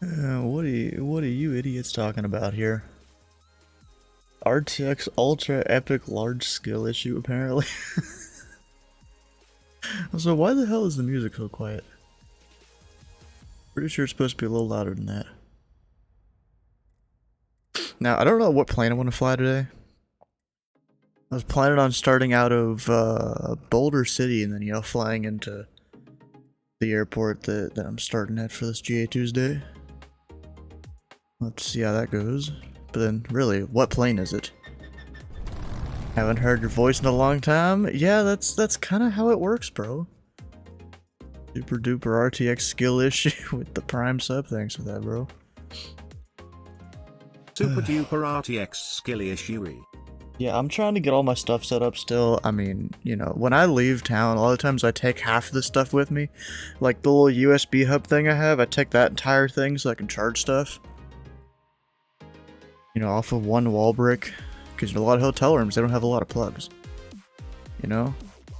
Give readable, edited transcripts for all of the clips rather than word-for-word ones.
What are you idiots talking about here? RTX Ultra Epic Large Skill issue, apparently. So why the hell is the music so quiet? Pretty sure it's supposed to be a little louder than that. Now, I don't know what plane I want to fly today. I was planning on starting out of Boulder City and then, flying into the airport that I'm starting at for this GA Tuesday. Let's see how that goes. But then, really, what plane is it? Haven't heard your voice in a long time? Yeah, that's kind of how it works, bro. Super duper RTX skill issue with the Prime sub. Thanks for that, bro. Super duper RTX skill issue. Yeah, I'm trying to get all my stuff set up still. I mean, when I leave town, a lot of times I take half of the stuff with me. Like the little USB hub thing I have, I take that entire thing so I can charge stuff. Off of one wall brick. Because a lot of hotel rooms, they don't have a lot of plugs. I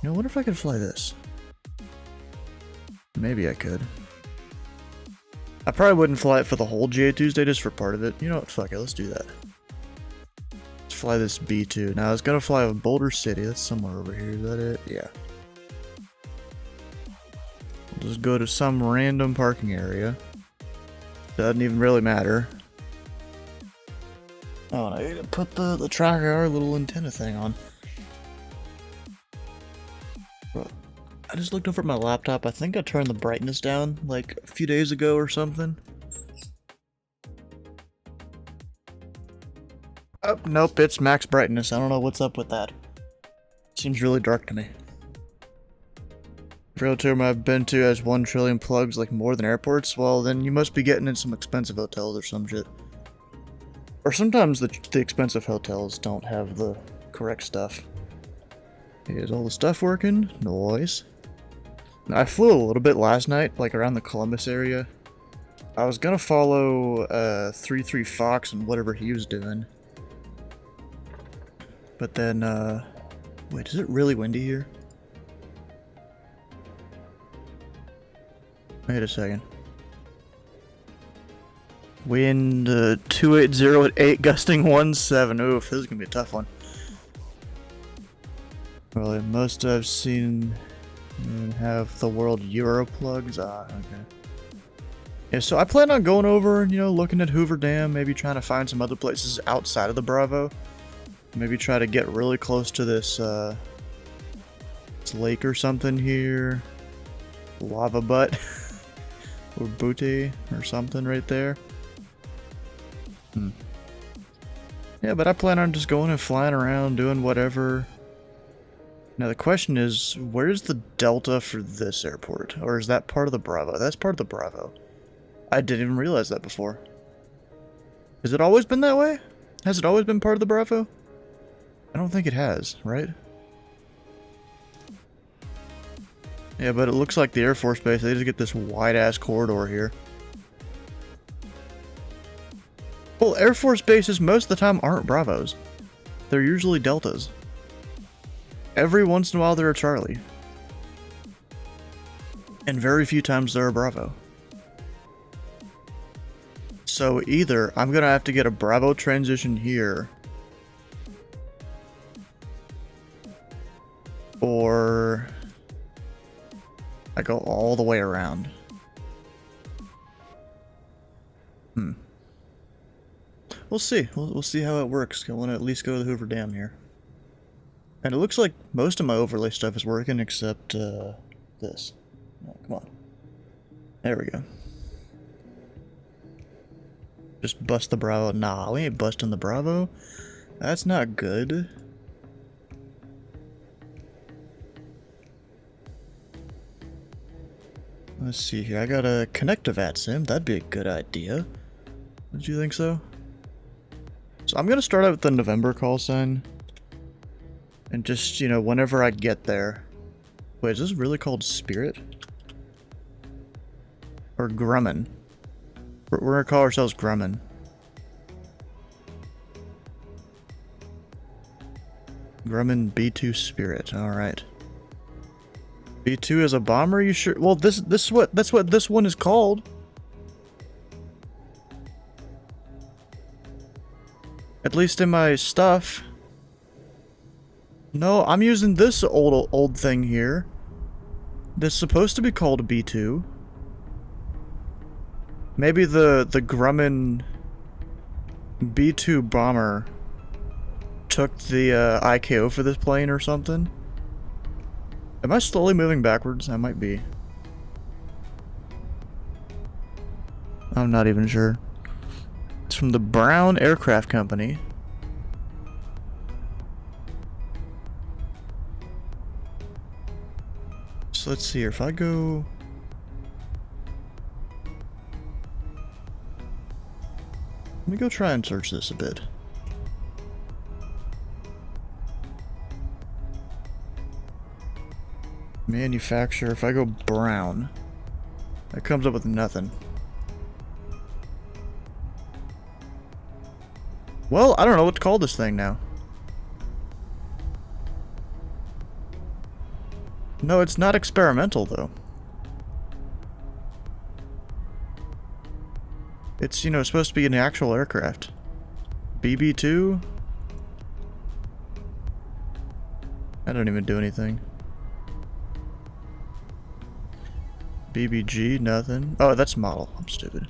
wonder if I could fly this. Maybe I could. I probably wouldn't fly it for the whole GA Tuesday, just for part of it. You know what, fuck it, let's do that. Let's fly this B2. Now, I was gonna fly over Boulder City, that's somewhere over here, is that it? Yeah. We'll just go to some random parking area. Doesn't even really matter. Oh, and I need to put the tracker little antenna thing on. Bro, I just looked over at my laptop. I think I turned the brightness down like a few days ago or something. Oh, nope, it's max brightness. I don't know what's up with that. Seems really dark to me. If real room I've been to has 1 trillion plugs, like more than airports, well then you must be getting in some expensive hotels or some shit. Or sometimes the expensive hotels don't have the correct stuff. Is all the stuff working? Noise. I flew a little bit last night, like around the Columbus area. I was gonna follow 33 Fox and whatever he was doing. But then, wait, is it really windy here? Wait a second. Wind 280 at 8, gusting 17. Oof, this is gonna be a tough one. Well, most I've seen have the world Euro plugs. Ah, okay. Yeah, so I plan on going over, looking at Hoover Dam, maybe trying to find some other places outside of the Bravo. Maybe try to get really close to this lake or something here. Lava Butt. Or Booty or something right there. Yeah, but I plan on just going and flying around, doing whatever. Now the question is, where's the Delta for this airport? Or is that part of the Bravo? That's part of the Bravo. I didn't even realize that before. Has it always been that way? Has it always been part of the Bravo? I don't think it has, right? Yeah, but it looks like the Air Force Base, they just get this wide-ass corridor here. Well, Air Force bases most of the time aren't Bravos. They're usually Deltas. Every once in a while they're a Charlie. And very few times they're a Bravo. So either I'm gonna have to get a Bravo transition here, or I go all the way around. We'll see. We'll see how it works. I want to at least go to the Hoover Dam here. And it looks like most of my overlay stuff is working except this. Oh, come on. There we go. Just bust the Bravo. Nah, we ain't busting the Bravo. That's not good. Let's see here. I got a connect to VATSIM. That'd be a good idea. Don't you think so? So I'm gonna start out with the November call sign. And just, whenever I get there. Wait, is this really called Spirit? Or Grumman? We're gonna call ourselves Grumman. Grumman B2 Spirit, alright. B2 is a bomber, you sure? Well, that's what this one is called. At least in my stuff. No, I'm using this old thing here. That's supposed to be called a B2. Maybe the Grumman B2 bomber took the IKO for this plane or something. Am I slowly moving backwards? I might be. I'm not even sure. It's from the Brown Aircraft Company. So let's see here. If I go... Let me go try and search this a bit. Manufacturer. If I go Brown, that comes up with nothing. Well, I don't know what to call this thing now. No, it's not experimental, though. It's, you know, supposed to be an actual aircraft. BB-2? I don't even do anything. BBG, nothing. Oh, that's model. I'm stupid.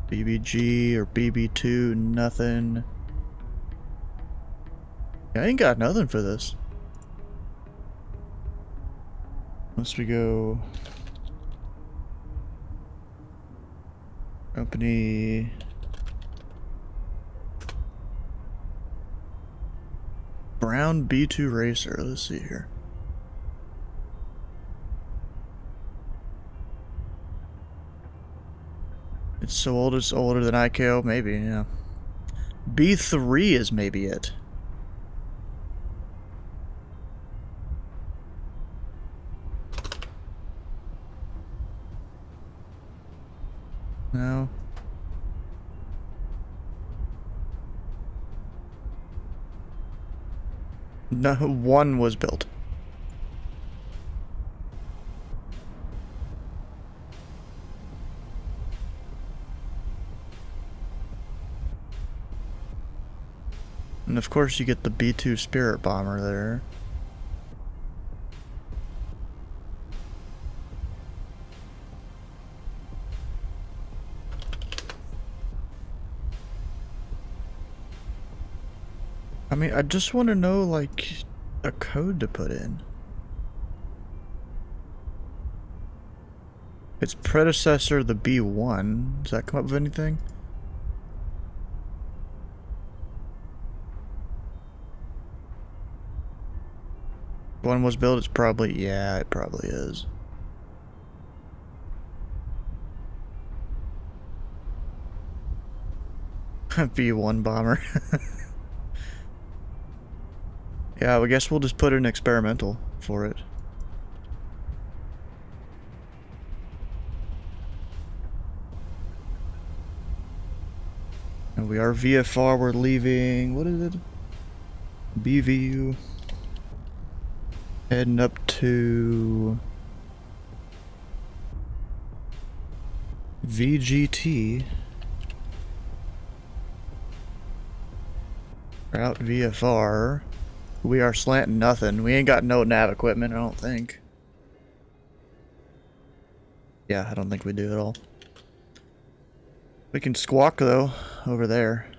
BBG or BB2, nothing. I ain't got nothing for this. Unless we go... Company... Brown B2 Racer. Let's see here. It's so old it's older than IKO? Maybe, yeah. B3 is maybe it. No. No, one was built. And of course you get the B2 Spirit Bomber there. I mean, I just want to know, like, a code to put in. Its predecessor, the B1. Does that come up with anything? One was built, it's probably, yeah, it probably is. B1 bomber. Yeah, I guess we'll just put in experimental for it. And we are VFR, we're leaving, what is it? BVU. Heading up to VGT. Route VFR. We are slanting nothing. We ain't got no nav equipment, I don't think. Yeah, I don't think we do at all. We can squawk though, over there.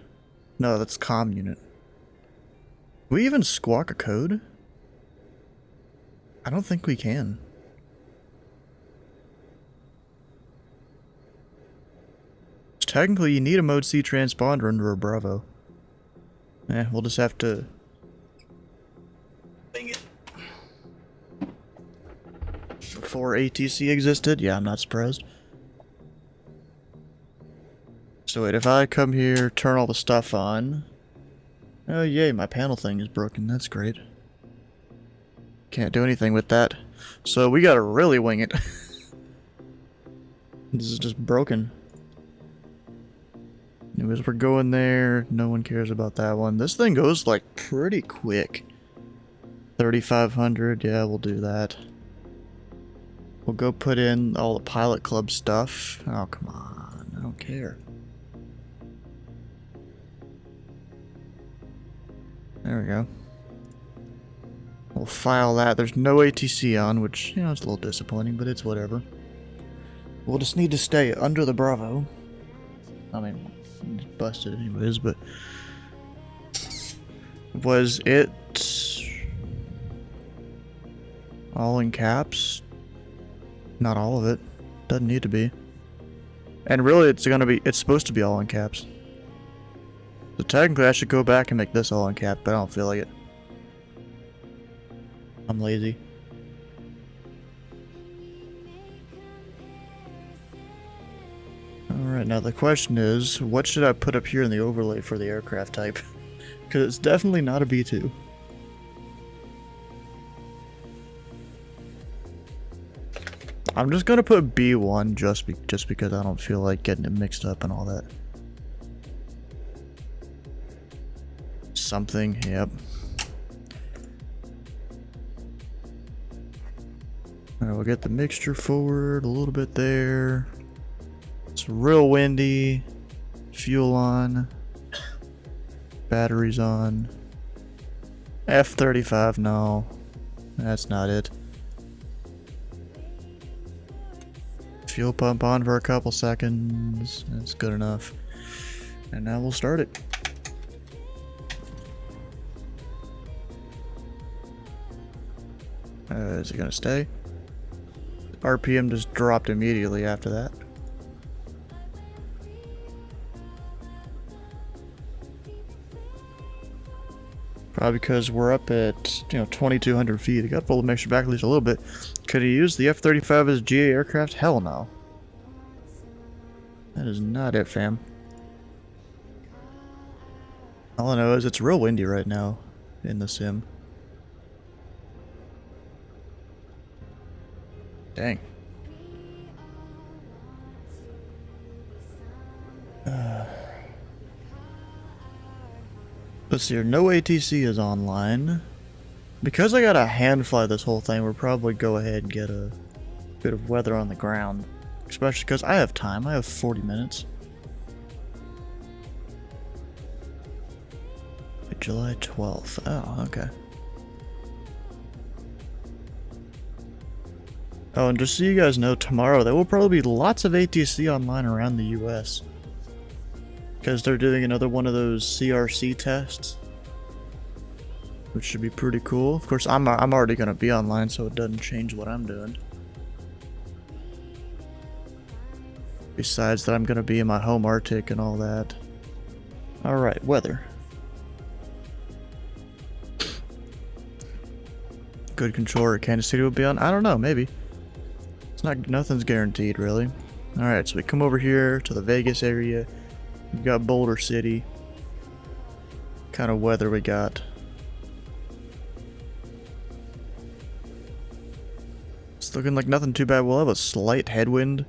No, that's comm unit. Do we even squawk a code? I don't think we can. Technically, you need a Mode C transponder under a Bravo. Eh, we'll just have to... Dang it. Before ATC existed? Yeah, I'm not surprised. So wait, if I come here, turn all the stuff on... Oh yay, my panel thing is broken, that's great. Can't do anything with that. So we gotta really wing it. This is just broken. Anyways, we're going there. No one cares about that one. This thing goes like pretty quick. 3,500, yeah, we'll do that. We'll go put in all the Pilot Club stuff. Oh, come on. I don't care. There we go. We'll file that. There's no ATC on, which, you know, it's a little disappointing, but it's whatever. We'll just need to stay under the Bravo. I mean, it's busted anyways, but... Was it... all in caps? Not all of it. Doesn't need to be. And really, it's supposed to be all in caps. So technically, I should go back and make this all in caps, but I don't feel like it. I'm lazy. Alright, now the question is, what should I put up here in the overlay for the aircraft type? Because it's definitely not a B2. I'm just gonna put B1 just because I don't feel like getting it mixed up and all that. Something, yep. Alright, we'll get the mixture forward a little bit there. It's real windy. Fuel on. Batteries on. F-35, no. That's not it. Fuel pump on for a couple seconds. That's good enough. And now we'll start it. Is it gonna stay? RPM just dropped immediately after that. Probably because we're up at, 2,200 feet. I got to pull the mixture back at least a little bit. Could he use the F-35 as GA aircraft? Hell no. That is not it, fam. All I know is it's real windy right now in the sim. Dang. Let's see here. No ATC is online. Because I got a hand fly this whole thing, we'll probably go ahead and get a bit of weather on the ground. Especially because I have time. I have 40 minutes. July 12th. Oh, okay. Oh, and just so you guys know, tomorrow there will probably be lots of ATC online around the US. Because they're doing another one of those CRC tests. Which should be pretty cool. Of course, I'm already going to be online, so it doesn't change what I'm doing. Besides that, I'm going to be in my home Arctic and all that. Alright, weather. Good controller. Kansas City will be on? I don't know, maybe. Nothing's guaranteed, really. Alright, so we come over here to the Vegas area. We've got Boulder City. What kind of weather we got? It's looking like nothing too bad. We'll have a slight headwind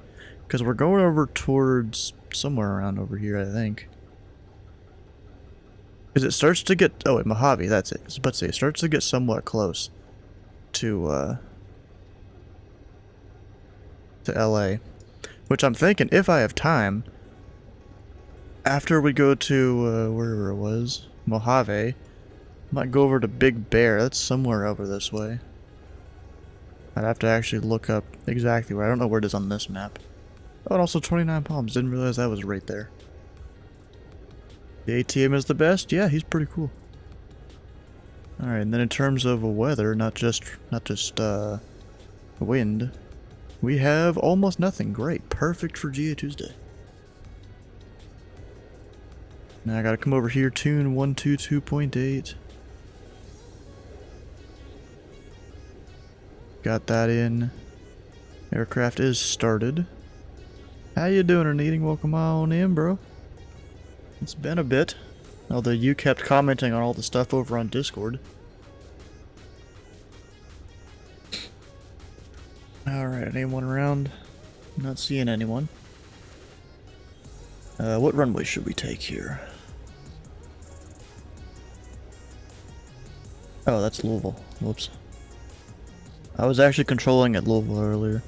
because we're going over towards somewhere around over here, I think. Because it starts to get... oh, wait, Mojave, that's it. I was about to say, it starts to get somewhat close to LA. Which I'm thinking, if I have time, after we go to wherever it was, Mojave, I might go over to Big Bear. That's somewhere over this way. I'd have to actually look up exactly where. I don't know where it is on this map. Oh, and also 29 Palms. Didn't realize that was right there. The ATM is the best? Yeah, he's pretty cool. Alright, and then in terms of weather, not just wind, we have almost nothing. Great. Perfect for GA Tuesday. Now I gotta come over here, tune 122.8. Got that in. Aircraft is started. How you doing, Erneating? Welcome on in, bro. It's been a bit. Although you kept commenting on all the stuff over on Discord. Alright, anyone around? Not seeing anyone. What runway should we take here? Oh, that's Louisville. Whoops. I was actually controlling at Louisville earlier.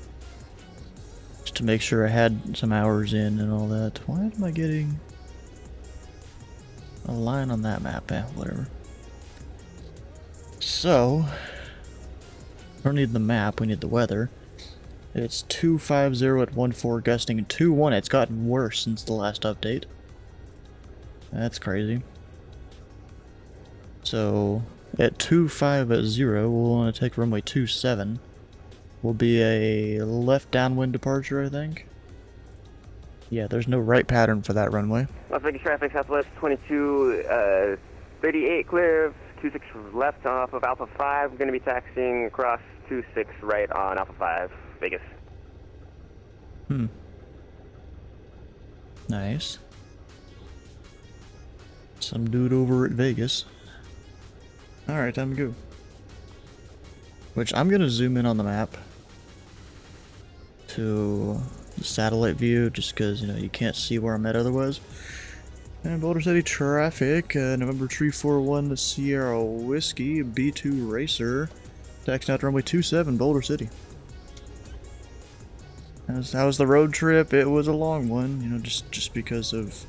Just to make sure I had some hours in and all that. Why am I getting a line on that map? Whatever. so we don't need the map, we need the weather. It's 250 at 14, gusting 21. It's gotten worse since the last update. That's crazy. So at 250, we'll want to take runway 27. Will be a left downwind departure, I think. Yeah, there's no right pattern for that runway. Las Vegas traffic, southwest 22, 38 clear, 26 left off of Alpha 5. We're going to be taxiing across 26 right on Alpha 5, Vegas. Nice. Some dude over at Vegas. Alright, time to go. Which I'm going to zoom in on the map to the satellite view, just because, you know, you can't see where I'm at otherwise. And Boulder City traffic, November 341 to Sierra Whiskey, B2 Racer, taxiing out to runway 27, Boulder City. How was the road trip? It was a long one, you know, just because of,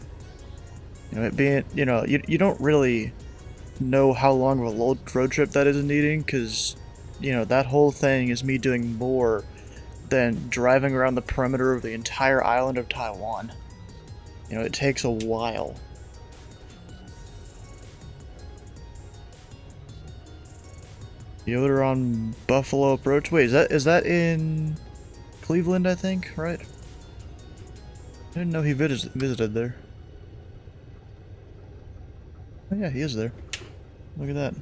you know, it being, you know, you don't really know how long of a road trip that is needing, because, you know, that whole thing is me doing more than driving around the perimeter of the entire island of Taiwan. You know, it takes a while. Yoder on Buffalo approach. Wait, is that in Cleveland, I think, right? I didn't know he visited there. Oh yeah, he is there. Look at that.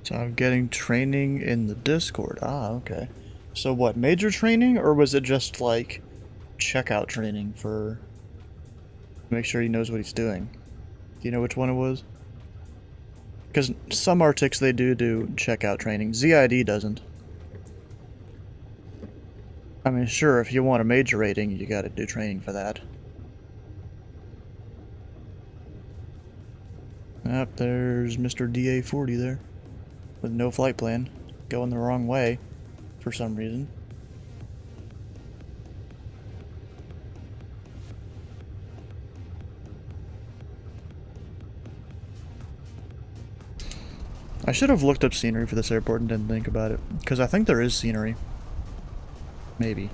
So I'm getting training in the Discord. Ah, okay. So what, major training, or was it just like checkout training for make sure he knows what he's doing? Do you know which one it was? Because some Arctics they do checkout training. ZID doesn't. I mean, sure, if you want a major rating, you gotta do training for that. Yep, there's Mr. DA40 there. With no flight plan. Going the wrong way. For some reason. I should have looked up scenery for this airport and didn't think about it. Because I think there is scenery. Maybe.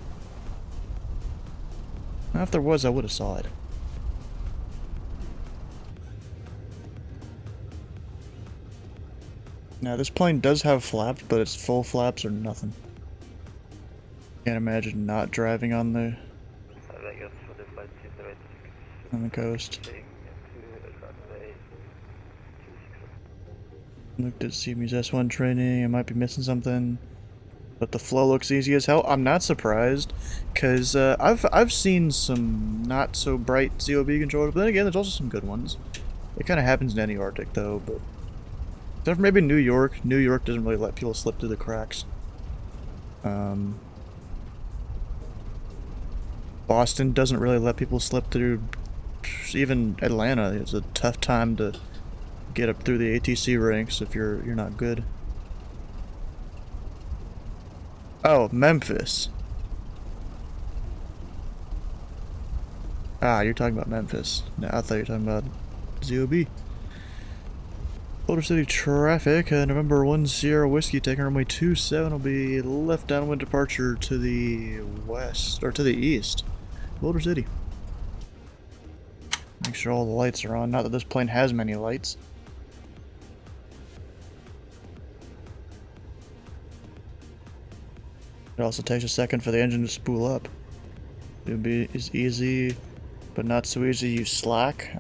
Now, if there was, I would have saw it. Now, this plane does have flaps, but its full flaps are nothing. Can't imagine not driving on the coast. Looked at CMU's S1 training. I might be missing something, but the flow looks easy as hell. I'm not surprised, cause I've seen some not so bright COB controllers, but then again, there's also some good ones. It kind of happens in any Arctic though, but except for maybe New York. New York doesn't really let people slip through the cracks. Boston doesn't really let people slip through. Even Atlanta, it's a tough time to get up through the ATC ranks if you're not good. Oh, Memphis. Ah, you're talking about Memphis. No, I thought you were talking about ZOB. Boulder City traffic, November 1 Sierra Whiskey, taking runway 27 will be left downwind departure to the west, or to the east. Boulder City. Make sure all the lights are on, not that this plane has many lights. It also takes a second for the engine to spool up. It would be as easy, but not so easy to use slack.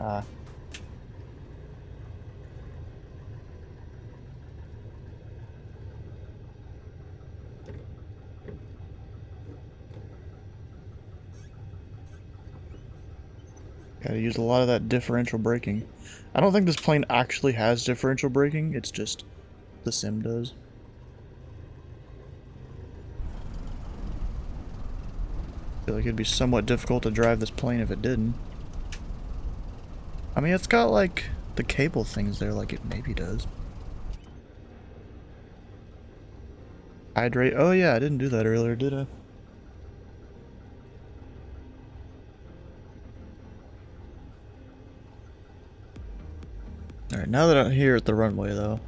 Gotta use a lot of that differential braking. I don't think this plane actually has differential braking, it's just the sim does. I feel like it'd be somewhat difficult to drive this plane if it didn't. I mean, it's got like the cable things there like it maybe does. Hydrate. Oh yeah, I didn't do that earlier, did I? Alright, now that I'm here at the runway though.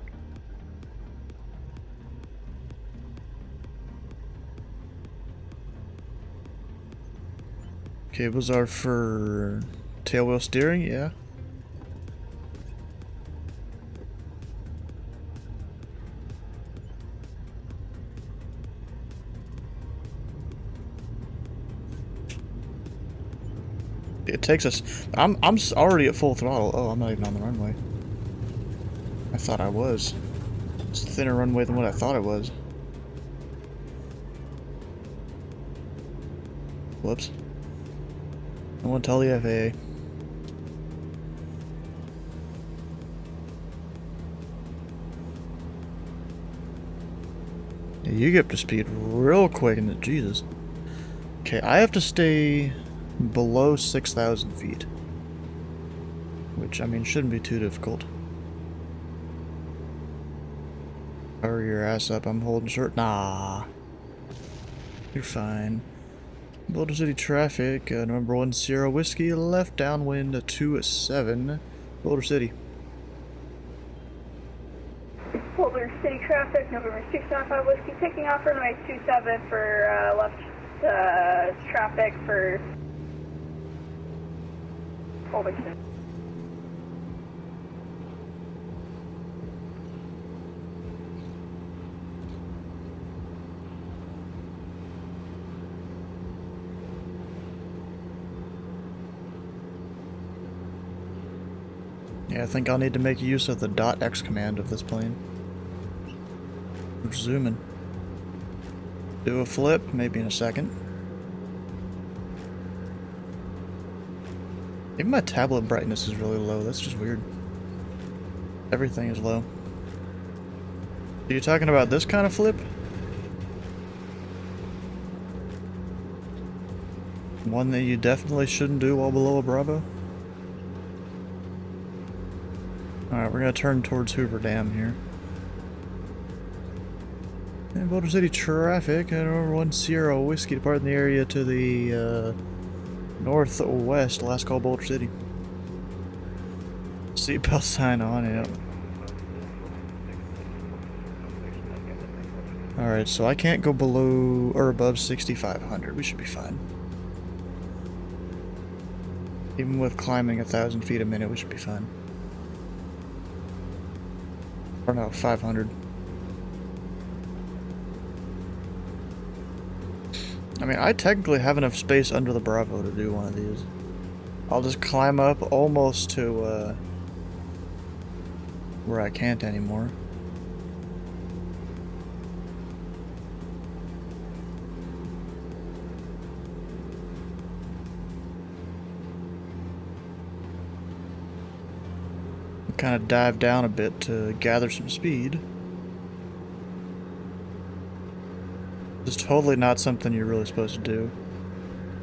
Cables are for tailwheel steering, yeah. It takes us. I'm already at full throttle. Oh, I'm not even on the runway. I thought I was. It's a thinner runway than what I thought it was. Whoops. I want to tell the FAA. Yeah, you get up to speed real quick, and Jesus. Okay, I have to stay below 6,000 feet. Which, I mean, shouldn't be too difficult. Hurry your ass up, I'm holding short. Nah. You're fine. Boulder City traffic, number 1 Sierra Whiskey, left downwind 27, Boulder City. Boulder City traffic, November 695 Whiskey, taking off runway 27 for left traffic for Boulder City. Yeah, I think I'll need to make use of the .x command of this plane. We're zooming. Do a flip, maybe in a second. Even my tablet brightness is really low, that's just weird. Everything is low. Are you talking about this kind of flip? One that you definitely shouldn't do while below a Bravo? Alright, we're gonna turn towards Hoover Dam here. And Boulder City traffic, and over 1 Sierra Whiskey departing the area to the northwest, last call Boulder City. Seatbelt sign on, yep. Alright, so I can't go below or above 6,500, we should be fine. Even with climbing 1,000 feet a minute, we should be fine. Or no, 500. I mean, I technically have enough space under the Bravo to do one of these. I'll just climb up almost to where I can't anymore. Kind of dive down a bit to gather some speed. It's totally not something you're really supposed to do.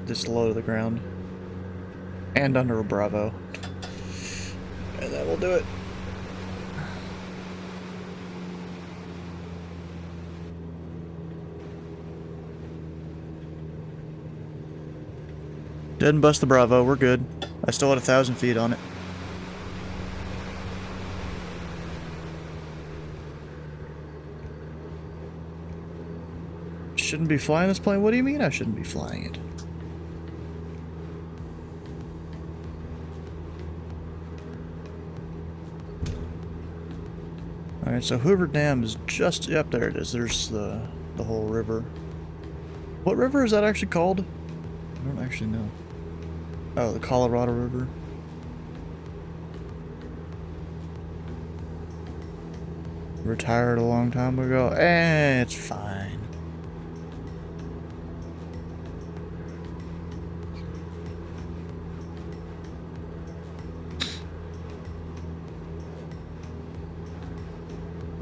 This low to the ground. And under a Bravo. And that will do it. Didn't bust the Bravo, we're good. I still had 1,000 feet on it. Shouldn't be flying this plane? What do you mean I shouldn't be flying it? Alright, so Hoover Dam is just... Yep, there it is. There's the whole river. What river is that actually called? I don't actually know. Oh, the Colorado River. Retired a long time ago. Eh, it's fine.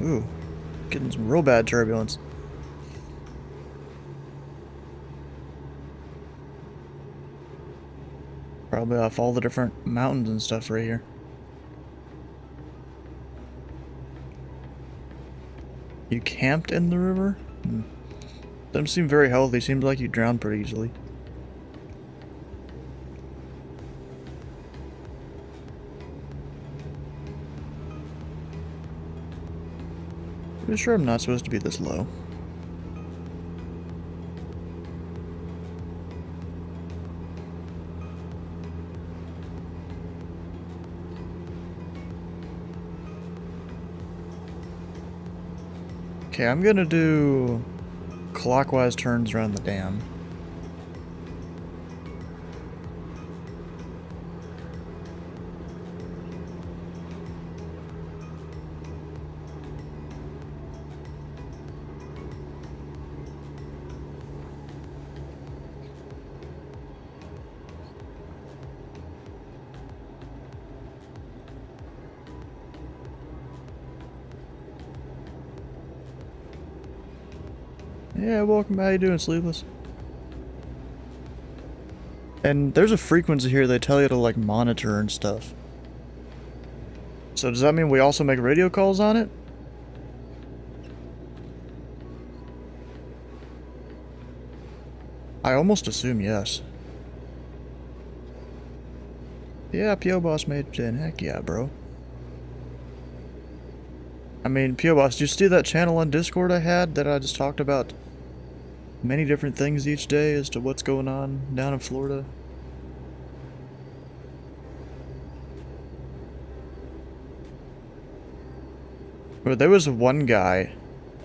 Ooh, getting some real bad turbulence. Probably off all the different mountains and stuff right here. You camped in the river? Hmm. Doesn't seem very healthy. Seems like you drown pretty easily. I'm sure I'm not supposed to be this low. Okay, I'm gonna do clockwise turns around the dam. Yeah, welcome. How you doing, Sleeveless? And there's a frequency here they tell you to, like, monitor and stuff. So does that mean we also make radio calls on it? I almost assume yes. Yeah, P.O. Boss made it in. Heck yeah, bro. I mean, P.O. Boss, did you see that channel on Discord I had that I just talked about many different things each day as to what's going on down in Florida? But there was one guy,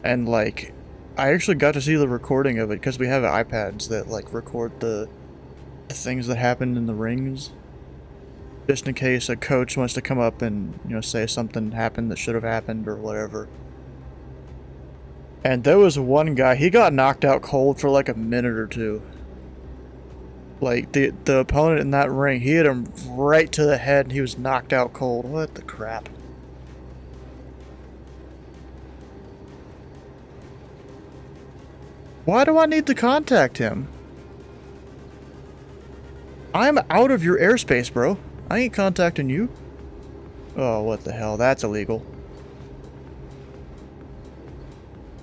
and like, I actually got to see the recording of it because we have iPads that like record the things that happened in the rings. Just in case a coach wants to come up and, you know, say something happened that should have happened or whatever. And there was one guy, he got knocked out cold for like a minute or two. Like, the opponent in that ring, he hit him right to the head and he was knocked out cold. What the crap? Why do I need to contact him? I'm out of your airspace, bro. I ain't contacting you. Oh, what the hell? That's illegal.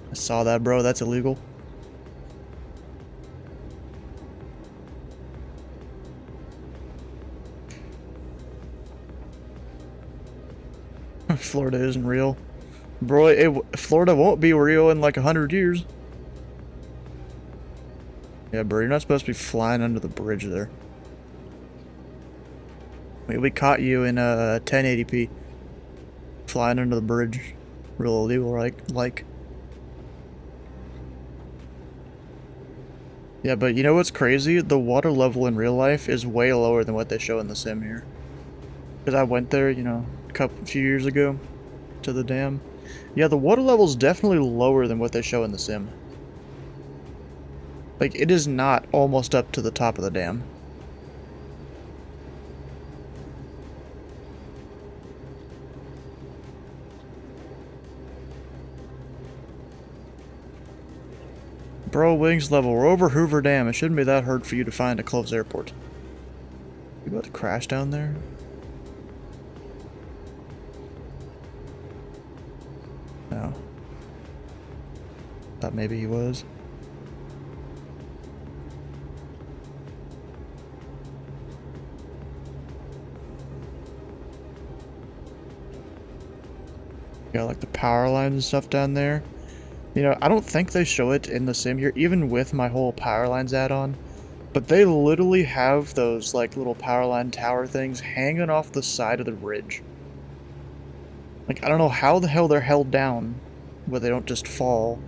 I saw that, bro. That's illegal. Florida isn't real. Bro, Florida won't be real in like 100 years. Yeah, bro, you're not supposed to be flying under the bridge there. We caught you in 1080p. Flying under the bridge. Real illegal, right? Like. Yeah, but you know what's crazy? The water level in real life is way lower than what they show in the sim here. Because I went there, you know, a few years ago to the dam. Yeah, the water level is definitely lower than what they show in the sim. Like, it is not almost up to the top of the dam. Bro, wings level. We're over Hoover Dam. It shouldn't be that hard for you to find a close airport. You about to crash down there? No. Thought maybe he was. Got like the power lines and stuff down there. You know, I don't think they show it in the sim here, even with my whole power lines add-on. But they literally have those like little power line tower things hanging off the side of the bridge. Like, I don't know how the hell they're held down, where they don't just fall.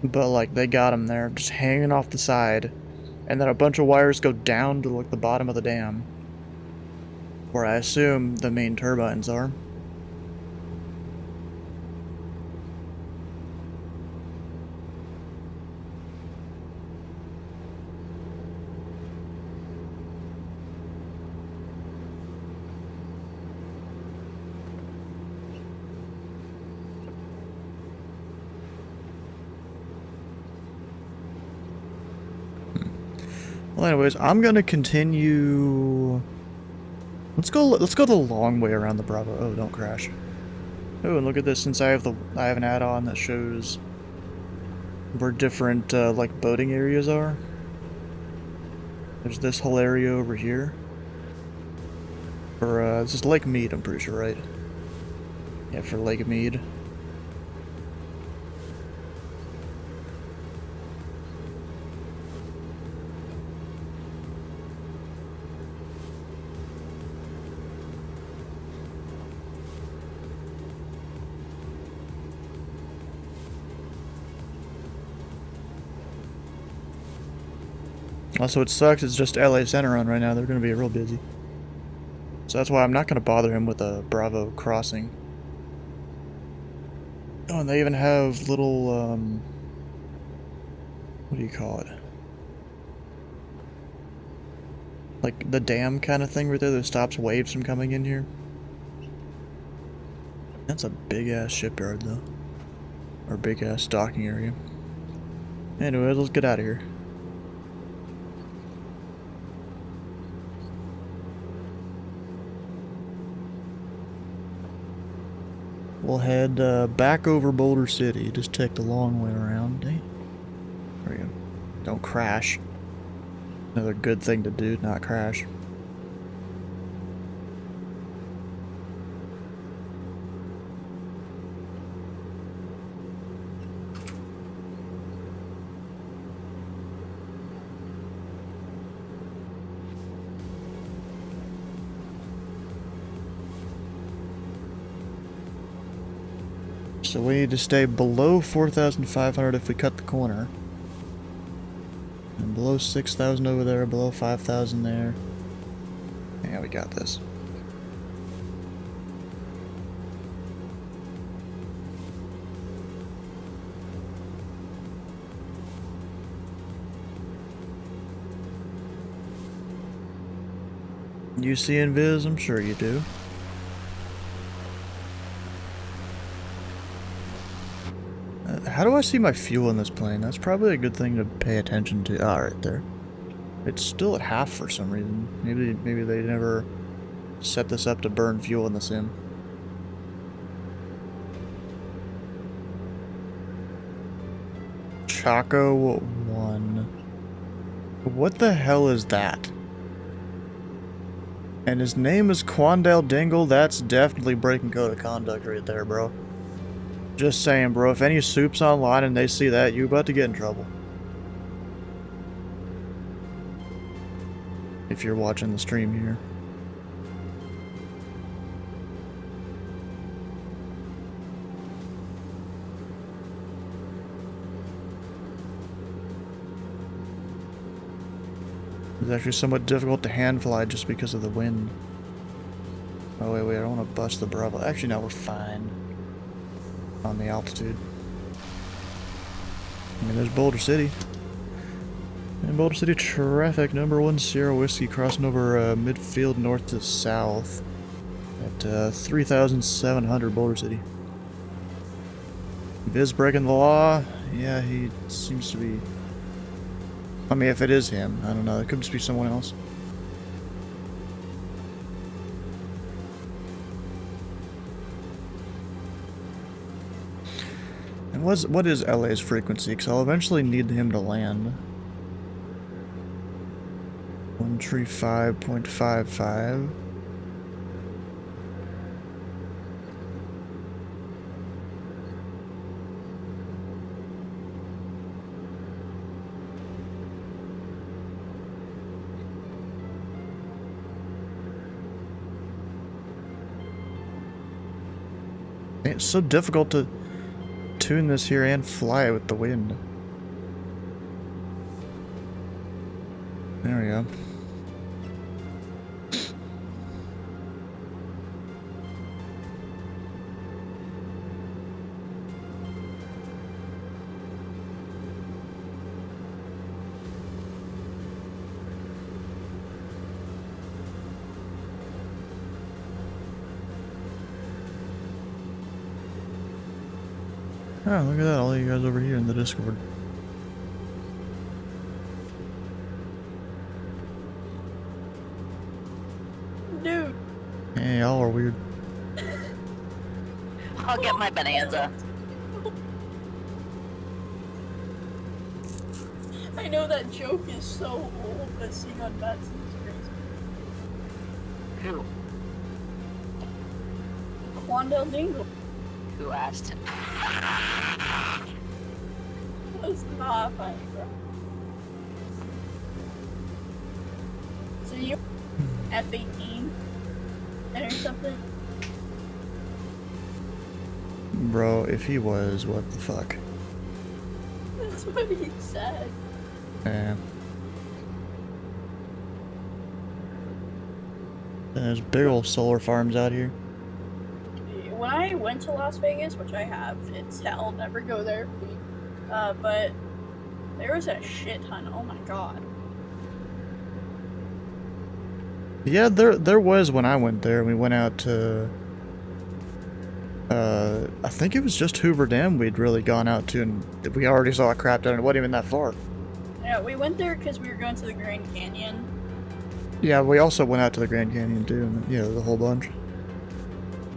But like, they got them there, just hanging off the side. And then a bunch of wires go down to like the bottom of the dam, where I assume the main turbines are. Well, anyways, I'm gonna continue. Let's go the long way around the Bravo. Oh, don't crash. Oh, and look at this, since I have an add-on that shows where different like boating areas are. There's this whole area over here. For this is Lake Mead, I'm pretty sure, right? Yeah, for Lake Mead. Also, it sucks, it's just LA Center on right now. They're going to be real busy. So that's why I'm not going to bother him with a Bravo crossing. Oh, and they even have little, what do you call it? Like the dam kind of thing right there that stops waves from coming in here. That's a big-ass shipyard, though. Or big-ass docking area. Anyways, let's get out of here. We'll head back over Boulder City. Just take the long way around. Eh? There we go. Don't crash. Another good thing to do, not crash. So we need to stay below 4,500 if we cut the corner. And below 6,000 over there, below 5,000 there. Yeah, we got this. You see Invis? I'm sure you do. How do I see my fuel in this plane? That's probably a good thing to pay attention to. Ah, right there. It's still at half for some reason. Maybe they never set this up to burn fuel in the sim. Chaco 1. What the hell is that? And his name is Quandale Dingle? That's definitely breaking code of conduct right there, bro. Just saying, bro, if any soup's online and they see that, you about to get in trouble. If you're watching the stream here. It's actually somewhat difficult to hand fly just because of the wind. Oh, wait, I don't want to bust the Bravo. Actually, no, we're fine. On the altitude. I mean, there's Boulder City. And Boulder City traffic, number 1 Sierra Whiskey, crossing over midfield north to south at 3,700 Boulder City. Viz breaking the law? Yeah, he seems to be. I mean, if it is him, I don't know. It could just be someone else. And what is LA's frequency? Because I'll eventually need him to land. 135.55. It's so difficult to tune this here and fly with the wind. There we go. Oh, look at that, all you guys over here in the Discord. Dude, Hey, y'all are weird. I'll get my bonanza. I know that joke is so old, but seeing on Betson's crazy. Who? Quandale Dingle. Who asked him? That's not funny, bro. So you F-18 or something? Bro, if he was, what the fuck? That's what he said. Yeah. There's big old solar farms out here. When I went to Las Vegas, which I have, it's hell, never go there, please. But there was a shit ton. Oh my god. Yeah, there was when I went there. We went out to I think it was just Hoover Dam we'd really gone out to, and we already saw a crap ton. It wasn't even that far. Yeah, we went there because we were going to the Grand Canyon. Yeah, we also went out to the Grand Canyon too, and yeah, the whole bunch.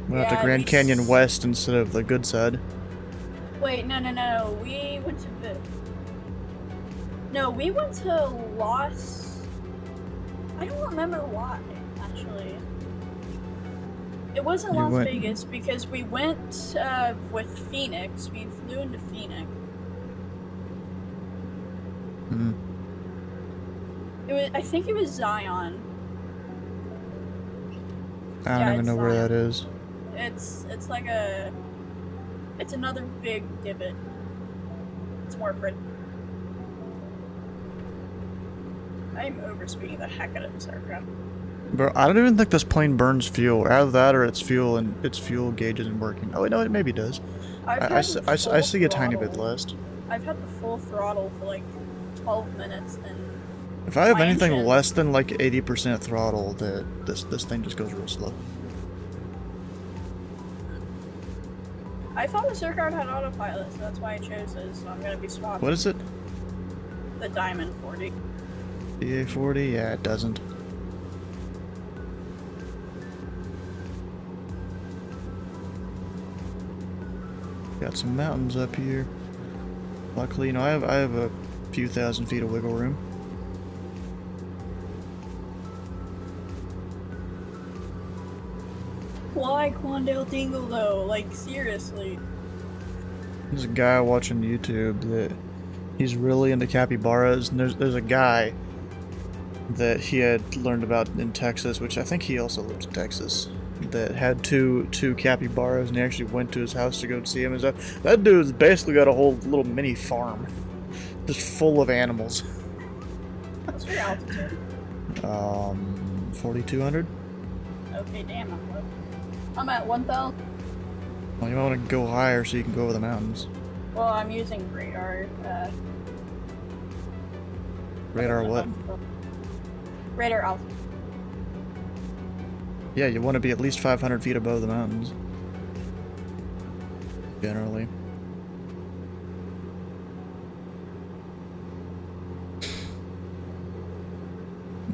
Went out to Yeah, Grand Canyon West instead of the good side. Wait, no. We went to the... No, we went to Las... I don't remember why, actually. It wasn't You Las went- Vegas because we went with Phoenix. We flew into Phoenix. Hmm. I think it was Zion. I don't Yeah, even it's know where Zion. that is. It's like a... It's another big divot. It's more pretty. I'm overspeeding the heck out of this aircraft. Bro, I don't even think this plane burns fuel. Either that or its fuel and its fuel gauge isn't working. Oh, wait, no, it maybe does. I see a tiny bit less. I've had the full throttle for like 12 minutes and If I have my anything engine- less than like 80% throttle, this thing just goes real slow. I thought the Circard had autopilot, so that's why I chose this. So I'm gonna be swapping What is it? the Diamond 40. DA40? Yeah, it doesn't. Got some mountains up here. Luckily, you know, I have a few thousand feet of wiggle room. Why Quandale Dingle though? Like seriously. There's a guy watching YouTube that he's really into capybaras, and there's a guy that he had learned about in Texas, which I think he also lives in Texas, that had two capybaras, and he actually went to his house to go see him and stuff. That dude's basically got a whole little mini farm, just full of animals. What's your altitude? 4,200. Okay, damn, I'm low. I'm at 1,000. Well, you might want to go higher so you can go over the mountains. Well, I'm using radar. Radar what? Radar altitude. Yeah, you want to be at least 500 feet above the mountains. Generally.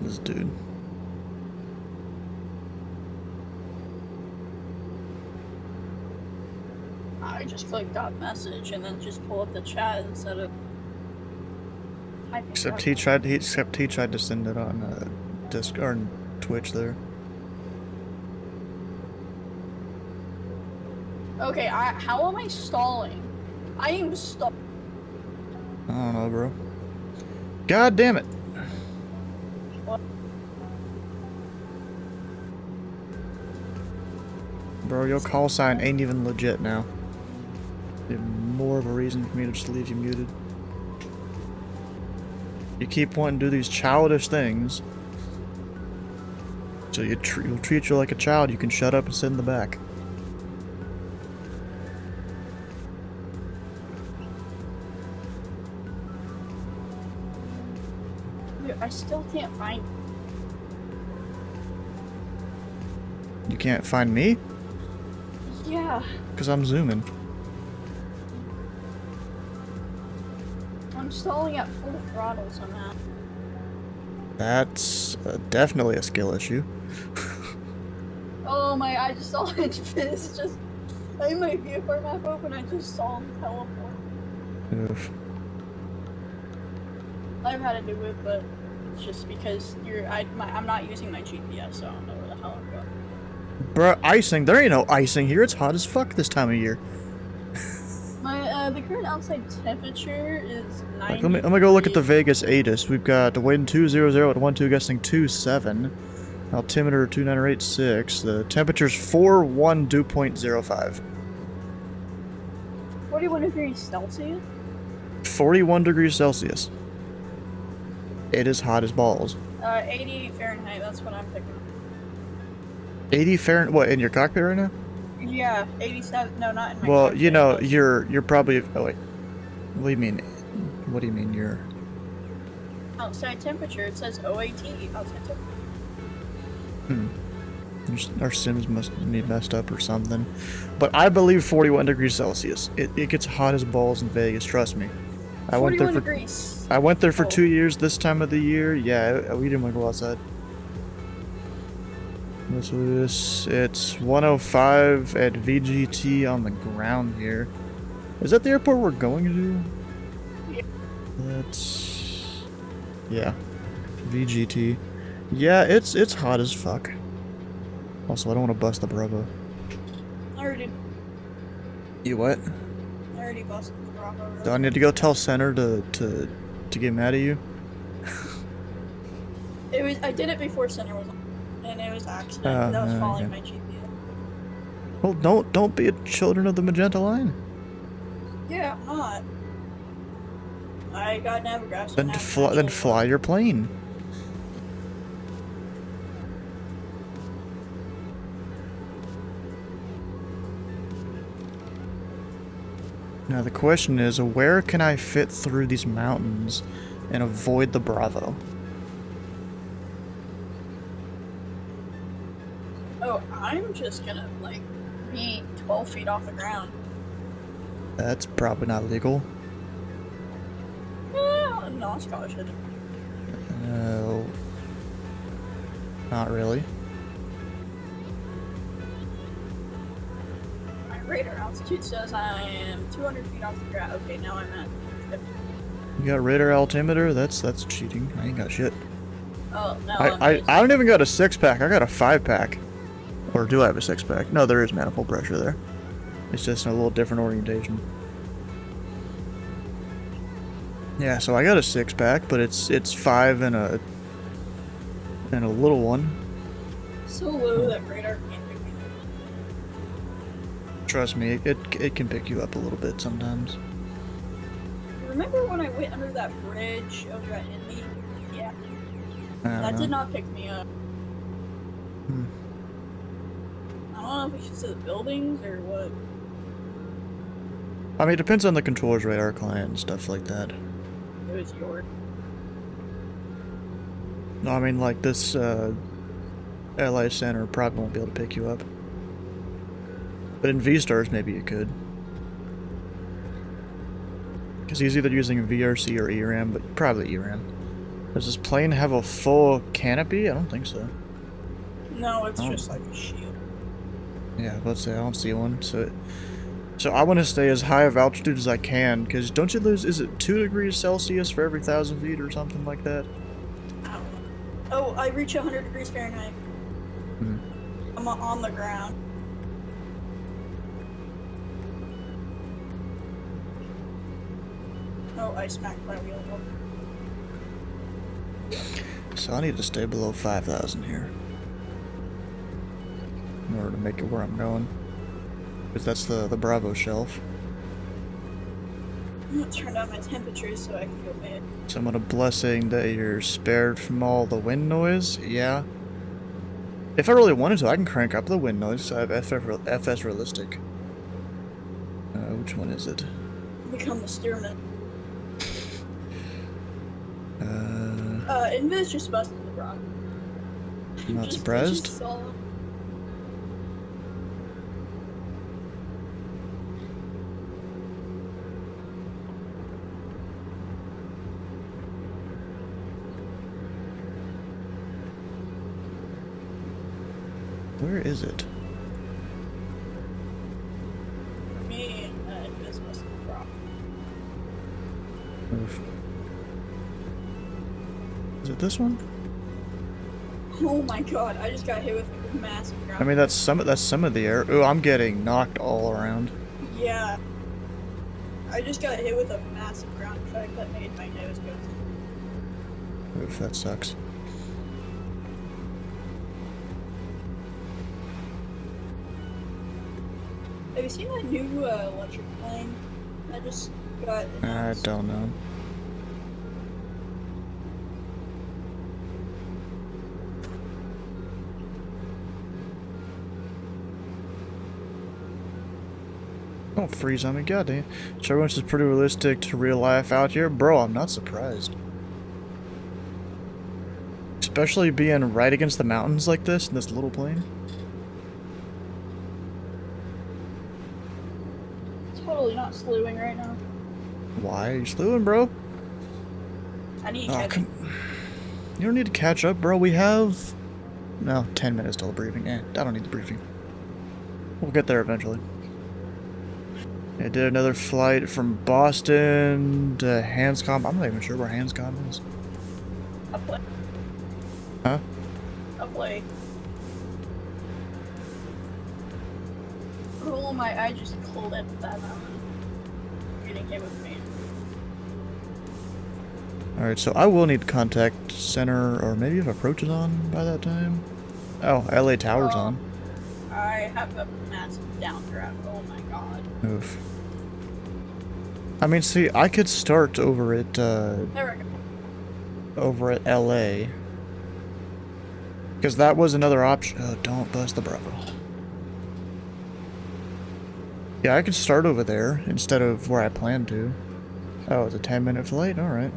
This dude. I just clicked that message and then just pull up the chat instead of typing. Except it he out. tried to send it on Disc or on Twitch there. Okay, how am I stalling? I am stuck. I don't know, bro. God damn it! What? Bro, your call sign ain't even legit now. You have more of a reason for me to just leave you muted. You keep wanting to do these childish things. So you'll treat you like a child. You can shut up and sit in the back. Dude, I still can't find. You can't find me? Yeah, Because I'm zooming. I'm stalling at full throttle somehow. That's definitely a skill issue. Oh my! I just saw it. It's just I might be if our map open. I just saw him teleport. Oof. I've had to do it, but it's just because I'm not using my GPS, so I don't know where the hell I'm going. Bruh, icing. There ain't no icing here. It's hot as fuck this time of year. The current outside temperature is 90. Like, let me go look at the Vegas ATIS. We've got the wind 200 at 12 gusting 27. Altimeter 2986. The temperature's 41 dew point 05. 41 degrees Celsius? 41 degrees Celsius. It is hot as balls. 80 Fahrenheit, that's what I'm picking. 80 Fahrenheit? What, in your cockpit right now? Yeah, 87. No, not in my Well, cockpit, you know, but- you're probably. Oh wait. What do you mean? What do you mean you're? Outside temperature, it says OAT, outside temperature. Our sims must be messed up or something. But I believe 41 degrees Celsius. It gets hot as balls in Vegas. Trust me. I went there 41 for. degrees. I went there for Oh. 2 years this time of the year. Yeah, we didn't want to go outside. What's this? It's 105 at VGT on the ground here. Is that the airport we're going to? Yeah. That's... Yeah. VGT. Yeah, it's hot as fuck. Also, I don't want to bust the Bravo. I already busted the Bravo. Do I need to go tell Center to get mad at you? I did it before Center was on, and it was accident. That was following my GPS. Well, don't be a children of the magenta line. Yeah, I'm not. I got Navigash. Then fly your plane. Now the question is, where can I fit through these mountains and avoid the Bravo? Oh, I'm just gonna, like, be 12 feet off the ground. That's probably not legal. No, scholarship. No. Not really. My radar altitude says I am 200 feet off the ground. Okay, now I'm at 50. You got radar altimeter? That's cheating. I ain't got shit. Oh, no. I don't even got a 6-pack. I got a 5-pack. Or do I have a 6-pack? No, there is manifold pressure there. It's just in a little different orientation. Yeah, so I got a 6-pack, but it's 5 and a little one. So low that radar can't pick me up. Trust me, it can pick you up a little bit sometimes. Remember when I went under that bridge over at Indy? Yeah. That did not pick me up. I don't know if it's just the buildings or what. I mean, it depends on the controller's radar client and stuff like that. It was yours. No, I mean, like this LA Center probably won't be able to pick you up. But in V-Stars, maybe it could. Because he's either using a VRC or ERAM, but probably ERAM. Does this plane have a full canopy? I don't think so. No, it's just like a shield. Yeah, let's say I don't see one. So I want to stay as high of altitude as I can, because don't you lose, is it 2 degrees Celsius for every 1,000 feet or something like that? I don't know. Oh, I reach 100 degrees Fahrenheit. I'm on the ground. Oh, I smacked my wheel. So I need to stay below 5,000 here in order to make it where I'm going. Because that's the Bravo shelf. I'm gonna turn down my temperature so I can go bed. So I'm gonna blessing that you're spared from all the wind noise. Yeah. If I really wanted to, I can crank up the wind noise. So I have FS Realistic. Which one is it? Become the steerman. Invis just busted the rock. Not surprised. Where is it? Is it this one? Oh my god, I just got hit with a massive ground. I mean, that's some of the air. Ooh, I'm getting knocked all around. Yeah. I just got hit with a massive ground effect that made my nose go. Oof, that sucks. Have you seen that new electric plane that just got I announced? don't know. Don't freeze on me, goddamn. Sure, is pretty realistic to real life out here, bro. I'm not surprised. Especially being right against the mountains like this in this little plane. Totally not slewing right now. Why are you slewing, bro? I need Oh, to come. You don't need to catch up, bro. We have. No, 10 minutes till the briefing. I don't need the briefing. We'll get there eventually. I did another flight from Boston to Hanscom. I'm not even sure where Hanscom is. I'll play. Huh? I'll play. Oh my, I just clipped that mountain. Getting hit with me. Alright, so I will need contact center, or maybe if approach is on by that time. Oh, LA Tower's on. I have a massive downdraft. Oh my god. Oof. I mean, see, I could start over at, There we go. over at LA. Because that was another option. Oh, don't bust the Bravo. Yeah, I could start over there instead of where I planned to. Oh, it's a 10-minute flight? Alright.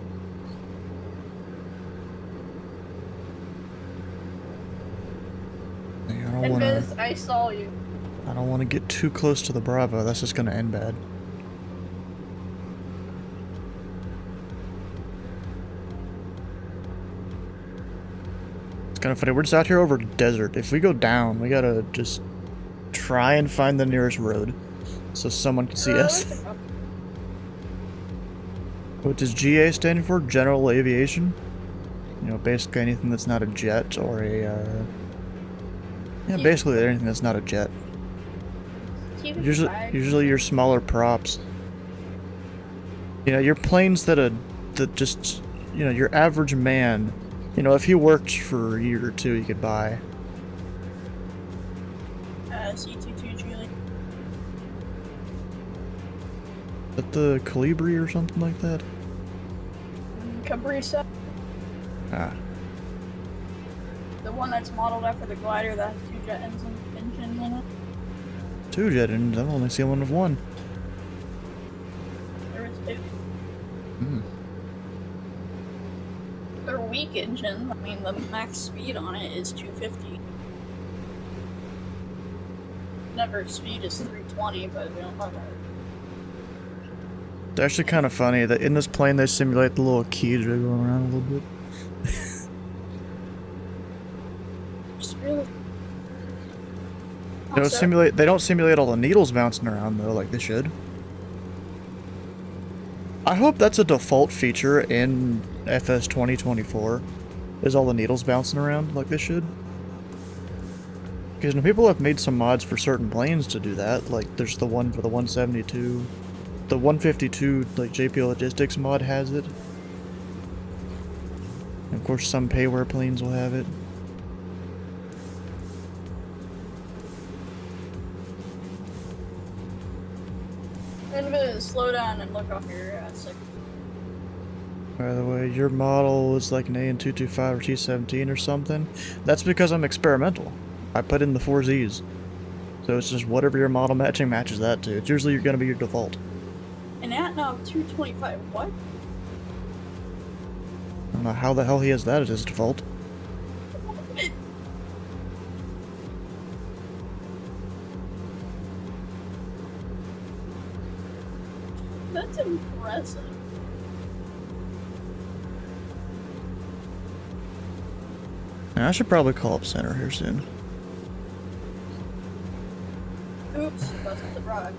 And Biz, I saw you. I don't want to get too close to the Bravo. That's just going to end bad. It's kind of funny. We're just out here over desert. If we go down, we gotta just try and find the nearest road so someone can see us. What does GA stand for? General Aviation? You know, basically anything that's not a jet or a, yeah, basically anything that's not a jet. Usually your smaller props. You know, your planes that just, you know, your average man, you know, if he worked for a year or two, he could buy. C22 Julie. Is that the Calibri or something like that? Cabrisa. Ah. The one that's modeled after the glider that has two jet engines in it. 2 jet engines. I've only seen one of one. There is 2. Hmm. They're weak engines. I mean, the max speed on it is 250. Never speed is 320, but we don't know that. It's actually kind of funny that in this plane they simulate the little key jiggling around a little bit. Just really. They don't simulate all the needles bouncing around though, like they should. I hope that's a default feature in FS 2024, is all the needles bouncing around like they should. Because people have made some mods for certain planes to do that, like there's the one for the 172, the 152, like JP Logistics mod has it. And of course some payware planes will have it. I'm gonna slow down and look off your second. By the way, your model is like an AN225 or T17 or something. That's because I'm experimental. I put in the 4Zs. So it's just whatever your model matching matches that to. It's usually going to be your default. An Atnov 225, what? I don't know how the hell he has that as his default. That's impressive. Now, I should probably call up center here soon. Oops, that's the rock.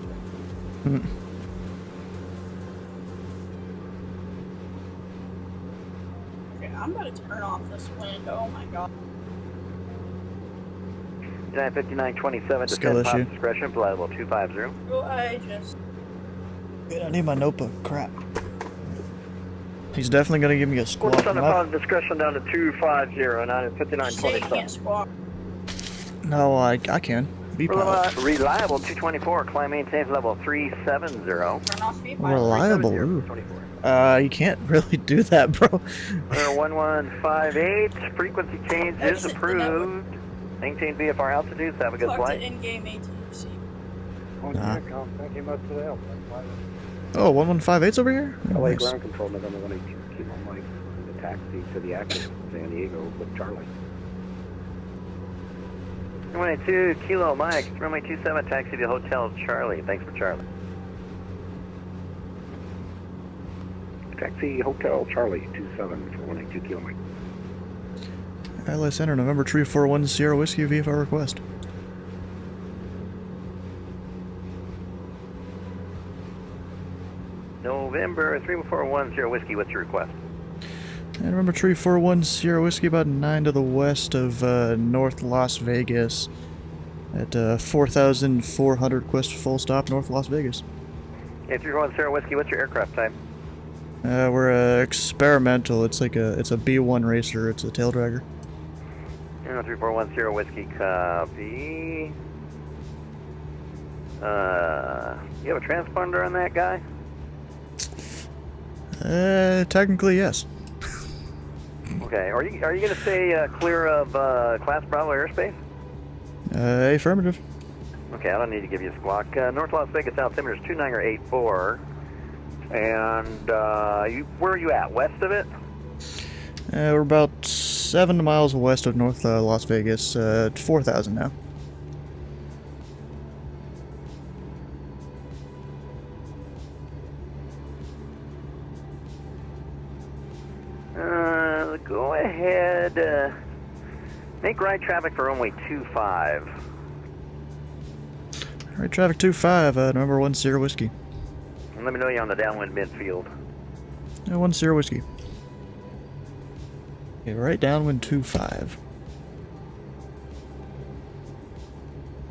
Okay, Okay, I'm gonna turn off this wind. Oh my god. 5927, Skill descend issue. pop discretion, flight level 250. Oh, I just. Wait, I need my notebook. Crap. He's definitely gonna give me a squawk. Descend pop discretion down to 250, 5927. Say you can't squawk. No, I can. Be pilot. Reliable 224, climb maintains level 370. Turn off V5. Reliable. Ooh. 24. You can't really do that, bro. 1158, frequency change is Exit the network. approved. Maintain VFR altitudes, have a good Talk to flight. in-game ATC. Nah. Thank you much for the help. Oh, 1158's over here? Oh, LA nice. ground control, November 182, Kilo Mike, the taxi to the active San Diego with Charlie. 182, Kilo Mike, runway 27, taxi to Hotel Charlie. Thanks for Charlie. Taxi Hotel Charlie 27 for 182 Kilo Mike. LA Center, November 341 Sierra Whiskey VFR request. November 3410 Whiskey, what's your request? And November 341 Sierra Whiskey, about 9 to the west of North Las Vegas. At 4,400 request full stop, North Las Vegas. Okay, 341 Whiskey, what's your aircraft type? We're experimental. It's like it's a B1 racer. It's a tail dragger. 3410 Whiskey, copy. You have a transponder on that guy? Technically yes. Okay, are you going to stay clear of Class Bravo airspace? Affirmative. Okay, I don't need to give you a squawk. North Las Vegas altimeter is 2984. And where are you at? West of it? We're about 7 miles west of North Las Vegas. 4,000 now. Go ahead. Make right traffic for runway 25. Alright, traffic 25, number 1 Sierra Whiskey. And let me know you're on the downwind midfield. 1 Sierra Whiskey. Okay, right downwind 25.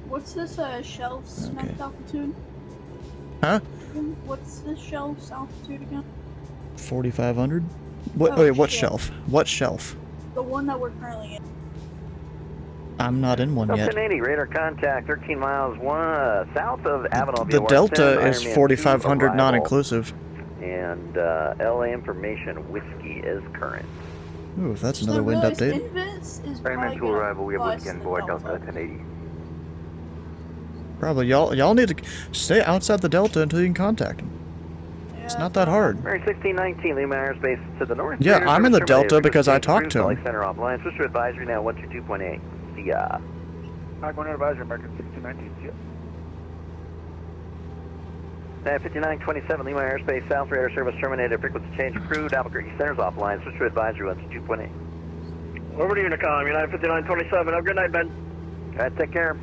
What's this shelf's Okay. max altitude? Huh? What's this shelf's altitude again? 4,500? What? Oh, wait, what shit. shelf? What shelf? The one that we're currently in. I'm not in one yet. 1080, radar contact, 13 miles south of Avenal. The Delta is 4,500 arrival. non-inclusive. And LA information, whiskey is current. Ooh, if that's So another wind really, update. Invis is Airman probably to gonna arrival, we have bust whiskey on the board, Delta. Delta 1080. Probably. Y'all need to stay outside the Delta until you can contact him. It's Yeah, not that hard. Mary 1619, Lima airspace to the north. Yeah, Radar I'm in the service terminated. Delta because I Frequency talked to cruise him. Center offline. Switch to advisory now, 122.8. See ya. High advisory, American 1619. See ya. 5927, Lima airspace south. Radar service terminated. Frequency change approved. Albuquerque Center's offline. Switch to advisory 122.8. Over to Unicom, United 5927. Have a good night, Ben. All right, take care.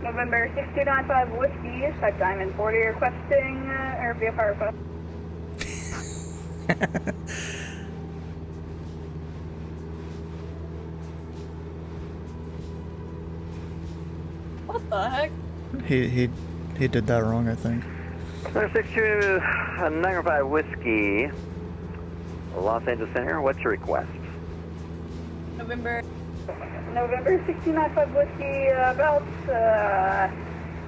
November 6295 Whiskey, type Diamond 40, requesting air VFR request. What the heck? He did that wrong, I think. 6295 Whiskey, Los Angeles Center. What's your request? November. November 6295 Whiskey, about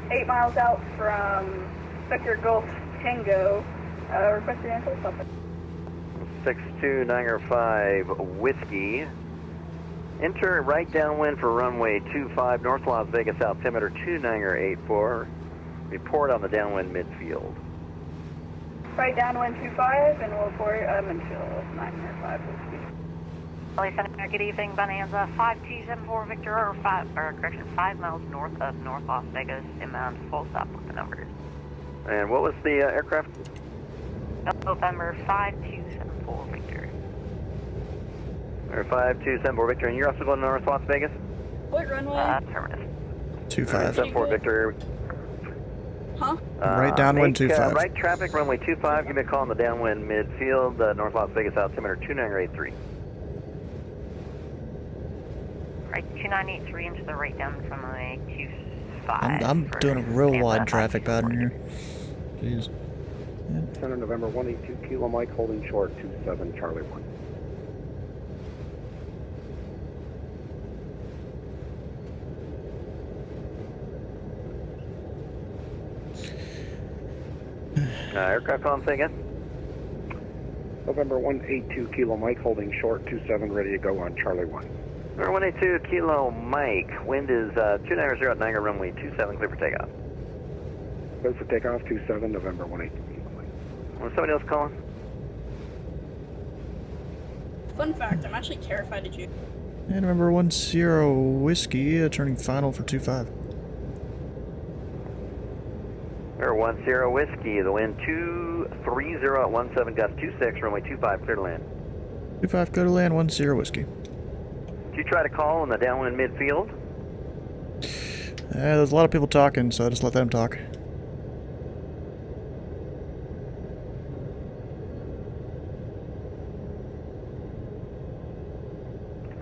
8 miles out from Spectre Gulf Tango, requesting a full stop. 6295 Whiskey. Enter right downwind for runway 25, North Las Vegas altimeter 2984. Report on the downwind midfield. Right downwind 25, and we'll report midfield 905 Whiskey. LA Center, good evening, Bonanza 5274 Victor, or 5 miles north of North Las Vegas, inbound full stop with the numbers. And what was the aircraft? November 5274 Victor. Or 5274 Victor, and you're also going to North Las Vegas? What runway? Affirmative. 25. 74 Victor. Huh? Right downwind make, 25. Right traffic, runway 25. Give me a call on the downwind midfield, North Las Vegas altimeter 2983. Right, 2983 into the right down from runway 25. I'm for doing a real Panda wide traffic 5274. pattern here. Jeez. Center November 182 Kilo Mike holding short 27 Charlie 1. Aircraft on, say again. November 182 Kilo Mike holding short 27 ready to go on Charlie 1. November 182 Kilo Mike, wind is 290 at Niagara runway 27, clear for takeoff. Clear for takeoff 27 November 182 Kilo Mike. Was somebody else calling? Fun fact, I'm actually terrified of you. And remember 10 whiskey, turning final for 25. November 10 Whiskey, the wind 230 at 17 gust 26, runway 25, clear to land. 25, go to land, 10 whiskey. Did you try to call in the downwind midfield? There's a lot of people talking, so I just let them talk.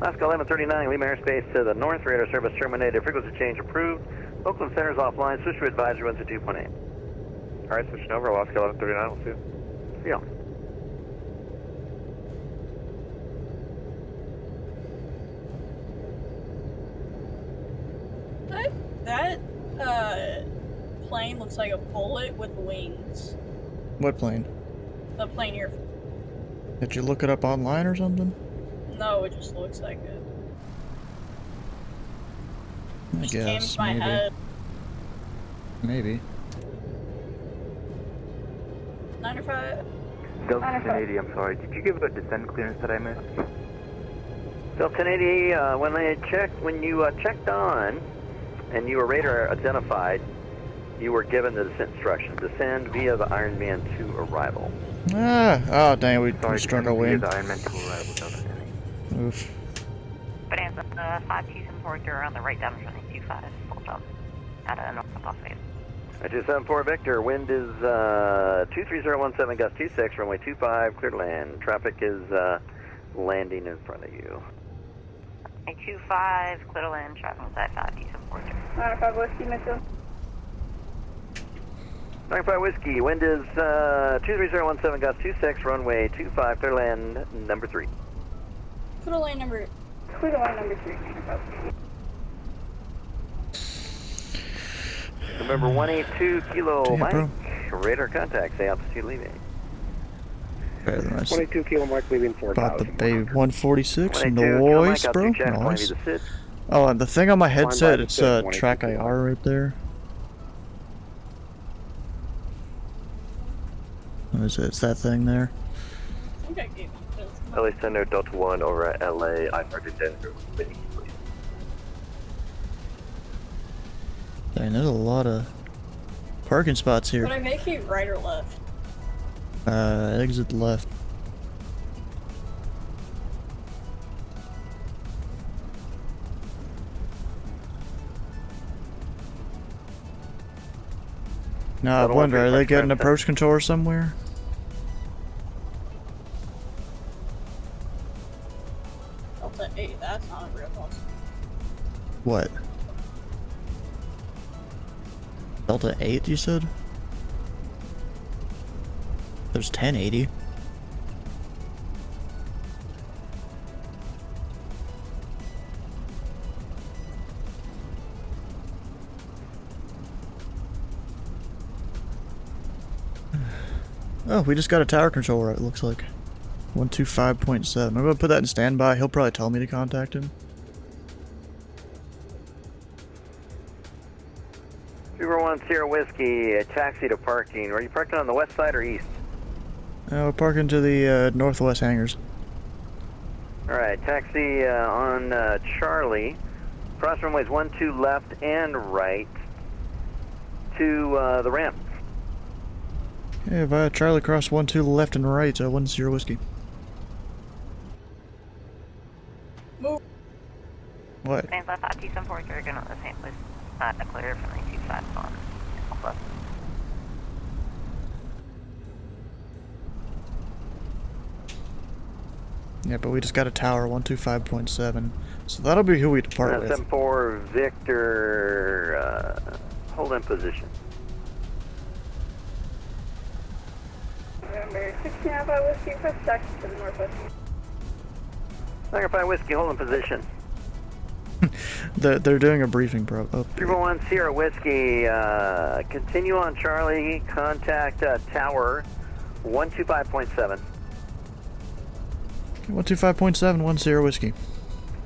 Alaska 1139, Lima airspace to the north, radar service terminated, frequency change approved. Oakland Center's offline, switch to advisory, runs at 2.8. Alright, switching over, Alaska 1139, we'll see you. See y'all. That plane looks like a bullet with wings. What plane? The plane here. Did you look it up online or something? No, it just looks like it. I Just came guess, to my maybe. head. Maybe. 95. Delta 1080, I'm sorry. Did you give a descent clearance that I missed? Delta 1080, when you checked on and you were radar identified, you were given the descent instruction. Descend via the Iron Man 2 arrival. Oh dang, we Sorry, struck our wing. the Iron Man 2 arrival, Delta 1080. Oof. Bonanza 5274 Victor on the right down from 25, full jump at a north Las Vegas. 274 Victor, wind is 23017 gust 26, runway 25, clear to land. Traffic is landing in front of you. 25, clear to land, traffic inside 5274 Victor. 95 Whiskey, midfield. 95 Whiskey, wind is 23017 gust 26, runway 25, clear to land, number 3. Put a lane number. Clear to line number 3, 95. November 182 Kilo Damn, Mike, bro. radar contact, say altitude leaving. Better than us. 22 Kilo Mike leaving About the 4000. Bay 146. 22 Kilo Mike, Nice, bro. altitude check, Nice. the sit. Oh, and the thing on my headset, by it's the sit, track 182 IR right there. What is it? It's that thing there. I think I gave you this. LA Center Delta 1 over at LA. I started Denver. Please. Dang, there's a lot of parking spots Would here. I vacate right or left? Exit left. Now I Level wonder, are 135 they getting traffic. approach control somewhere? Delta 8, that's not a real boss. What? Delta 8, you said? There's 1080. Oh, we just got a tower controller, it looks like. 125.7. I'm gonna put that in standby. He'll probably tell me to contact him. Uber 10 Whiskey, a taxi to parking. Are you parking on the west side or east? We're parking to the northwest hangars. Alright, taxi on Charlie. Cross runways 12 left and right to the ramp. Yeah, via Charlie Cross 12 left and right, 10 whiskey. Move. What? Bonanza 5274 Victor, going on the same place. Not clear from 25 on Alpha. Yeah, but we just got a tower, 125.7. So that'll be who we depart with. 74 Victor, hold in position. November 16 Alpha Whiskey, press taxi to the northwest. Tiger 5 Whiskey, hold in position. They're doing a briefing, bro. Oh, 341 Sierra Whiskey, continue on Charlie, contact tower 125.7. 125.7, 10 whiskey.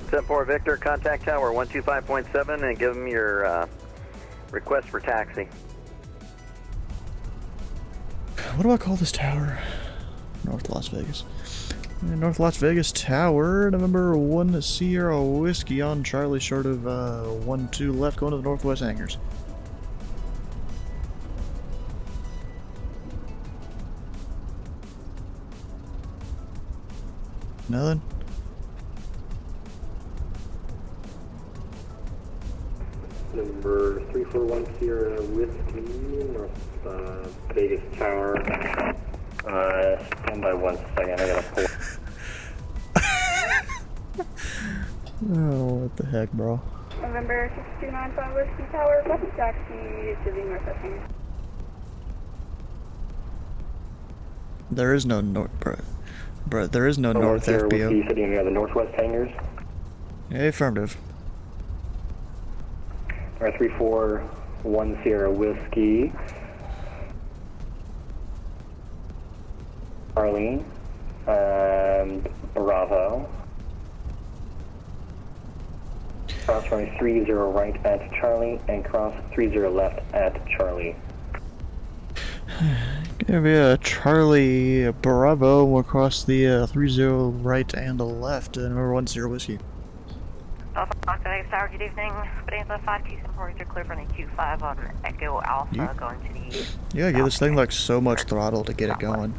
74 Victor, contact tower 125.7 and give them your request for taxi. What do I call this tower? North Las Vegas. North Las Vegas Tower, November 1 Sierra Whiskey on Charlie, short of 1-2 left, going to the northwest hangars. Nothing? Number 341 Sierra Whiskey, North Vegas Tower. Stand by 1 second, I gotta pull. Oh, what the heck, bro? November 6295 Whiskey Tower, bus taxi to the northwest hangar. There is no north, bro. There is no north Sierra FBO. Whiskey sitting near the northwest hangars. Yeah, affirmative. Or 341 Sierra Whiskey. Charlie and Bravo. Cross runway 30 right at Charlie and cross 30 left at Charlie. Gonna be a Charlie Bravo. We'll cross the 30 right and the left, and number 10 whiskey. Alpha Fox Vegas Tower, good evening. Bonanza 527 you're clear running 25 on Echo Alpha going to the east. Yeah, give this thing like so much throttle to get it going.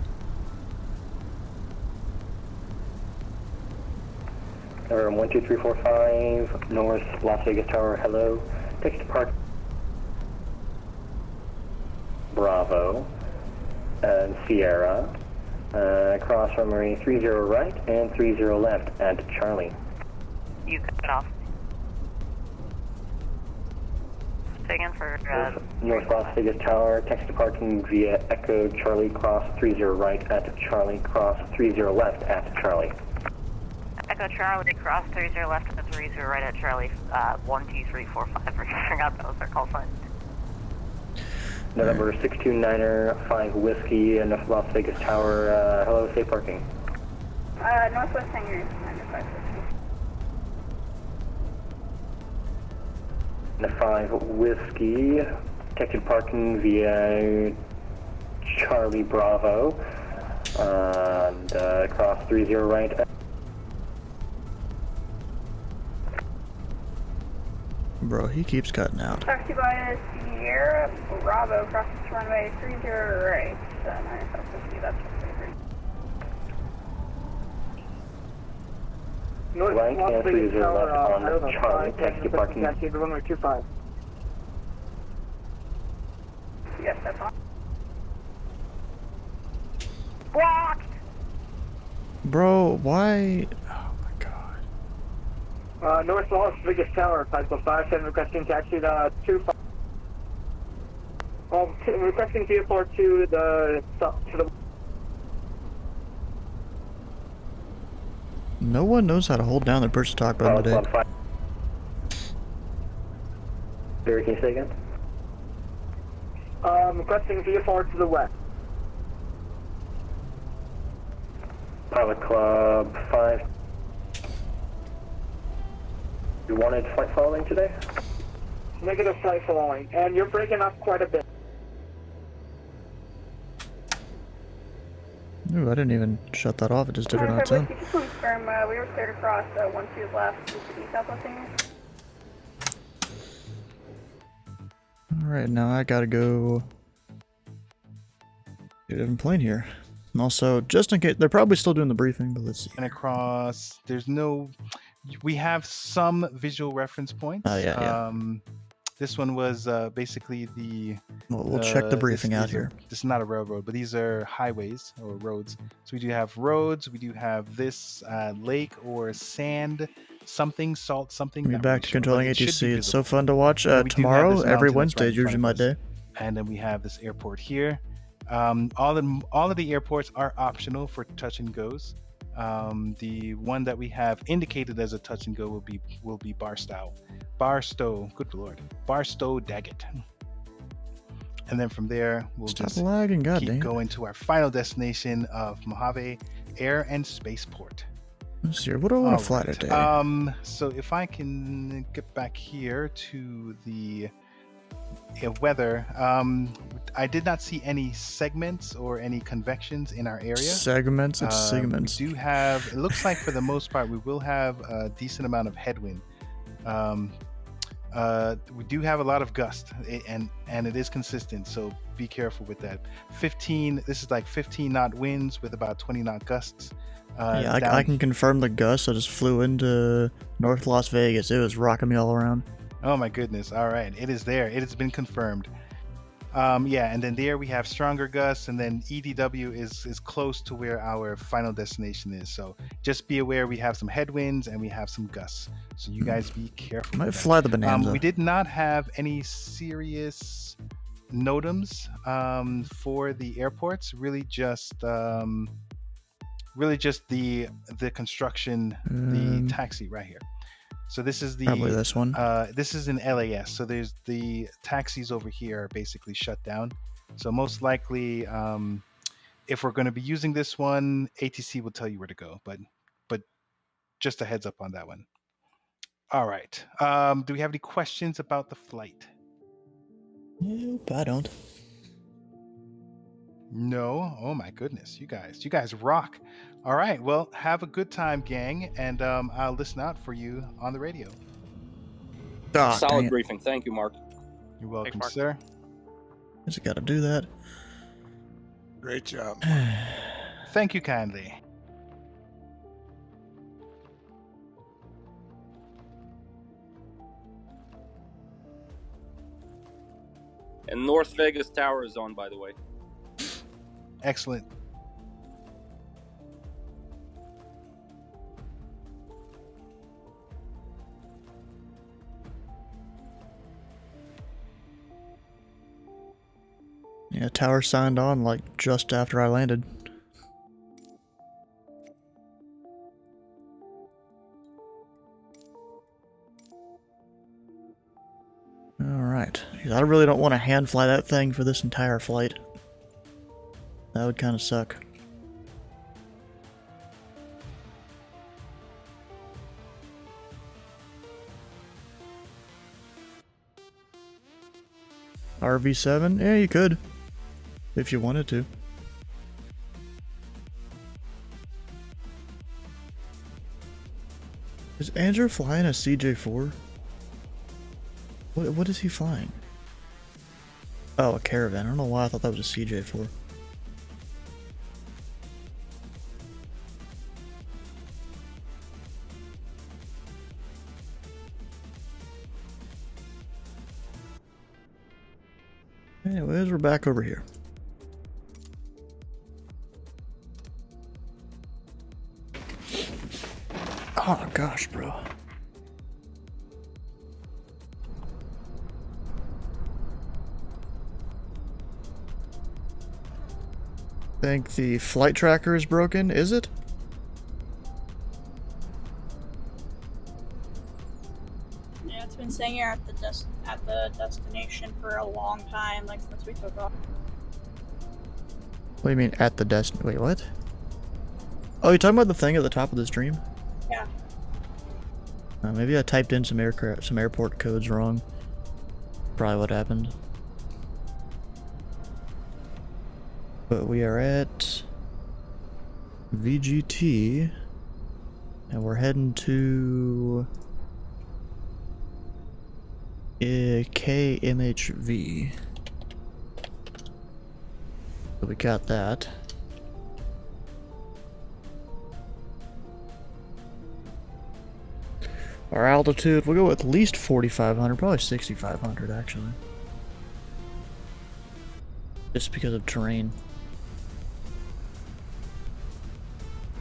Number 12345 North Las Vegas Tower, hello. Text to Park Bravo and Sierra. Cross runway 30 right and 30 left at Charlie. You cut off. Say again for North Las Vegas Tower, text to parking via Echo Charlie, cross 30 right at Charlie, cross 30 left at Charlie. Echo Charlie, cross 30 left at 30 right at Charlie, 12345. I forgot those are call signs. November 629er 5 Whiskey, North Las Vegas Tower, hello, safe parking. Northwest hangars, 95 Whiskey. The 5 Whiskey, protected parking via Charlie Bravo, and cross 30 right. Bro, he keeps cutting out. Taxi by Sierra Bravo, crosses runway 30 right, 95 Whiskey, that's your favorite. Blank and 30 left on Charlie, taxi parking. Runway 25. Yes, that's on. Blocked! Bro, why? North Las Vegas Tower, 557, requesting taxi to 25. Requesting vehicle to the No one knows how to hold down their push to talk button today. Barry, can you say again? requesting vehicle to the west. Pilot Club 5. You wanted flight following today? Negative flight following, and you're breaking up quite a bit. Ooh, I didn't even shut that off, it just did it on its own. Just confirm, we were cleared across 1-2 left to the southwest hangar. Alright, now I gotta go get a different plane here. And also, just in case, they're probably still doing the briefing, but let's see. And across, there's no, we have some visual reference points. Oh, yeah, yeah. This one was basically the. We'll check the briefing out here. This is not a railroad, but these are highways or roads. So we do have roads. We do have this lake or sand, something, salt, something. We're not back really to sure, but controlling it should ATC. be It's so visible. fun to watch. And we do have Tomorrow, this every mountain that's Wednesday, right is in usually front my of us. day. And then we have this airport here. All of the airports are optional for touch and goes. The one that we have indicated as a touch and go will be Barstow. Good lord, Barstow Daggett. And then from there we'll Stop lagging, keep going to our final destination of Mojave Air and Spaceport. Let's see, what do I want to fly today? So if I can get back here to the weather, I did not see any segments or any convections in our area. Segments? It's segments. We do have, it looks like for the most part, we will have a decent amount of headwind. We do have a lot of gust, and it is consistent, so be careful with that. This is like 15 knot winds with about 20 knot gusts. Yeah, I can confirm the gust. I just flew into North Las Vegas. It was rocking me all around. Oh my goodness. All right. It is there. It has been confirmed. Yeah, and then there we have stronger gusts, and then EDW is close to where our final destination is. So just be aware we have some headwinds and we have some gusts. So you guys be careful. Might fly the Bonanza. We did not have any serious NOTAMs for the airports. Really just the construction, the taxi right here. So this is probably this one. This is in LAS. So there's the taxis over here are basically shut down. So most likely, if we're going to be using this one, ATC will tell you where to go. But just a heads up on that one. All right. Do we have any questions about the flight? Nope, I don't. No. Oh my goodness, you guys rock. All right. Well, have a good time, gang, and I'll listen out for you on the radio. Solid briefing. Thank you, Mark. You're welcome, Thanks, sir. Just got to do that. Great job. Thank you kindly. And North Vegas Tower is on, by the way. Excellent. Yeah, tower signed on like just after I landed. Alright. I really don't want to hand fly that thing for this entire flight. That would kind of suck. RV7? Yeah, you could. If you wanted to. Is Andrew flying a CJ4? What is he flying? Oh, a Caravan. I don't know why I thought that was a CJ4. Anyways, we're back over here. Oh gosh, bro. Think the flight tracker is broken, is it? Yeah, it's been sitting here at the destination for a long time, like since we took off. What do you mean at the wait, what? Oh, you're talking about the thing at the top of the stream? Yeah. Maybe I typed in some airport codes wrong. Probably what happened. But we are at VGT, and we're heading to KMHV. So we got that. Our altitude, we'll go at least 4,500, probably 6,500 actually. Just because of terrain.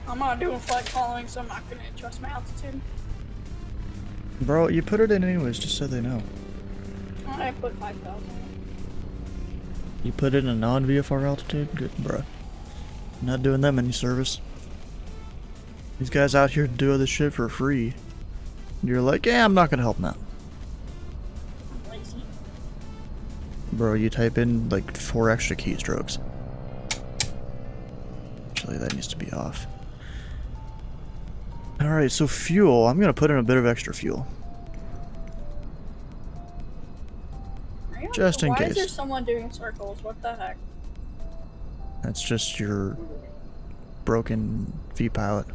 I'm not doing flight following, so I'm not gonna adjust my altitude. Bro, you put it in anyways, just so they know. I put 5,000. You put it in a non-VFR altitude? Good, bro. Not doing them any service. These guys out here do this shit for free. You're like, yeah, I'm not gonna help them out. I'm lazy. Bro, you type in like 4 extra keystrokes. Actually, that needs to be off. Alright, so fuel. I'm gonna put in a bit of extra fuel. Just in Why case. is there someone doing circles? What the heck? That's just your broken V-pilot.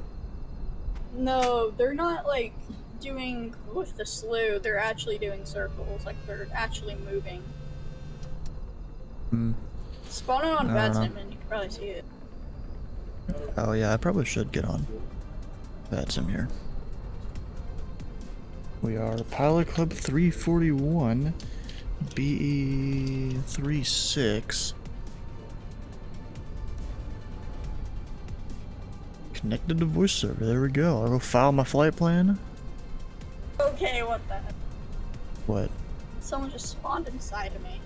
No, they're not like doing with the slew. They're actually doing circles. Like they're actually moving. Hmm. Spawn it on I bad don't know. sim and you can probably see it. Oh yeah, I probably should get on Bad Sim here. We are Pilot Club 341, BE 36. Connected to voice server, there we go. I'll go file my flight plan. Okay, what the heck? What? Someone just spawned inside of me.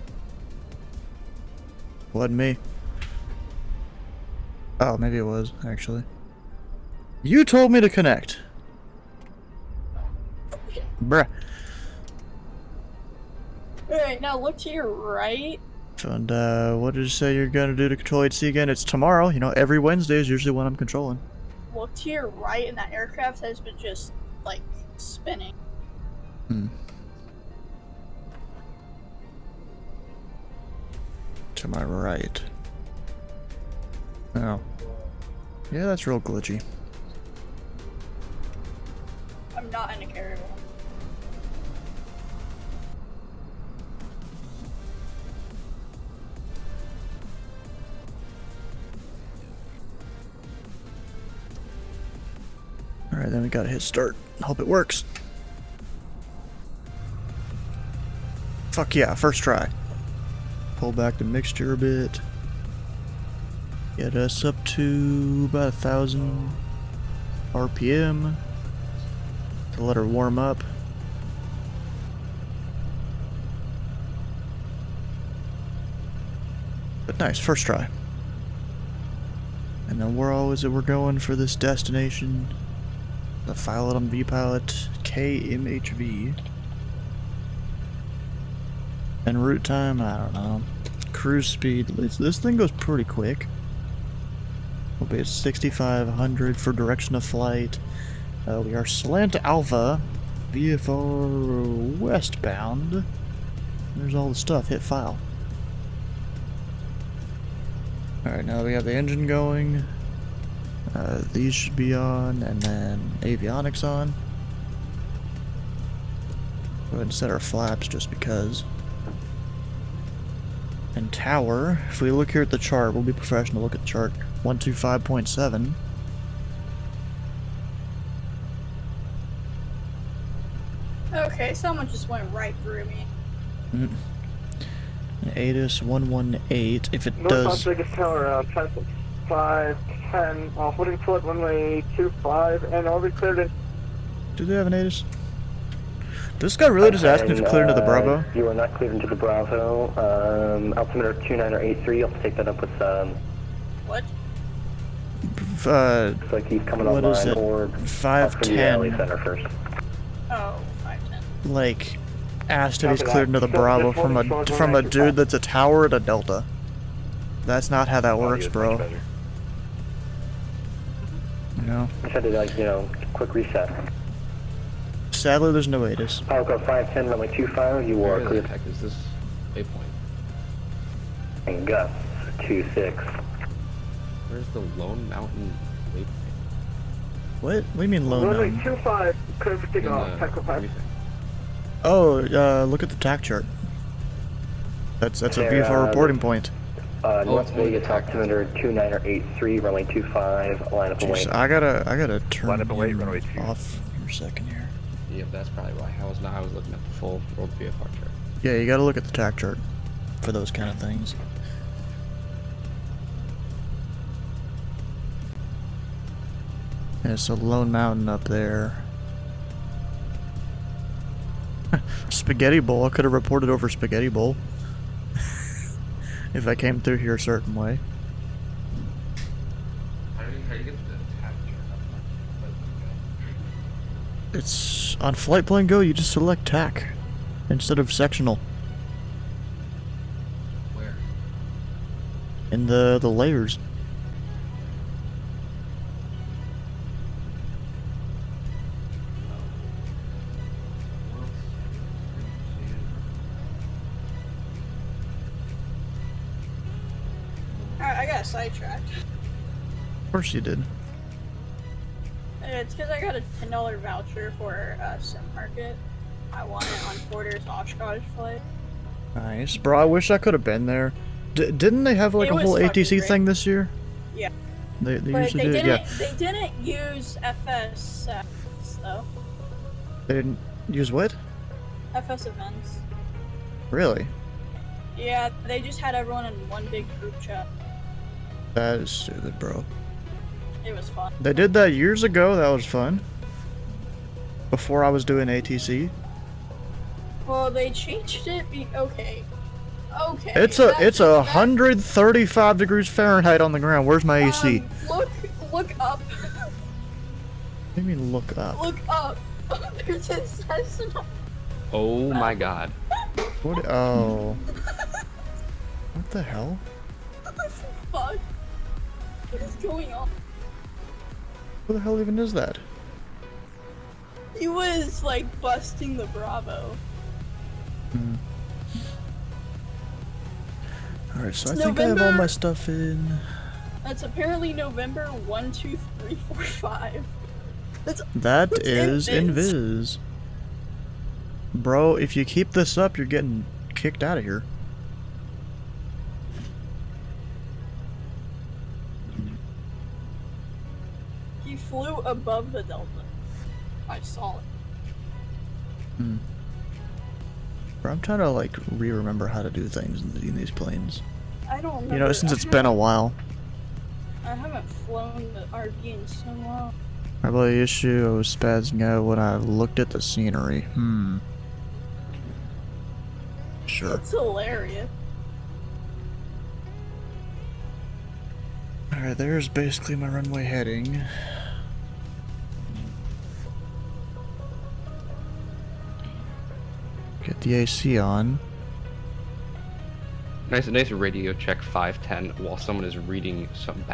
Wasn't me. Oh, maybe it was, actually. You told me to connect. Bruh. Alright, now look to your right. And what did you say you're gonna do to control HC again? It's tomorrow. You know, every Wednesday is usually when I'm controlling. Look to your right, and that aircraft has been just, like, spinning. Hmm. To my right. Oh. Yeah, that's real glitchy. I'm not in a carrier one. Alright, then we gotta hit start. Hope it works. Fuck yeah, first try. Pull back the mixture a bit. Get us up to about 1,000 RPM. To let her warm up. But nice, first try. And then we're going for this destination. The file it on VPilot KMHV. And route time, I don't know. Cruise speed, this thing goes pretty quick. We'll be at 6,500 for direction of flight. We are slant alpha, VFR westbound. There's all the stuff, hit file. Alright, now we have the engine going. These should be on, and then avionics on. Go ahead and set our flaps just because. And tower, if we look here at the chart, we'll be professional, look at the chart. 125.7. Okay, someone just went right through me. ATIS 118, if it North does... Las Vegas Tower, 510, holding foot, runway 25, and I'll be cleared in. Do they have an ATIS? This guy really just asking if you're cleared into the Bravo? You are not cleared into the Bravo. Altimeter 2983, I'll take that up with, What? looks like he's coming what online is it? board. 510. Center first. Oh, 510. Like, asked if he's cleared into the Bravo from a dude that's a tower at a Delta. That's not how that works, bro. You know? I had to, like, you know, quick reset. Sadly, there's no ATIS. Falco 510, runway 25, you are Where cleared. the heck is this waypoint? And Gus 26. Where's the Lone Mountain waypoint? What? What do you mean low Runway now? 25, cleared for takeoff, tackle 5. Oh, look at the TAC chart. That's a VFR reporting point. North Vegas altimeter 2983, runway 25, line up and wait. Jeez, I gotta turn Line up and wait, him runway 2. off for a second here. Yeah, that's probably why. I was looking at the full world VFR chart. Yeah, you gotta look at the tack chart for those kind of things. There's a Lone Mountain up there. Spaghetti Bowl. I could have reported over Spaghetti Bowl. If I came through here a certain way. How do you get the tack chart? It's on Flight Plan Go, you just select tack instead of sectional. Where? In the layers. I got sidetracked. Of course you did. It's because I got a $10 voucher for Sim Market. I won it on Porter's Oshkosh flight. Nice. Bro, I wish I could have been there. Didn't they have like It a was whole fucking ATC great. thing this year? Yeah. They But usually they do, didn't. yeah. They didn't use FS though. They didn't use what? FS events. Really? Yeah, they just had everyone in one big group chat. That is stupid, bro. It was fun. They did that years ago, that was fun. Before I was doing ATC. Well, they changed it. Okay. Okay. It's 135 degrees Fahrenheit on the ground. Where's my AC? Look up. What do you mean look up? Look up. There's a Cessna. Oh my god. What? Oh. What the hell? Fuck. What is going on? What the hell even is that? He was like busting the Bravo. Hmm. Alright, so It's I think I have all November. my stuff in. That's apparently November 1, 2, 3, 4, 5. That What's is Invis? Invis. Bro, if you keep this up, you're getting kicked out of here. He flew above the Delta. I saw it. Hmm. Bro, I'm trying to like re-remember how to do things in these planes. I don't remember. You know, since it's been a while. I haven't flown the RV in so long. Probably the issue I was spazzing out when I looked at the scenery. Sure. It's hilarious. Alright, there's basically my runway heading. Get the AC on. Nice radio check 510 while someone is reading something.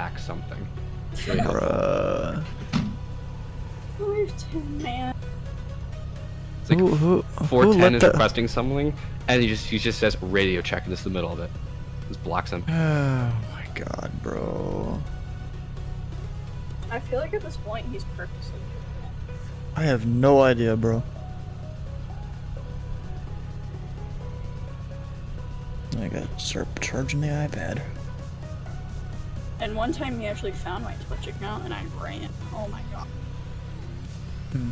Really helpful. Bruh. 510, man. It's like Who 410 let is the- requesting something, and he just says radio check, and this is the middle of it. Just blocks him. Oh my god, bro. I feel like at this point he's purposely doing I have no idea, bro. I gotta start charging the iPad. it. And one time he actually found my Twitch account and I ran. Oh my god. Hmm.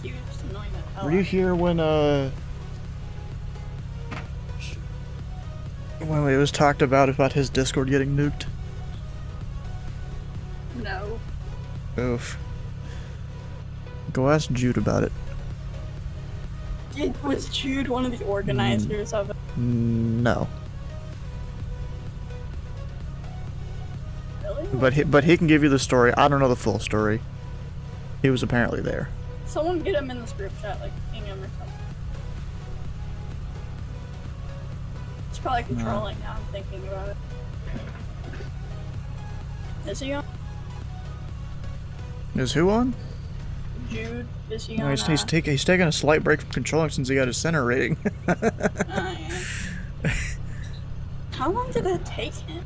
He was just annoying the hell Were you out. here when it was talked about his Discord getting nuked? No. Oof. Go ask Jude about it. It was Jude, one of the organizers of it. No. Really? But he can give you the story. I don't know the full story. He was apparently there. Someone get him in this group chat, like ping him or something. It's probably controlling now, I'm thinking about it. Is he on? Is who on? Jude? Is he No, on? he's taking a slight break from controlling since he got his center rating. How long did that take him?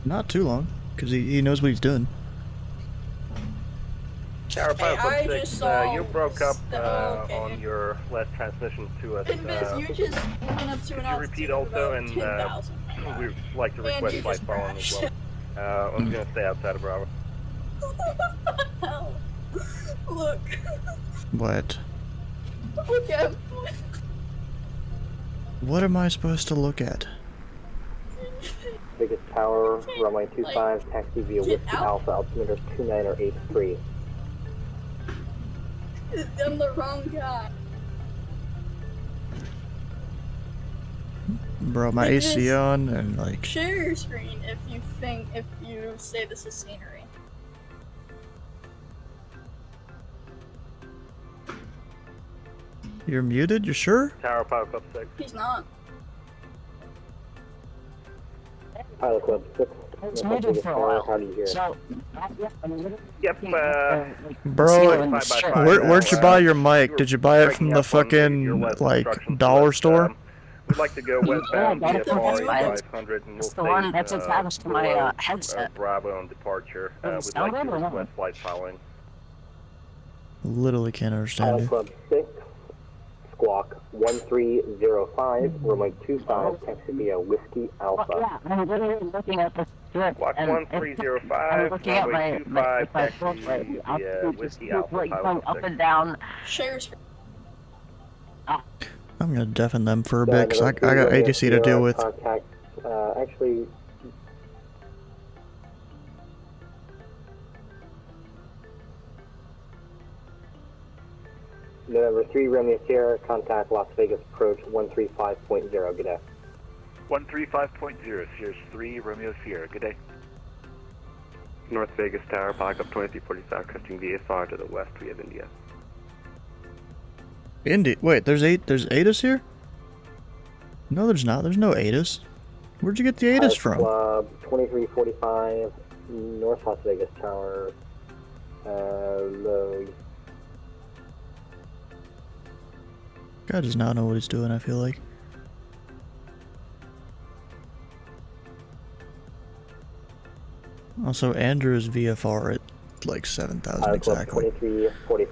Not too long, because he knows what he's doing. Tower Hey, I 516, just saw you broke up okay. on your last transmission to us. Invis, you just went up to an Could you altitude repeat of also, about and 10,000. we'd like to And request you flight just following as crashed. well. I'm going to stay outside of Bravo. Hell. Look. What? Look at him. What am I supposed to look at? Biggest tower, runway 25, taxi via Whiskey Alpha, altimeter 29 or 83. I'm the wrong guy. Bro, my AC on and like. Share your screen if you say this is scenery. You're muted, you sure? Tower Pilot Club 6. He's not. Pilot Club 6. It's muted for a while. How do you hear? So, Yep, Bro, where'd you buy your mic? Did you buy it from the fucking, like, dollar store? We'd like to go westbound via Far 500 and we'll it's the one stay, that's attached to my headset. Bravo on departure. We'd like Sound to or what? request flight following. Literally can't understand Pilot you. Club 6, Squawk 1305, runway 25, taxi via Whiskey Alpha. Yeah, I'm literally looking at the strip. Squawk and 1305, I'm looking at runway my 25, book taxi right via now. Whiskey Alpha, Like Pilot going Club up 6. and down. Share your screen. I'm gonna deafen them for a bit, because I got ADC to deal with. Contact, actually, November 3, Romeo Sierra, contact Las Vegas approach 135.0, good day. 135.0, Sierra 3, Romeo Sierra, good day. North Vegas Tower, Pilot Club 2345, cresting VFR to the west, we have India. Wait, there's ATIS here? No, there's not. There's no ATIS. Where'd you get the ATIS from? Club 2345, North Las Vegas Tower, load. Guy does not know what he's doing, I feel like. Also, Andrew is VFR at like 7,000 exactly. 2340.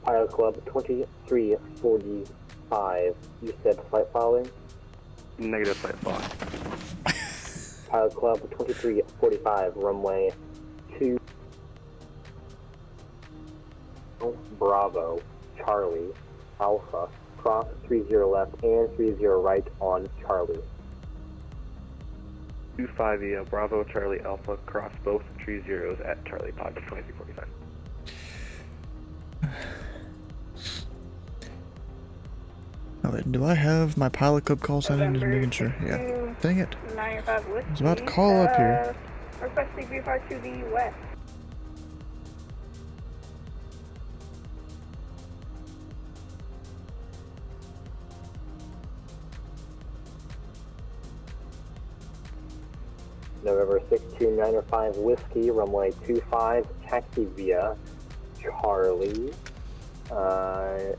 Pilot Club 2345. You said flight following? Negative flight following. Pilot Club 2345, runway 2 Bravo, Charlie, Alpha, cross 30 left and 30 right on Charlie. 25 via Bravo, Charlie, Alpha, cross both 30s at Charlie, Pod 2345. Oh wait, do I have my Pilot Club call sign in? Just making sure. Yeah. Dang it. 905 Whiskey. I was about to call up here. Requesting VFR to the west. November 62905 Whiskey, runway 25, taxi via Charlie,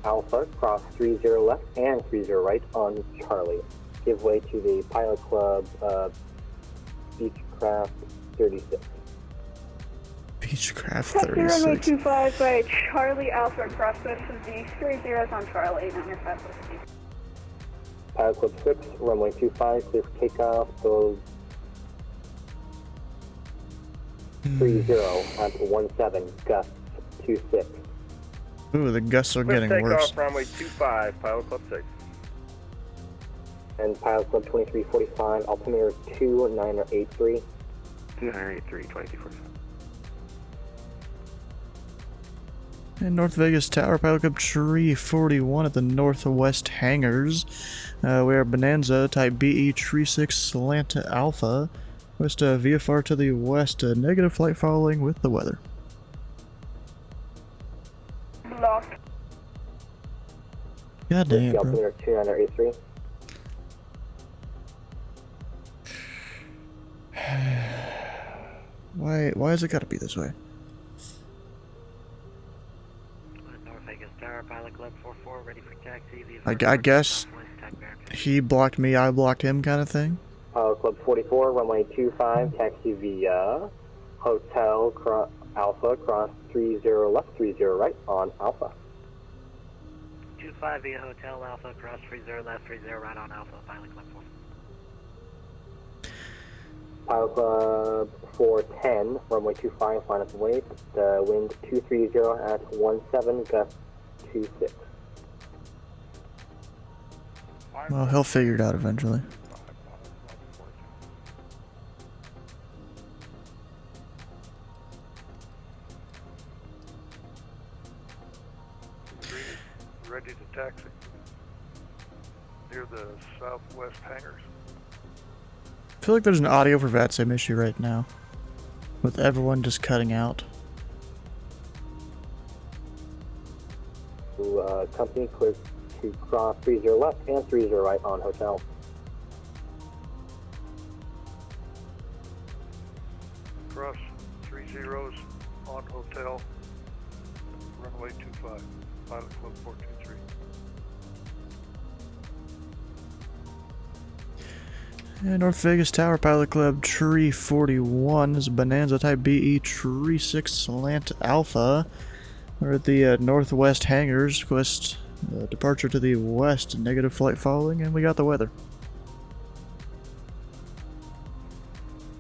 Alpha, cross 30 left and 30 right on Charlie. Give way to the Pilot Club, Beechcraft 36. Beechcraft Taxi runway 36. 25 by Charlie Alpha, cross both of the 30s on Charlie, 905 Whiskey. Pilot Club 6, runway 25, clear for takeoff, go 30 at 17, gusts 26. Ooh, the gusts are getting worse. Takeoff runway 25, Pilot Club 6. And Pilot Club 2345, altimeter 2983. 2983, 2245. And North Vegas Tower, Pilot Club Tree 41 at the northwest hangars. We are Bonanza, type BE Tree 6 Slant Alpha. West VFR to the west, negative flight following with the weather. Lost. God dang it, bro. Altimeter 2983. Why has it got to be this way? North Vegas Tower, Pilot Club 44, ready for taxi. I guess he blocked me, I blocked him kind of thing. Pilot Club 44, runway 25, taxi via Hotel Alpha, cross 30 left, 30 right on Alpha. 25 via Hotel Alpha, cross 30 left, 30 right on Alpha, Pilot Club 4. Pilot Club 410, runway 25, line up and wait. Wind 230 at 17, gust 26. Well, he'll figure it out eventually. Ready to taxi. Near the southwest hangars. I feel like there's an audio for VATSIM issue right now, with everyone just cutting out. Company clear to cross 30 left and 30 right on Hotel. Cross 3 zeros on Hotel. Runway 25. Pilot Club 423. And North Vegas Tower, Pilot Club Tree 41 is Bonanza Type BE Tree 6 Slant Alpha. We're at the northwest hangars. Request departure to the west, negative flight following, and we got the weather.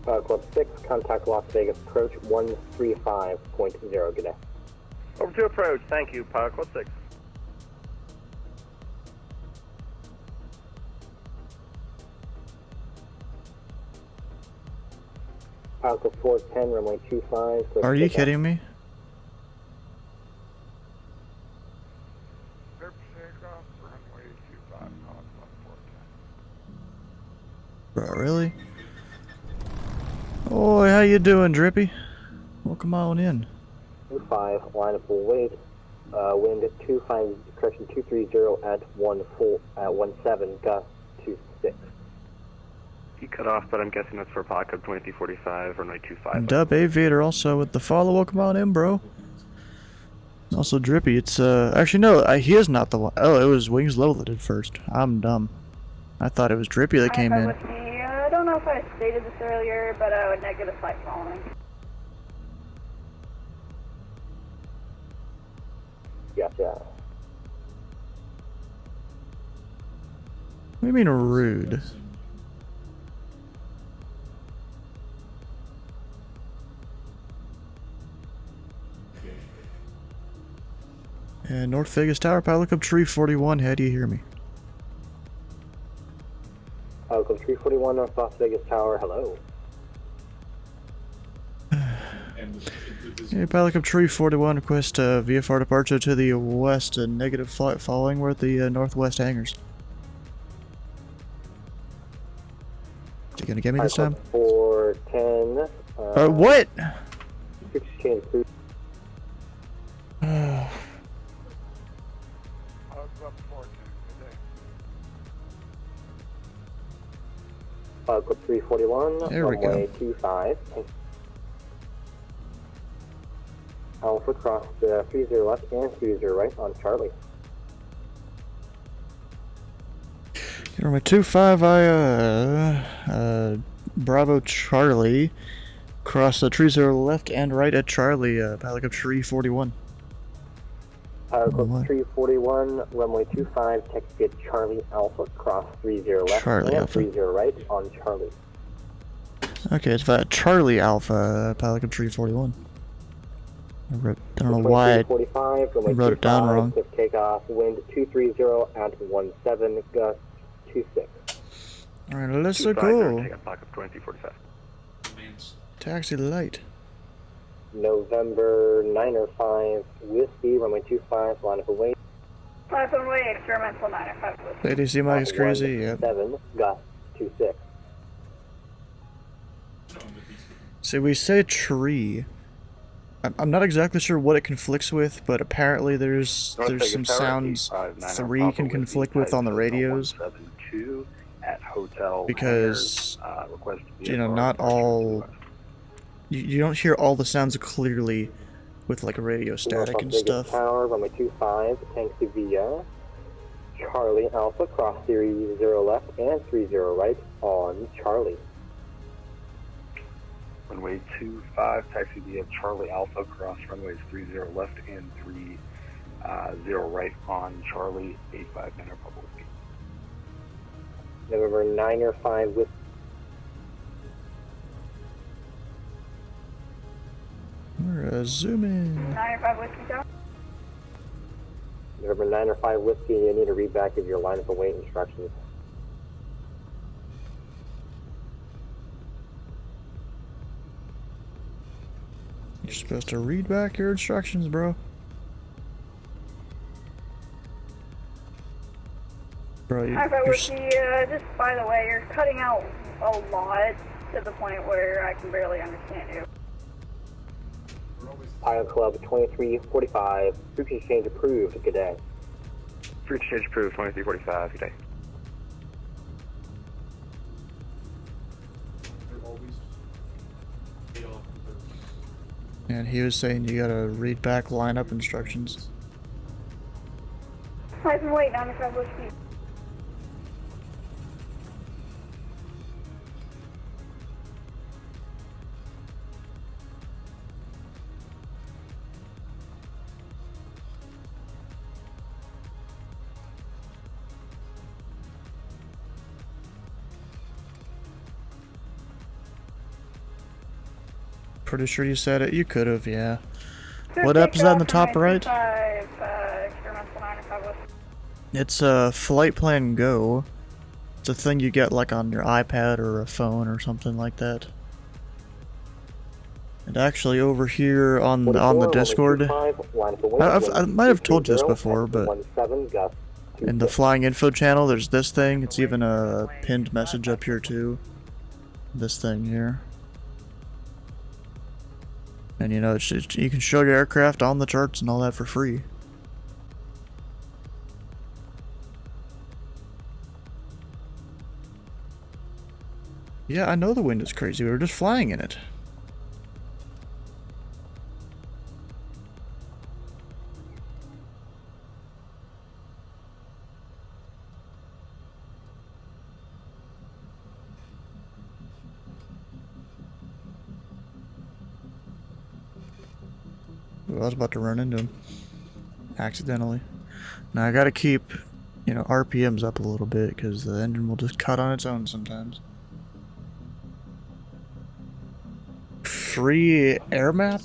Pilot Club 6, contact Las Vegas, approach 135.0. Good day. Over to approach. Thank you, Pilot Club 6. Pilot Club 410, runway 25. Are you kidding me? Bro, really? Oh, how you doing, Drippy? Welcome on in. 25, line up will wait. Wind 230 at 17, gust 26. He cut off, but I'm guessing that's for Pilot Club 2345, runway 25. Dub Aviator also with the follow. Welcome on in, bro. Also Drippy. It's actually no, he is not the one. Oh, it was Wings Low that did first. I'm dumb. I thought it was Drippy that came in. I don't know if I stated this earlier, but a negative flight following. Gotcha. What do you mean rude? And North Vegas Tower, Pilot Club Tree 41, how do you hear me? Pilot Club 341, North Las Vegas Tower, hello. Yeah, Pilot Club Tree 41, request VFR departure to the west, negative flight following. We're at the northwest hangars. You gonna get me this time? 410. What? Exchange food. Pilot Club 341, there we runway go. 25. Alpha cross 30 left and 30 right on Charlie. Runway 25, Bravo Charlie, cross the 30 left and right at Charlie, Pilot Club Tree 41. Pilot Club 341, runway 25, text get Charlie Alpha, cross 30 left Charlie and Alpha. 30 right on Charlie. Okay, it's that Charlie Alpha, Pilot Club Tree 41. I don't know why I 45, wrote it down wrong. Cliff takeoff, wind 230 at 17, gust 26. Alright, let's go. Take up Pilot Club 2345. Taxi light. November 905, Whiskey, runway 25, line up away. 5 runway, experimental 905 Whiskey. ADC Mike is crazy, yep. 7, gust 26. See, we say tree. I'm not exactly sure what it conflicts with, but apparently there's some sounds 3 can conflict with on the radios. At Hotel Because, request you know, not all... You don't hear all the sounds clearly with like radio static and stuff. Tower, runway 25, taxi via Charlie Alpha, cross 30 left and 30 right on Charlie. Runway 25, taxi via Charlie Alpha, cross runways 30 left and 30 right on Charlie 85 Manor Public. November 9 or 5 with We're zooming. 905 Whiskey Tower. November 9 or 5 whiskey, you need a read back of your line of await instructions. You're supposed to read back your instructions, bro. Bro, 905 Whiskey, just by the way, you're cutting out a lot to the point where I can barely understand you. Pilot Club 2345, frequency exchange approved, good day. Frequency exchange approved, 2345, good day. And he was saying you gotta read back lineup instructions. I've been waiting, 905 Whiskey. Pretty sure you said it. You could have, yeah. What app is that in the top right? It's a Flight Plan Go. It's a thing you get like on your iPad or a phone or something like that. And actually over here on the Discord, I might have told you this before, but in the flying info channel there's this thing. It's even a pinned message up here too. This thing here. And you know, you can show your aircraft on the charts and all that for free. Yeah, I know the wind is crazy. We were just flying in it. Ooh, I was about to run into him. Accidentally. Now I gotta keep, you know, RPMs up a little bit because the engine will just cut on its own sometimes. Free air map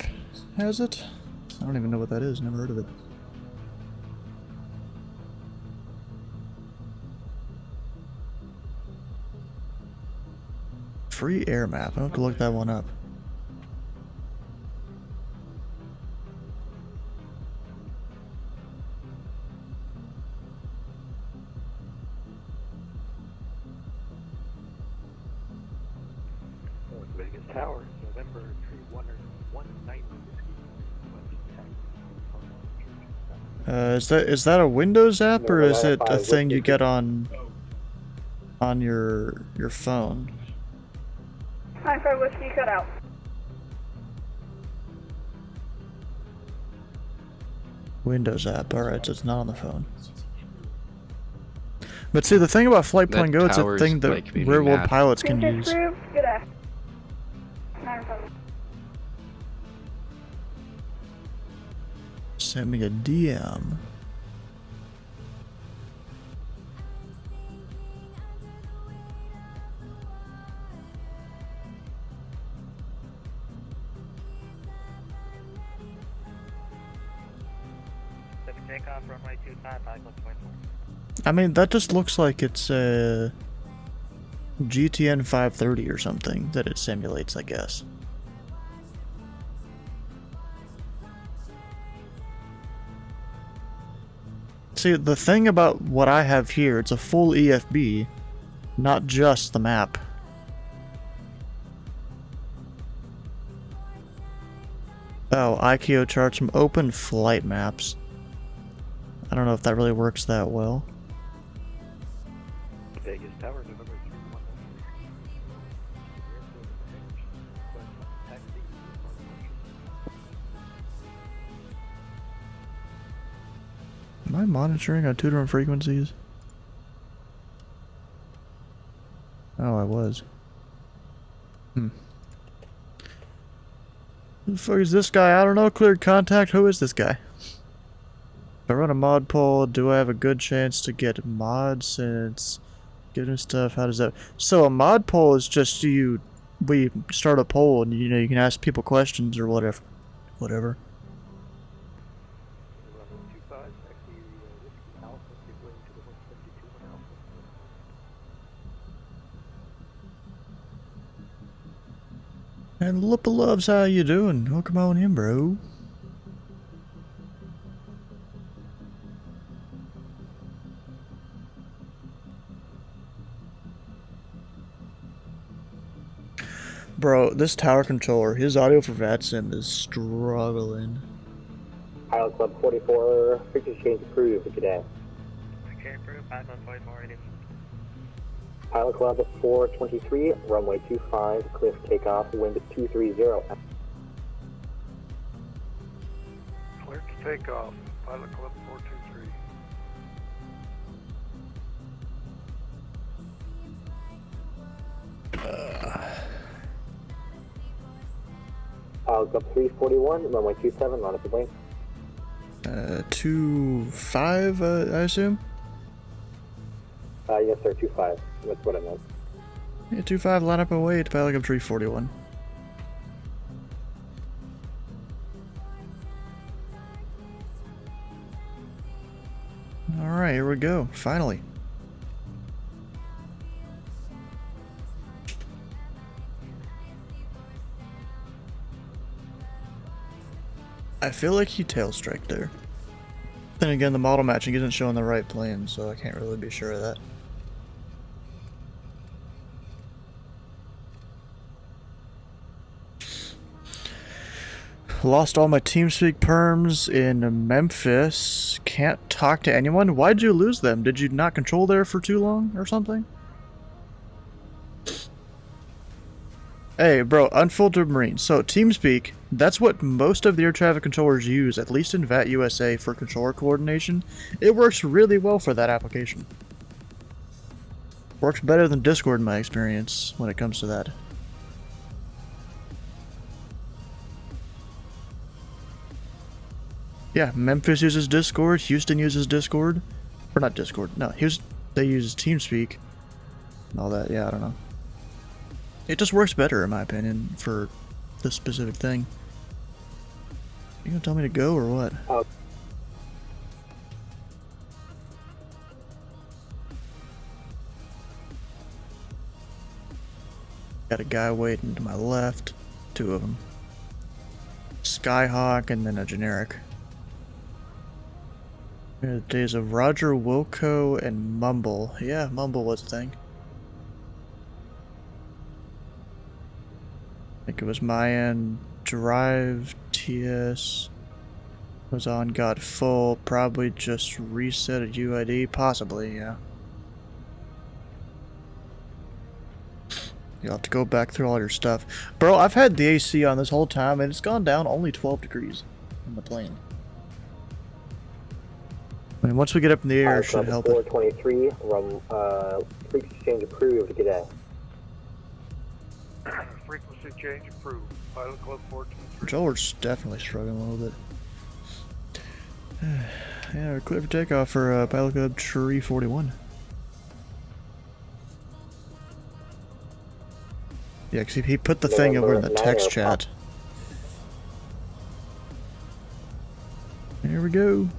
has it? I don't even know what that is. Never heard of it. Free air map. I have to look that one up. North Vegas Tower, November 190. Is that a Windows app or is it a thing you get on your phone? 905 Whiskey, cut out. Windows app. Alright, so it's not on the phone. But see, the thing about Flight Plan Go, it's a thing that real world pilots can use. Good day. 905. Send me a DM. Takeoff, runway 25, pilot club 24. I mean, that just looks like it's a GTN 530 or something that it simulates, I guess. See, the thing about what I have here, it's a full EFB, not just the map. Oh, ICAO charts from open flight maps. I don't know if that really works that well. Vegas Tower, November 311. Am I monitoring on 2 different frequencies? Oh, I was. Who the fuck is this guy? I don't know. Cleared contact. Who is this guy? If I run a mod poll, do I have a good chance to get mods since getting stuff? How does that? So a mod poll is just we start a poll and you can ask people questions or whatever. Whatever. And Lupa Loves, how you doing? Welcome on in, bro. Bro, this tower controller, his audio for VATSIM is struggling. Pilot Club 44, frequency change approved today. Okay, approved. 5144 it is. Pilot Club 423, runway 25, cliff takeoff, wind 230. Cleared to take off. Pilot Club 423. Pilot Club 341, runway 27, line up the wing. 25, I assume? Yes sir, 25, that's what I meant. Yeah, 25, line up and wait, Pilot Club 341. Alright, here we go, finally. I feel like he tail strike there. Then again, the model matching isn't showing the right plane, so I can't really be sure of that. Lost all my TeamSpeak perms in Memphis. Can't talk to anyone? Why'd you lose them? Did you not control there for too long or something? Hey, bro, unfiltered marine. So, TeamSpeak, that's what most of the air traffic controllers use, at least in VAT USA, for controller coordination. It works really well for that application. Works better than Discord in my experience when it comes to that. Yeah, Memphis uses Discord, Houston uses Discord. Or not Discord, no, they use TeamSpeak. And all that, yeah, I don't know. It just works better, in my opinion, for this specific thing. You gonna tell me to go, or what? Got a guy waiting to my left. Two of them. Skyhawk, and then a generic. The days of Roger, Wilco, and Mumble. Yeah, Mumble was a thing. I think it was Mayan Drive, TS was on, got full, probably just reset a UID, possibly, yeah. You'll have to go back through all your stuff. Bro, I've had the AC on this whole time and it's gone down only 12 degrees in the plane. I mean, once we get up in the air, it should help it. 423, frequency change approved today. Frequency change approved. Pilot Club 423. Controller's definitely struggling a little bit. Yeah, we're clear for takeoff for Pilot Club 341. Yeah, because he put the thing over in the text chat. Here we go.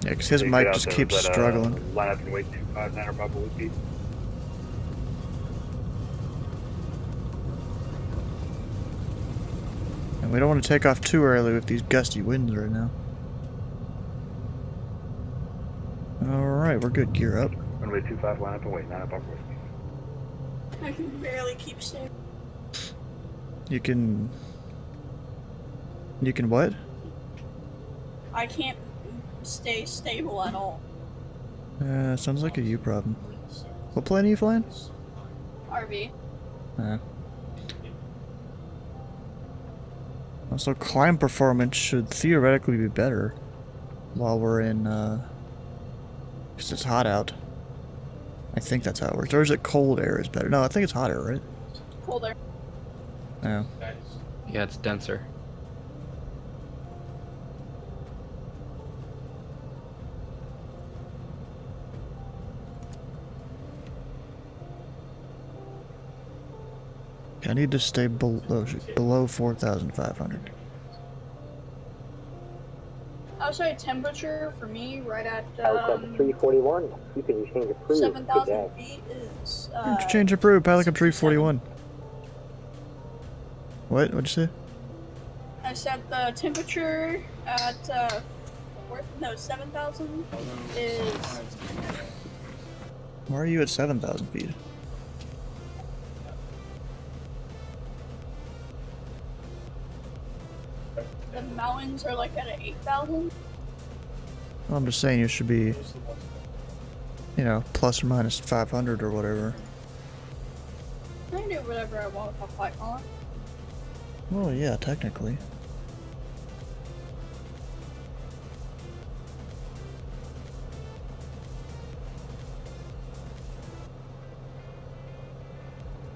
Yeah, because his mic just keeps struggling. Line up and wait 259 or Papa Whiskey. And we don't want to take off too early with these gusty winds right now. Alright, we're good. Gear up. Runway 25, line up and wait, 9 up Papa Whiskey. I can barely keep stable. You can what? I can't stay stable at all. Sounds like a you problem. What plane are you flying? RV. Also, climb performance should theoretically be better while we're in, because it's hot out. I think that's how it works. Or is it cold air is better? No, I think it's hot air, right? Cold air. Yeah. Yeah, it's denser. I need to stay below 4,500. Outside temperature for me, right at Helicopter 341. You can change approved. 7,000 feet is. Change approved. Pilot 341. What? What'd you say? I set the temperature at 7,000 is. Why are you at 7,000 feet? The mountains are like at 8,000. Well, I'm just saying you should be, you know, plus or minus 500 or whatever. I can do whatever I want with my flight on. Well, yeah, technically.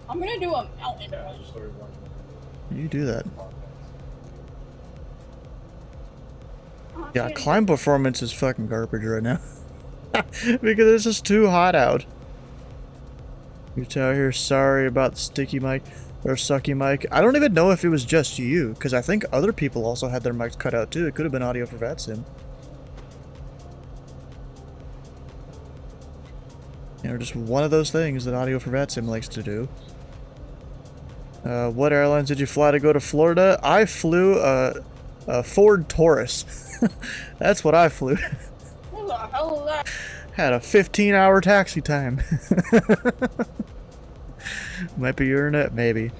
I'm gonna do a mountain. You do that. Yeah, climb performance is fucking garbage right now. Because it's just too hot out. You're out here sorry about the sticky mic or sucky mic. I don't even know if it was just you, because I think other people also had their mics cut out too. It could have been audio for VATSIM. You know, just one of those things that audio for VATSIM likes to do. What airlines did you fly to go to Florida? I flew a Ford Taurus. That's what I flew. What the hell is that? Had a 15-hour taxi time. Might be your internet, maybe.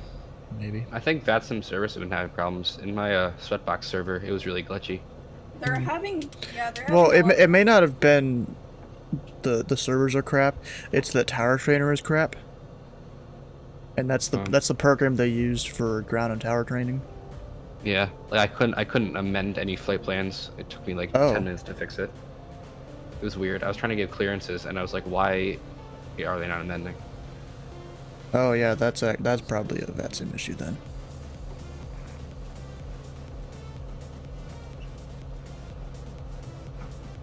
Maybe. I think VATSIM service has been having problems. In my Sweatbox server, it was really glitchy. They're having, Well, it may not have been the servers are crap. It's that Tower Trainer is crap. And that's the program they used for ground and tower training. Yeah, like I couldn't amend any flight plans. It took me like 10 minutes to fix it. It was weird. I was trying to give clearances, and I was like, why are they not amending? Oh yeah, that's probably a VATSIM issue then.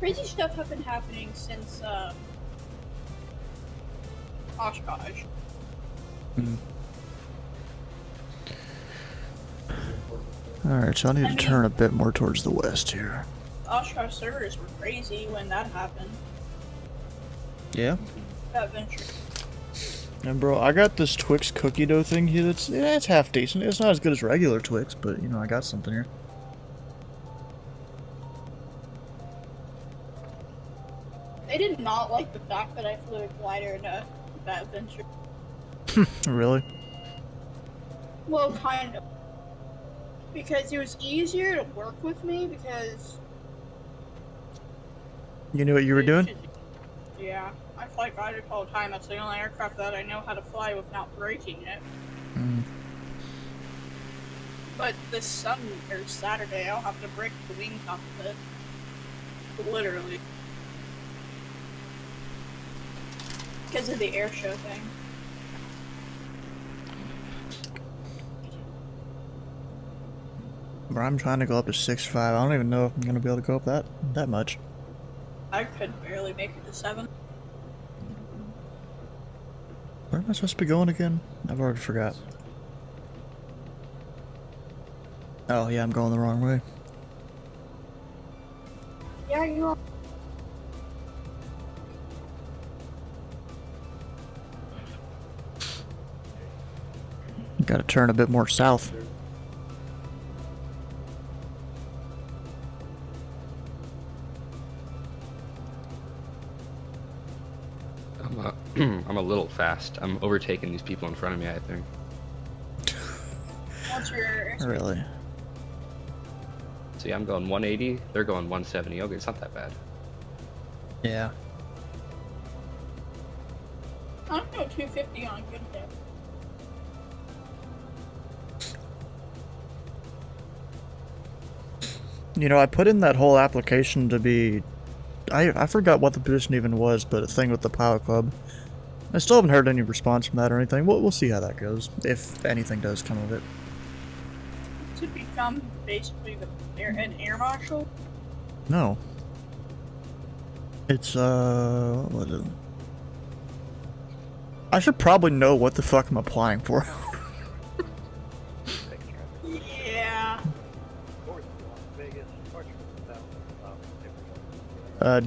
crazy stuff have been happening since Oshkosh. Alright, so I need to turn a bit more towards the west here. Oshkosh servers were crazy when that happened. Yeah? That venture. And bro, I got this Twix cookie dough thing here that's, yeah, it's half decent. It's not as good as regular Twix, but you know, I got something here. They did not like the fact that I flew a glider in that venture. Really? Well, kind of. Because it was easier to work with me because... You knew what you were doing? Yeah, I fly gliders all the time. That's the only aircraft that I know how to fly without breaking it. But this Saturday, I'll have to break the wings off of it. Literally. Because of the air show thing. Bro, I'm trying to go up to 6.5. I don't even know if I'm gonna be able to go up that much. I could barely make it to 7. Where am I supposed to be going again? I've already forgot. Oh yeah, I'm going the wrong way. Yeah, you are. Gotta turn a bit more south. I'm a little fast. I'm overtaking these people in front of me, I think. What's your airspeed? Really? See, I'm going 180, they're going 170. Okay, it's not that bad. Yeah. I don't know, 250 on a good day. You know, I put in that whole application to be... I forgot what the position even was, but a thing with the pilot club. I still haven't heard any response from that or anything. We'll see how that goes, if anything does come of it. to become basically an air marshal? No. It's, what was it? I should probably know what the fuck I'm applying for. Yeah.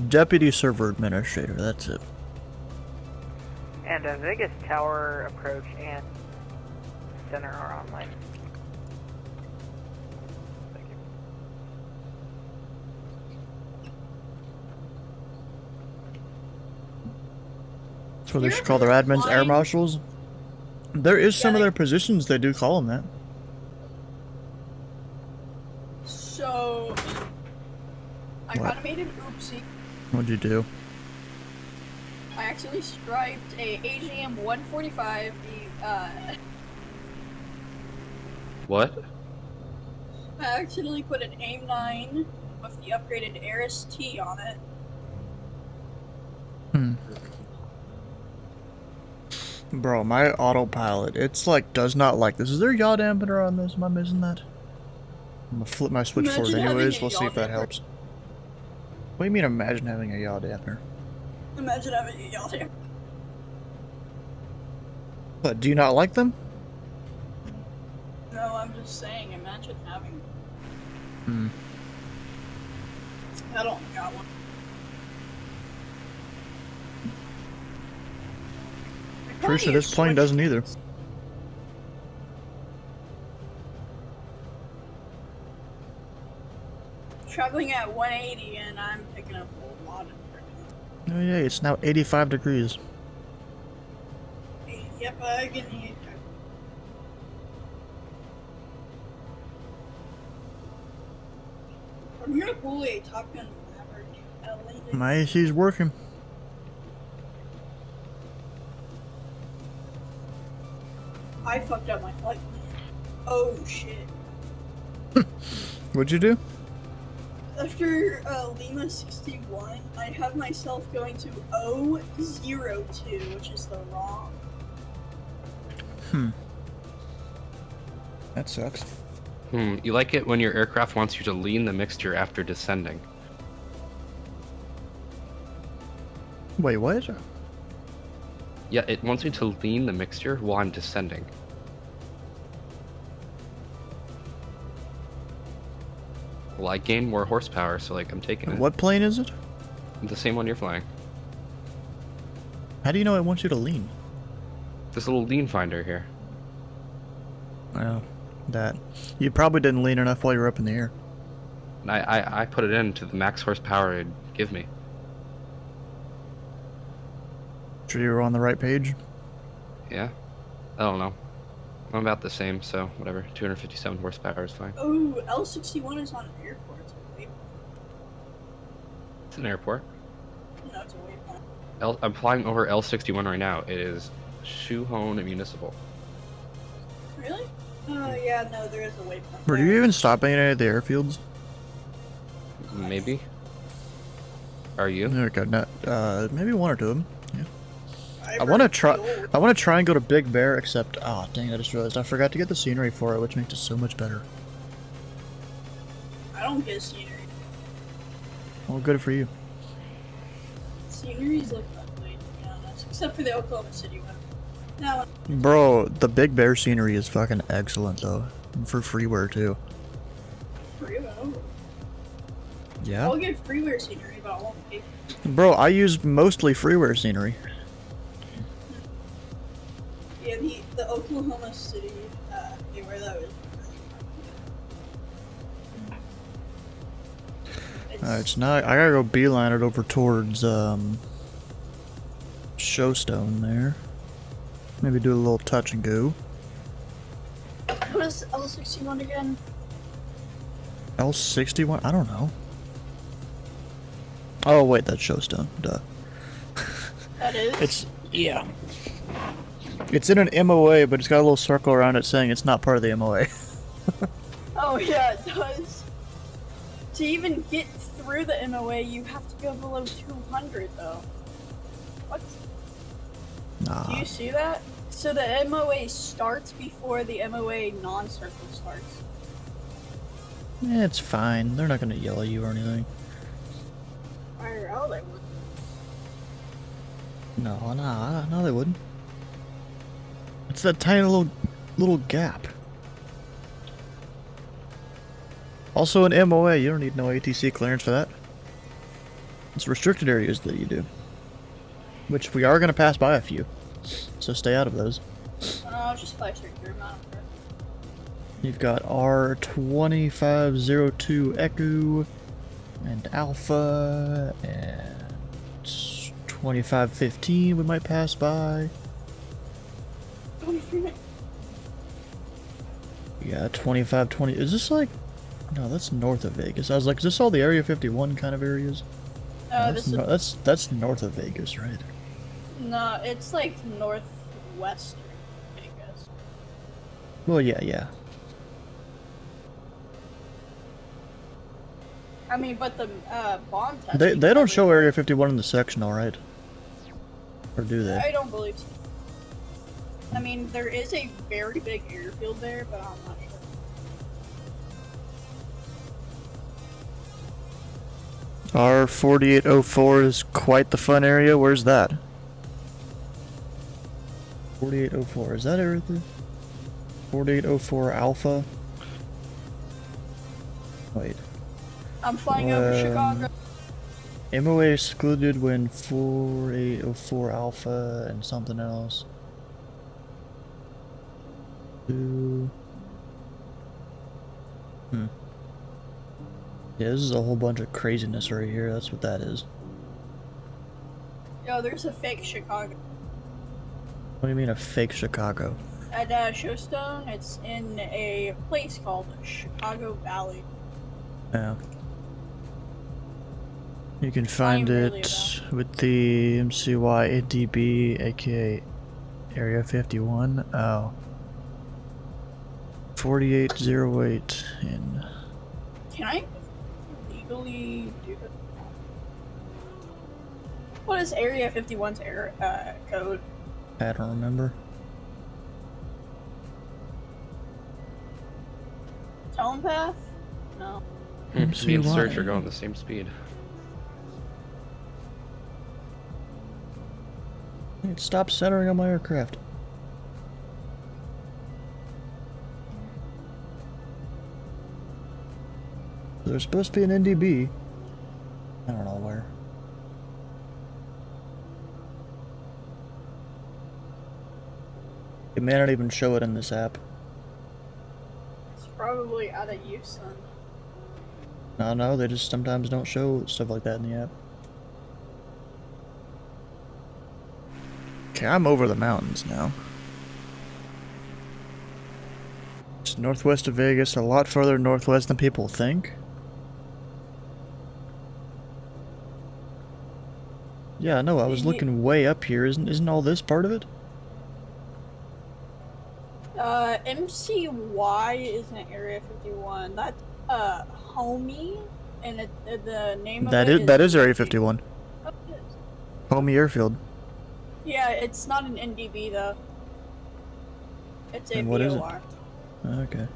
Deputy Server Administrator, that's it. And Vegas Tower approach and center are online. That's what they should call their admins air marshals. There is some of their positions they do call them that. So, I What? kind of made an oopsie. What'd you do? I actually striped a AGM 145. What? I accidentally put an AIM-9 with the upgraded Aris T on it. Bro, my autopilot, it's like, does not like this. Is there a yaw dampener on this? Am I missing that? I'm gonna flip my switch Imagine forward having anyways. a Let's see yaw if that dampener. helps. What do you mean imagine having a yaw dampener? Imagine having a yaw dampener. What, do you not like them? No, I'm just saying, imagine having. Hmm. I don't got one. Pretty sure this plane doesn't either. Traveling at 180 and I'm picking up a lot of. Oh yeah, it's now 85 degrees. Yep, I can hear you. I'm gonna pull a Top Gun Maverick. My AC's working. I fucked up my flight plan. Oh shit. What'd you do? After Lima 61, I have myself going to 002, which is the wrong. That sucks. You like it when your aircraft wants you to lean the mixture after descending. Wait, what? Yeah, it wants me to lean the mixture while I'm descending. Well, I gain more horsepower, so like I'm taking it. What plane is it? The same one you're flying. How do you know it wants you to lean? This little lean finder here. Well, that. You probably didn't lean enough while you were up in the air. And I put it into the max horsepower it'd give me. Sure you were on the right page? Yeah. I don't know. I'm about the same, so whatever. 257 horsepower is fine. Oh, L61 is on an airport. It's a waypoint. It's an airport. No, it's a waypoint. I'm flying over L61 right now. It is Shuhone Municipal. Really? Yeah, no, there is a waypoint. Were you even stopping at any of the airfields? Maybe. Are you? There we go. No, maybe one or two of them. Yeah. I want to try. I want to try and go to Big Bear, except dang! I just realized I forgot to get the scenery for it, which makes it so much better. I don't get scenery. Well, good for you. Sceneries look ugly, to be honest. Except for the Oklahoma City one. That one. Bro, the Big Bear scenery is fucking excellent though, for freeware too. Freeware? Yeah. I'll get freeware scenery, but I won't pay for it. Bro, I use mostly freeware scenery. Yeah, the Oklahoma City, where that was. It's not. I gotta go beeline it over towards Showstone there. Maybe do a little touch and go. What is L61 again? L61? I don't know. Oh wait, that's Showstone. Duh. That is? Yeah. It's in an MOA, but it's got a little circle around it saying it's not part of the MOA. Oh yeah, it does. To even get through the MOA, you have to go below 200 though. What? Nah. Do you see that? So the MOA starts before the MOA non-circle starts. It's fine. They're not gonna yell at you or anything. IRL, they would. No, they wouldn't. It's that tiny little gap. Also, an MOA, you don't need no ATC clearance for that. It's restricted areas that you do. Which we are going to pass by a few. So stay out of those. I'll just fly straight through them. I don't care. You've got R2502 Echo and Alpha and 2515 we might pass by. Yeah, 2520. Is this like... No, that's north of Vegas. I was like, is this all the Area 51 kind of areas? That's north of Vegas, right? No, it's like northwestern Vegas. Well, yeah. I mean, but the bomb test. They don't show Area 51 in the sectional, right? Or do they? I don't believe so. I mean, there is a very big airfield there, but I'm not sure. R4804 is quite the fun area. Where's that? 4804. Is that everything? 4804 Alpha. Wait. I'm flying over Chicago. MOA excluded when 4804 Alpha and something else. Yeah, this is a whole bunch of craziness right here. That's what that is. Yo, there's a fake Chicago. What do you mean a fake Chicago? At Showstone, it's in a place called Chicago Valley. Yeah. You can find it with the MCY ADB, aka Area 51. Oh. 4808 in. Can I legally do it? What is Area 51's code? I don't remember. Telepath? No. Me and Serge are going the same speed. Stop centering on my aircraft. There's supposed to be an NDB. I don't know where. It may not even show it in this app. It's probably out of use then. No, they just sometimes don't show stuff like that in the app. Okay, I'm over the mountains now. It's northwest of Vegas, a lot further northwest than people think. Yeah, no, I was looking way up here. Isn't all this part of it? MCY isn't Area 51. That's Homie, and the name of it that is Area 51. Oh, it is. Homie Airfield. Yeah, it's not an NDB though. It's a And what is it? VOR. Okay.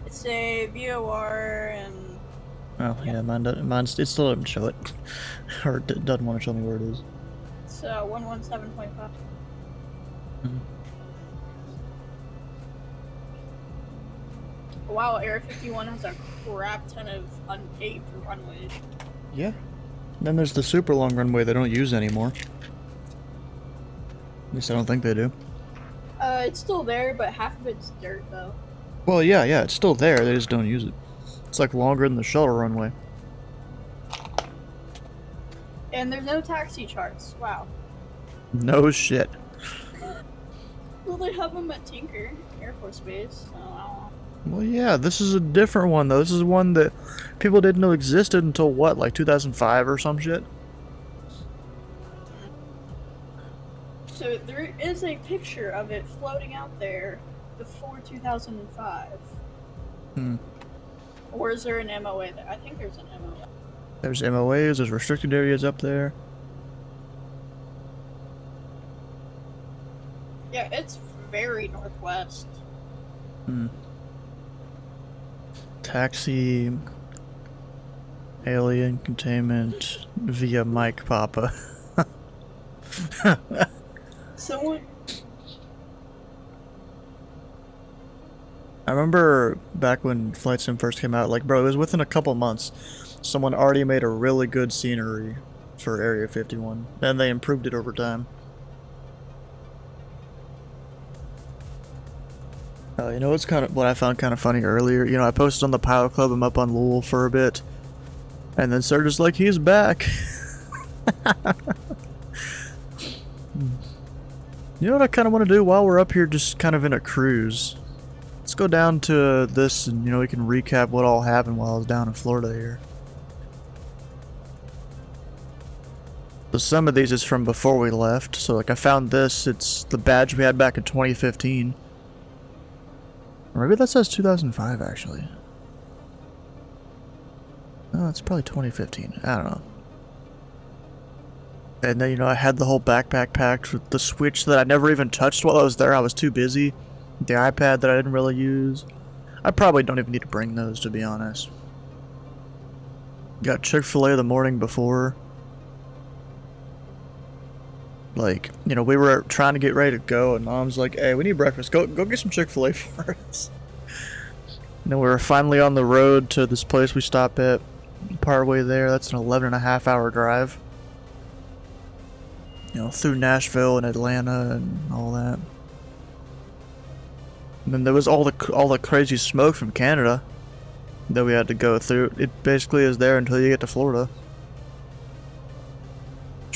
It's a VOR and. Oh yeah, mine's it still doesn't show it, or it doesn't want to show me where it is. It's 117.5. Wow, Area 51 has a crap ton of unpaved runways. Yeah. Then there's the super long runway they don't use anymore. At least I don't think they do. It's still there, but half of it's dirt though. Well, yeah, it's still there. They just don't use it. It's like longer than the shuttle runway. And there's no taxi charts. Wow. No shit. Well, they have them at Tinker Air Force Base. So I don't know. Well, yeah, this is a different one though. This is one that people didn't know existed until what, like 2005 or some shit? So there is a picture of it floating out there before 2005. Or is there an MOA there? I think there's an MOA. There's MOAs, there's restricted areas up there. Yeah, it's very northwest. Taxi alien containment via Mike Papa. Someone. I remember back when Flight Sim first came out, like, bro, it was within a couple months. Someone already made a really good scenery for Area 51, and they improved it over time. You know what's what I found kind of funny earlier? You know, I posted on the Pilot Club, I'm up on Lowell for a bit, and then Serge's like, he's back. You know what I kind of want to do while we're up here, just kind of in a cruise? Let's go down to this and, you know, we can recap what all happened while I was down in Florida here. So some of these is from before we left. So like I found this, it's the badge we had back in 2015. Or maybe that says 2005 actually. No, it's probably 2015. I don't know. And then, you know, I had the whole backpack packed with the Switch that I never even touched while I was there. I was too busy. The iPad that I didn't really use. I probably don't even need to bring those, to be honest. Got Chick-fil-A the morning before. Like, you know, we were trying to get ready to go, and Mom's like, hey, we need breakfast. Go get some Chick-fil-A for us. And then we were finally on the road to this place we stopped at. Partway there, that's an 11.5-hour drive. You know, through Nashville and Atlanta and all that. And then there was all the crazy smoke from Canada that we had to go through. It basically is there until you get to Florida.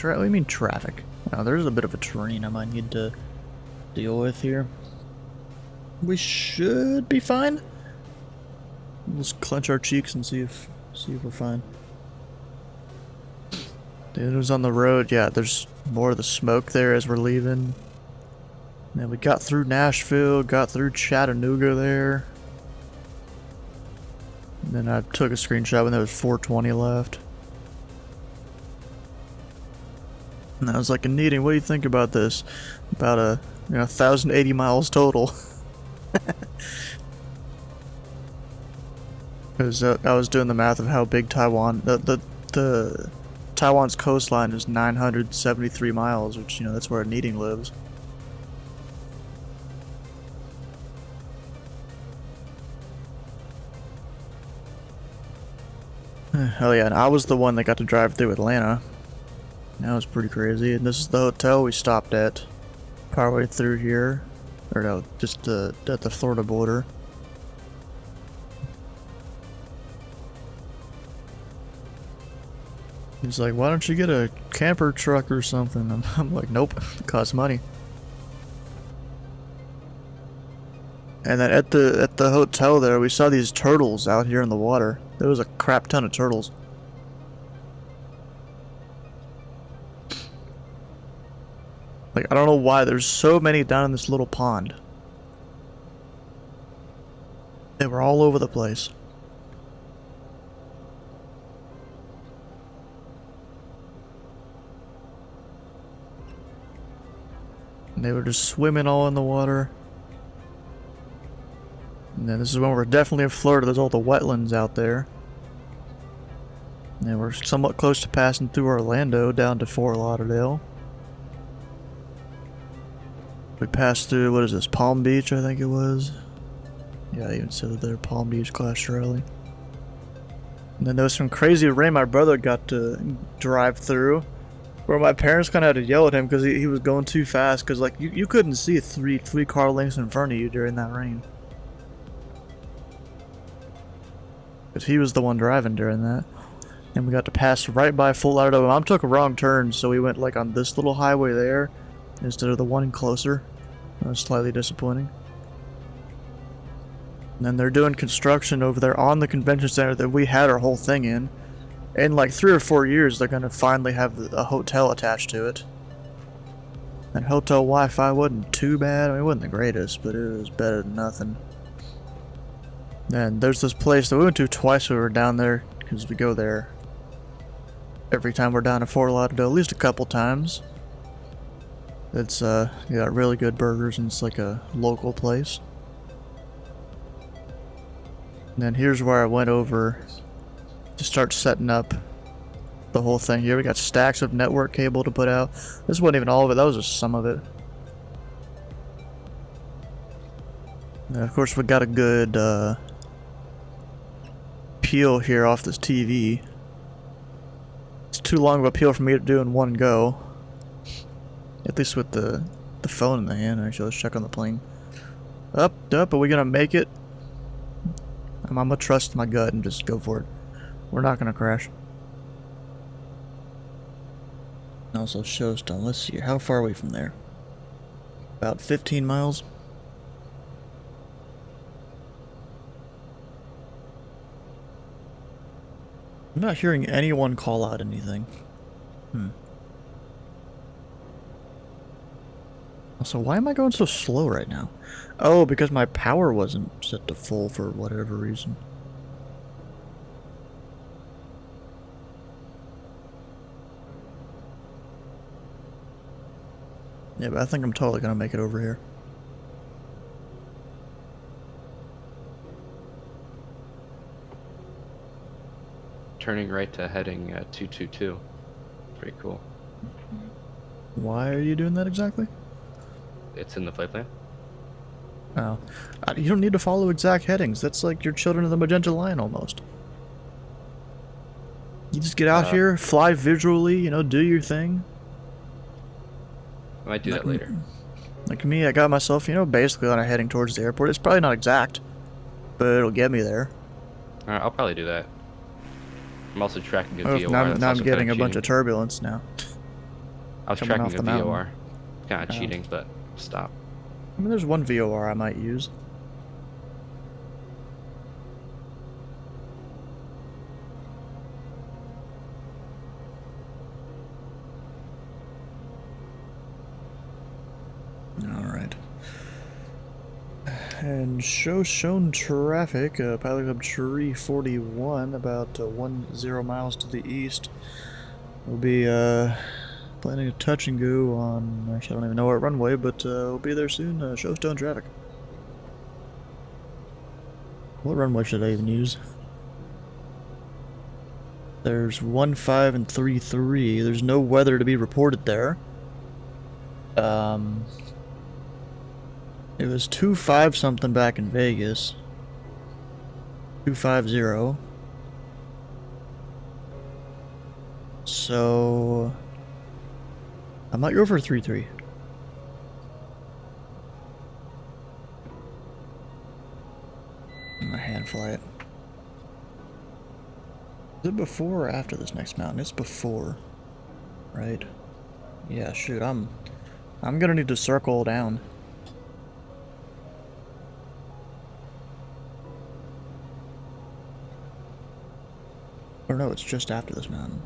What do you mean traffic? Now there's a bit of a terrain I might need to deal with here. We should be fine. Let's clench our cheeks and see if we're fine. Dude, it was on the road. Yeah, there's more of the smoke there as we're leaving. And then we got through Nashville, got through Chattanooga there. And then I took a screenshot when there was 420 left. And I was like, Anita, what do you think about this? About 1,080 miles total. Because I was doing the math of how big Taiwan, the Taiwan's coastline is 973 miles, which, you know, that's where Needing lives. Hell yeah, and I was the one that got to drive through Atlanta. That was pretty crazy. And this is the hotel we stopped at partway through here. Or no, just at the Florida border. He's like, why don't you get a camper truck or something? I'm like, nope, it costs money. And then at the hotel there, we saw these turtles out here in the water. There was a crap ton of turtles. Like, I don't know why there's so many down in this little pond. They were all over the place. And they were just swimming all in the water. And then this is when we're definitely in Florida. There's all the wetlands out there. And we're somewhat close to passing through Orlando down to Fort Lauderdale. We passed through, what is this, Palm Beach, I think it was. Yeah, I even said it there, Palm Beach, Clash Rally. And then there was some crazy rain my brother got to drive through, where my parents kind of had to yell at him because he was going too fast, because like you couldn't see three car lengths in front of you during that rain. Because he was the one driving during that. And we got to pass right by Fort Lauderdale. Mom took a wrong turn, so we went like on this little highway there instead of the one closer. That was slightly disappointing. And then they're doing construction over there on the convention center that we had our whole thing in. In like 3 or 4 years, they're going to finally have a hotel attached to it. And hotel Wi-Fi wasn't too bad. I mean, it wasn't the greatest, but it was better than nothing. And there's this place that we went to twice when we were down there, because we go there every time we're down to Fort Lauderdale, at least a couple times. It's you got really good burgers, and it's like a local place. And then here's where I went over to start setting up the whole thing here. We got stacks of network cable to put out. This wasn't even all of it, that was just some of it. And of course we got a good peel here off this TV. It's too long of a peel for me to do in one go. At least with the phone in the hand. Actually, let's check on the plane. Up, are we gonna make it? I'm gonna trust my gut and just go for it. We're not gonna crash. Also, Showstone. Let's see. How far are we from there? About 15 miles. I'm not hearing anyone call out anything. Also, why am I going so slow right now? Oh, because my power wasn't set to full for whatever reason. Yeah, but I think I'm totally gonna make it over here. Turning right to heading 222. Pretty cool. Why are you doing that exactly? It's in the flight plan. Oh. You don't need to follow exact headings. That's like your Children of the Magenta Line almost. You just get out here, fly visually, you know, do your thing. I might do that later. Like me, I got myself, you know, basically on a heading towards the airport. It's probably not exact, but it'll get me there. Alright, I'll probably do that. I'm also tracking a Oh, VOR. now I'm getting a bunch of turbulence now. I was tracking a VOR. Kind of cheating, but stop. I mean, there's one VOR I might use. Alright. And shown traffic, Pilot Club Tree 41, about 10 miles to the east. We'll be planning a touch and go on, actually I don't even know what runway, but we'll be there soon. Showstone traffic. What runway should I even use? There's 15 and 33. There's no weather to be reported there. It was 25 something back in Vegas. 250. So I might go for 33. My hand flight. Is it before or after this next mountain? It's before, right? Yeah, shoot, I'm gonna need to circle down. Or no, it's just after this mountain.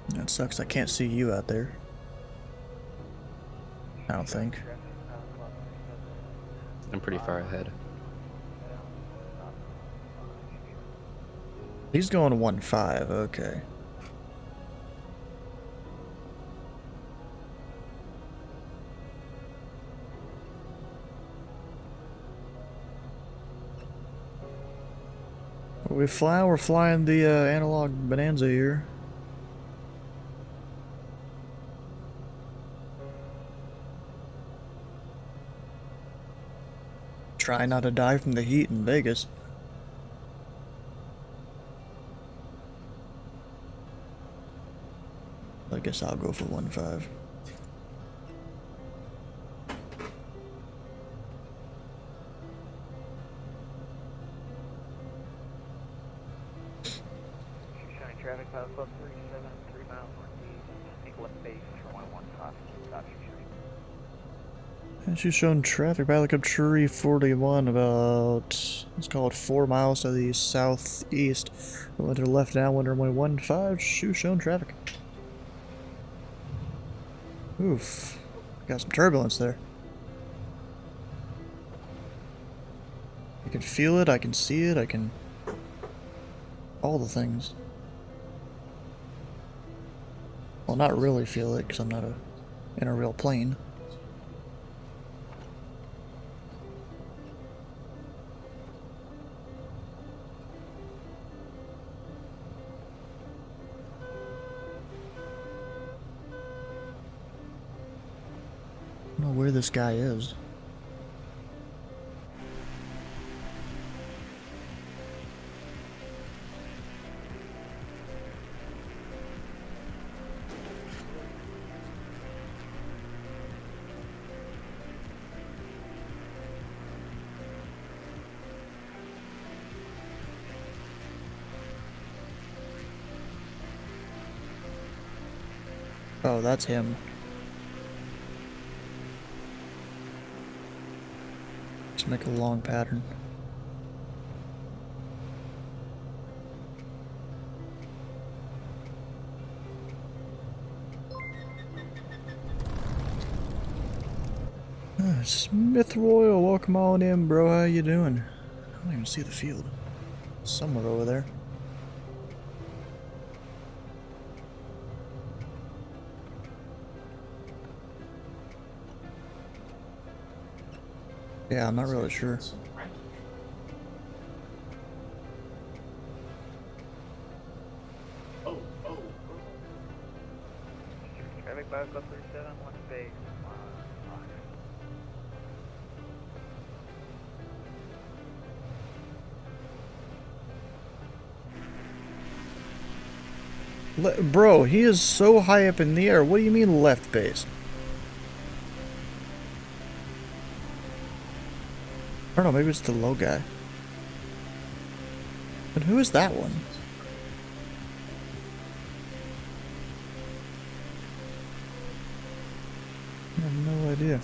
That sucks, I can't see you out there. I don't think. I'm pretty far ahead. He's going 1.5, okay. We're flying the analog Bonanza here. Try not to die from the heat in Vegas. I guess I'll go for 1.5. Showing traffic, Pilot Club 37, 3 miles northeast. Take left base, runway 15, stop your shooting. And she's shown traffic by like up Tree 41 about, let's call it 4 miles to the southeast. We went to the left now, went runway 15, she's shown traffic. Oof, got some turbulence there. I can feel it, I can see it, I can all the things. Well, not really feel it, because I'm not in a real plane. I don't know where this guy is. Oh, that's him. Let's make a long pattern. Smith Royal, welcome on in, bro. How you doing? I don't even see the field. Somewhere over there. Yeah, I'm not really sure. Traffic 5 Club 37, one space. Bro, he is so high up in the air. What do you mean left base? I don't know, maybe it's the low guy. But who is that one? I have no idea.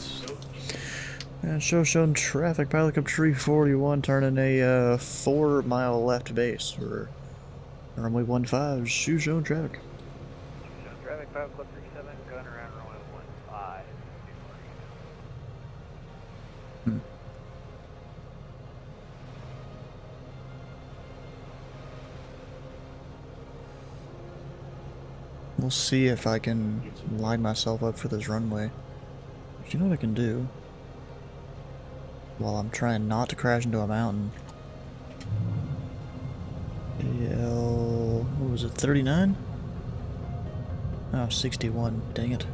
And shown traffic, pilot up tree 41, turning a 4-mile left base for runway 15, shown traffic. Shown traffic 5 Club 37, gun around runway 15. Hmm. We'll see if I can line myself up for this runway. Do you know what I can do? While I'm trying not to crash into a mountain. What was it, 39? Oh, 61, dang it.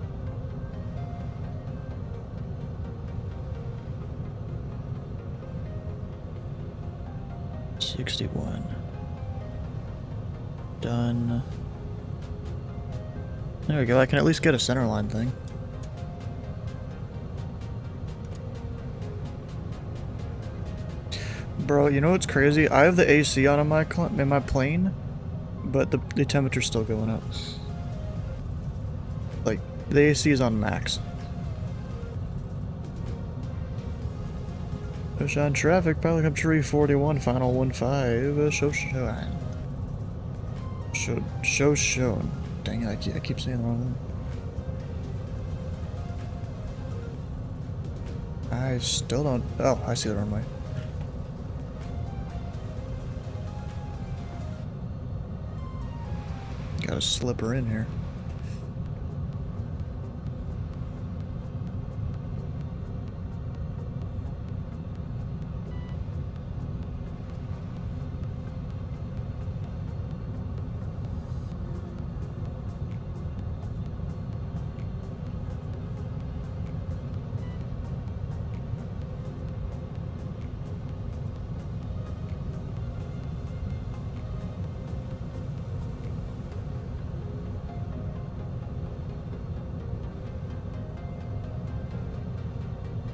$61. Done. There we go, I can at least get a center line thing. Bro, you know what's crazy? I have the AC on in my plane, but the temperature's still going up. Like, the AC is on max. Push on traffic, pilot up tree 41, final 15, shown. Dang it, I keep saying the wrong thing. I still don't... Oh, I see the runway. Gotta slip her in here.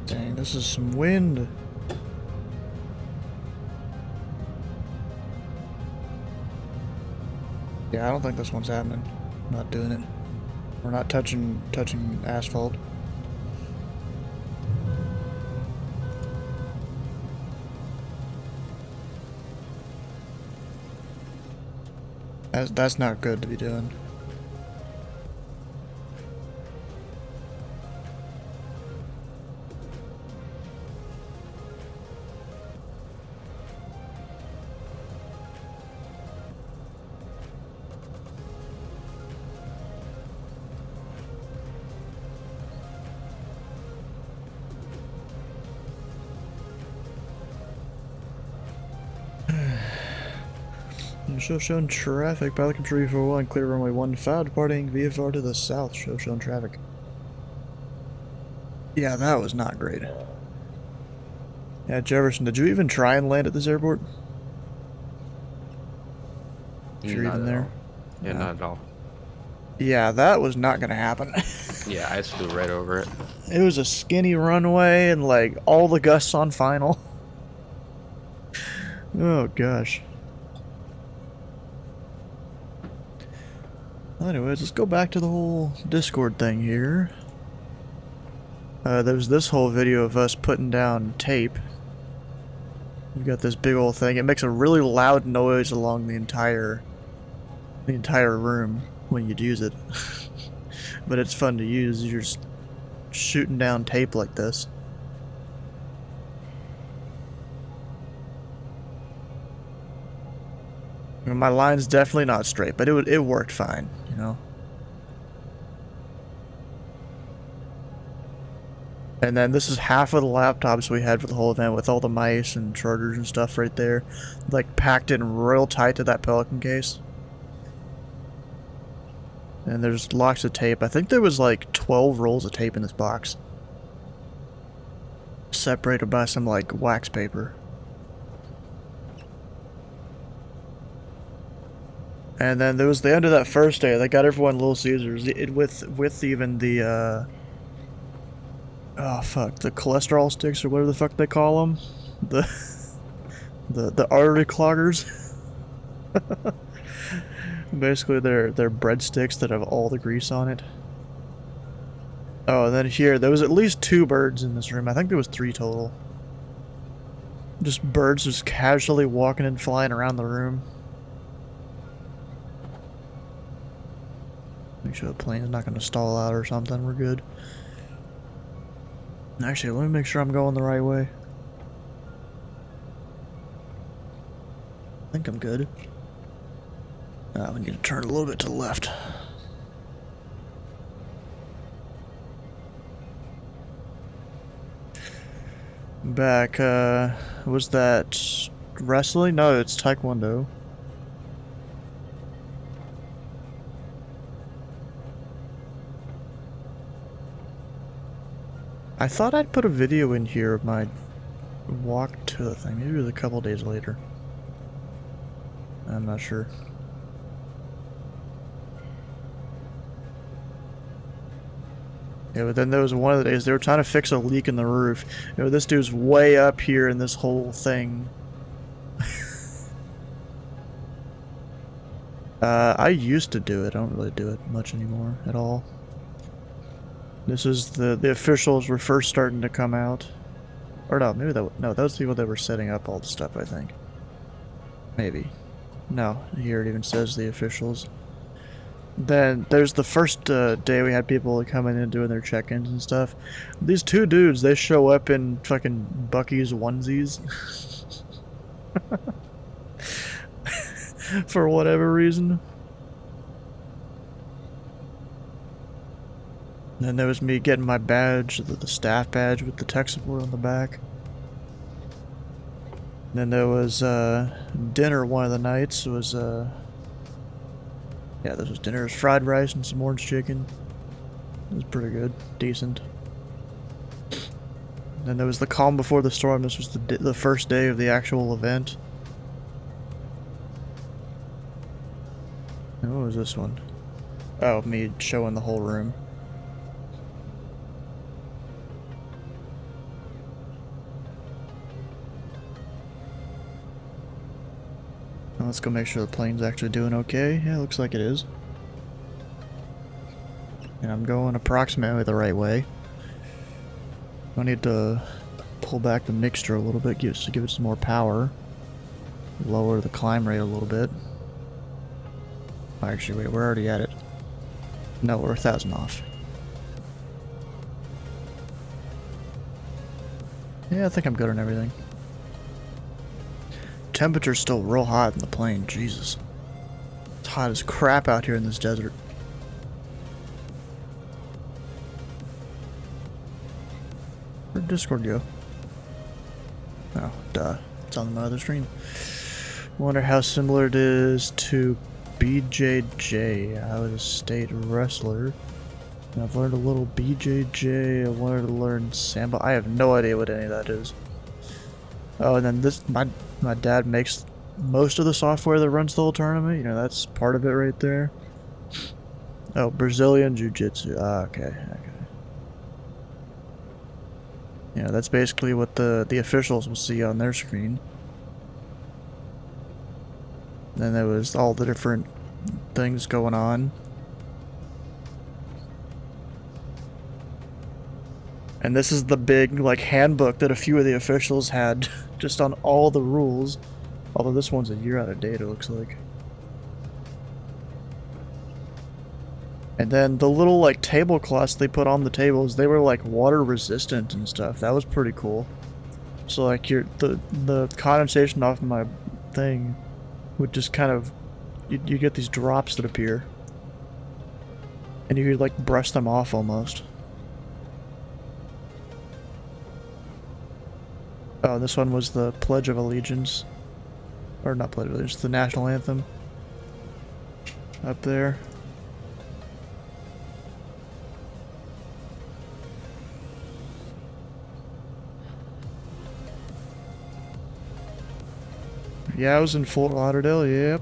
Dang, this is some wind. Yeah, I don't think this one's happening. I'm not doing it. We're not touching asphalt. That's not good to be doing. Show shown traffic. Pilot control 341, clear runway 15, departing VFR to the south. Show shown traffic. Yeah, that was not great. Yeah, Jefferson, did you even try and land at this airport? If you're even there? Yeah, No. not at all. Yeah, that was not gonna happen. Yeah, I just flew right over it. It was a skinny runway and like all the gusts on final. Oh gosh. Anyways, let's go back to the whole Discord thing here. There's this whole video of us putting down tape. We've got this big old thing. It makes a really loud noise along the entire room when you'd use it. But it's fun to use. You're just shooting down tape like this. I mean, my line's definitely not straight, but it worked fine, you know. And then this is half of the laptops we had for the whole event with all the mice and chargers and stuff right there, like packed in real tight to that Pelican case. And there's lots of tape. I think there was like 12 rolls of tape in this box, separated by some like wax paper. And then there was the end of that first day. They got everyone Little Caesars with even the oh fuck, the cholesterol sticks or whatever the fuck they call them, the artery cloggers. Basically, they're breadsticks that have all the grease on it. Oh, and then here there was at least 2 birds in this room. I think there was 3 total. Just birds just casually walking and flying around the room. Make sure the plane's not going to stall out or something. We're good. Actually, let me make sure I'm going the right way. I think I'm good. We need to turn a little bit to the left. Back, was that wrestling? No, it's Taekwondo. I thought I'd put a video in here of my walk to the thing. Maybe it was a couple days later. I'm not sure. Yeah, but then there was one of the days they were trying to fix a leak in the roof. You know, this dude's way up here in this whole thing. I used to do it. I don't really do it much anymore at all. This is the officials were first starting to come out. Or no, maybe that was the people that were setting up all the stuff, I think. Maybe. No, here it even says the officials. Then there's the first day we had people coming in and doing their check-ins and stuff. These 2 dudes, they show up in fucking Bucky's onesies. For whatever reason. And then there was me getting my badge, the staff badge with the tech support on the back. And then there was dinner one of the nights. It was yeah, this was dinner. It was fried rice and some orange chicken. It was pretty good, decent. And then there was the calm before the storm. This was the first day of the actual event. And what was this one? Oh, me showing the whole room. Now let's go make sure the plane's actually doing okay. Yeah, looks like it is. And I'm going approximately the right way. I need to pull back the mixture a little bit just to give it some more power. Lower the climb rate a little bit. Actually, wait, we're already at it. No, we're 1,000 off. Yeah, I think I'm good on everything. Temperature's still real hot in the plane, Jesus. It's hot as crap out here in this desert. Where'd Discord go? Oh, duh. It's on my other screen. Wonder how similar it is to BJJ. I was a state wrestler. And I've learned a little BJJ. I wanted to learn Samba. I have no idea what any of that is. Oh, and then this, my dad makes most of the software that runs the whole tournament. You know, that's part of it right there. Oh, Brazilian Jiu-Jitsu. Ah, okay. Yeah, that's basically what the officials will see on their screen. Then there was all the different things going on. And this is the big, like, handbook that a few of the officials had just on all the rules. Although this one's a year out of date, it looks like. And then the little, like, tablecloths they put on the tables, they were, like, water resistant and stuff. That was pretty cool. So, like, the condensation off my thing would just kind of... You get these drops that appear. And you could, like, brush them off almost. Oh, this one was the Pledge of Allegiance. Or not Pledge of Allegiance, the National Anthem. Up there. Yeah, I was in Fort Lauderdale, yep.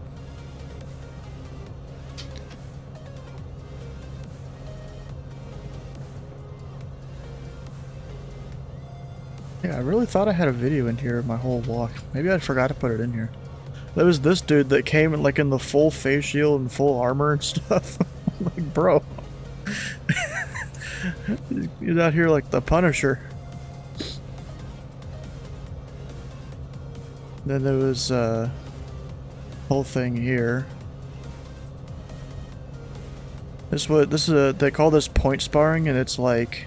Yeah, I really thought I had a video in here of my whole walk. Maybe I forgot to put it in here. There was this dude that came in, like, in the full face shield and full armor and stuff. Like, bro. He's out here like the Punisher. Then there was whole thing here. They call this point sparring, and it's like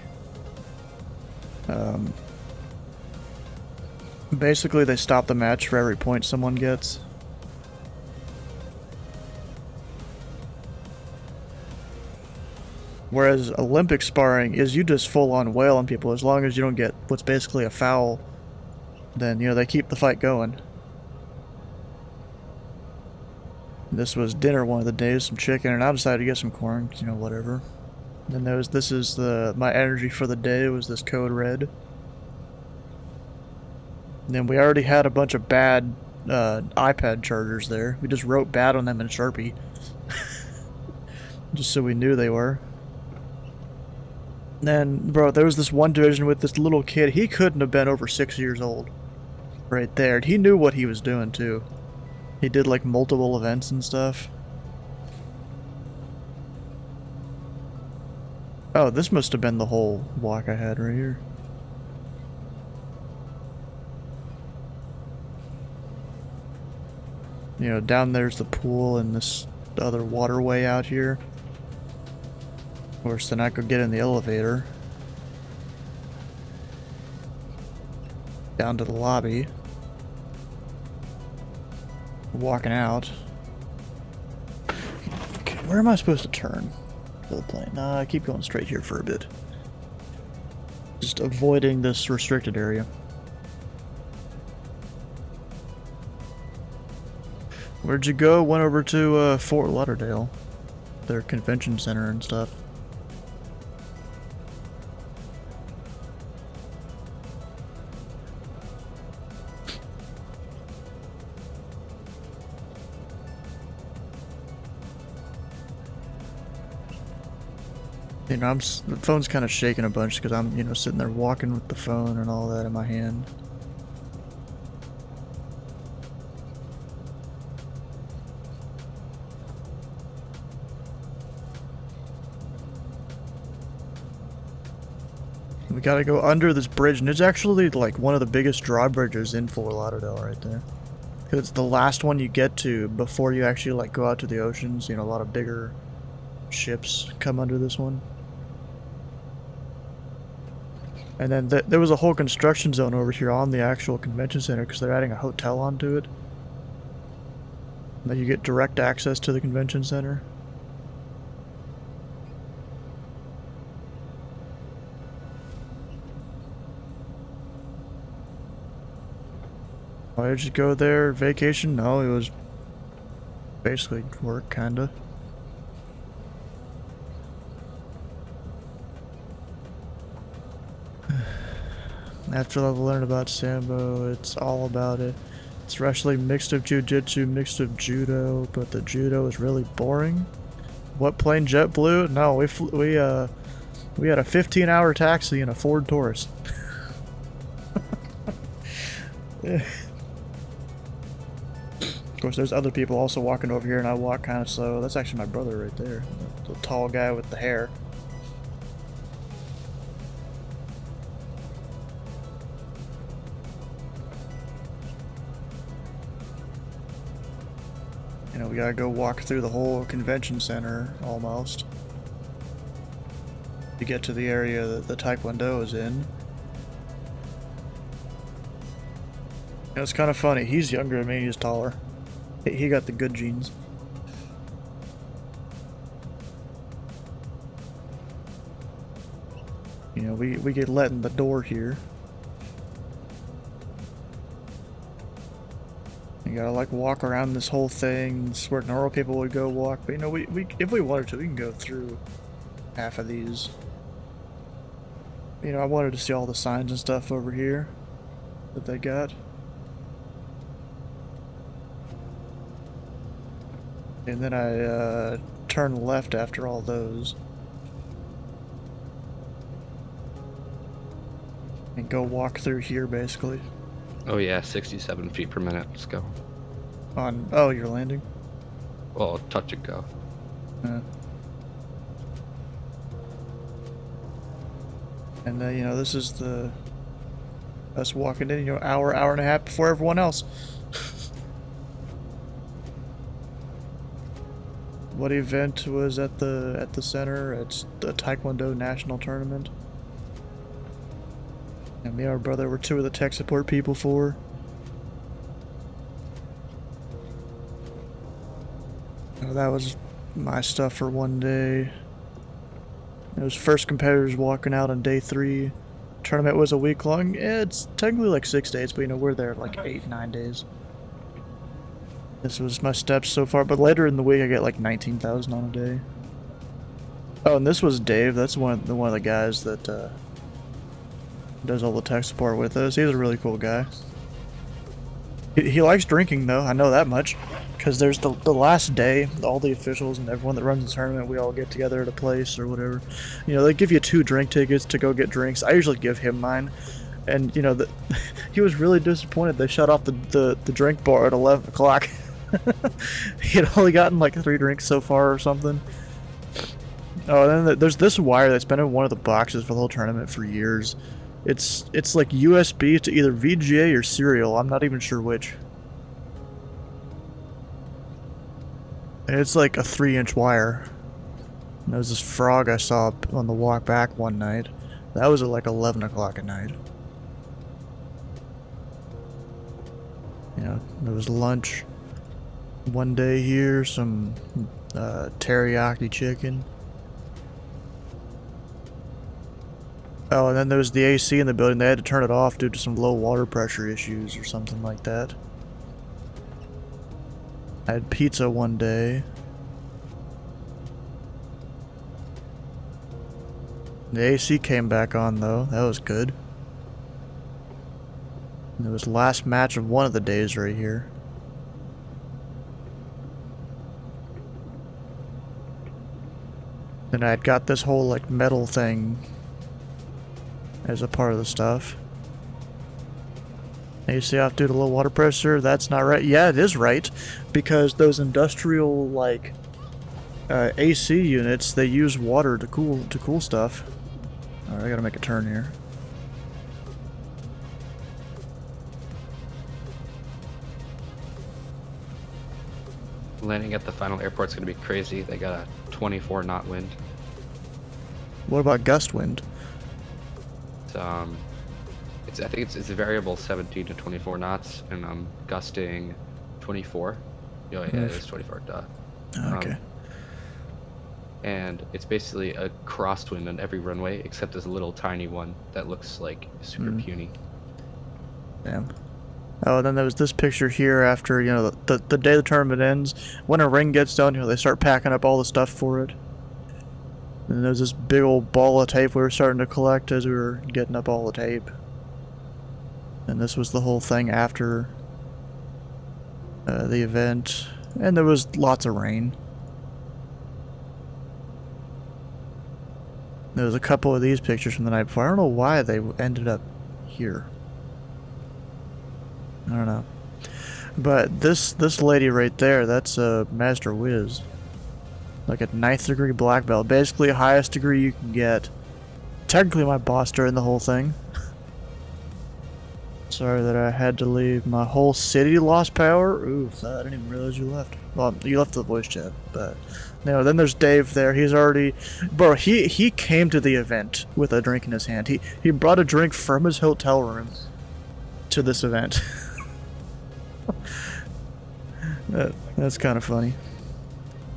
basically they stop the match for every point someone gets. Whereas Olympic sparring is you just full on wail on people as long as you don't get what's basically a foul. Then, you know, they keep the fight going. This was dinner one of the days, some chicken, and I decided to get some corn, you know, whatever. Then there was, this is my energy for the day was this code red. And then we already had a bunch of bad iPad chargers there. We just wrote bad on them in Sharpie. Just so we knew they were. Then, bro, there was this one division with this little kid. He couldn't have been over 6 years old. Right there. And he knew what he was doing, too. He did, like, multiple events and stuff. Oh, this must have been the whole walk I had right here. You know, down there's the pool and this other waterway out here. Of course, then I could get in the elevator. Down to the lobby. Walking out. Okay, where am I supposed to turn for the plane? Nah, I keep going straight here for a bit. Just avoiding this restricted area. Where'd you go? Went over to Fort Lauderdale. Their convention center and stuff. You know, the phone's kind of shaking a bunch because I'm, you know, sitting there walking with the phone and all that in my hand. We gotta go under this bridge, and it's actually like one of the biggest drawbridges in Fort Lauderdale right there. Because it's the last one you get to before you actually like go out to the oceans. You know, a lot of bigger ships come under this one. And then there was a whole construction zone over here on the actual convention center because they're adding a hotel onto it. And then you get direct access to the convention center. Why did you go there? Vacation? No, it was basically work, kinda. After I've learned about Sambo, it's all about it. It's wrestling mixed of jiu-jitsu, mixed of judo, but the judo is really boring. What plane? JetBlue? No, we had a 15-hour taxi in a Ford Taurus. Yeah. Of course, there's other people also walking over here, and I walk kind of slow. That's actually my brother right there, the tall guy with the hair. You know, we gotta go walk through the whole convention center, almost, to get to the area that the Taekwondo is in. You know, it's kind of funny. He's younger than me, he's taller. He got the good genes. You know, we get let in the door here. You gotta like walk around this whole thing. This is where normal people would go walk, but you know, we if we wanted to, we can go through half of these. You know, I wanted to see all the signs and stuff over here that they got. And then I turn left after all those. And go walk through here, basically. Oh yeah, 67 feet per minute. Let's go. On, oh, you're landing? Well, touch and go. And then, you know, this is us walking in, you know, hour and a half before everyone else. What event was at the center? It's the Taekwondo National Tournament. And me and our brother were two of the tech support people for. Oh, that was my stuff for one day. It was first competitors walking out on day 3. Tournament was a week long. It's technically like 6 days, but you know, we're there like 8-9 days. This was my steps so far, but later in the week I get like 19,000 on a day. Oh, and this was Dave. That's one of the guys that does all the tech support with us. He's a really cool guy. He likes drinking though, I know that much. Because there's the last day, all the officials and everyone that runs the tournament, we all get together at a place or whatever. You know, they give you 2 drink tickets to go get drinks. I usually give him mine. And, you know, he was really disappointed. They shut off the drink bar at 11 o'clock. He had only gotten like 3 drinks so far or something. Oh, and then there's this wire that's been in one of the boxes for the whole tournament for years. It's like USB to either VGA or serial. I'm not even sure which. And it's like a 3-inch wire. And there was this frog I saw on the walk back one night. That was at like 11 o'clock at night. You know, there was lunch one day here, some teriyaki chicken. Oh, and then there was the AC in the building. They had to turn it off due to some low water pressure issues or something like that. I had pizza one day. The AC came back on though. That was good. And it was the last match of one of the days right here. Then I had got this whole like metal thing as a part of the stuff. AC off due to low water pressure. That's not right. Yeah, it is right, because those industrial like AC units, they use water to cool stuff. All right, I gotta make a turn here. Landing at the final airport's gonna be crazy. They got a 24 knot wind. What about gust wind? I think it's a variable 17 to 24 knots, and I'm gusting 24. Yeah, it is 24. Duh. Okay. And it's basically a crosswind on every runway, except there's a little tiny one that looks like super puny. Damn. Oh, and then there was this picture here after, you know, the day the tournament ends. When a ring gets done, you know, they start packing up all the stuff for it. And there's this big old ball of tape we were starting to collect as we were getting up all the tape. And this was the whole thing after the event. And there was lots of rain. There was a couple of these pictures from the night before. I don't know why they ended up here. I don't know. But this lady right there, that's a Master Whiz. Like a 9th degree black belt. Basically highest degree you can get. Technically my boss during the whole thing. Sorry that I had to leave. My whole city lost power. Oof, I didn't even realize you left. Well, you left the voice chat, but no. Then there's Dave there. He's already, bro. He came to the event with a drink in his hand. He brought a drink from his hotel room to this event. That's kind of funny.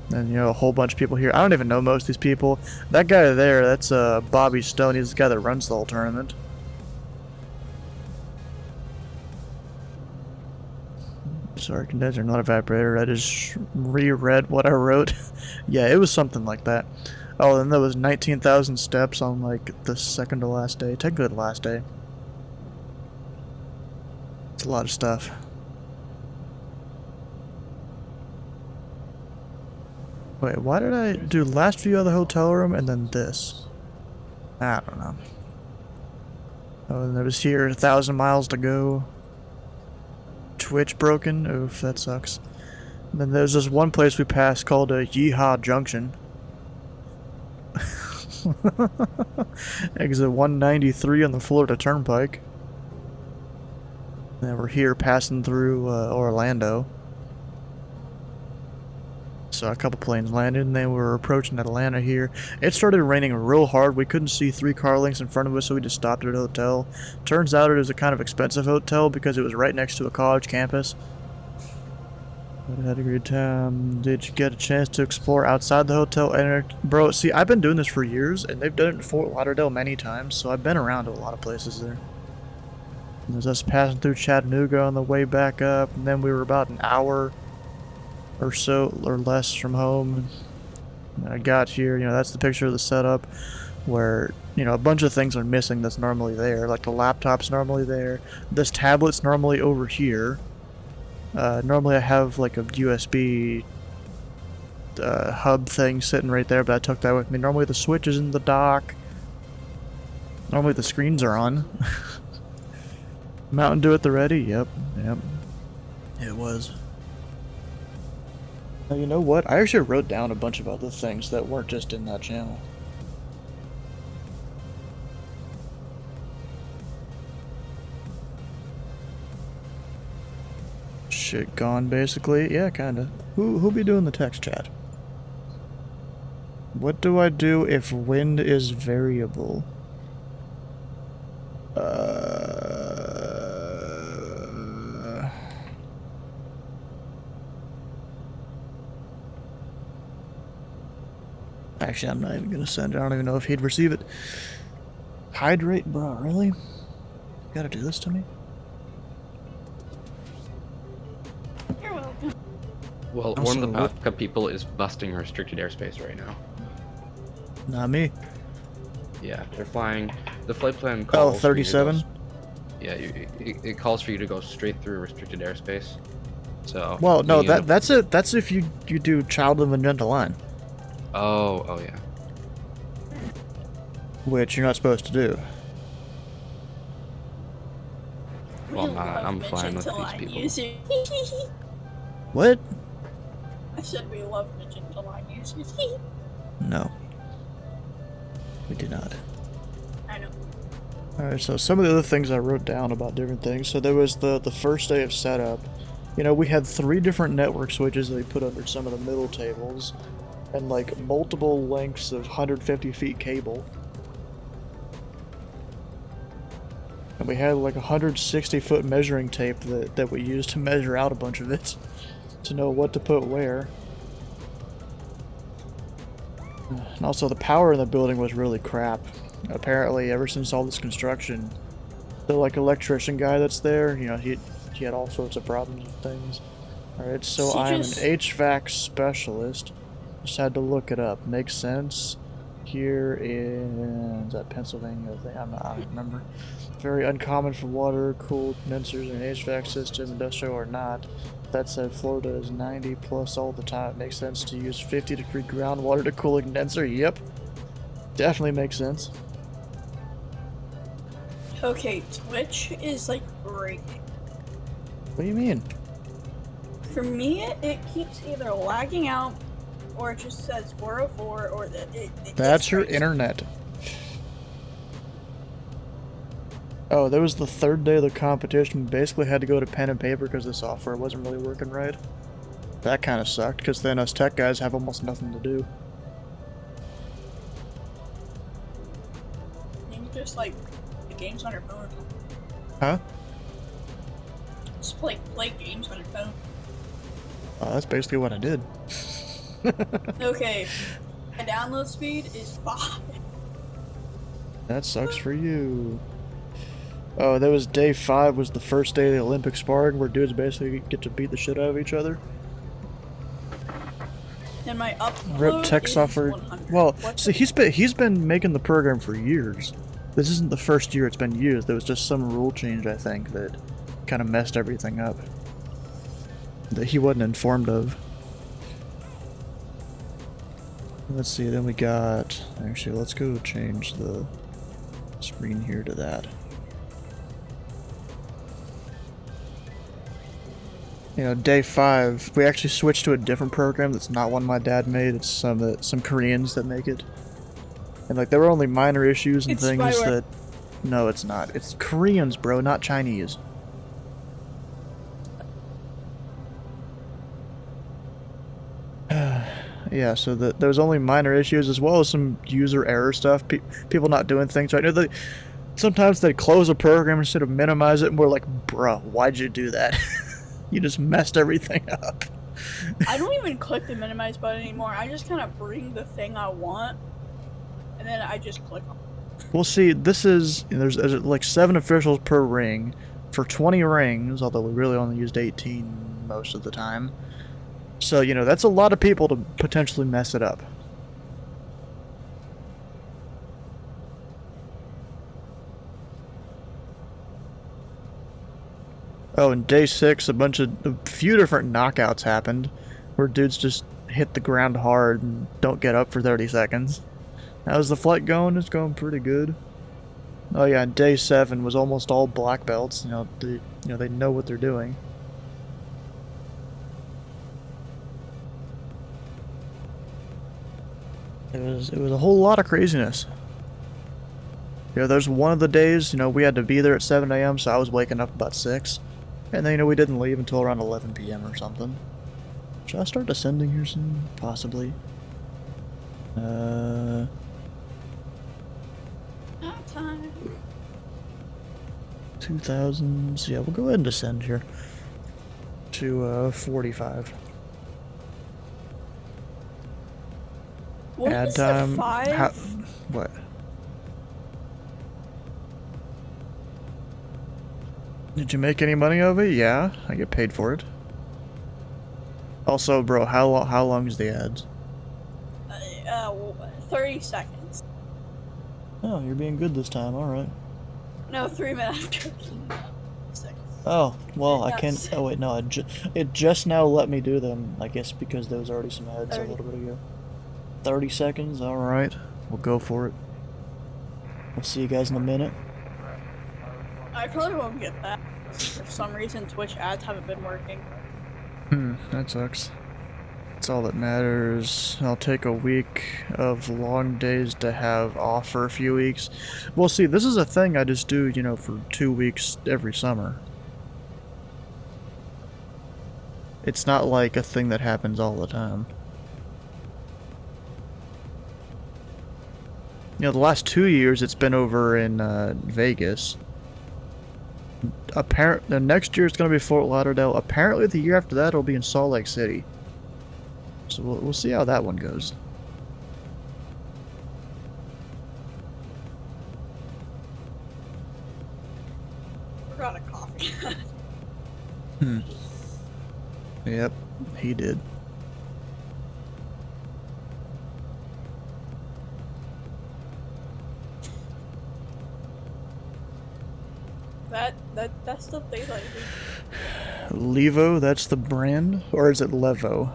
And you know, a whole bunch of people here. I don't even know most of these people. That guy there, that's Bobby Stone. He's the guy that runs the whole tournament. Sorry, condenser, not a vibrator. I just reread what I wrote. Yeah, it was something like that. Oh, and there was 19,000 steps on like the second to last day. Technically the last day. It's a lot of stuff. Wait, why did I do last view of the hotel room and then this? I don't know. Oh, and there was here 1,000 miles to go. Twitch broken. Oof, that sucks. And then there's this one place we passed called a Yeehaw Junction. Exit 193 on the Florida Turnpike. And then we're here passing through Orlando. So a couple planes landed and they were approaching Atlanta here. It started raining real hard. We couldn't see 3 car lengths in front of us, so we just stopped at a hotel. Turns out it was a kind of expensive hotel because it was right next to a college campus. But I had a good time. Did you get a chance to explore outside the hotel? And bro, see, I've been doing this for years, and they've done it in Fort Lauderdale many times, so I've been around to a lot of places there. And there's us passing through Chattanooga on the way back up, and then we were about an hour or so or less from home. I got here, you know, that's the picture of the setup where, you know, a bunch of things are missing that's normally there. Like the laptop's normally there. This tablet's normally over here. Normally I have like a USB hub thing sitting right there, but I took that with me. Normally the switch is in the dock. Normally the screens are on. Mountain Dew at the ready? Yep. It was. Now, you know what? I actually wrote down a bunch of other things that weren't just in that channel. Shit gone, basically. Yeah, kinda. Who'll be doing the text chat? What do I do if wind is variable? Actually, I'm not even gonna send it. I don't even know if he'd receive it. Hydrate, bro, really? You gotta do this to me? You're welcome. Well, Also, one of the backup people is busting restricted airspace right now. Not me. Yeah, they're flying. The flight plan calls. Oh, 37? Yeah, it calls for you to go straight through restricted airspace. So. Well, no, that's it. That's if you do child of magenta line. Oh yeah. Which you're not supposed to do. Well, I'm flying with these people. What? I said we love magenta line users. No. We do not. I know. Alright, so some of the other things I wrote down about different things. So there was the first day of setup. You know, we had 3 different network switches that we put under some of the middle tables. And like multiple lengths of 150 feet cable. And we had like 160 foot measuring tape that we used to measure out a bunch of it. To know what to put where. And also the power in the building was really crap. Apparently ever since all this construction, the like electrician guy that's there, you know, he had all sorts of problems with things. Alright, so He I'm an just- HVAC specialist. Just had to look it up. Makes sense. Here in... is that Pennsylvania thing? I don't remember. Very uncommon for water-cooled condensers in an HVAC system, industrial or not. That said, Florida is 90 plus all the time. It makes sense to use 50-degree groundwater to cool a condenser. Yep. Definitely makes sense. Okay, Twitch is like great. What do you mean? For me, it keeps either lagging out, or it just says 404, or that That's your internet. Oh, that was the third day of the competition. We basically had to go to pen and paper because the software wasn't really working right. That kind of sucked, because then us tech guys have almost nothing to do. You can just like the games on your phone. Huh? Just play games on your phone. That's basically what I did. Okay, my download speed is 5. That sucks for you. Oh, that was day 5, was the first day of the Olympic sparring, where dudes basically get to beat the shit out of each other. And my upload Rip tech is software. 100. Well, What see, he's been making the program for years. This isn't the first year it's been used. There was just some rule change, I think, that kind of messed everything up. That he wasn't informed of. Let's see, then we got... Actually, let's go change the screen here to that. You know, day 5, we actually switched to a different program that's not one my dad made. It's some Koreans that make it. And like, there were only minor issues and It's things spyware. that... No, it's not. It's Koreans, bro, not Chinese. Yeah, so there was only minor issues as well as some user error stuff. People not doing things right. You know, sometimes they close a program instead of minimize it, and we're like, bruh, why'd you do that? You just messed everything up. I don't even click the minimize button anymore. I just kind of bring the thing I want, and then I just click on it. Well, see, this is... There's like 7 officials per ring for 20 rings, although we really only used 18 most of the time. So, you know, that's a lot of people to potentially mess it up. Oh, and day 6, a few different knockouts happened, where dudes just hit the ground hard and don't get up for 30 seconds. How's the flight going? It's going pretty good. Oh yeah, and day 7 was almost all black belts. You know, they know what they're doing. It was a whole lot of craziness. You know, there's one of the days, you know, we had to be there at 7 a.m., so I was waking up about 6. And then, you know, we didn't leave until around 11 p.m. or something. Should I start descending here soon? Possibly. Time. 2000s. Yeah, we'll go ahead and descend here. To, 45. What Add is time. the 5? What? Did you make any money of it? Yeah, I get paid for it. Also, bro, how long is the ads? 30 seconds. Oh, you're being good this time. All right. No, 3 minutes. 6. Oh, well, I Not can't. six. Oh wait, no, it just now let me do them. I guess because there was already some ads 30. a little bit ago. 30 seconds. All right, we'll go for it. We'll see you guys in a minute. I probably won't get that. For some reason, Twitch ads haven't been working. That sucks. That's all that matters. I'll take a week of long days to have off for a few weeks. Well, see, this is a thing I just do, you know, for 2 weeks every summer. It's not like a thing that happens all the time. You know, the last 2 years it's been over in Vegas. The next year it's going to be Fort Lauderdale. Apparently the year after that it'll be in Salt Lake City. So we'll see how that one goes. Forgot a coffee. Yep, he did. That's the thing I do. Levo, that's the brand? Or is it Levo?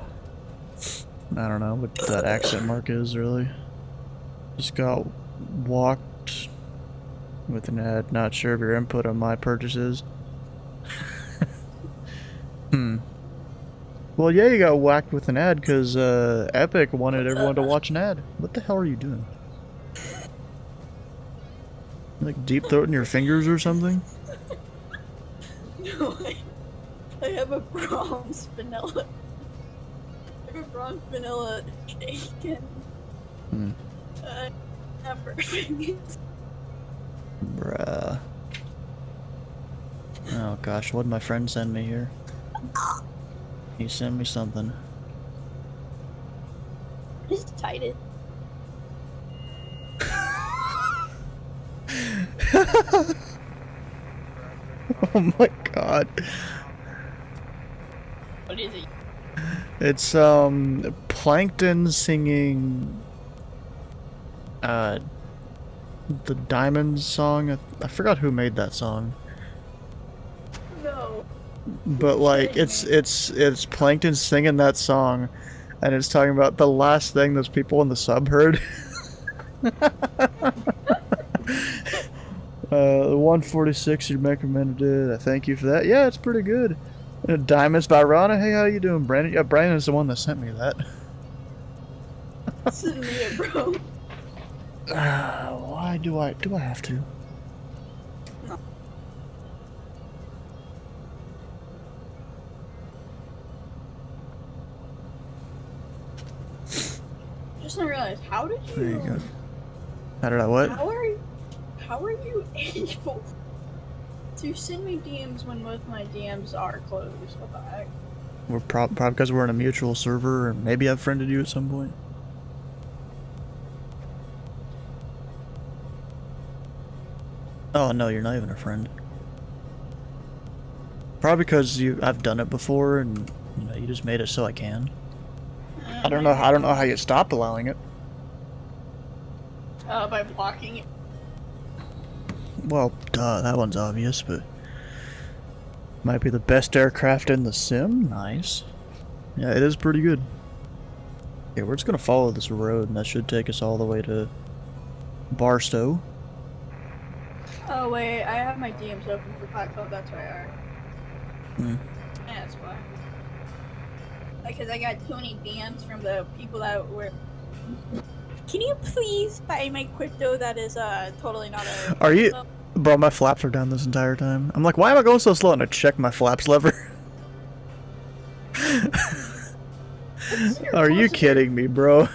I don't know what that accent mark is, really. Just got walked with an ad. Not sure of your input on my purchases. Well, yeah, you got whacked with an ad because Epic wanted everyone to watch an ad. What the hell are you doing? Like deep throating your fingers or something? No, I have a bronze vanilla. I have a bronze vanilla cake and hamburgers. Bruh. Oh gosh, what did my friend send me here? He sent me something. Just tight it. Oh my god. What is it? It's Plankton singing the Diamonds song. I forgot who made that song. No. But like it's Plankton singing that song and it's talking about the last thing those people in the sub heard. The 146 you recommended it. I thank you for that. Yeah, it's pretty good. Diamonds by Rana. Hey, how you doing, Brandon? Yeah, Brandon's the one that sent me that. Send me it, bro. Why do I have to? No. Just didn't realize, how did you... There you go. How did I what? How are you able to send me DMs when both my DMs are closed? What the heck? We're probably because we're in a mutual server, or maybe I've friended you at some point. Oh no, you're not even a friend. Probably because I've done it before, and you just made it so I can. I don't know how you stopped allowing it. By blocking it. Well, duh, that one's obvious, but might be the best aircraft in the sim. Nice. Yeah, it is pretty good. Okay, we're just gonna follow this road, and that should take us all the way to Barstow. Oh wait, I have my DMs open for Pot Club, that's why I Hmm. Yeah, that's why. Because I got too many DMs from the people that were... Can you please buy my crypto that is totally not a... Are you... Bro, my flaps are down this entire time. I'm like, why am I going so slow? And I check my flaps lever. Are you kidding me, bro?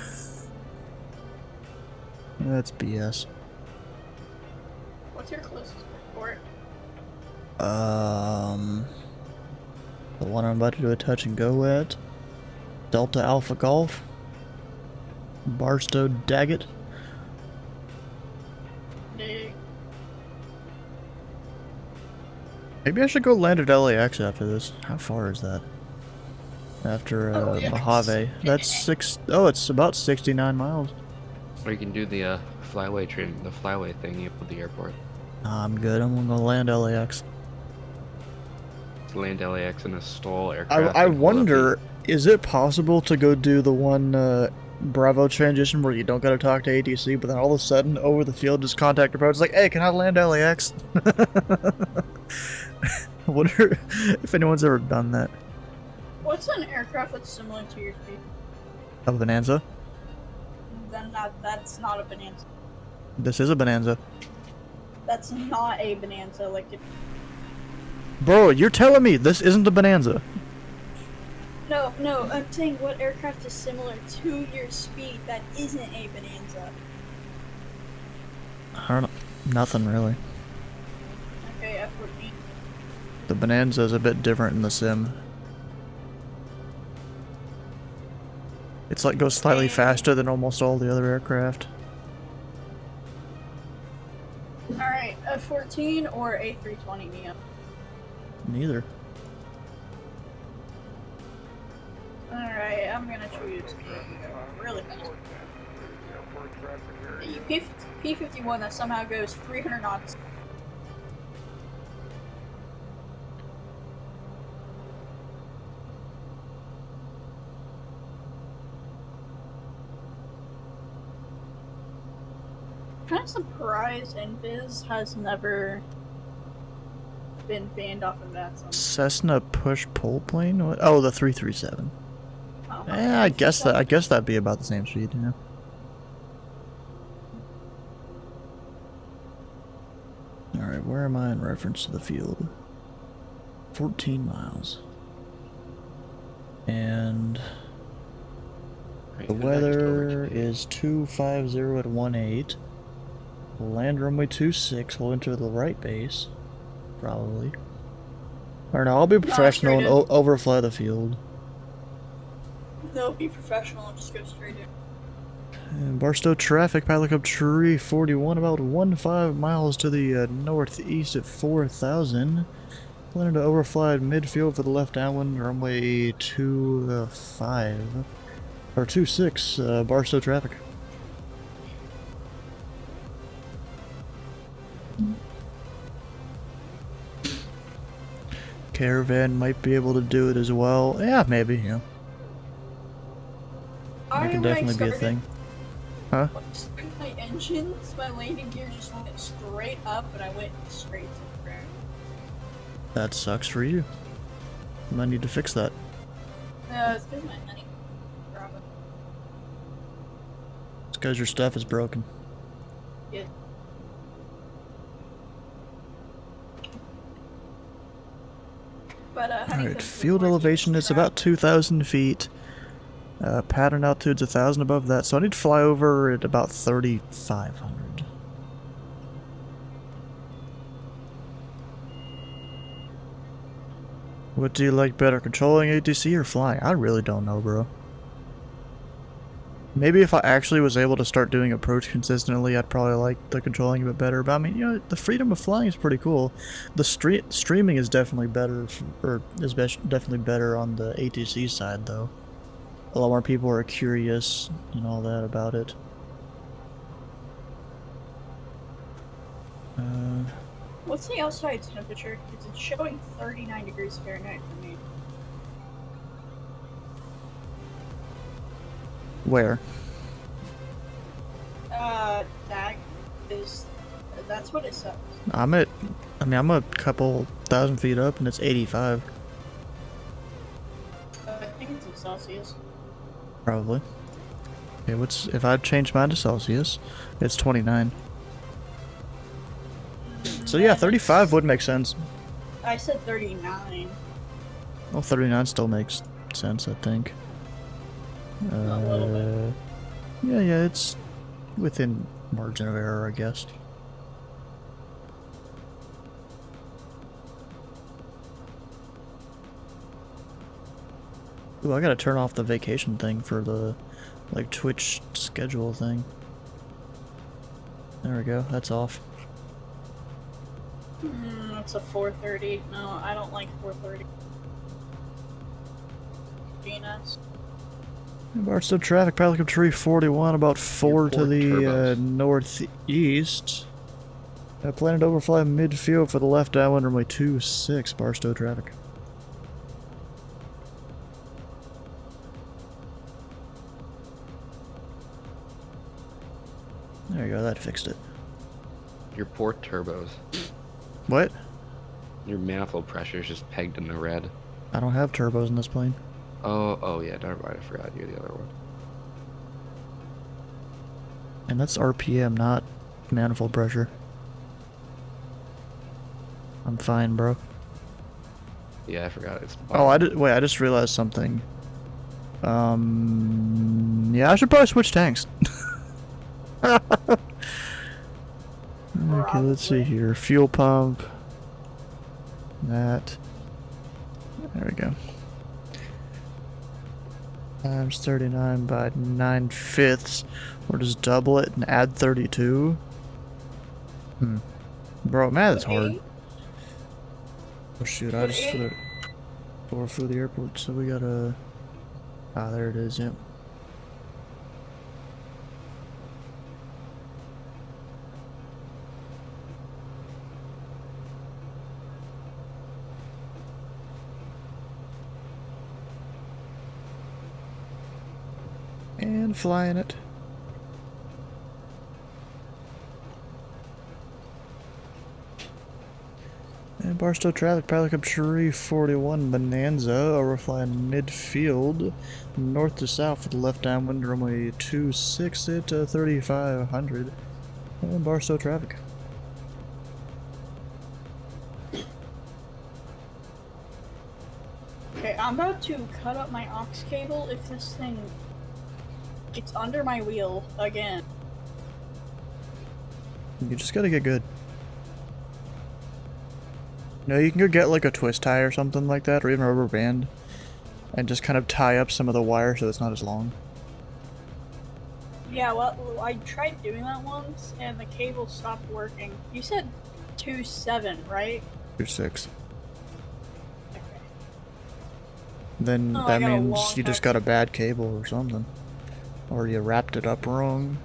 That's BS. What's your closest port? The one I'm about to do a touch and go at. Delta Alpha Golf. Barstow Daggett. Maybe I should go land at LAX after this. How far is that? After Mojave. That's it's about 69 miles. Or you can do the flyway train, the flyway thing at the airport. I'm good. I'm gonna go land LAX. Land LAX in a stall aircraft. I wonder, is it possible to go do the one Bravo transition where you don't gotta talk to ATC, but then all of a sudden over the field just contact approach like, hey, can I land LAX? I wonder if anyone's ever done that. What's an aircraft that's similar to your speed? A Bonanza? Then that's not a Bonanza. This is a Bonanza. That's not a Bonanza, like it... Bro, you're telling me this isn't a Bonanza? No, I'm saying what aircraft is similar to your speed that isn't a Bonanza. I don't know. Nothing really. Okay, F-14. The Bonanza is a bit different in the sim. It's like goes slightly faster than almost all the other aircraft. Alright, F-14 or A320 Neo? Neither. Alright, I'm gonna choose really fast. The P-51 that somehow goes 300 knots. Kind of surprised Invis has never been banned off of that. Cessna push pole plane? What? Oh, the 337. Oh, I guess that'd be about the same speed, yeah. Alright, where am I in reference to the field? 14 miles. And the weather is 250 at 18. We'll land runway 26. We'll enter the right base. Probably. Or no, I'll be professional and overfly the field. No, be professional and just go straight in. And Barstow traffic, pilot up tree 41, about 15 miles to the northeast at 4,000. Planning to overfly midfield for the left downwind, runway 25. Or 26, Barstow traffic. Caravan might be able to do it as well. Yeah, maybe, yeah. That could definitely be a thing. Huh? My engines, my landing gear just went straight up and I went straight to the ground. That sucks for you. You might need to fix that. No, it's because my honey. It's because your stuff is broken. Yeah. But, alright, field elevation is about 2,000 feet. Pattern altitude's 1,000 above that, so I need to fly over at about 3,500. What do you like better, controlling ATC or flying? I really don't know, bro. Maybe if I actually was able to start doing approach consistently, I'd probably like the controlling a bit better. But I mean, you know, the freedom of flying is pretty cool. The streaming is definitely better, definitely better on the ATC side, though. A lot more people are curious and all that about it. What's the outside temperature? Because it's showing 39 degrees Fahrenheit for me. Where? That's what it says. I'm a couple thousand feet up and it's 85. I think it's in Celsius. Probably. Okay, if I change mine to Celsius, it's 29. So yeah, 35 would make sense. I said 39. Well, 39 still makes sense, I think. A little bit. Yeah, it's within margin of error, I guess. Ooh, I gotta turn off the vacation thing for the, like, Twitch schedule thing. There we go, that's off. It's a 4:30. No, I don't like 4:30. GNS. Barstow traffic, pilot up tree 41, about 4 to the northeast. Planning to overfly midfield for the left downwind, runway 26, Barstow traffic. There you go, that fixed it. Your port turbos. What? Your manifold pressure is just pegged in the red. I don't have turbos in this plane. Oh yeah, never mind, I forgot you're the other one. And that's RPM, not manifold pressure. I'm fine, bro. Yeah, I forgot it's... Oh, I just realized something. Yeah, I should probably switch tanks. Okay, let's see here. Fuel pump. That. There we go. Times 39 by 9/5. Or just double it and add 32. Bro, man, that's hard. Oh shoot, I just flew the airport, so we gotta Ah, there it is, yep. And flying it. And Barstow traffic, pilot up Tree 41 Bonanza, overflying midfield, north to south with left downwind runway 26 at 3500. And Barstow traffic. Okay, I'm about to cut up my aux cable if this thing gets under my wheel again. You just gotta get good. No, you can go get like a twist tie or something like that, or even a rubber band, and just kind of tie up some of the wire so it's not as long. Yeah, well, I tried doing that once, and the cable stopped working. You said 2.7, right? 2.6. Then Oh, that means you just got a bad cable or something. Or you wrapped it up wrong.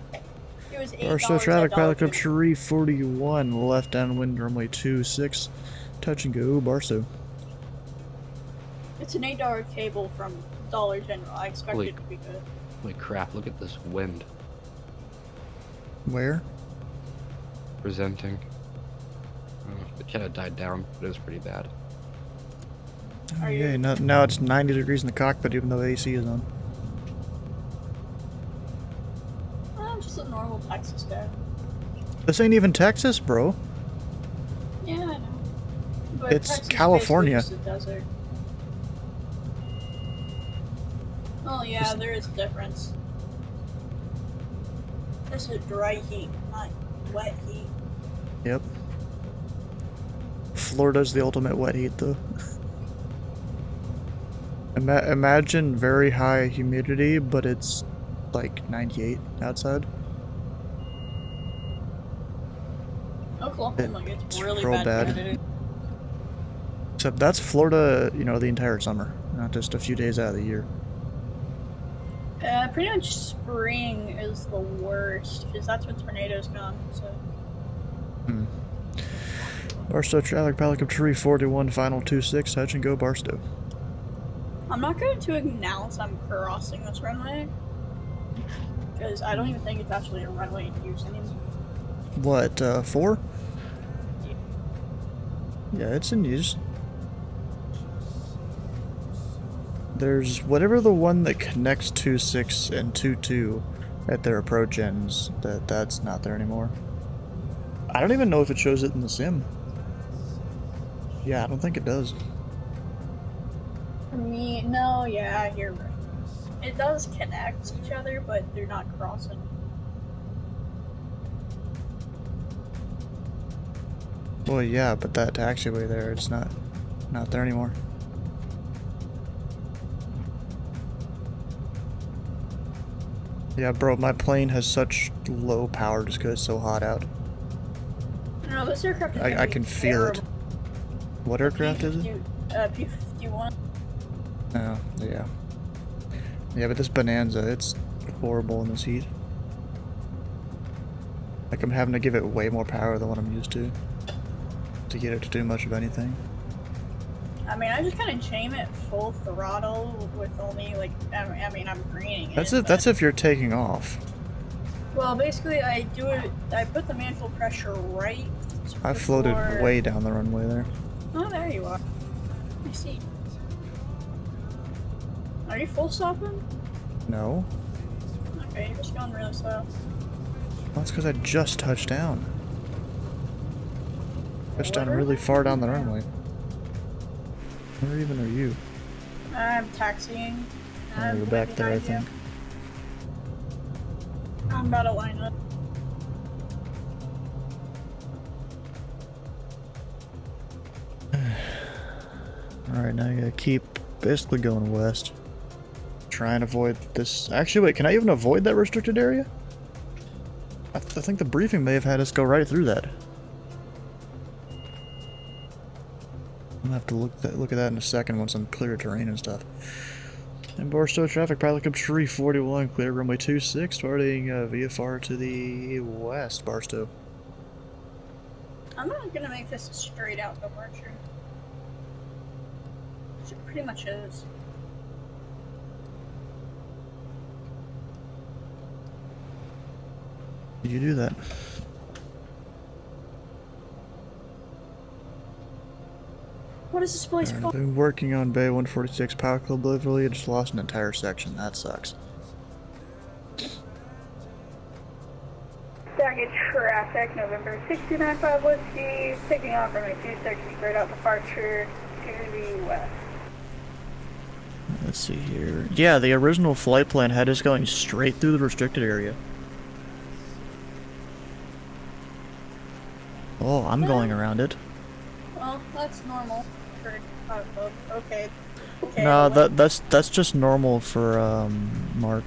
It was $8 Barstow traffic, at pilot up Dollar Tree 41, left downwind runway 26, touch and go, Barstow. It's an $8 cable from Dollar General. I expect it to be good. Holy crap, look at this wind. Where? Presenting. Oh, it kind of died down, but it was pretty bad. Oh, yeah, now it's 90 degrees in the cockpit even though AC is on. I'm just a normal Texas guy. This ain't even Texas, bro. Yeah, I know. But It's Texas California. basically just a desert. Oh yeah, there is a difference. This is dry heat, not wet heat. Yep. Florida's the ultimate wet heat, though. Imagine very high humidity, but it's like 98 outside. Oklahoma gets really real bad bad. humidity. Except that's Florida, you know, the entire summer, not just a few days out of the year. Pretty much spring is the worst, because that's when tornadoes come, so... Barstow traffic, pilot up Tree 41, final 26, touch and go, Barstow. I'm not going to announce I'm crossing this runway, because I don't even think it's actually a runway in use anymore. What, 4? Yeah, it's in use. There's whatever the one that connects 2.6 and 2.2 at their approach ends, that's not there anymore. I don't even know if it shows it in the sim. Yeah, I don't think it does. For me, no, yeah, you're right. It does connect each other, but they're not crossing. Well, yeah, but that taxiway there, it's not there anymore. Yeah, bro, my plane has such low power just because it's so hot out. No, this aircraft is I can feel it. What aircraft is it? P-51. Oh, yeah. Yeah, but this Bonanza, it's horrible in this heat. Like, I'm having to give it way more power than what I'm used to get it to do much of anything. I mean, I just kind of chain it full throttle with only, like, I mean, I'm greening That's it. it. That's if you're taking off. Well, basically, I put the manifold pressure right I floated before... way down the runway there. Oh, there you are. I see. Are you full stopping? No. Okay, you're just going really slow. That's because I just touched down. Touched down really far down the runway. Where even are you? I'm taxiing. Oh, you're back there, I think. I'm about to line up. Alright, now you gotta keep basically going west. Try and avoid this. Actually, wait, can I even avoid that restricted area? I think the briefing may have had us go right through that. I'm gonna have to look at that in a second once I'm clear of terrain and stuff. And Barstow traffic, Pilot Club 341, clear runway 26, starting VFR to the west, Barstow. I'm not gonna make this a straight out departure. Which it pretty much is. You do that. What is this place I've called? been working on Bay 146 Pilot Club Beverly. I just lost an entire section. That sucks. Baggage traffic, November 69.5 Whiskey, taking off from a 26 straight out departure to the west. Let's see here. Yeah, the original flight plan had us going straight through the restricted area. Oh, I'm going around it. Well, that's normal for Pilot Club. Okay. Okay. No, that's just normal for Mark.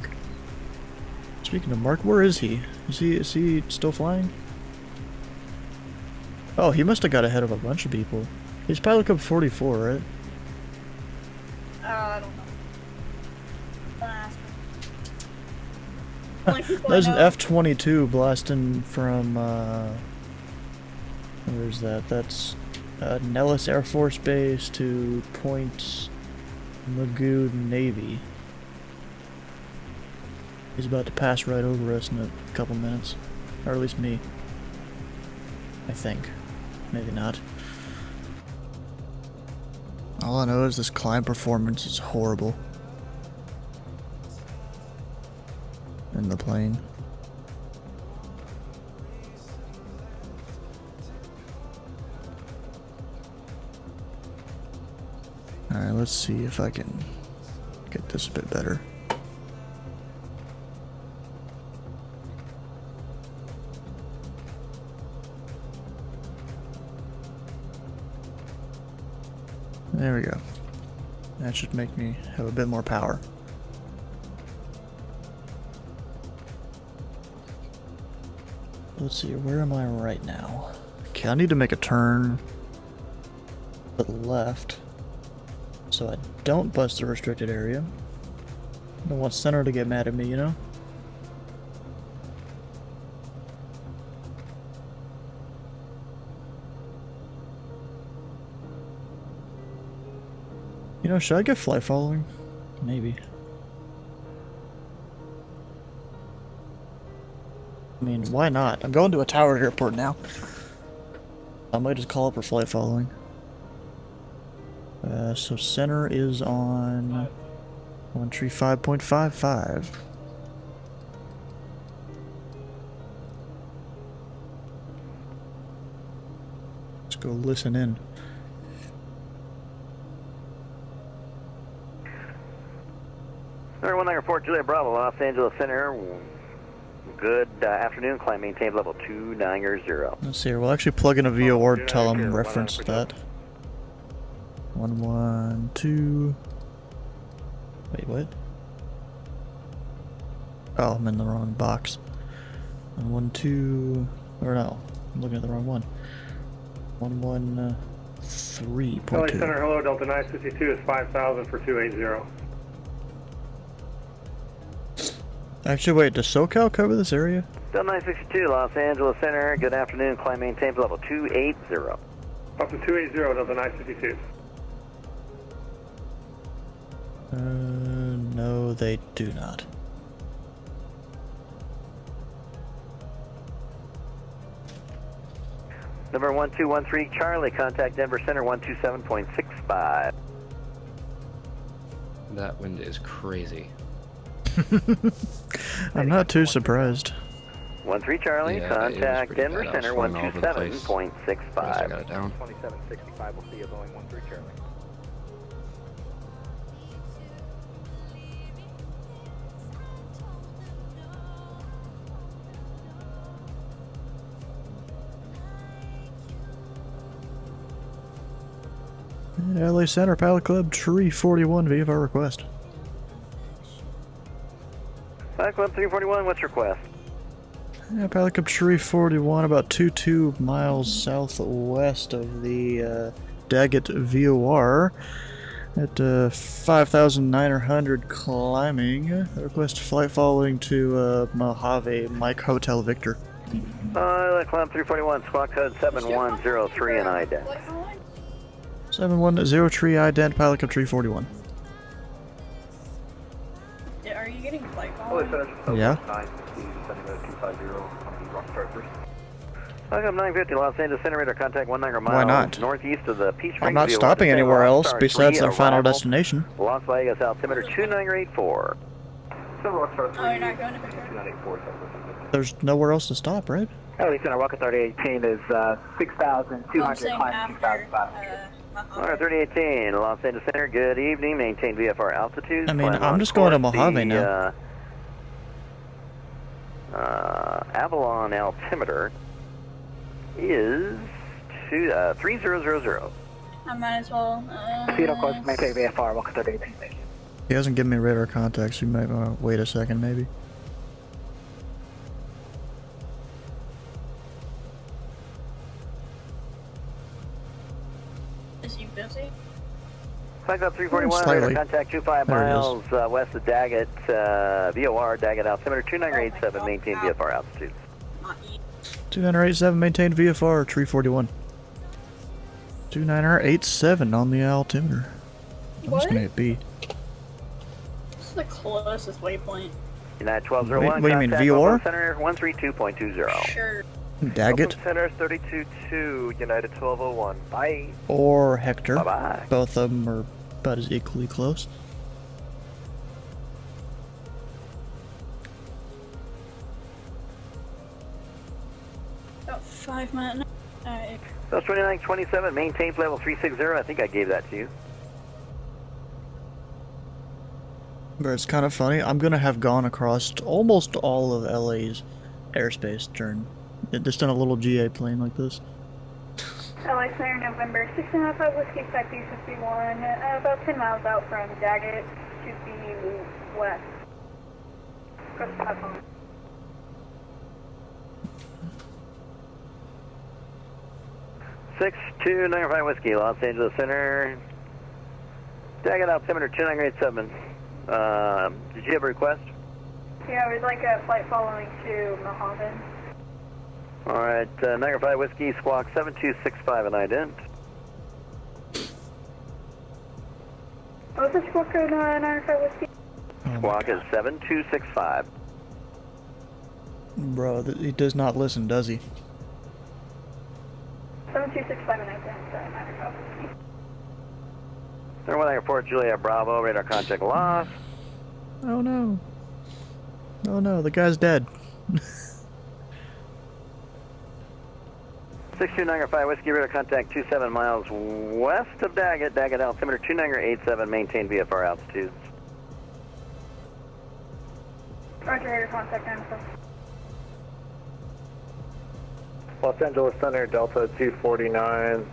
Speaking of Mark, where is he? Is he still flying? Oh, he must have got ahead of a bunch of people. He's Pilot Club 44, right? I don't know. Don't ask me. Only people I There's an know- F-22 blasting from where's that? That's Nellis Air Force Base to Point Magoo Navy. He's about to pass right over us in a couple minutes. Or at least me. I think. Maybe not. All I know is this climb performance is horrible. In the plane. Alright, let's see if I can get this a bit better. There we go. That should make me have a bit more power. Let's see, where am I right now? Okay, I need to make a turn to the left so I don't bust the restricted area. I don't want center to get mad at me, you know? You know, should I get flight following? Maybe. I mean, why not? I'm going to a tower airport now. I might just call up for flight following. So center is on 135.55. Let's go listen in. Number 194 Juliet Bravo, Los Angeles Center. Good afternoon. Climb maintained level 290. Let's see here. We'll actually plug in a VOR to tell them reference that. 112. Wait, what? Oh, I'm in the wrong box. 112. Or no, I'm looking at the wrong one. 113.2. LA Center, hello, Delta 962 is 5,000 for 280. Actually, wait, does SoCal cover this area? Delta 962 Los Angeles Center. Good afternoon. Climb maintained level 280. Up to 280, Delta 962. No, they do not. Number 1213 Charlie, contact Denver Center 127.65. That wind is crazy. I'm not too surprised. 13 Charlie, Yeah, contact Denver bad. I was Center flying all over the place. 127.65. I got it down. 2765, we'll see you Boeing 13 Charlie. LA Center, Pilot Club, Tree 41, VFR request. Pilot Club 341, what's your request? Yeah, Pilot Club Tree 41, about 22 miles southwest of the Daggett VOR. At 5,900 climbing. Request flight following to Mojave, Mike Hotel Victor. Climb 341, squawk code 7103 and ident. 7103 ident, pilot code 341. Yeah, are you getting flight Yeah. Welcome 950 Los Angeles Center, radar contact 19 miles Why not? northeast of the Peace Springs. I'm not VOR stopping to anywhere San else Star besides 3, our final arrival, destination. Las Vegas altimeter 29884. Oh, you're not going to Victoria? There's nowhere else to stop, right? LA Center, Walker 3018 is 6,200 climbing 2,500. Alright, 3018, Los Angeles Center, good evening. Maintain VFR altitude. I mean, Climb I'm on just going to course. Mojave The, now. Avalon altimeter is 3000. I might as well. Speed, of course, maintain VFR, Walker 3018. He hasn't given me radar contacts. You might want to wait a second, maybe. Is he busy? Flight up 341, Slightly. radar contact 25 There it is. miles west of Daggett, VOR, Daggett altimeter 2987, maintain VFR altitude. 2987, maintained VFR, 341. 2987 on the altimeter. I'm just gonna hit B. This is the closest waypoint. United 1201, Wait, you mean contact VOR? Oakland Center 132.20. Sure. Daggett Center 322, United 1201. Bye. or Hector. Bye-bye. Both of them are about as equally close. About 5 minutes. Alright. That's 2927, maintain level 360. I think I gave that to you. But it's kind of funny. I'm gonna have gone across almost all of LA's airspace during just done a little GA plane like this. LA Center, November 1605 Whiskey, Type B51, about 10 miles out from Daggett to the west. Press 5 home. Six two nine five Whiskey, Los Angeles Center. Daggett altimeter 2987. Did you have a request? Yeah, we'd like a flight following to Mojave. Alright, 95 Whiskey, squawk 7265 and ident. What was the squawk code 95 Whiskey? Squawk is 7265. Bro, he does not listen, does he? 7265 and ident, 95 Whiskey. Number 1 Airport, Juliet Bravo, radar contact lost. Oh no. Oh no, the guy's dead. 6295 Whiskey, radar contact 27 miles west of Daggett. Daggett altimeter 2987, maintain VFR altitudes. Roger, radar contact 94. Los Angeles Center, Delta 249.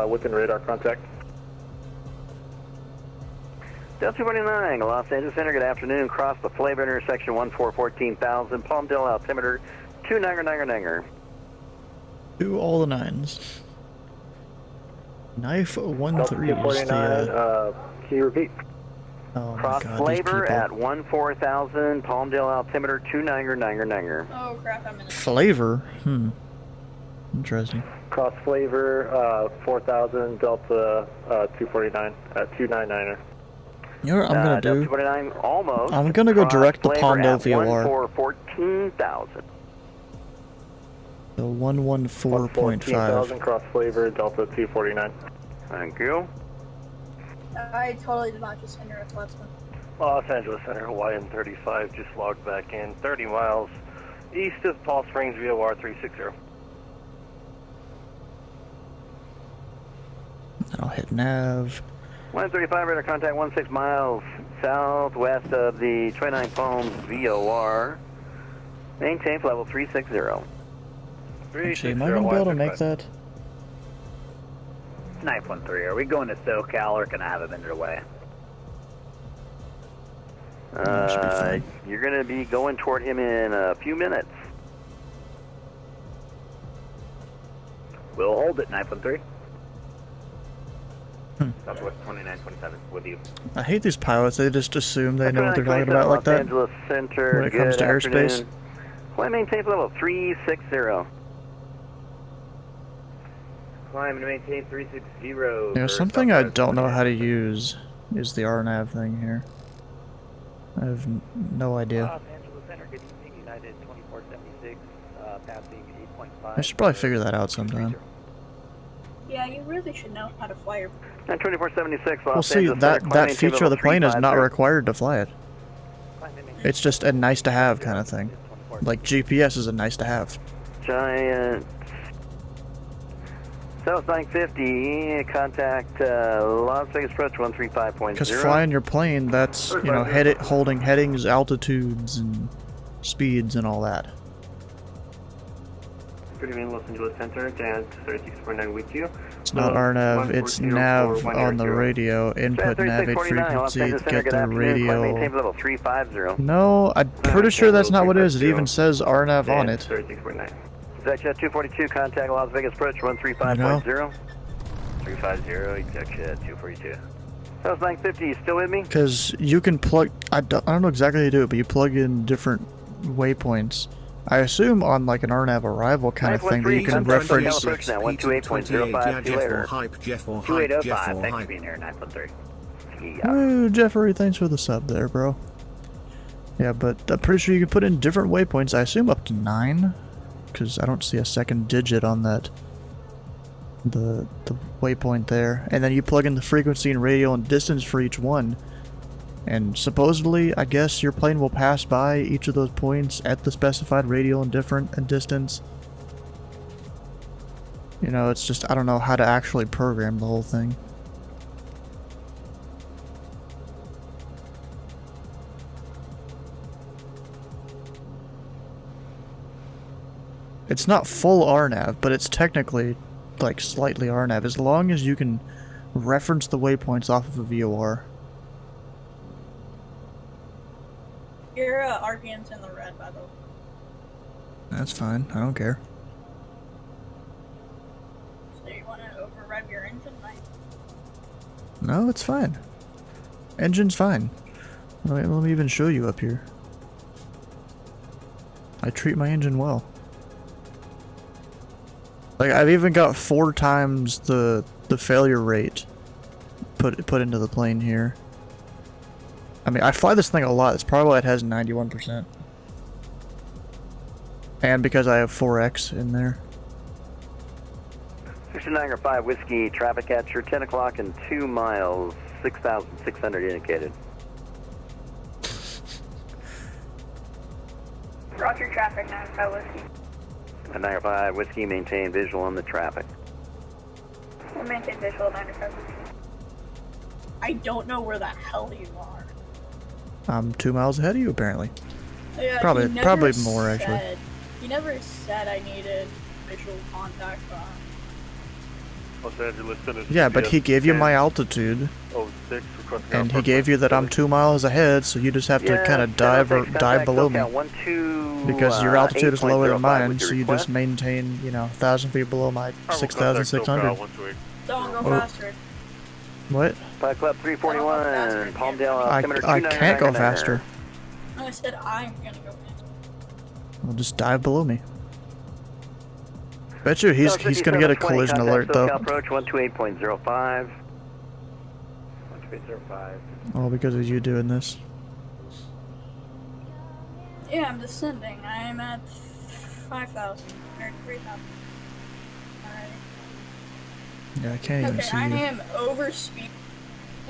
Within radar contact. Delta 249, Los Angeles Center, good afternoon. Cross the Flavor intersection 1414,000. Palmdale altimeter 2999. Do all the nines. Knife 13 is the, 249, can you repeat? oh my Cross god, Flavor these at people. 14,000. Palmdale altimeter 2999. Oh crap, I'm in Flavor? Interesting. Cross Flavor, 4,000, Delta 249 at 299er. You know what I'm gonna Delta do? 249, almost. I'm gonna go Cross direct to Flavor Palmdale at VOR. 14,000. The 114.5. 14,000, Cross Flavor, Delta 249. Thank you. I totally did not just enter a flat spot. Los Angeles Center, Hawaiian 35, just logged back in. 30 miles east of Palm Springs, VOR 360. I'll hit nav. 135 radar contact 16 miles southwest of the 29 Palms VOR. Maintain level 360. Actually, am I gonna be able to make that? 913, are we going to SoCal or can I have a minute away? You're going to be going toward him in a few minutes. We'll hold it, 913. Southwest 2927 with you. I hate these pilots. They just assume they That's know what they're talking 2927 about like Los that Angeles Center. when it comes Good to airspace. afternoon. Flight maintains level 360. Climb to maintain 360. You know, something I don't know how to use is the RNAV thing here. I have no idea. Los Angeles Center, good evening. United 2476, passing 8.5. I should probably figure that out sometime. Yeah, you really should know how to fly your. 2476 Los Well, see, Angeles Center. that Climb maintain feature of the level plane is not 350. required to fly it. It's just a nice to have kind of thing. Like GPS is a nice to have. Giant. South 950, contact Las Vegas approach 135.0. Because flying your plane, that's, you know, holding headings, altitudes, and speeds and all that. Good evening, Los Angeles Center. Giant 3649 with you. It's not RNAV, it's nav on the radio. Input navigate frequency, get the radio. Level 350. No, I'm pretty sure that's not what it is. It even says RNAV on it. 3649. Exec 242, contact Las Vegas approach 135.0. 350, exec 242. South 950, you still with me? Because you can plug, I don't know exactly how to do it, but you plug in different waypoints. I assume on like an RNAV arrival kind of thing that you can reference. Approach now 128.05, see you later. 2805, thanks for being here, 913. Ooh, Jeffrey, thanks for the sub there, bro. Yeah, but I'm pretty sure you can put in different waypoints, I assume up to 9. Because I don't see a second digit on that, the waypoint there. And then you plug in the frequency and radial and distance for each one. And supposedly, I guess your plane will pass by each of those points at the specified radial and distance. You know, it's just, I don't know how to actually program the whole thing. It's not full RNAV, but it's technically, like, slightly RNAV, as long as you can reference the waypoints off of a VOR. Your RPM's in the red, by the way. That's fine, I don't care. So you want to override your engine light? No, it's fine. Engine's fine. Let me even show you up here. I treat my engine well. Like, I've even got 4 times the failure rate put into the plane here. I mean, I fly this thing a lot. That's probably why it has 91%. And because I have 4X in there. 6905 Whiskey, traffic catcher, 10 o'clock and 2 miles, 6,600 indicated. Roger traffic, 95 Whiskey. 905 Whiskey, maintain visual on the traffic. We'll maintain visual 95 Whiskey. I don't know where the hell you are. I'm 2 miles ahead of you, apparently. Yeah, probably he never more, actually. said- He never said I needed visual contact on. Los Angeles Center. Yeah, but he gave you my altitude. 06, And he gave you that I'm 2 miles ahead, so you just have to kind of dive below me. Because your altitude is lower than mine, so you just maintain, you know, 1,000 feet below my 6,600. Don't go Or- faster. What? Flight Club 341, Palmdale, altimeter I can't go 2999. faster. No, I said I'm gonna go faster. Well, just dive below me. Bet you he's gonna get a collision alert though. Approach 128.05. 12805. All because of you doing this. Yeah, I'm descending. I'm at 5,000 or 3,000. Alright. Yeah, I can't even Okay, see I you. am overspeed.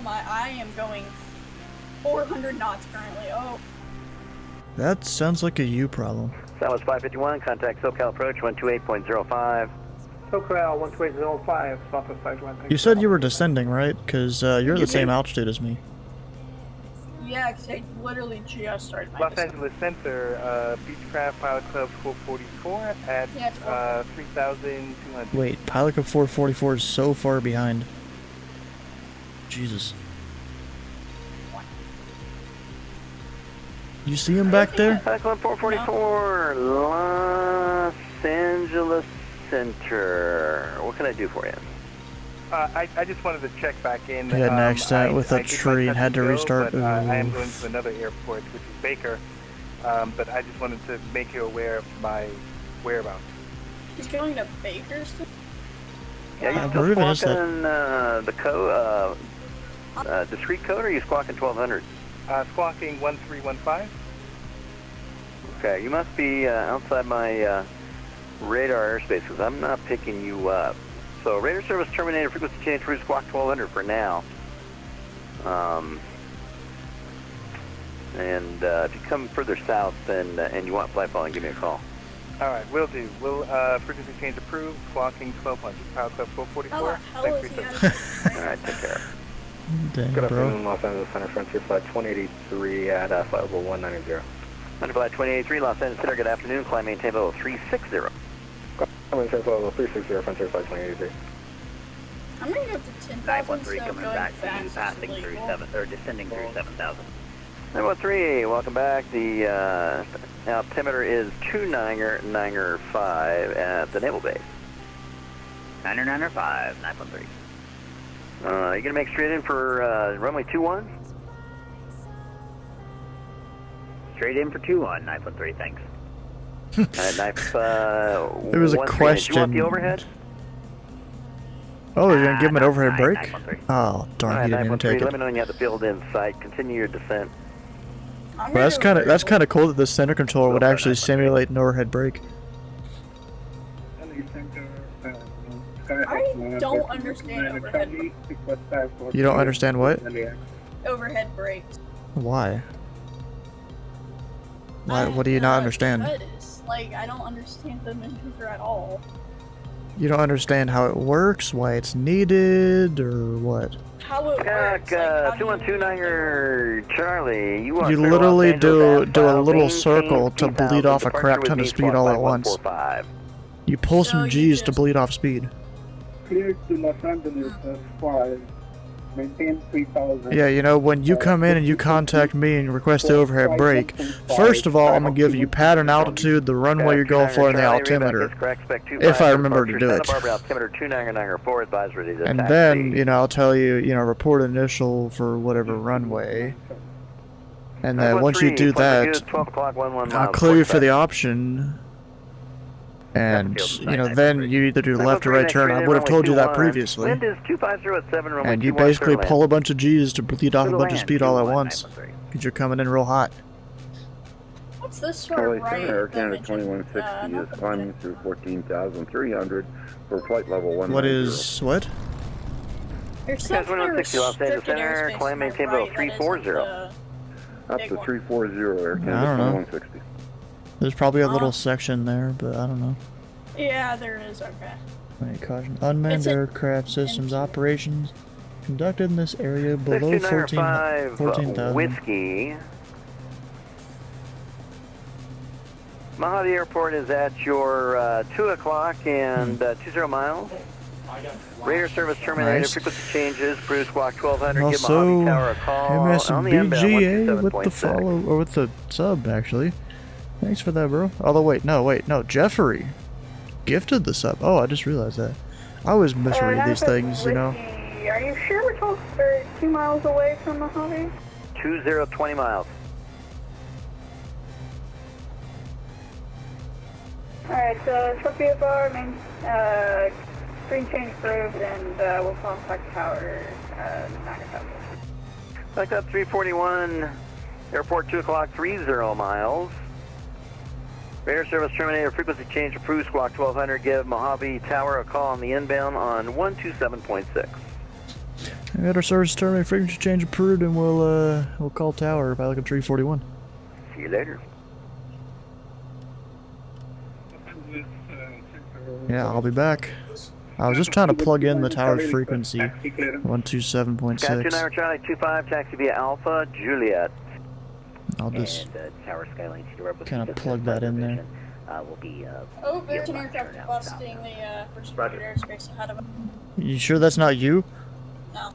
I am going 400 knots currently. Oh. That sounds like a you problem. Southwest 551, contact SoCal approach 128.05. SoCal 128.05, Southwest 551. You said you were descending, right? Because you're the same altitude as me. Yeah, because I literally just started my Los descent. Angeles Center, Beechcraft Pilot Club 444 at 3,200. Wait, Pilot Club 444 is so far behind. Jesus. You see him back there? Pilot Club 444, Los Angeles Center. What can I do for you? I just wanted to check back in. He had an accident with a tree and had to restart. But, I am going to another airport, which is Baker. But I just wanted to make you aware of my whereabouts. He's going to Bakersfield? Yeah, you still squawking the discrete code, or are you squawking 1200? Squawking 1315. Okay, you must be outside my radar airspace because I'm not picking you up. So radar service terminated, frequency change through squawk 1200 for now. And if you come further south and you want flight following, give me a call. All right, will do. Will frequency change approved? Squawking 1200. Power Club 444. All right, take care. Dang, Good bro. afternoon, Los Angeles Center, Frontier Flight 2083 at flight level 190. Flight 2083, Los Angeles Center, good afternoon. Climb maintain level 360. Maintain flight level 360, Frontier Flight 2083. I'm gonna go to 10,000, 913 so coming going back to you, fast is passing through illegal. 7, or descending through 7,000. 913, welcome back. The altimeter is 295 at the naval base. 995, 913. You gonna make straight in for runway 21? Straight in for 21, 913, thanks. There was a question. Do you want the overhead? Oh, you're gonna give him an overhead break? Oh, darn, he didn't even take it. Let me know when you have the field in sight. Continue your descent. Well, that's kind of cool that the center controller would actually simulate an overhead break. I don't understand overhead. You don't understand what? Overhead brakes. Why? Why? What do you not understand? Because, like, I don't understand the maneuver at all. You don't understand how it works, why it's needed, or what? How it works. 2129er Charlie, you are You literally do a little circle to bleed off a crap ton of speed all at once. You pull some G's to bleed off speed. Clear to Los Angeles 5. Maintain 3000. Yeah, you know, when you come in and you contact me and request the overhead brake, first of all, I'm going to give you pattern altitude, the runway you're going for, and the altimeter, if I remember to do it. And then, you know, I'll tell you, you know, report initial for whatever runway. And then once you do that, I'll clear you for the option. And, you know, then you either do left or right turn. I would have told you that previously. And you basically pull a bunch of G's to bleed off a bunch of speed all at once. Because you're coming in real hot. What's this Charlie right? Center, Air Canada 2160 is climbing through 14,300 for flight level 190. What is, what? There's something 2160 Los Angeles Center, climb maintain level 340. Up to 340, Air I Canada don't know. 2160. There's probably a little section there, but I don't know. Yeah, there is, okay. Wait, caution. Unmanned aircraft systems operations conducted in this area below 14,000. Whiskey. Mojave Airport is at your 2 o'clock and 20 miles. Radar service terminated. Nice. Frequency changes. Bruce Squawk 1200. Give Also, Mojave Tower a call on the inbound MSBGA with the 127.6. follow, or with the sub, actually. Thanks for that, bro. Although, wait, no, Jeffrey gifted the sub. Oh, I just realized that. I always misread these things, you know. Are you sure we're 2 miles away from Mojave? 2020 miles. Alright, so short VFR, main, screen change approved, and we'll contact tower 9,000. Back up 341, airport 2 o'clock, 30 miles. Radar service terminated, frequency change approved, squawk 1200. Give Mojave Tower a call on the inbound on 127.6. Radar service terminated, frequency change approved, and we'll call tower by like a 341. See you later. Yeah, I'll be back. I was just trying to plug in the tower's frequency, 127.6. Captain Charlie 25, taxi via Alpha Juliet. I'll just Tower Skyline kind of plug that in there. Will be, Oh, there's an aircraft busting the restricted airspace ahead of us. You sure that's not you? No.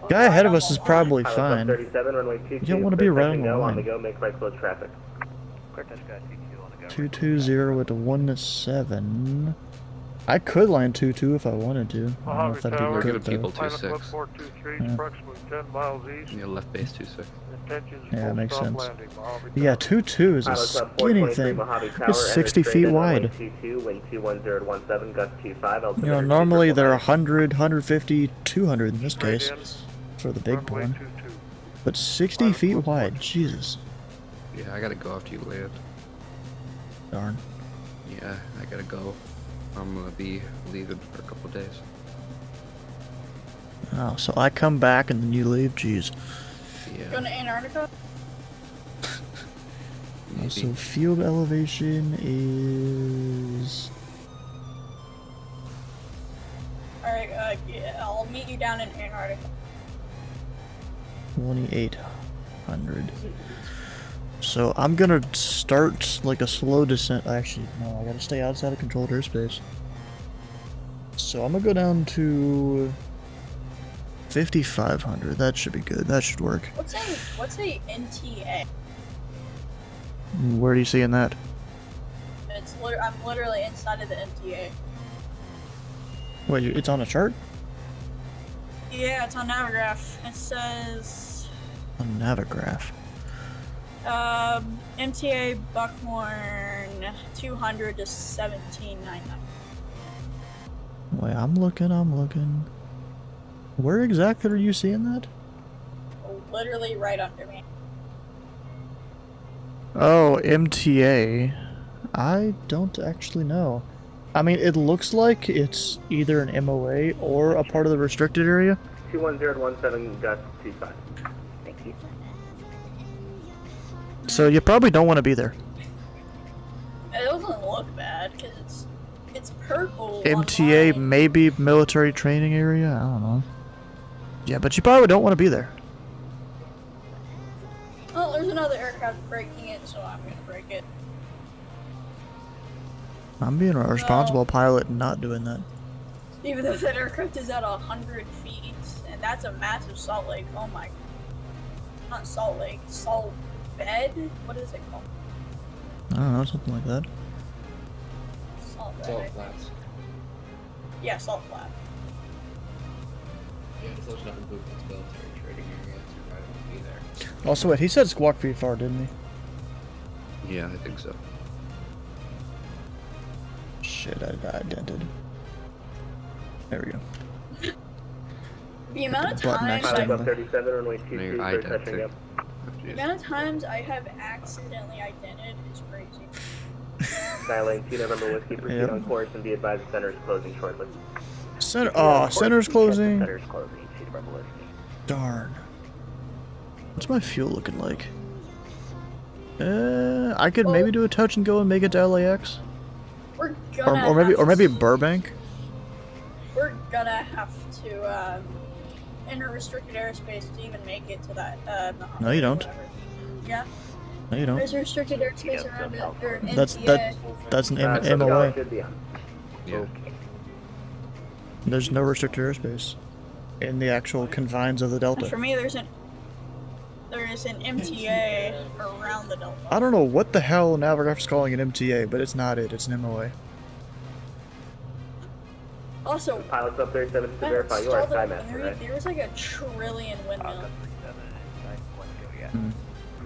Guy ahead of us is probably fine. 37, runway You don't want to be around the on the line. go, make right close traffic. 220 with a 17. I could line 2-2 if I wanted to. I don't know Mojave if that'd be Tower, good people though. two Pilot Club six. 423, Yeah. approximately 10 miles east. Yeah, left base 2-6. Intentions Yeah, full makes stop sense. landing, Mojave Yeah, Tower. 2-2 is a Pilot Club skinny 423 thing. Mojave Tower. It's 60 feet wide. 22, wind 21017, gust 25, altimeter You know, normally they're 100, 150, 200 in this Straight case in, for the big runway one. 22. But 60 feet wide, Jesus. Yeah, I gotta go after you land. Darn. Yeah, I gotta go. I'm gonna be leaving for a couple of days. Oh, so I come back and then you leave? Jeez. Yeah. Going to Antarctica? So field elevation is... Alright, yeah, I'll meet you down in Antarctica. 2,800. So I'm gonna start like a slow descent. Actually, no, I gotta stay outside of controlled airspace. So I'm gonna go down to 5,500. That should be good. That should work. What's a NTA? Where are you seeing that? I'm literally inside of the NTA. Wait, it's on a chart? Yeah, it's on Navigraph. It says On Navigraph. MTA Buckhorn 200 to 1799. Wait, I'm looking. Where exactly are you seeing that? Literally right under me. Oh, MTA. I don't actually know. I mean, it looks like it's either an MOA or a part of the restricted area. 21017, gust 25. Thank you. So you probably don't want to be there. It doesn't look bad because it's purple. MTA, maybe military training area? I don't know. Yeah, but you probably don't want to be there. Oh, there's another aircraft breaking it, so I'm gonna break it. I'm being a responsible pilot and not doing that. Even though that aircraft is at 100 feet, and that's a massive salt lake. Oh my. Not salt lake, salt bed? What is it called? I don't know, something like that. Salt bed. Salt I think. flats. Yeah, salt flat. Yeah, it's close enough in Putin's military trading area to right to be there. Also, wait, he said squawk VFR, didn't he? Yeah, I think so. Shit, I dented. There we go. The amount of Button times accidentally. I've, 37, runway 22, Maybe clear I touching did up. the amount of times I have accidentally idented is crazy. Skylane 2 November Whiskey, proceed Yep. on course and be advised the center is closing shortly. Center's closing. Center is closing, 2 November Whiskey. Darn. What's my fuel looking like? I could maybe do a touch and go and make it to LAX. We're gonna Or maybe Burbank. We're gonna have to enter restricted airspace to even make it to that. No, you don't. Yeah. No, you don't. There's a restricted airspace around it. Or an That's NTA. that's an so MOA. should be on. Yeah. There's no restricted airspace in the actual confines of the And for Delta. me, there's an MTA around the Delta. I don't know what the hell Navigraph is calling an MTA, but it's not it. It's an MOA. Also, Pilots up 37 to verify you are a Skymaster, right? There was like a trillion windmills.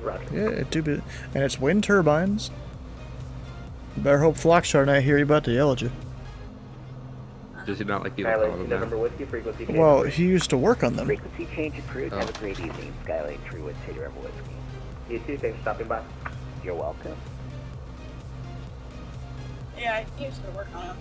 Roger. Yeah, it do be, and it's wind turbines. You better hope Flockshard ain't here. He about to yell at you. Does he not like people Skylane calling 2 him that? November Whiskey, frequency change. Well, he used to work on them. Frequency change approved. Oh. Have a great evening. Skylane 3 with City Rebel Whiskey. You too, thanks for stopping by. You're welcome. Yeah, I used to work on them.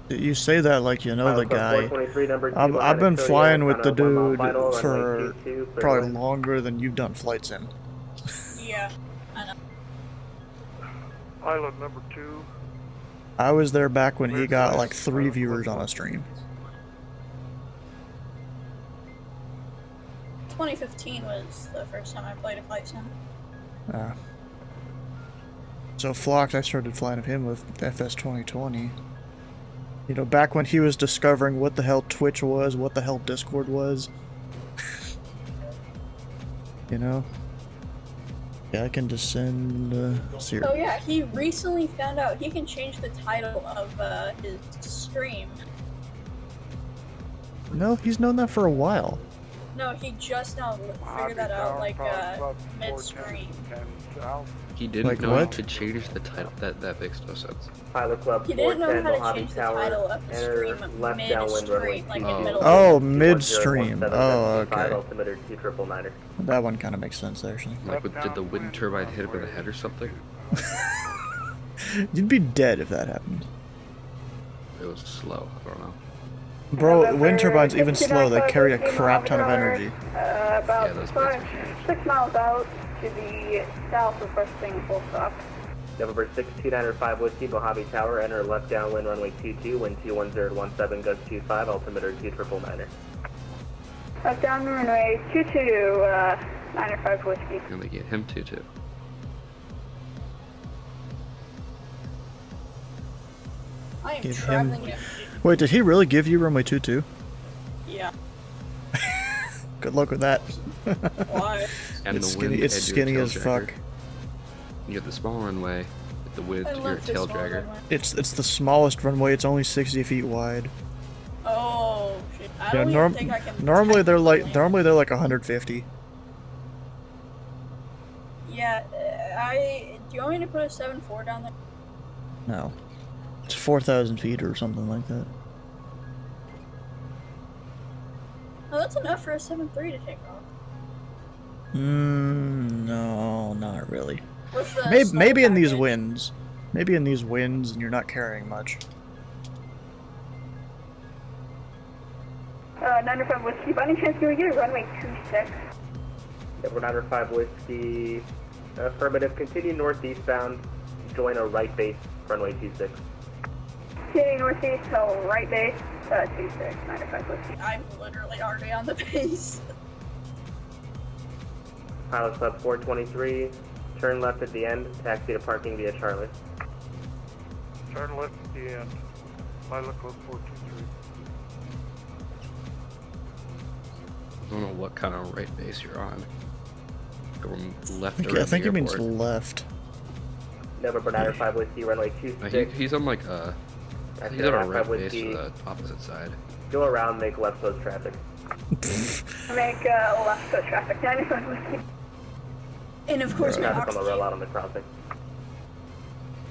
You say that like you know the Pilot Club guy. 423, number 2, I've been Antonio, flying with the on a 1 mile dude final, runway for 22, clear probably away. longer than you've done flights in. Yeah, I know. Pilot number 2. I was there back when he got like 3 viewers on a stream. 2015 was the first time I played a flight sim. So Flocked, I started flying with him with FS 2020. You know, back when he was discovering what the hell Twitch was, what the hell Discord was. You know? Yeah, I can descend 0. Oh yeah, he recently found out he can change the title of his stream. No, he's known that for a while. No, he just now figured that out like mid-stream. He didn't Like know what? he could change the title. That makes no sense. Pilot Club He didn't know 410 how to Mojave change the Tower, title of the enter stream left downwind runway mid-stream, like in middle. Oh, of midstream. Oh, 210-17, okay. altimeter 29er. That one kind of makes sense, actually. Like, did the wind turbine hit him in the head or something? You'd be dead if that happened. It was slow. I don't know. Bro, wind turbines even slow. They carry a crap ton of energy. About Yeah, those 6 miles out to the south requesting full stop. November 6, 295 Whiskey, Mojave Tower, enter left downwind runway 22, wind 21017, gust 25, altimeter 2999er. Left down runway 22, 905 Whiskey. Gonna get him too. I am Give him. traveling it. Wait, did he really give you runway 22? Yeah. Good luck with that. Why? And It's the skinny. wind It's and your skinny tail as dragger. fuck. You have the small runway with the width I of your love the tail small dragger. runway. It's the smallest runway. It's only 60 feet wide. Oh shit! I Yeah, don't even think I can. normally they're like technically land. 150. Yeah, do you want me to put a 7.4 down there? No, it's 4,000 feet or something like that. Oh, that's enough for a 7.3 to take off. No, not really. With the Maybe, small maybe in these package. winds. Maybe in these winds, and you're not carrying much. 905 Whiskey, by any chance, can we get a runway 26? November 905 Whiskey, affirmative, continue northeastbound, join a right base, runway 26. Continuing northeast, so right base, 26, 905 Whiskey. I'm literally already on the base. Pilot Club 423, turn left at the end, taxi to parking via Charlie. Turn left at the end. Pilot Club 423. I don't know what kind of right base you're on. Going left I around think the it means airport. left. November 905 Whiskey, runway 26. He's on like a. I think he's on a right base for the opposite side. Go around, make left close traffic. Make left foot traffic, 905 Whiskey. And of course, my Traffic on the oxygen. rail out on the crossing.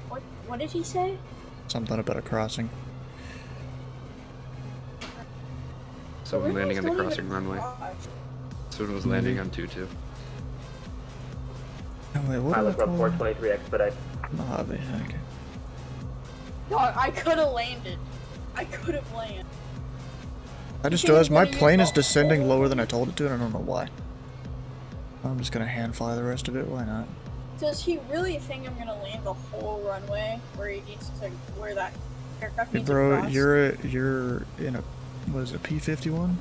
What did he say? Something about a crossing. So The I'm landing on the runways crossing don't even runway. cross. Someone was landing on 2-2. Oh, wait, what Pilot do I Club call 423 expedite. Mojave, okay. Dog, I could have landed. I could have landed. I just You can realized my literally plane get is the descending whole- lower than I told it to, and I don't know why. I'm just gonna hand fly the rest of it. Why not? Does he really think I'm gonna land the whole runway where he needs to, where that aircraft Hey, needs bro, to cross? you're in a what is it, P-51?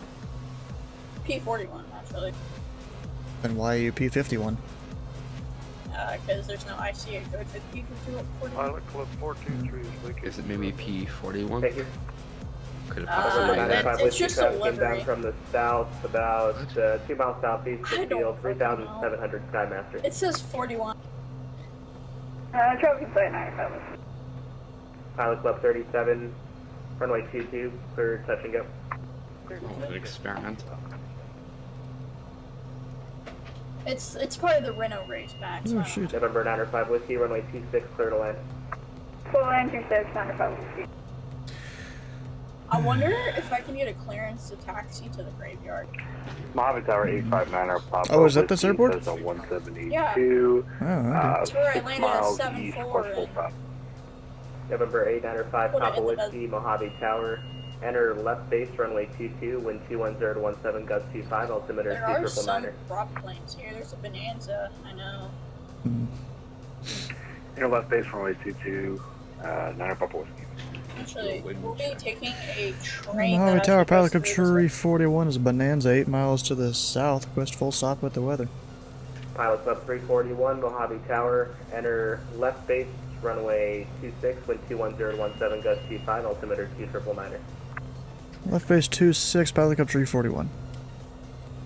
P-41 actually, Then why are you P-51? because there's no ICA code for P-41. Pilot Club 423 is leaking. Is it maybe P41? Thank you. Could it Uh, possibly be that- that? 905 it's Whiskey, just a traffic livery. inbound from the south, about 2 miles southeast I of don't field, 3,700 Skymaster. It says 41. Traffic inside 905 Whiskey. Pilot Club 37, runway 22, clear touch and go. Oh, an experiment. It's part of the Reno race back. So I Oh don't shoot. November 905 Whiskey, runway 26, clear to land. Full land 26, 905 Whiskey. I wonder if I can get a clearance to taxi to the graveyard. Mojave Tower 859er pop. Oh, is that this airport? Says on 172. Oh, okay. That's where I 6 landed at miles 7.4 east, quest full and- stop. November 895 Put it Papa in the Whiskey, Mojave Tower, enter left base, runway 22, wind 21017, gust 25, altimeter There are 2 some 999er. prop planes here. There's a Bonanza. I know. Inner left base runway 22, 9 Papa Whiskey. Actually, we'll be taking a train. Mojave that Tower, actually Pilot goes Club through this Shuri 41 is Bonanza, 8 miles to the south. Request full stop with the weather. Pilot Club 341, Mojave Tower, enter left base, runway 26, wind 21017, gust 25, altimeter 2999er. Left base 26, Pilot Club 341.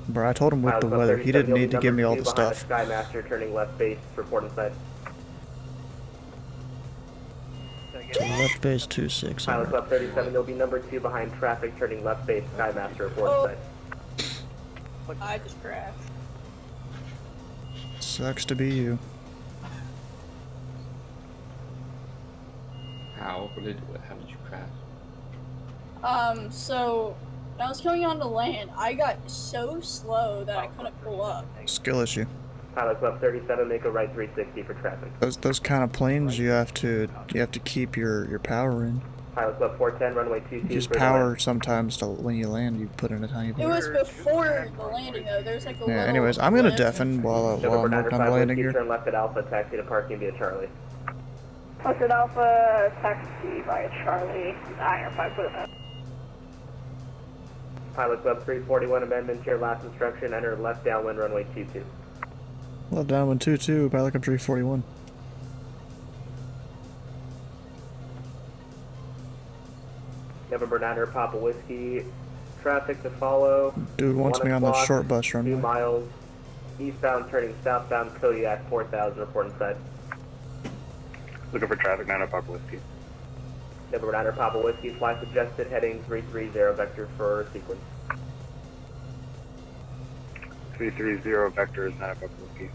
Bro, I told him with Pilot the Club weather. He 37, didn't you'll need be to give me number all 2 the behind stuff. Skymaster turning left base, report inside. Left base 26. Pilot Club 37, you'll be number 2 behind traffic turning left base, Skymaster, report inside. I just crashed. Sucks to be you. How? How did you crash? So when I was coming onto land, I got so slow that I couldn't pull up. Skill issue. Pilot Club 37, make a right 360 for traffic. Those kind of planes, you have to keep your power in. Pilot Club 410, runway 22. Use power sometimes to when you land. You put in a tiny bit. It was before the landing though. There's like a Yeah. little Anyways, I'm gonna blip. deafen while I'm November working on the 95 landing Whiskey, gear. turn left at Alpha, taxi to parking via Charlie. Posted Alpha, taxi via Charlie, Iron 5 foot. Pilot Club 341, amendment to your last instruction, enter left downwind runway 22. Left downwind 22, Pilot Club 341. November 9er, Papa Whiskey, traffic to follow. Dude wants 1 me on the o'clock, short bus 2 runway. miles, eastbound turning southbound Kodiak 4000, report inside. Looking for traffic, 9 Papa Whiskey. November 9er, Papa Whiskey, fly suggested, heading 330, vector for sequence. 330 vector is 9 Papa Whiskey.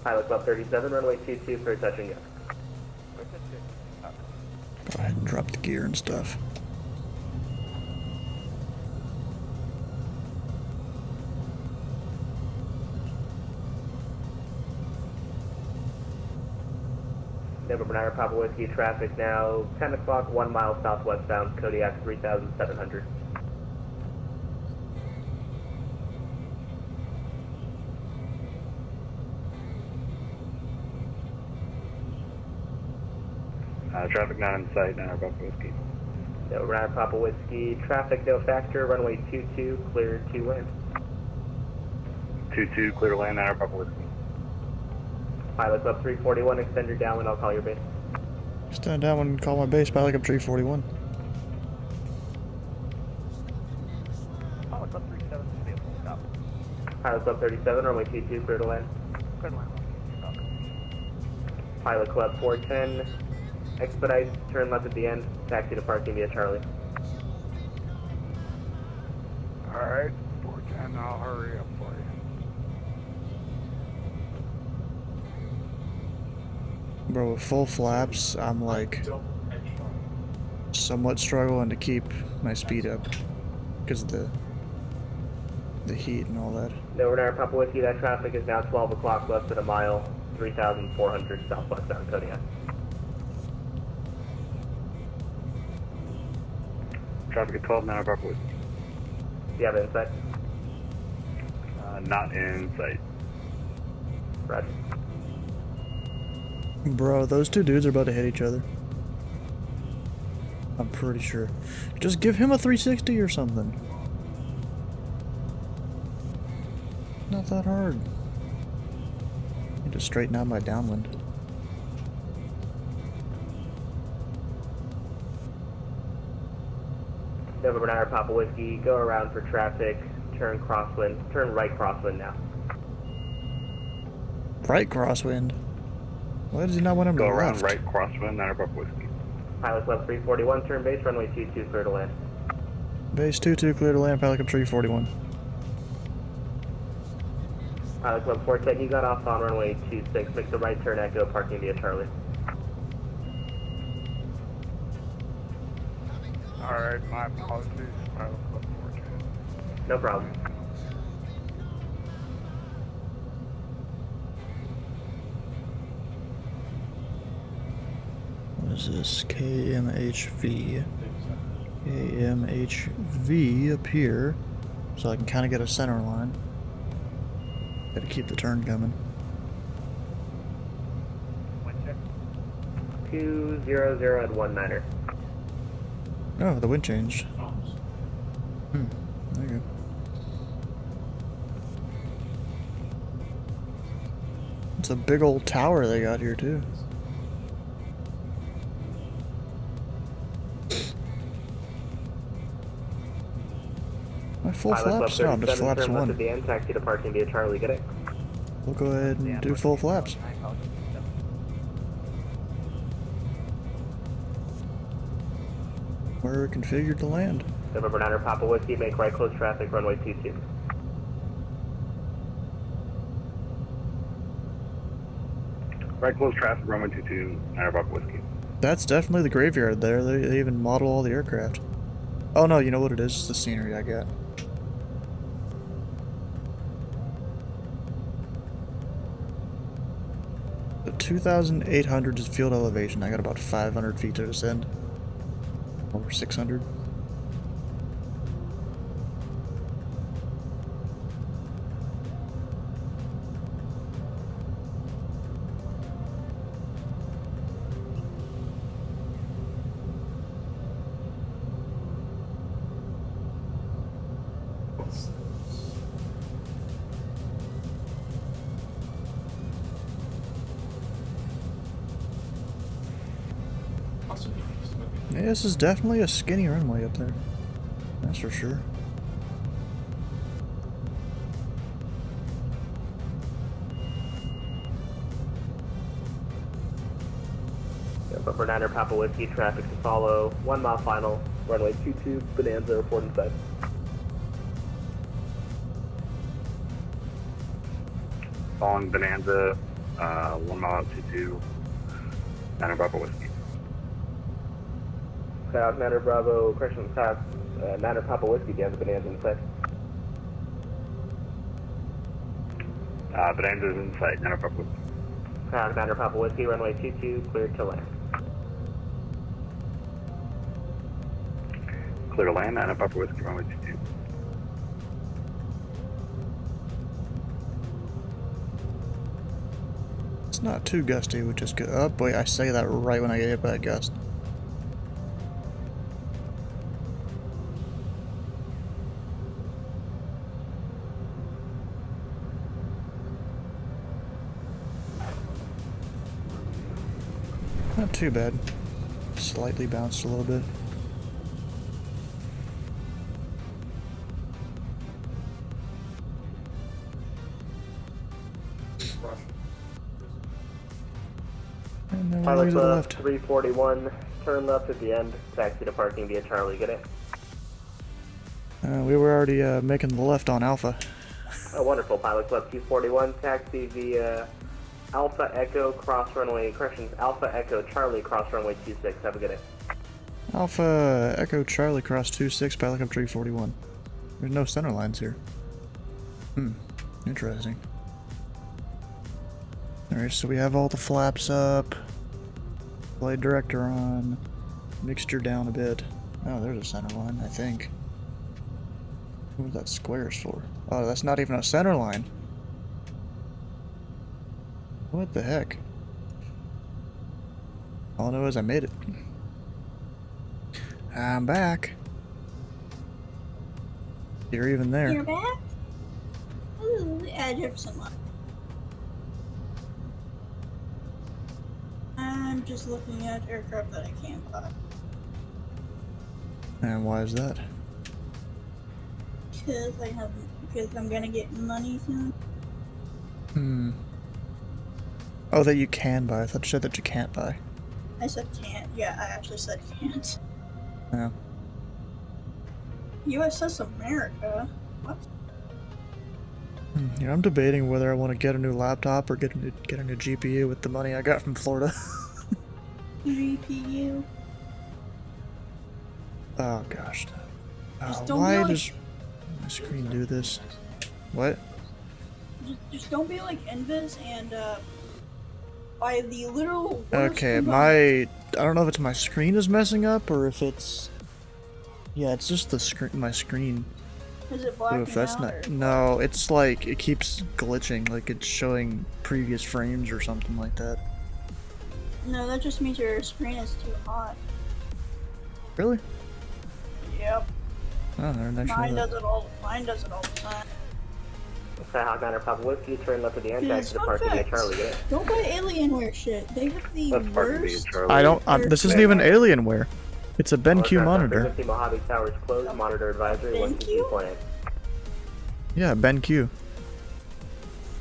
Pilot Club 37, runway 22, clear touch and go. Go ahead and drop the gear and stuff. November 9er, Papa Whiskey, traffic now 10 o'clock, 1 mile southwestbound Kodiak 3700. Traffic not in sight, 9 Papa Whiskey. November 9er, Papa Whiskey, traffic no factor, runway 22, clear to land. 22, clear to land, 9 Papa Whiskey. Pilot Club 341, extend your downwind, I'll call your base. Stand down and call my base, Pilot Club 341. Pilot Club 37 should be a full stop. Pilot Club 37, runway 22, clear to land. Clear to land. Stop. Pilot Club 410, expedite, turn left at the end, taxi to parking via Charlie. Alright, 410, I'll hurry up for you. Bro, with full flaps, I'm like somewhat struggling to keep my speed up because of the heat and all that. November 9er, Papa Whiskey, that traffic is now 12 o'clock, less than a mile, 3,400 southwestbound Kodiak. Traffic at 12, 9 Papa Whiskey. Do you have insight? Not in sight. Roger. Bro, those two dudes are about to hit each other. I'm pretty sure. Just give him a 360 or something. Not that hard. Need to straighten out my downwind. November 9er, Papa Whiskey, go around for traffic, turn crosswind, turn right crosswind now. Right crosswind? Why does he not want him to Go around left? right crosswind, 9 Papa Whiskey. Pilot Club 341, turn base, runway 22, clear to land. Base 22, clear to land, Pilot Club 341. Pilot Club 410, you got off on runway 26, make the right turn, echo, parking via Charlie. Alright, my apologies, Pilot Club 410. No problem. What is this? KMHV. KMHV up here. So I can kind of get a center line. Gotta keep the turn coming. 200 at 19er. Oh, the wind changed. There you go. It's a big old tower they got here too. My full Pilot Club flaps? No, I'm just 37, flaps turn left 1. at the end, taxi to parking via Charlie, get it? We'll go ahead and do full flaps. We're configured to land. November 9 Papa Whiskey, make right close traffic, runway 22. Right close traffic, runway 22, 9 Papa Whiskey. That's definitely the graveyard there. They even model all the aircraft. Oh no, you know what it is? It's the scenery I got. The 2,800 is field elevation. I got about 500 feet to descend. Or 600. Yeah, this is definitely a skinny runway up there. That's for sure. November 9 Papa Whiskey, traffic to follow, 1 mile final, runway 22, Bonanza, report inside. Following Bonanza, 1 mile out 22, 9 Papa Whiskey. South 9 Bravo, correction, South 9 Papa Whiskey, down to Bonanza inside. Bonanza's in sight, 9 Papa Whiskey. South 9 Papa Whiskey, runway 22, cleared to land. Clear to land, 9 Papa Whiskey, runway 22. It's not too gusty, which is good. Oh, wait, I say that right when I get hit by a gust. Not too bad. Slightly bounced a little bit. And then we're Pilot to the Club left. 341, turn left at the end, taxi to parking via Charlie, get it? We were already making the left on Alpha. Oh, wonderful. Pilot Club 241, taxi via Alpha Echo, cross runway, corrections, Alpha Echo Charlie, cross runway 26. Have a good day. Alpha Echo Charlie cross 26, Pilot Club 341. There's no center lines here. Interesting. Alright, so we have all the flaps up. Blade director on. Mixture down a bit. Oh, there's a center line, I think. What that square is for? Oh, that's not even a center line. What the heck? All I know is I made it. I'm back. You're even there. You're back? Ooh, Jefferson line. I'm just looking at aircraft that I can't buy. And why is that? Because I'm gonna get money soon. Oh, that you can buy. I thought you said that you can't buy. I said can't. Yeah, I actually said can't. Yeah. USS America? What? You know, I'm debating whether I want to get a new laptop or get a new GPU with the money I got from Florida. GPU? Oh gosh. don't Why be like, does my screen do this? What? just don't be like Invis and buy the literal worst Okay, component. I don't know if it's my screen is messing up or if it's... Yeah, it's just the screen. My screen. Is it blacking Oof, that's out not. or- No, it's like it keeps glitching, like it's showing previous frames or something like that. No, that just means your screen is too hot. Really? Yep. Oh, I didn't actually Mine know that. does it all. Mine does it all the time. Skyhawk 9 Papa Whiskey, turn left at the end, Dude, taxi to fun parking via fact. Charlie, get it? Don't buy Alienware shit. They have the worst. I don't. This isn't even Alienware. It's a BenQ Aircraft monitor. 50 Mojave Towers closed, monitor advisory, 122.8. Yeah, BenQ.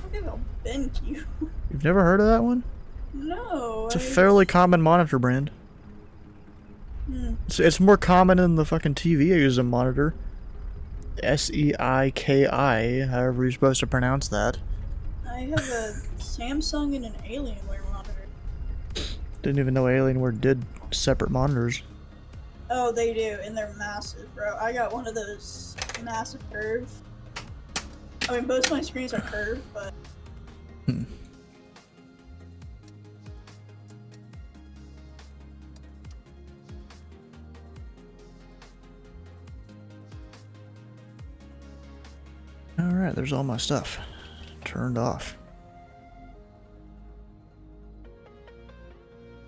Fucking about BenQ. You've never heard of that one? No. It's a fairly common monitor brand. It's more common than the fucking TV I use a monitor. SEIKI, however you're supposed to pronounce that. I have a Samsung and an Alienware monitor. Didn't even know Alienware did separate monitors. Oh, they do, and they're massive, bro. I got one of those massive curve. I mean, both my screens are curved, but... Alright, there's all my stuff. Turned off.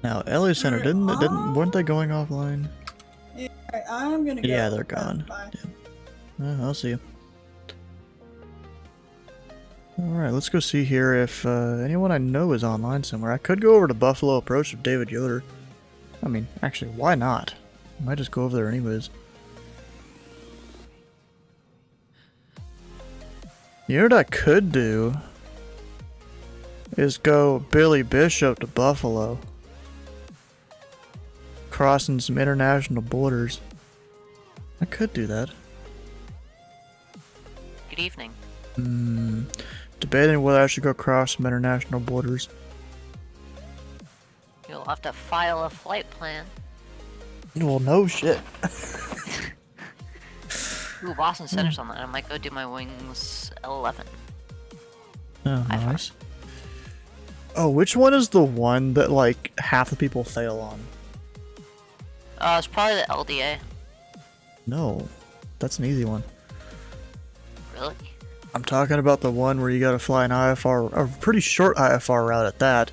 Now, LA Center, weren't they going offline? Yeah, I'm gonna go. Yeah, they're gone. Bye. Yeah. I'll see you. Alright, let's go see here if anyone I know is online somewhere. I could go over to Buffalo Approach with David Yoder. I mean, actually, why not? I might just go over there anyways. You know what I could do? Is go Billy Bishop to Buffalo. Crossing some international borders. I could do that. Good evening. Debating whether I should go across some international borders. You'll have to file a flight plan. Well, no shit. Ooh, Boston Center's on that. I might go do my wings 11. Oh, nice. Oh, which one is the one that, like, half the people fail on? It's probably the LDA. No. That's an easy one. Really? I'm talking about the one where you gotta fly an IFR, a pretty short IFR route at that.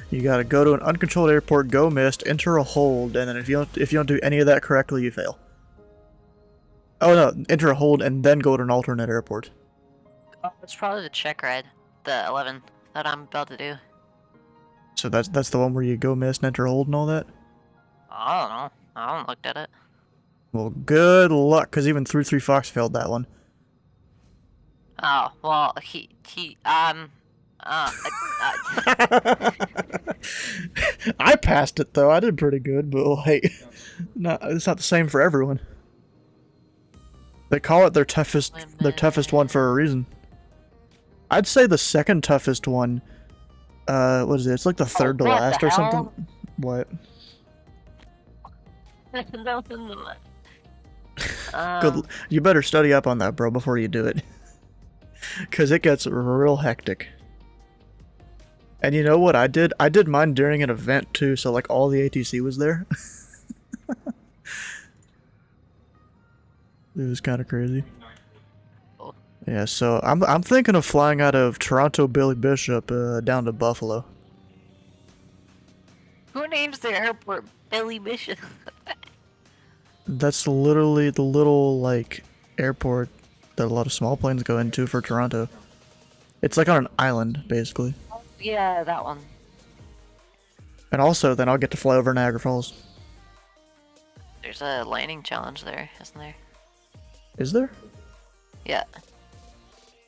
You gotta go to an uncontrolled airport, go missed, enter a hold, and then if you don't do any of that correctly, you fail. Oh no, enter a hold and then go to an alternate airport. Oh, it's probably the check ride, the 11 that I'm about to do. So that's the one where you go missed and enter a hold and all that? I don't know. I haven't looked at it. Well, good luck, because even 3-3 Fox failed that one. Oh, well, I passed it though. I did pretty good, but like, no, it's not the same for everyone. They call it their toughest one for a reason. I'd say the second toughest one. What is it? It's like the third to last or something. What? Good. You better study up on that, bro, before you do it, because it gets real hectic. And you know what I did? I did mine during an event too, so like all the ATC was there. It was kind of crazy. Yeah, so I'm thinking of flying out of Toronto Billy Bishop down to Buffalo. Who names their airport Billy Bishop? That's literally the little like airport that a lot of small planes go into for Toronto. It's like on an island, basically. Yeah, that one. And also, then I'll get to fly over Niagara Falls. There's a landing challenge there, isn't there? Is there? Yeah.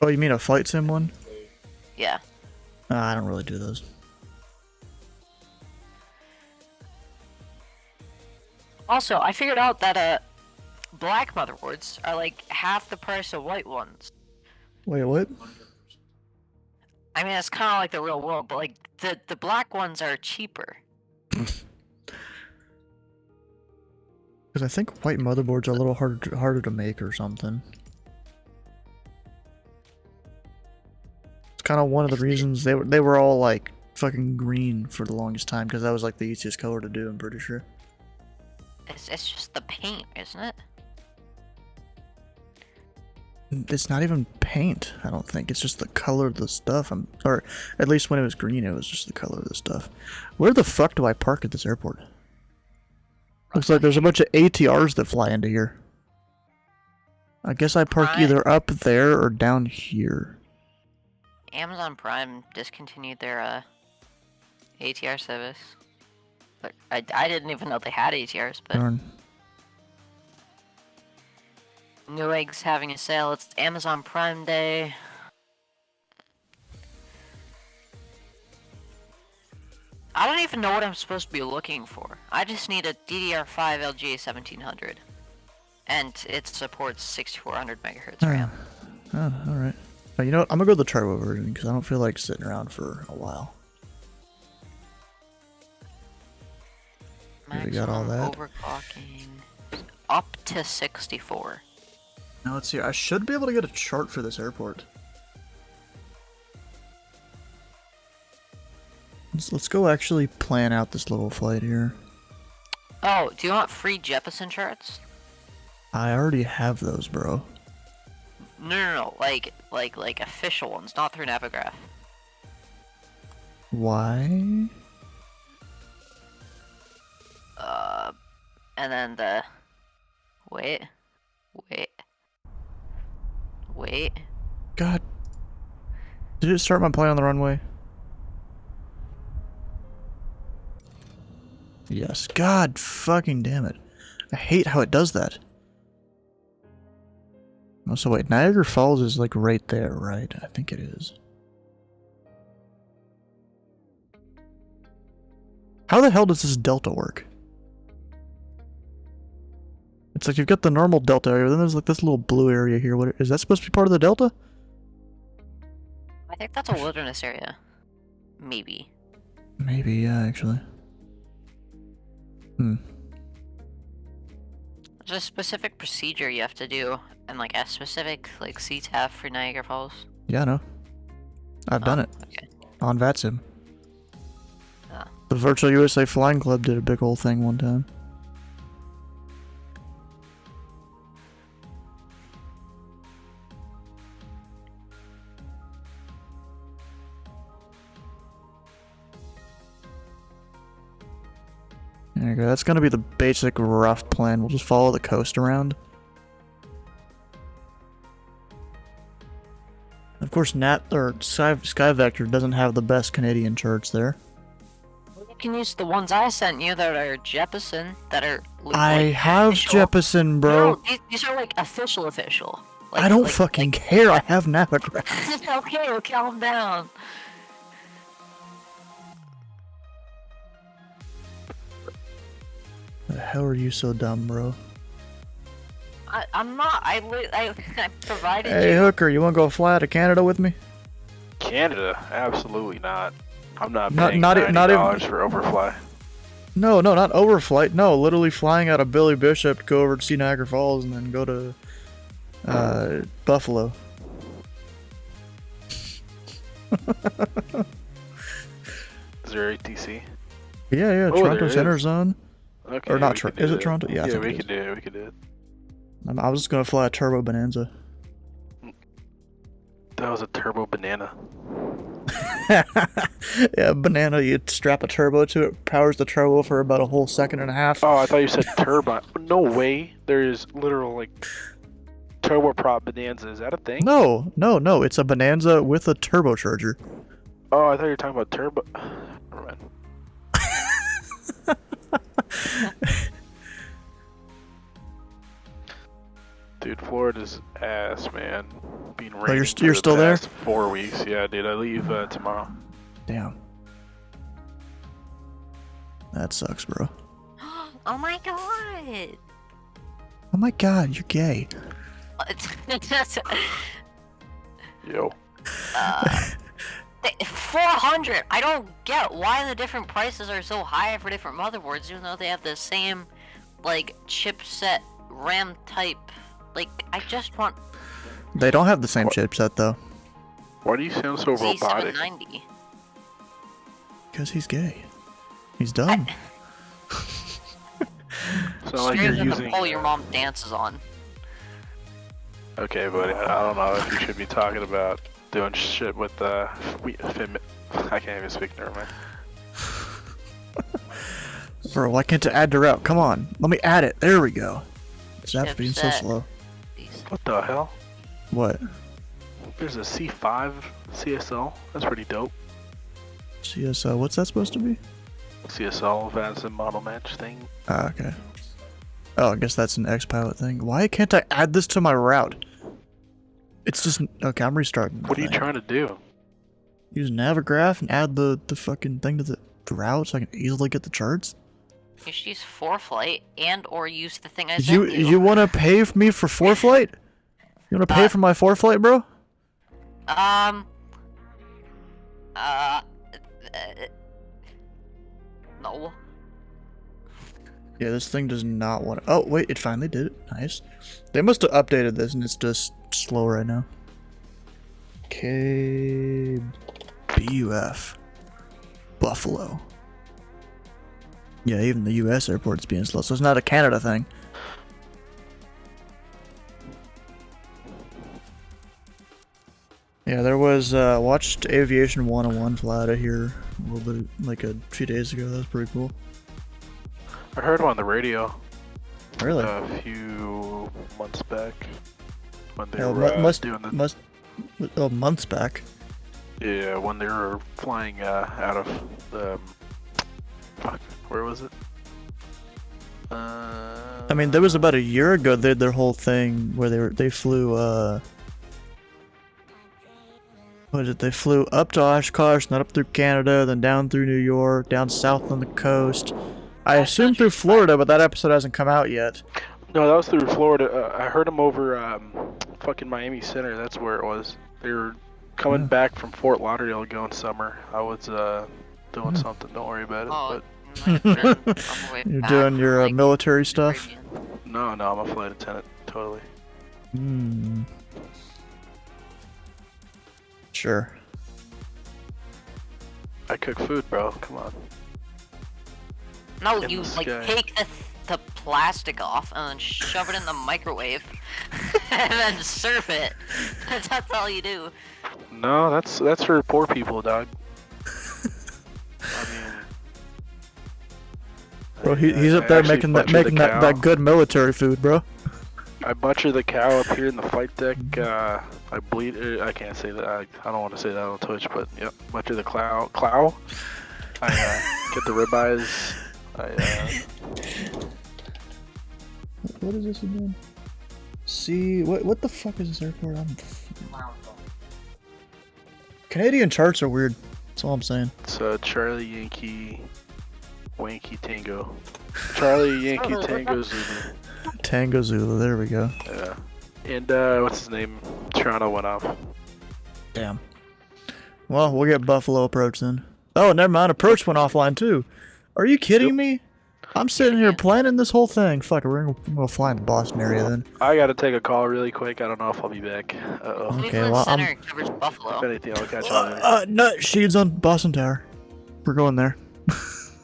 Oh, you mean a flight sim one? Yeah. I don't really do those. Also, I figured out that black motherboards are like half the price of white ones. Wait, what? I mean, it's kind of like the real world, but like the black ones are cheaper. Because I think white motherboards are a little harder to make or something. It's kind of one of the reasons they were all like fucking green for the longest time, because that was like the easiest color to do, I'm pretty sure. It's just the paint, isn't it? It's not even paint, I don't think. It's just the color of the stuff. Or at least when it was green, it was just the color of the stuff. Where the fuck do I park at this airport? Looks like there's a bunch of ATRs that fly into here. I guess I park either up there or down here. Amazon Prime discontinued their ATR service. But I didn't even know they had ATRs, but... Darn. Newegg's having a sale. It's Amazon Prime Day. I don't even know what I'm supposed to be looking for. I just need a DDR5 LGA 1700. And it supports 6400 megahertz RAM. Oh, alright. You know what? I'm gonna go with the turbo version because I don't feel like sitting around for a while. We got all that. Overclocking up to 64. Now let's see. I should be able to get a chart for this airport. Let's go actually plan out this little flight here. Oh, do you want free Jeppesen charts? I already have those, bro. No, like official ones, not through Navigraph. Why? And then the... Wait. God. Did it start my plane on the runway? Yes. God fucking damn it. I hate how it does that. Oh, so wait, Niagara Falls is like right there, right? I think it is. How the hell does this delta work? It's like you've got the normal delta area, then there's like this little blue area here. What is that supposed to be part of the delta? I think that's a wilderness area. Maybe. Maybe, yeah, actually. There's a specific procedure you have to do, and like a specific like CTAF for Niagara Falls. Yeah, I know. I've done it. Okay. On VATSIM. The Virtual USA Flying Club did a big old thing one time. There you go. That's gonna be the basic rough plan. We'll just follow the coast around. Of course, Sky Vector doesn't have the best Canadian charts there. You can use the ones I sent you that are Jeppesen, that are. I have Jeppesen, bro. No, these are like official. Like, I don't fucking care. I have Navigraph. Okay, calm down. The hell are you so dumb, bro? I'm not. I provided you. Hey, Hooker, you want to go fly to Canada with me? Canada? Absolutely not. I'm not Not- paying not- $90 not even- for overfly. No, not overflight. No, literally flying out of Billy Bishop to go over to see Niagara Falls and then go to Buffalo. Is there ATC? Yeah, Oh, Toronto there Center is. Zone. Okay, Or not, we could is do it that. Toronto? Yeah, I Yeah, think we it could is. do it. We could do it. I was just gonna fly a Turbo Bonanza. That was a turbo banana. Yeah, banana, you strap a turbo to it, powers the turbo for about a whole second and a half. Oh, I thought you said turbine. No way. There's literal like turboprop bonanza. Is that a thing? No, it's a Bonanza with a turbocharger. Oh, I thought you were talking about turbo. Never mind. Dude, Florida's ass, man. Being rainy you're for the still there? past 4 weeks. Yeah, dude. I leave tomorrow. Damn. That sucks, bro. Oh my god. Oh my god, you're gay. Yo. 400. I don't get why the different prices are so high for different motherboards, even though they have the same, like, chipset RAM type. Like, I just want They don't have the same chipset, though. Why do you sound so robotic? Z790. Because he's gay. He's dumb. Sound like Straight you're than the using. pole your mom dances on. Okay, buddy. I don't know if you should be talking about doing shit with I can't even speak. Never mind. Bro, why can't I add to route? Come on, let me add it. There we go. Zap's being so Chipset. slow. What the hell? What? There's a C5 CSL. That's pretty dope. CSL, what's that supposed to be? CSL Vanson model match thing. Ah, okay. Oh, I guess that's an X-Pilot thing. Why can't I add this to my route? It's just... Okay, I'm restarting. What are you trying to do? Use Navigraph and add the fucking thing to the route so I can easily get the charts? You should use ForeFlight and or use the thing I sent you. You want to pay me for ForeFlight? You want to pay for my ForeFlight, bro? No. Yeah, this thing does not want to... Oh, wait, it finally did it. Nice. They must have updated this and it's just slow right now. KBUF. Buffalo. Yeah, even the US airport's being slow, so it's not a Canada thing. Yeah, there was, watched Aviation 101 fly out of here a little bit, like a few days ago. That was pretty cool. I heard him on the radio. Really? A few months back when they Oh, were doing the... months back. Yeah, when they were flying out of the... Fuck, where was it? I mean, there was about a year ago they had their whole thing where they flew what is it? They flew up to Oshkosh, not up through Canada, then down through New York, down south on the coast. I assume through Florida, but that episode hasn't come out yet. No, that was through Florida. I heard them over fucking Miami Center. That's where it was. They were coming back from Fort Lauderdale going summer. I was doing something. Don't worry about it. Oh, You're doing your military stuff? No, I'm a flight attendant. Totally. Sure. I cook food, bro. Come on. No, In you the like sky. take the plastic off and then shove it in the microwave and then serve it. That's all you do. No, that's for poor people, dog. I mean, Bro, he's up there making that good military food, bro. I butcher the cow up here in the flight deck. I bleed. I can't say that. I don't want to say that on Twitch, but yep, butcher the clow. I get the ribeyes. What is this again? See, what the fuck is this airport? Canadian charts are weird. That's all I'm saying. It's Charlie Yankee Wanky Tango. Charlie Yankee Tango Zulu. Tango Zulu, there we go. Yeah. And what's his name? Toronto went off. Damn. Well, we'll get Buffalo approach then. Oh, never mind. Approach went offline too. Are you kidding me? I'm sitting here planning this whole thing. Fuck, we're gonna fly in the Boston area then. I gotta take a call really quick. I don't know if I'll be back. Uh-oh. Okay, well, Center covers Buffalo. If anything, I'll catch on. No, she's on Boston Tower. We're going there.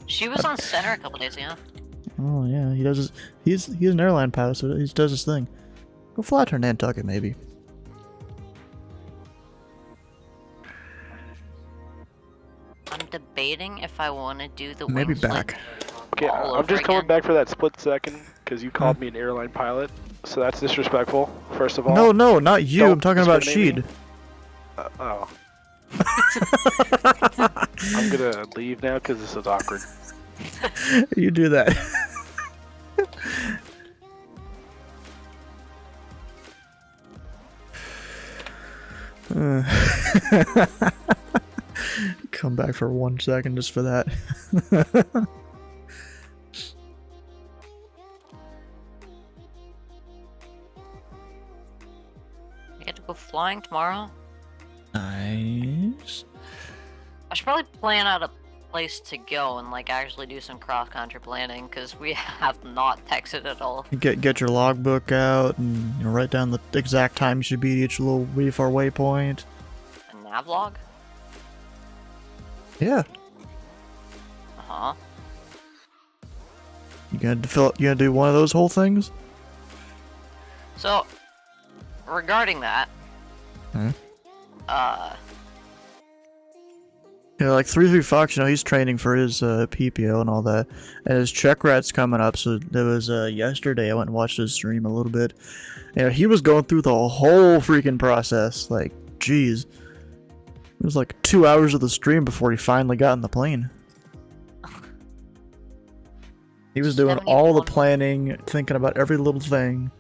She was on center a couple days ago. Oh yeah, he does. He's an airline pilot, so he does his thing. Go fly to Nantucket, maybe. I'm debating if I want to do the Maybe wings, back. Okay, I'm just coming back for that split second because you called me an airline pilot, so that's disrespectful. First of all. No, not you. I'm talking about Sheed. Oh. I'm gonna leave now because this is awkward. You do that. Come back for 1 second just for that. You get to go flying tomorrow. Nice. I should probably plan out a place to go and like actually do some cross-country planning because we have not texted at all. Get your logbook out and write down the exact time you should be at each little VFAR waypoint. A navlog? Yeah. Uh-huh. You gonna do one of those whole things? So, regarding that, you know, like 33 Fox, you know, he's training for his PPO and all that, and his check rat's coming up. So there was yesterday I went and watched his stream a little bit. You know, he was going through the whole freaking process. Like, jeez, it was like 2 hours of the stream before he finally got in the plane. He was doing all the planning, thinking about every little thing.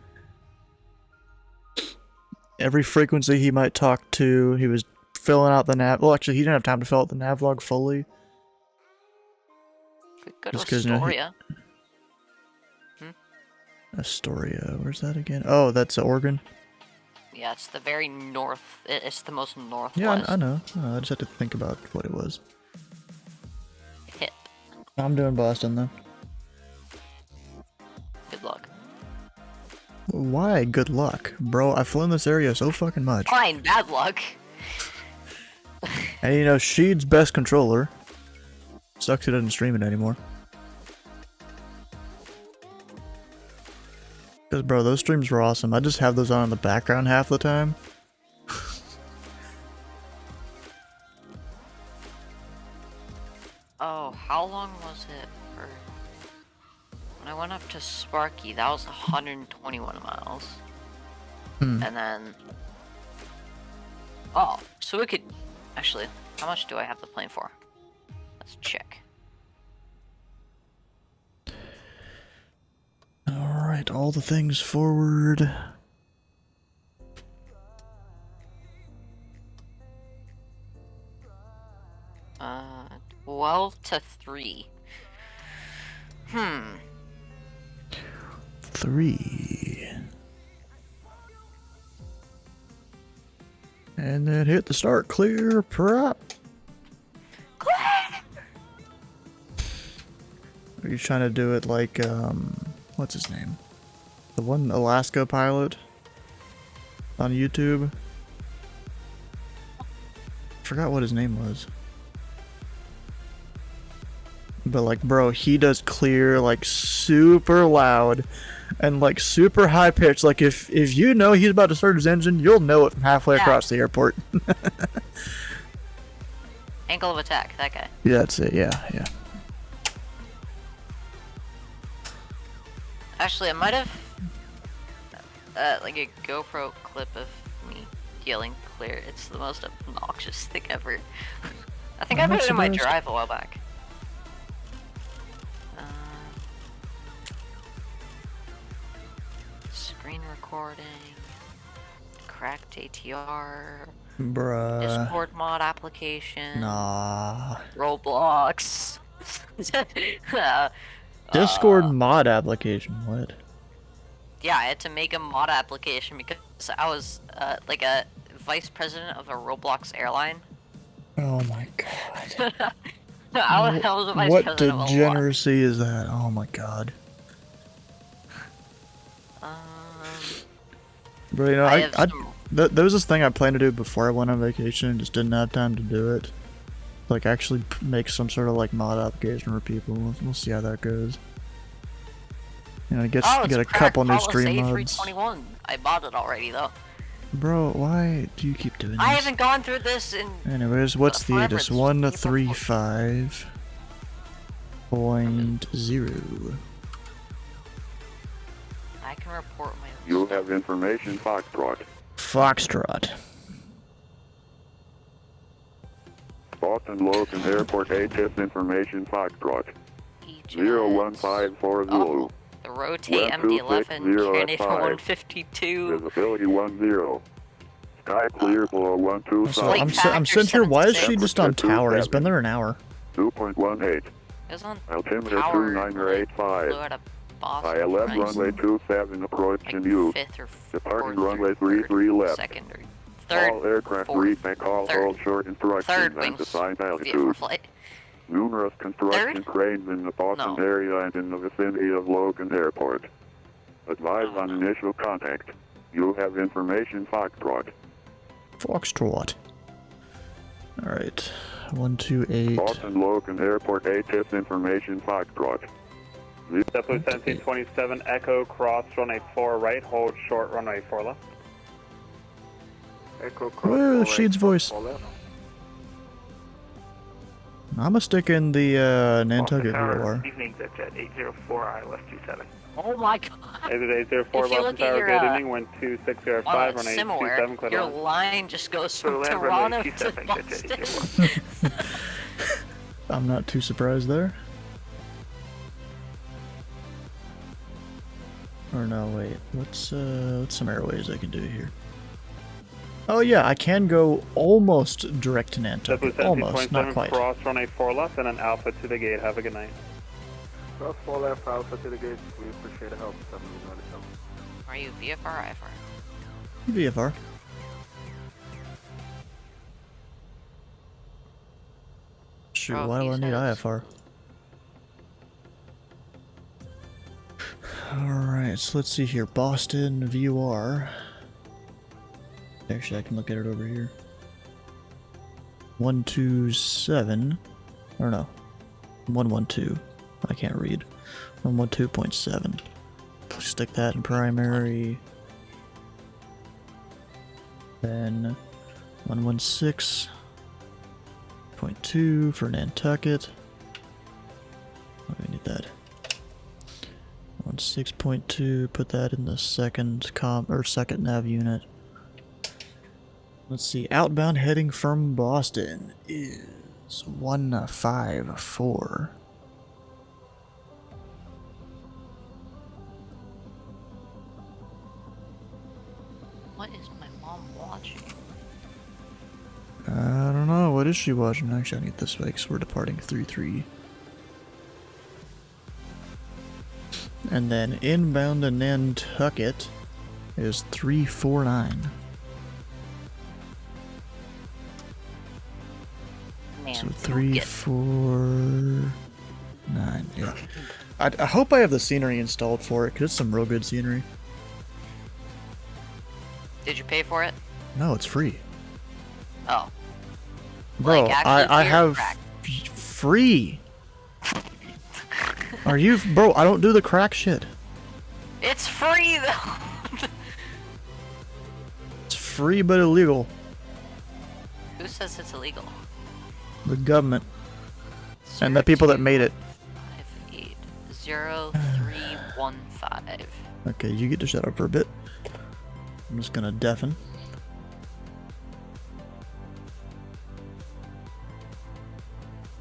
Every frequency he might talk to, he was filling out the nav. Well, actually, he didn't have time to fill out the navlog fully. Go to Just 'cause, you know, Astoria. Astoria, where's that again? Oh, that's Oregon. Yeah, it's the very north. It's the most northwest. Yeah, I know. I just had to think about what it was. Hip. I'm doing Boston though. Good luck. Why? Good luck, bro. I've flown this area so fucking much. Fine, bad luck. And you know, Sheed's best controller. Sucks he doesn't stream it anymore. Because, bro, those streams were awesome. I just have those on in the background half the time. Oh, how long was it for... When I went up to Sparky, that was 121 miles. Hmm. And then... Oh, so we could... Actually, how much do I have the plane for? Let's check. Alright, all the things forward. Uh, 12 to 3. 3. And then hit the start. Clear prop. Are you trying to do it like, what's his name? The one Alaska pilot on YouTube? Forgot what his name was. But like, bro, he does clear like super loud and like super high pitched. Like if you know he's about to start his engine, you'll know it from halfway across the airport. Angle of attack, that guy. Yeah, that's it. Yeah, yeah. Actually, I might have like a GoPro clip of me yelling clear. It's the most obnoxious thing ever. I think I put it in my drive a while back. Screen recording, cracked ATR, Bruh. Discord mod application, Nah. Roblox. Discord mod application, what? Yeah, I had to make a mod application because I was like a vice president of a Roblox airline. Oh my god. I was a vice What president of a lot. degeneracy is that? Oh my god. Bro, you know, there was this thing I planned to do before I went on vacation and just didn't have time to do it. Like, actually make some sort of, like, mod application for people. We'll see how that goes. You know, get a couple new stream mods. A321. I bought it already, though. Bro, why do you keep doing this? I haven't gone through this in... Anyways, what's the ATIS? 135.0. I can report my... You have information, Foxtrot. Foxtrot. Boston Logan Airport ATIS information, Foxtrot. 0154 Zulu. The rotate MD-11 candidate for 152. Visibility 10. Sky clear for 125. So I'm sent here. Why is she just on tower? He's been there an hour. 2.18. Altimeter 2985. By 11 runway 27 approaching you. Departing runway 33 left. All aircraft read may call hold short instructions and assigned altitude. Numerous construction cranes in the Boston area and in the vicinity of Logan Airport. Advise on initial contact. You have information, Foxtrot. Foxtrot. Alright. 128. Boston Logan Airport ATIS information, Foxtrot. Zeppelin 1727 Echo cross runway 4 right, hold short runway 4 left. Echo cross. Whoa, Sheed's voice. I'm gonna stick in the Nantucket VOR. Evening, that's at 804 ILS 27. Oh my god. Exit 804 If you Boston look at Tower, your, good evening, 12605, runway 27, clear your line. line just goes from Toronto to Boston. I'm not too surprised there. Or no, wait. What's some airways I can do here? Oh yeah, I can go almost direct to Nantucket. Almost, not quite. Cross runway 4 left and an Alpha to the gate. Have a good night. Cross 4 left, Alpha to the gate. We appreciate the help. Are you VFR or IFR? VFR. Shoot, why do I need IFR? Alright, so let's see here. Boston VUR. Actually, I can look at it over here. 127. Or no. 112. I can't read. 112.7. Stick that in primary. Then 116.2 for Nantucket. Oh, we need that. 16.2, put that in the second second nav unit. Let's see, outbound heading from Boston is 154. What is my mom watching? I don't know, what is she watching? Actually, I need this way because we're departing 3-3. And then inbound to Nantucket is 349. So 349. Yeah. I hope I have the scenery installed for it, because it's some real good scenery. Did you pay for it? No, it's free. Oh. Bro, like, I have free. Are you, bro? I don't do the crack shit. It's free though. It's free but illegal. Who says it's illegal? The government. And the people that made it. 580-315. Okay, you get to shut up for a bit. I'm just gonna deafen.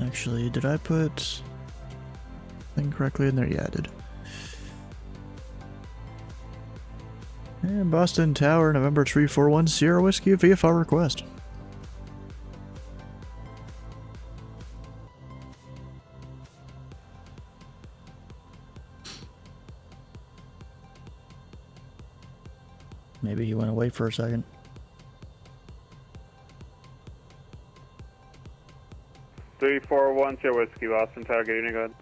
Actually, did I put thing correctly in there? Yeah, I did. And Boston Tower, November 341, Sierra Whiskey, VFR request. Maybe he went away for a second. Three, 4, 1, Sierra Whiskey, Boston Tower, good evening, go ahead.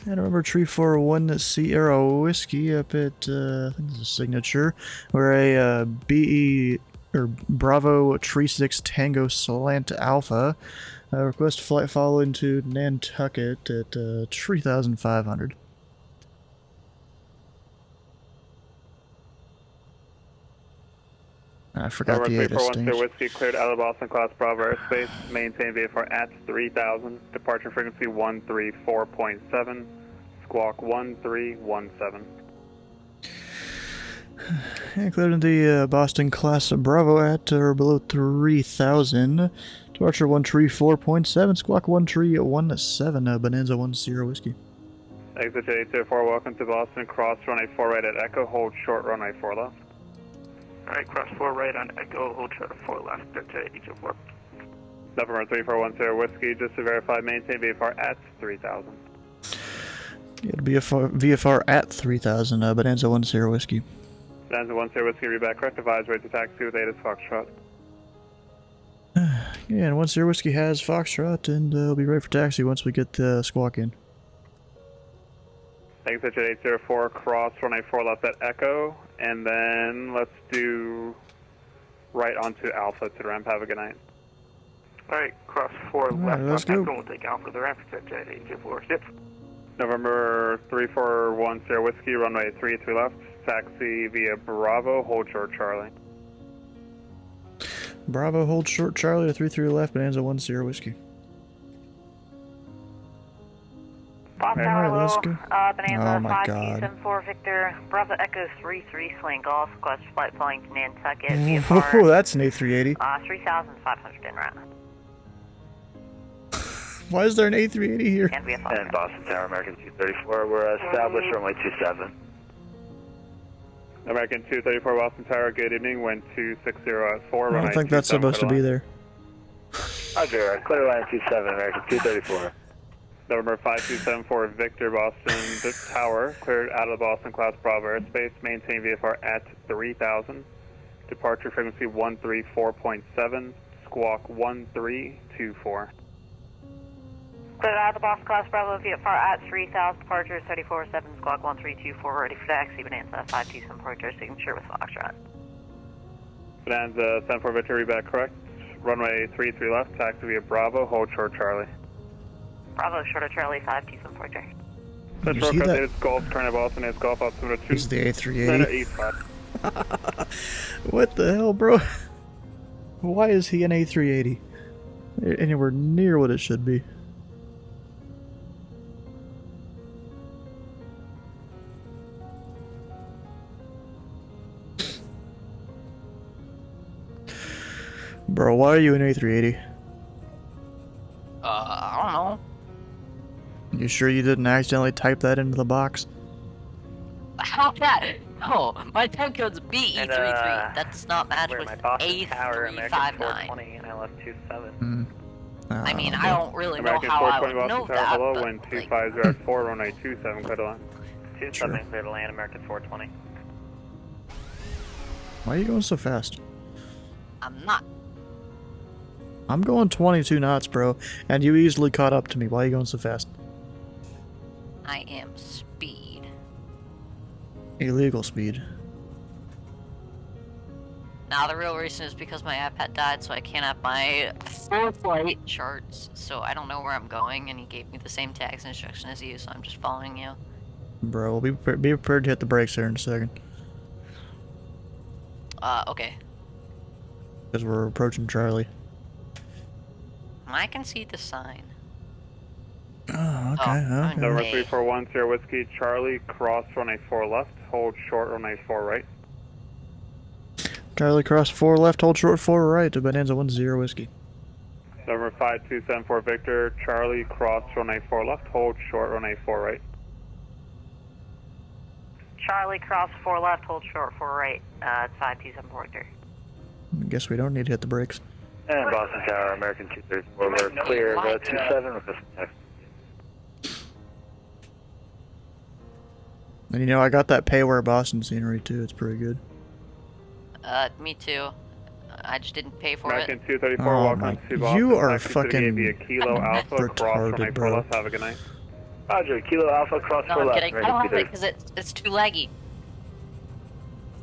And remember 341 Sierra Whiskey up at, I think this is a signature. We're a BE, or Bravo 36 Tango Slant Alpha. Request flight follow into Nantucket at 3,500. I forgot the A distinction. Sierra Whiskey cleared out of Boston class Bravo airspace. Maintain VFR at 3000. Departure frequency 134.7. Squawk 1317. And cleared into the Boston class Bravo at or below 3000. Departure 134.7. Squawk 1317. Bonanza 1 Sierra Whiskey. Exit 804. Welcome to Boston. Cross runway 4 right at Echo. Hold short runway 4 left. Alright, cross 4 right on Echo, hold short 4 left, to each of 4. November 341 Sierra Whiskey, just to verify, maintain VFR at 3000. Yeah, VFR at 3000, Bonanza 1 Sierra Whiskey. Bonanza 1 Sierra Whiskey, read back correct, advise rate to taxi with Ada's Foxtrot. Yeah, and 1 Sierra Whiskey has Foxtrot, and we'll be ready for taxi once we get the squawk in. Exit 804, cross runway 4 left at Echo, and then let's do right onto Alpha to the ramp. Have a good night. Alright, cross 4 left let's on go. Echo, we'll take Alpha to the ramp, exit 804, ships. November 341 Sierra Whiskey, runway 33 left, taxi via Bravo, hold short Charlie. Bravo, hold short Charlie to 33 left, Bonanza 1 Sierra Whiskey. Alright, let's go. Bonanza Oh my 5274 Victor, Bravo Echo 33 Sling Golf, request flight flying to Nantucket, Oh, VFR, that's an A380. 3,500 en route. Why is there an A380 here? And VFR. And Boston Tower, American 234, we're established runway 27. American 234 Boston Tower, good evening, wind 260 at 4, I runway don't think that's 27, supposed to be clear there. Roger, clear line 27, American 234. November 5274 Victor Boston Tower, cleared out of the Boston Clouds Bravo airspace, maintain VFR at 3000, departure frequency 134.7, squawk 1324. Cleared out of the Boston Class Bravo VFR at 3000, departure 347, squawk 1324, ready for taxi, Bonanza 527 approach, signature with Foxtrot. Bonanza 74 Victor, reback correct, runway 33 left, taxi via Bravo, hold short Charlie. Bravo, short of Charlie 527 approach. Central Coast, it's Golf, turn of Boston, it's Golf, altimeter 2. This is the A380. 85. What the hell, bro? Why is he an A380? Anywhere near what it should be. Bro, why are you an A380? I don't know. You sure you didn't accidentally type that into the box? How that? No, my time code's BE33. That does not match with A359. And I left 27. I mean, I don't really American know how I would 420 know Boston Tower, that, hello, but, wind 250 at 4, runway 27, clear to land. 27 clear to land, American 420. Why are you going so fast? I'm not. I'm going 22 knots, bro, and you easily caught up to me. Why are you going so fast? I am speed. Illegal speed. Now the real reason is because my iPad died, so I can't have my full flight charts, so I don't know where I'm going, and he gave me the same tax instruction as you, so I'm just following you. Bro, be prepared to hit the brakes here in a second. Okay. Because we're approaching Charlie. I can see the sign. Oh, okay, okay. Number 341 Sierra Whiskey, Charlie, cross runway 4 left, hold short runway 4 right. Charlie, cross 4 left, hold short 4 right to Bonanza 10 Whiskey. Number 5274 Victor, Charlie, cross runway 4 left, hold short runway 4 right. Charlie, cross 4 left, hold short 4 right, 527 Victor. I guess we don't need to hit the brakes. And Boston Tower, American 234, we're clear of 27 with this next. And you know, I got that Payware Boston scenery too, it's pretty good. Me too. I just didn't pay for American it. 234, welcome to Boston. You are Taxi to the fucking Via Kilo Alpha, cross runway 4 bro. left, have a good night. Roger, Kilo Alpha, cross No, 4 I'm left. kidding. I don't have it because it's too laggy.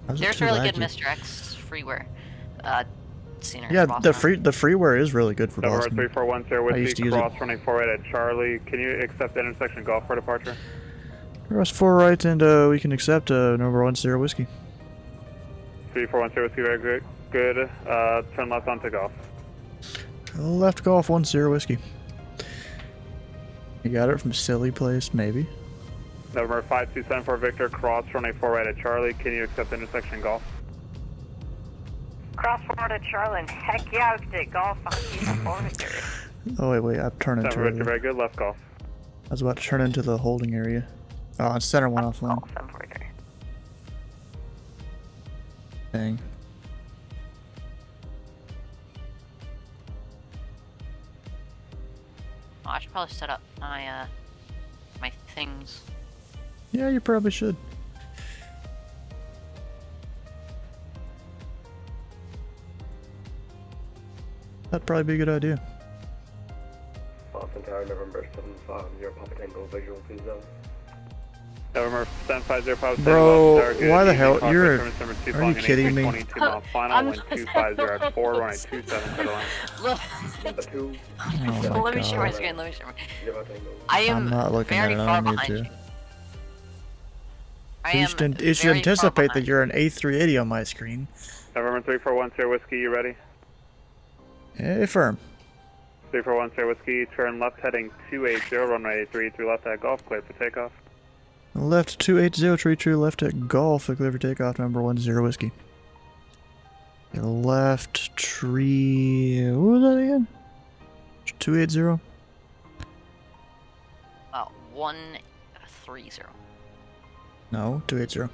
How's it There's too really good laggy? Mr. X freeware. Scenery Yeah, for the Boston. freeware is really good for Number Boston. 341 Sierra I used Whiskey, to use cross it. runway 4 right at Charlie. Can you accept the intersection golf for departure? Cross 4 right and we can accept number 1 Sierra Whiskey. 341 Sierra Whiskey, very good. Good. Turn left onto golf. Left golf 1 Sierra Whiskey. You got it from Silly Place, maybe. Number 5274 Victor, cross runway 4 right at Charlie. Can you accept the intersection golf? Cross 4 to Charlie, heck yeah, we can take golf on Victor. Oh wait, I'm turning Number Victor, into. very good. Left golf. I was about to turn into the holding area. Oh, center one offline. Dang. Oh, I should probably set up my my things. Yeah, you probably should. That'd probably be a good idea. Boston Tower, November 750, Papa Tango, visual please zone. November 750 Papa Bro, Tango, Star, why the good hell? evening, You're. Fox Service number 2, Are you flying kidding an me? 22 mile final, wind 250 at 4, runway 27, clear to land. Oh Let me share my God. screen. Let me share my. I am I'm not looking at very it. far I don't need behind to. you. I You am should, it should very anticipate far that you're an A380 on my screen. November 341 Sierra Whiskey, you ready? Firm. 341 Sierra Whiskey, turn left heading 280, runway 33 left at golf, clear for takeoff. Left 280, tree true left at golf, clear for takeoff, number 10 Whiskey. Left tree. What was that again? 280? 130. No, 280.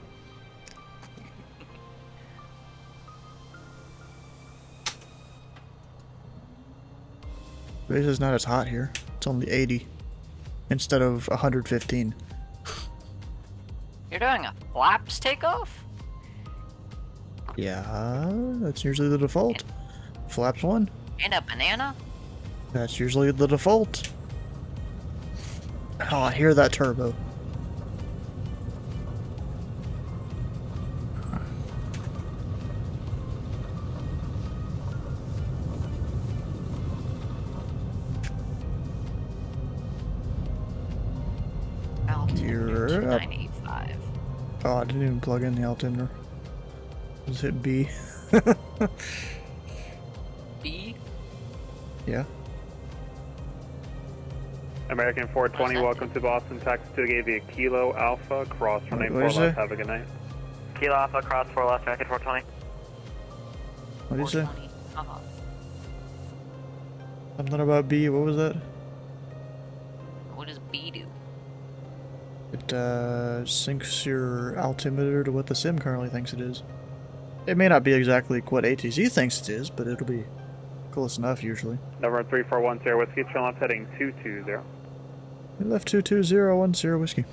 Base is not as hot here. It's only 80 instead of 115. You're doing a flaps takeoff? Yeah, that's usually the default. Flaps 1. And a banana? That's usually the default. Oh, I hear that turbo. Altimeter You're up. 295. Oh, I didn't even plug in the altimeter. Just hit B. B? Yeah. American 420, welcome to Boston. Taxi to gave you Kilo Alpha, cross from What 4 is left. it? Have a good night. Kilo Alpha, cross 4 left, American 420. What do you say? 420. Uh-huh. Something about B, what was that? What does B do? It syncs your altimeter to what the sim currently thinks it is. It may not be exactly what ATC thinks it is, but it'll be close enough usually. Number 3410 Whiskey, turn left heading 220. We left 22010 whiskey.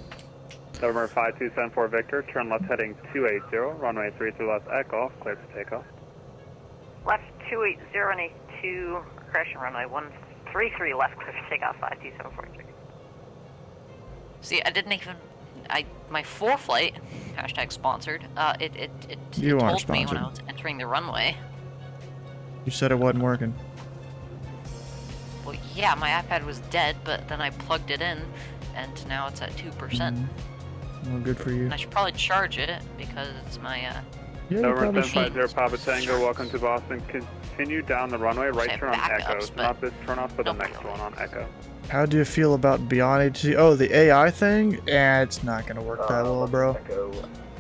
November 5274 Victor, turn left heading 280, runway 33 left echo, clear to takeoff. Left 280 and a 2, crashing runway 133 left, clear to takeoff, 52743. See, I didn't even... my flight, hashtag sponsored, it You aren't told me when I sponsored. was entering the runway. You said it wasn't working. Well, yeah, my iPad was dead, but then I plugged it in, and now it's at 2%. Well, good for you. And I should probably charge it, because it's my, Yeah, you November probably 750 Papa Tango, welcome to Boston. Continue down the runway, right Say turn on backups, Echo. but Not this turn off, but the next one on Echo. How do you feel about Beyond ATC? Oh, the AI thing? It's not gonna work that well, bro.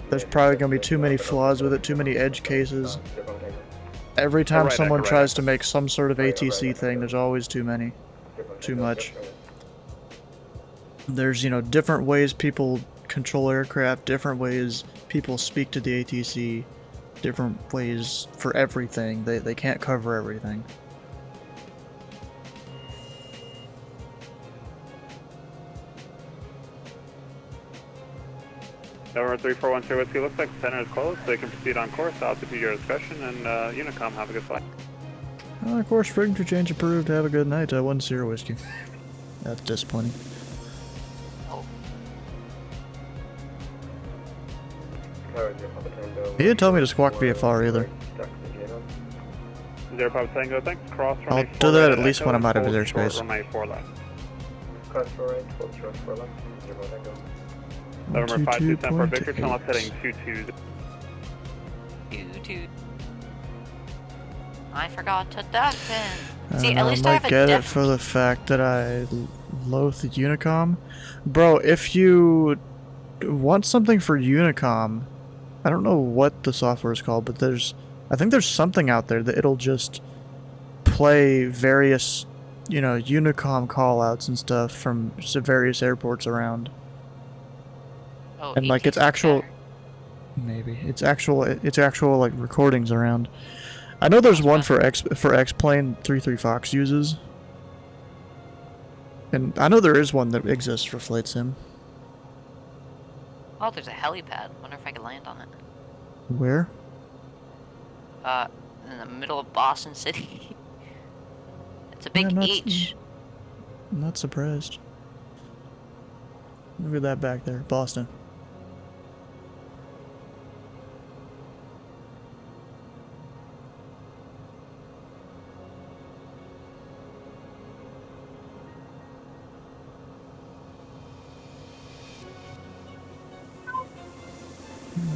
There's probably gonna be too many flaws with it, too many edge cases. Every time Alright, someone Echo, tries to make some sort of ATC thing, there's always too many. Too much. There's, you know, different ways people control aircraft, different ways people speak to the ATC, different ways for everything. They can't cover everything. November 3410 Whiskey, looks like the center is closed, so you can proceed on course. Altitude your discretion, and Unicom, have a good flight. Of course, frequency change approved. Have a good night. 10 whiskey. That's disappointing. He didn't tell me to squawk VFR either. 0 Papa Tango, thanks. Cross I'll runway 4 do that right at least Echo, when I'm out of hold his short, airspace. Runway 4 left. Cross right, full short 4 left, 0 Echo. November 5274 Victor, turn 22.8. left heading 220. I forgot to deafen. See, at I least I might have a get it def. for the fact that I loathe Unicom. Bro, if you want something for Unicom, I don't know what the software is called, but I think there's something out there that it'll just play various, you know, Unicom callouts and stuff from various airports around. Oh, And like it's actual, maybe it's actual like recordings around. I know there's one for X-Plane 33 Fox uses, and I know there is one that exists for Flight Sim. Oh, there's a helipad. Wonder if I could land on it. Where? In the middle of Boston City. It's a big Yeah, H. I'm not surprised. Look at that back there, Boston.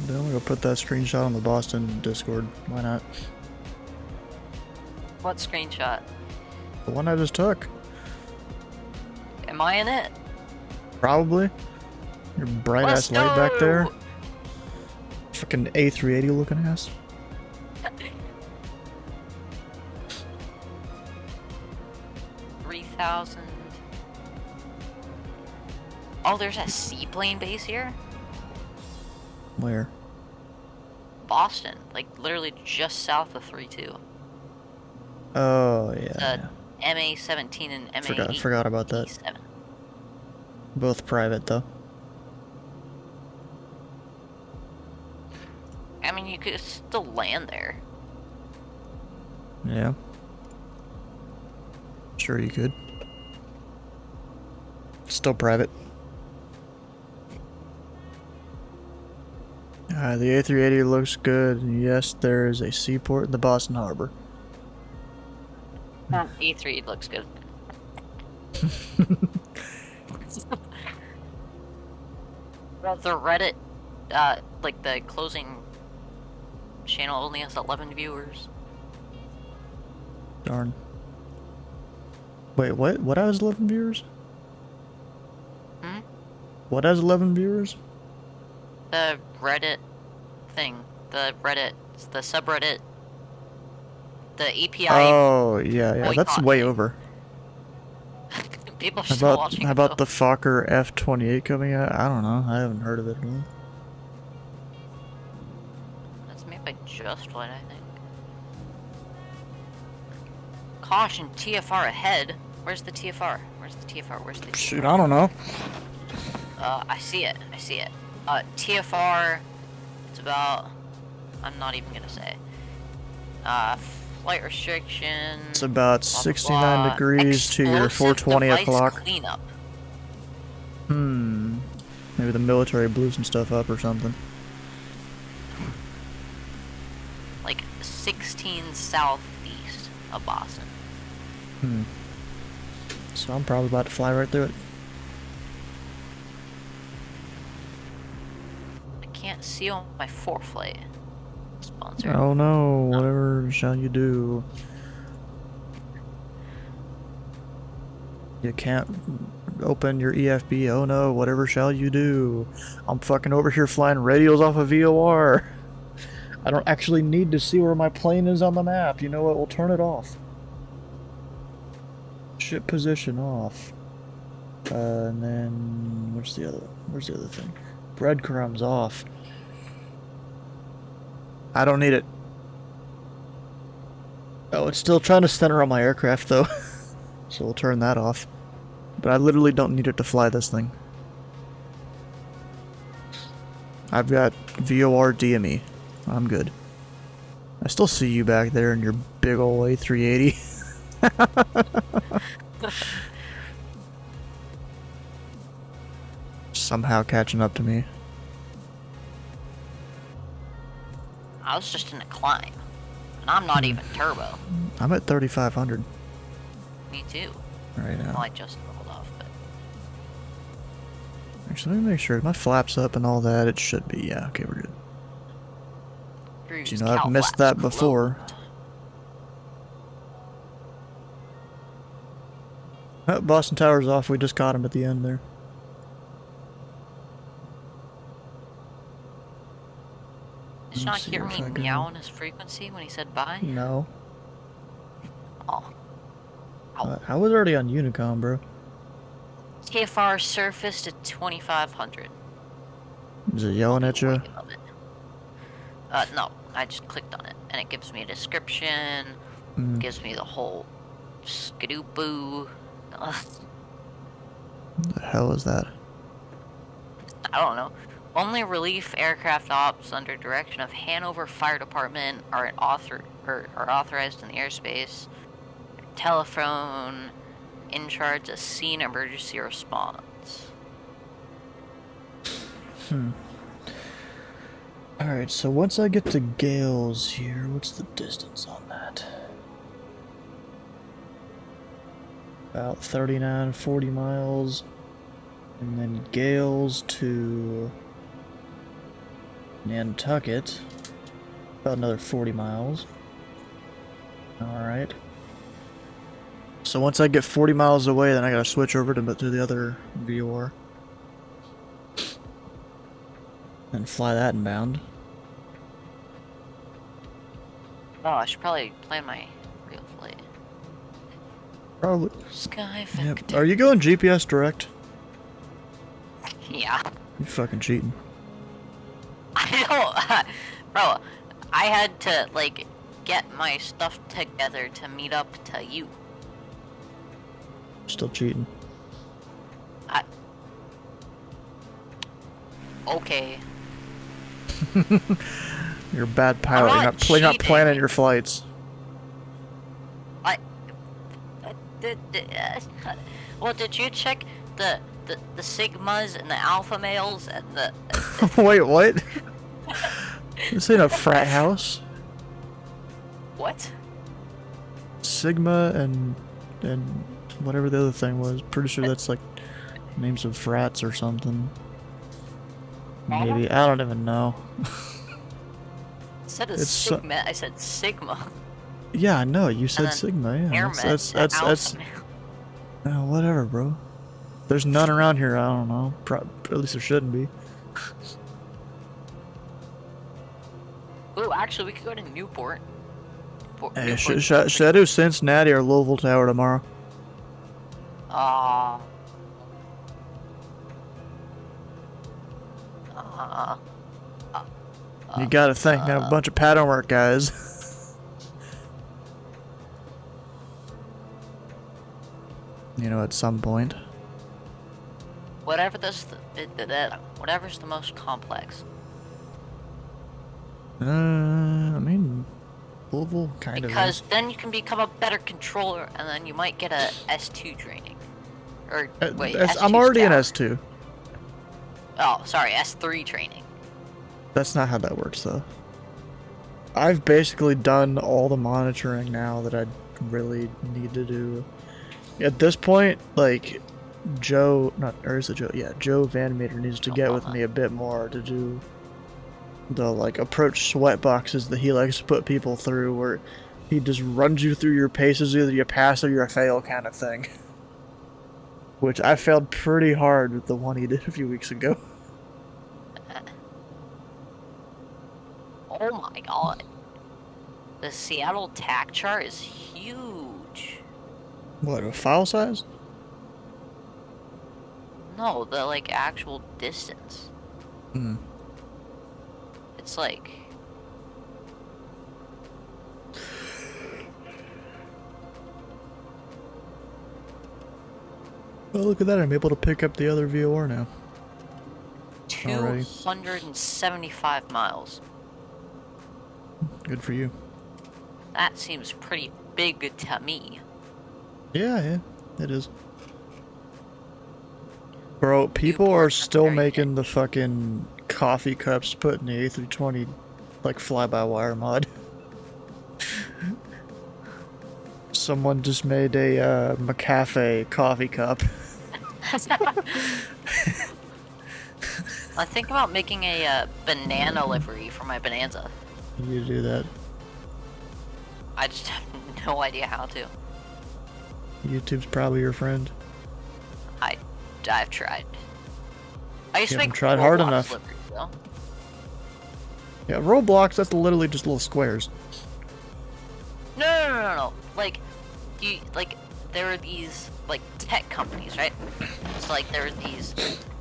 Then I'm gonna put that screenshot on the Boston Discord. Why not? What screenshot? The one I just took. Am I in it? Probably. Your bright ass light back there. Fucking A380 looking ass. $3,000. Oh, there's a seaplane base here? Where? Boston. Like, literally just south of 3-2. Oh, It's yeah. a MA-17 and MA-8. Forgot about that. Both private, though. I mean, you could still land there. Yeah. Sure you could. Still private. The A380 looks good. Yes, there is a seaport in the Boston Harbor. E3 looks good. Well, the Reddit, like the closing channel only has 11 viewers. Darn. Wait, what? What has 11 viewers? Hmm? What has 11 viewers? The Reddit thing. The Reddit, the subreddit, the API. Oh, yeah, yeah. That's boycott way thing. over. People are still watching How it, about though. the Fokker F-28 coming out? I don't know. I haven't heard of it at all. That's made by Just Flight, I think. Caution, TFR ahead. Where's the TFR? Where's the TFR? Where's the TFR? Shoot, I don't know. I see it. I see it. TFR, it's about, I'm not even gonna say. Flight restriction. It's about 69 degrees to your 420 o'clock. Cleanup. Maybe the military blew some stuff up or something. Like 16 southeast of Boston. So I'm probably about to fly right through it. I can't see on my flight. Sponsor. Oh no, whatever shall you do? You can't open your EFB, oh no, whatever shall you do? I'm fucking over here flying radials off of VOR. I don't actually need to see where my plane is on the map. You know what, we'll turn it off. Ship position off. And then, where's the other thing? Breadcrumbs off. I don't need it. Oh, it's still trying to center on my aircraft though. So we'll turn that off. But I literally don't need it to fly this thing. I've got VOR DME. I'm good. I still see you back there in your big ol' A380. Somehow catching up to me. I was just in a climb. And I'm not even turbo. I'm at 3,500 Me too. right now. Well, I just rolled off, but... Actually, let me make sure. My flaps up and all that. It should be. Yeah, okay, we're good. Cruise You know, I've cow missed flaps that before. Oh, Boston Tower's off. We just caught him at the end there. Did you not hear me meow on his frequency when he said bye? No. Oh. I was already on Unicom, bro. TFR surfaced at 2,500. Is it yelling at you? No. I just clicked on it, and it gives me a description, gives me the whole skidoo-boo. The hell is that? I don't know. Only relief aircraft ops under direction of Hanover Fire Department are authorized in the airspace. Telephone in charge of scene emergency response. Alright, so once I get to Gales here, what's the distance on that? About 39, 40 miles. And then Gales to Nantucket. About another 40 miles. Alright. So once I get 40 miles away, then I gotta switch over to the other VOR. And fly that inbound. Oh, I should probably plan my real flight. Probably. Sky Yep. Are you going GPS direct? Yeah. You fucking cheating. I don't... Bro, I had to, like, get my stuff together to meet up to you. Still cheating. Okay. You're a bad pilot. You're not planning your flights. Well, did you check the Sigmas and the Alpha males and the... Wait, what? This ain't a frat house. What? Sigma and whatever the other thing was. Pretty sure that's like names of frats or something. Maybe. I don't even know. Instead of Sigma, I said Sigma. Yeah, I know. You said Sigma. Yeah, that's whatever, bro. There's none around here. I don't know. At least there shouldn't be. Ooh, actually, we could go to Newport. Hey, should I do Cincinnati or Louisville Tower tomorrow? You gotta think, man, a bunch of pattern work guys. You know, at some point. Whatever's the most complex. I mean, Louisville kind of. Because then you can become a better controller, and then you might get a S2 training. Or wait, I'm already in S2. Oh, sorry, S3 training. That's not how that works, though. I've basically done all the monitoring now that I really need to do. At this point, like, Joe Van Meter needs to get with me a bit more to do the, like, approach sweat boxes that he likes to put people through, where he just runs you through your paces, either you pass or you fail kind of thing. Which I failed pretty hard with the one he did a few weeks ago. Oh my god. The Seattle TAC chart is huge. What, a file size? No, the, like, actual distance. Hmm. It's like... Oh, look at that, I'm able to pick up the other VOR now. 275 miles. Good for you. That seems pretty big to me. Yeah, it is. Bro, people are still making the fucking coffee cups put in the A320, like, fly-by-wire mod. Someone just made a McCafe coffee cup. I think about making a banana livery for my Bonanza. You do that. I just have no idea how to. YouTube's probably your friend. I've tried. I used to make tried hard enough. Liveries, though. Yeah, Roblox, that's literally just little squares. No. Like, there are these, like, tech companies, right? So, like, there are these,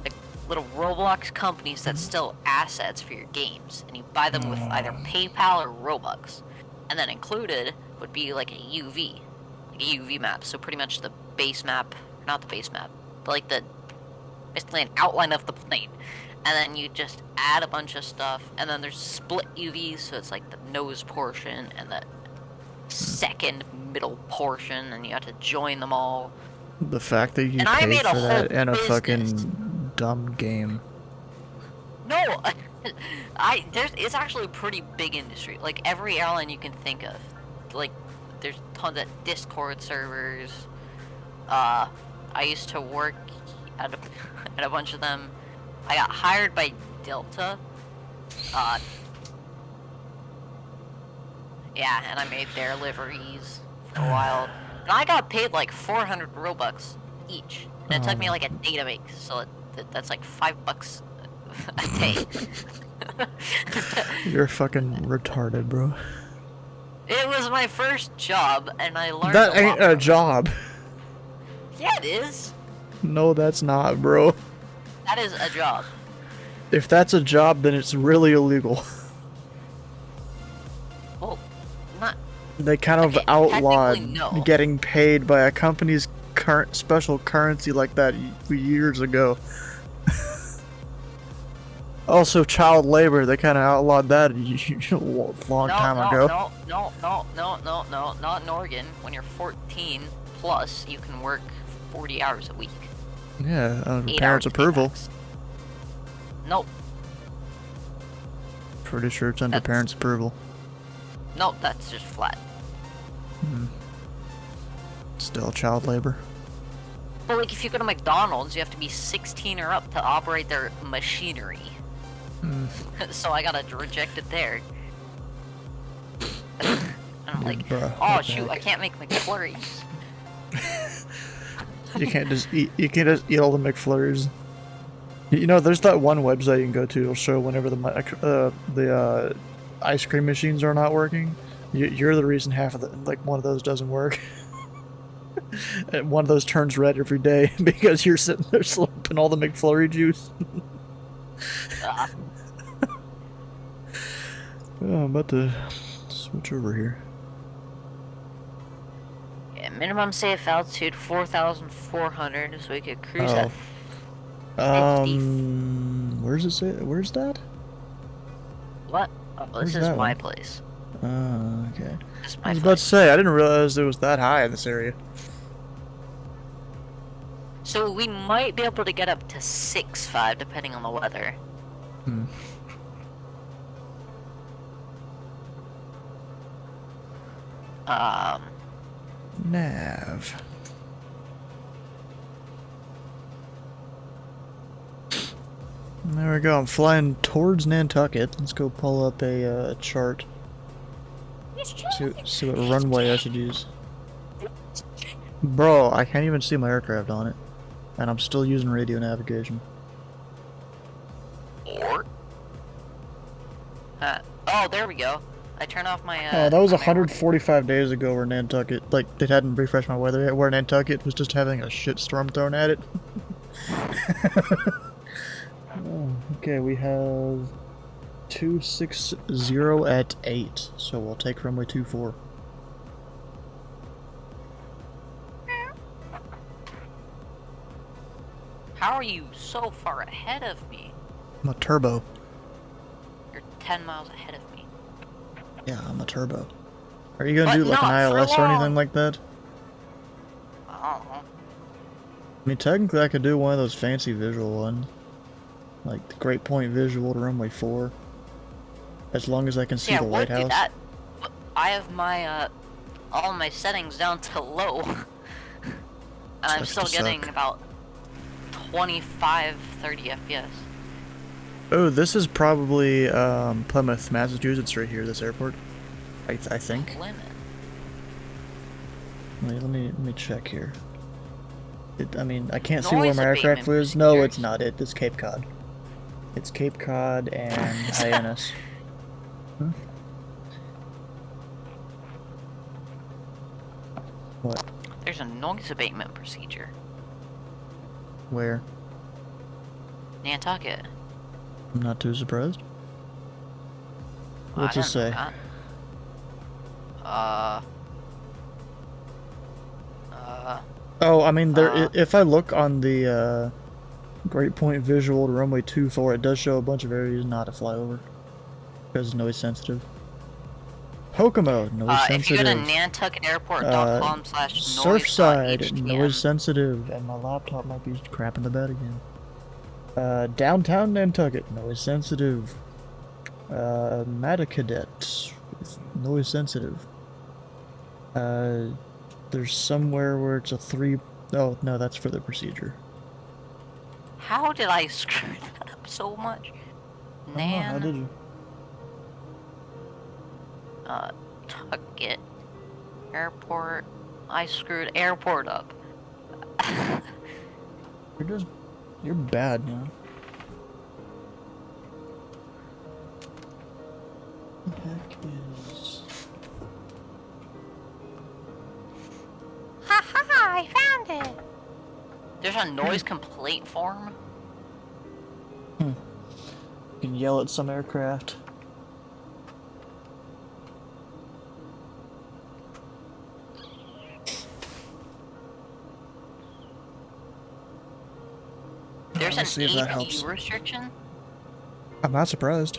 like, little Roblox companies that sell assets for your games, and you buy them with either PayPal or Robux. And then included would be, like, a UV map. So pretty much the base map, not the base map, but, like, basically an outline of the plane. And then you just add a bunch of stuff, and then there's split UVs, so it's like the nose portion and the second middle portion, and you have to join them all. The fact that you paid for that in a fucking dumb game. No, it's actually a pretty big industry. Like, every airline you can think of. Like, there's tons of Discord servers. I used to work at a bunch of them. I got hired by Delta. Yeah, and I made their liveries for a while. And I got paid like 400 Robux each. And it took me like a day to make, so that's like $5 a day. You're fucking retarded, bro. It was my first job, and I learned That ain't a job. Yeah, it is. No, that's not, bro. That is a job. If that's a job, then it's really illegal. Well, not... They kind of outlawed getting paid by a company's special currency like that years ago. Also, child labor, they kind of outlawed that a long time ago. No, not in Oregon. When you're 14 plus, you can work 40 hours a week. Yeah, under parents' approval. Nope. Pretty sure it's under parents' approval. Nope, that's just flat. Still child labor. But like, if you go to McDonald's, you have to be 16 or up to operate their machinery. So I gotta reject it there. And I'm like, oh shoot, I can't make McFlurries. You can't just eat. You can't just eat all the McFlurries. You know, there's that one website you can go to. It'll show whenever the ice cream machines are not working. You're the reason half of one of those doesn't work. And one of those turns red every day because you're sitting there slurping all the McFlurry juice. Oh, I'm about to switch over here. Yeah, minimum safe altitude 4,400, so we could cruise at 50. Where's it say? Where's that? What? Oh, this is my place. Okay. I was about to say, I didn't realize it was that high in this area. So we might be able to get up to 6.5 depending on the weather. Nav. There we go. I'm flying towards Nantucket. Let's go pull up a chart. See what runway I should use. Bro, I can't even see my aircraft on it. And I'm still using radio navigation. Oh, there we go. I turned off my, oh, that was 145 days ago where Nantucket, like, they hadn't refreshed my weather yet, where Nantucket was just having a shit storm thrown at it. Oh, okay, we have 260 at 8, so we'll take runway 24. How are you so far ahead of me? I'm a turbo. You're 10 miles ahead of me. Yeah, I'm a turbo. Are you gonna do like an ILS or anything like that? I don't know. I mean, technically I could do one of those fancy visual ones. Like the Great Point visual to runway 4. As long as I can see the lighthouse. Do that. I have my, all my settings down to low. And I'm still getting about 25, 30 FPS. Oh, this is probably Plymouth, Massachusetts, right here. This airport, I think. Plymouth. Wait, let me check here. I mean, I can't see where my aircraft is. No, it's not. It's Cape Cod. It's Cape Cod and Hyannis. Huh? What? There's a noise abatement procedure. Where? Nantucket. I'm not too surprised. What's it say? Oh, I mean, there. If I look on the Great Point visual to runway 24, it does show a bunch of areas not to fly over because it's noise sensitive. Kokomo, noise sensitive. If you go to nantucketairport.com/noise. Surfside, noise sensitive, and my laptop might be crapping the bed again. Downtown Nantucket, noise sensitive. Matacadet, noise sensitive. There's somewhere where it's a 3. Oh no, that's for the procedure. How did I screw that up so much? How did you? Tucket Airport. I screwed airport up. You're bad now. What the heck is... Haha, I found it! There's a noise complaint form? You can yell at some aircraft. There's Let's see if an that APU helps. restriction. I'm not surprised.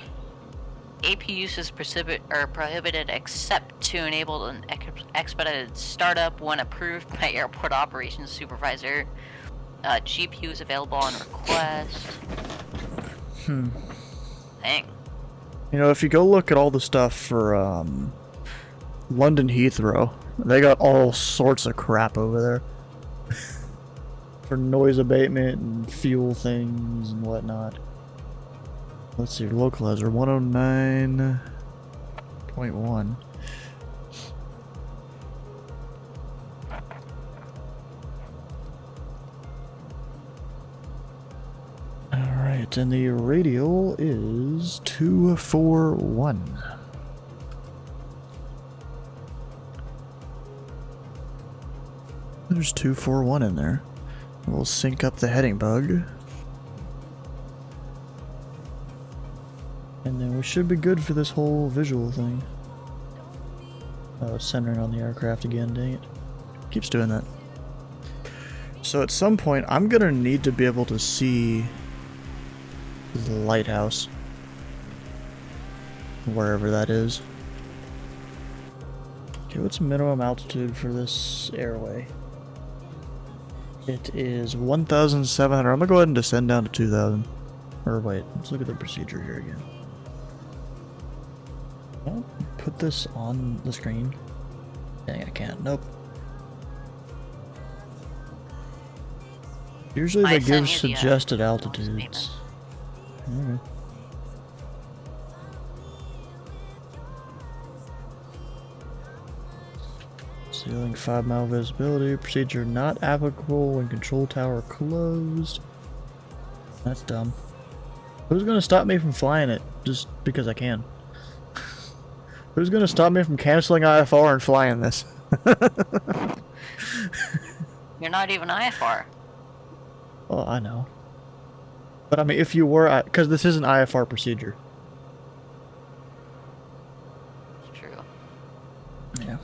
AP use is prohibited except to enable an expedited startup when approved by airport operations supervisor. GPU is available on request. Dang. You know, if you go look at all the stuff for London Heathrow, they got all sorts of crap over there. For noise abatement and fuel things and whatnot. Let's see, localizer 109.1. Alright, and the radial is 241. There's 241 in there. We'll sync up the heading bug. And then we should be good for this whole visual thing. Oh, it's centering on the aircraft again, dang it. Keeps doing that. So at some point, I'm gonna need to be able to see the lighthouse. Wherever that is. Okay, what's minimum altitude for this airway? It is 1,700. I'm gonna go ahead and descend down to 2,000. Or wait, let's look at the procedure here again. I'll put this on the screen. Dang, I can't. Nope. Usually they give suggested altitudes. Alright. Ceiling 5-mile visibility. Procedure not applicable when control tower closed. That's dumb. Who's gonna stop me from flying it just because I can? Who's gonna stop me from canceling IFR and flying this? You're not even IFR. Well, I know. But I mean, if you were, because this is an IFR procedure. It's true. Yeah.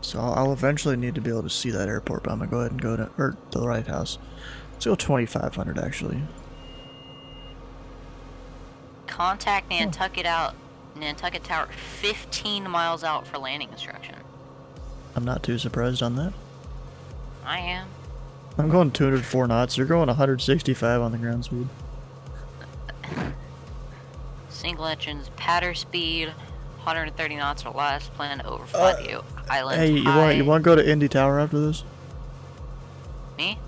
So I'll eventually need to be able to see that airport, but I'm gonna go ahead and go to the lighthouse. Let's go 2,500 actually. Contact Nantucket Tower 15 miles out for landing instruction. I'm not too surprised on that. I am. I'm going 204 knots. You're going 165 on the ground speed. Single engines, patter speed, 130 knots or less. Plan to overfly the island. Hey, you want to go to Indy Tower after this? Me?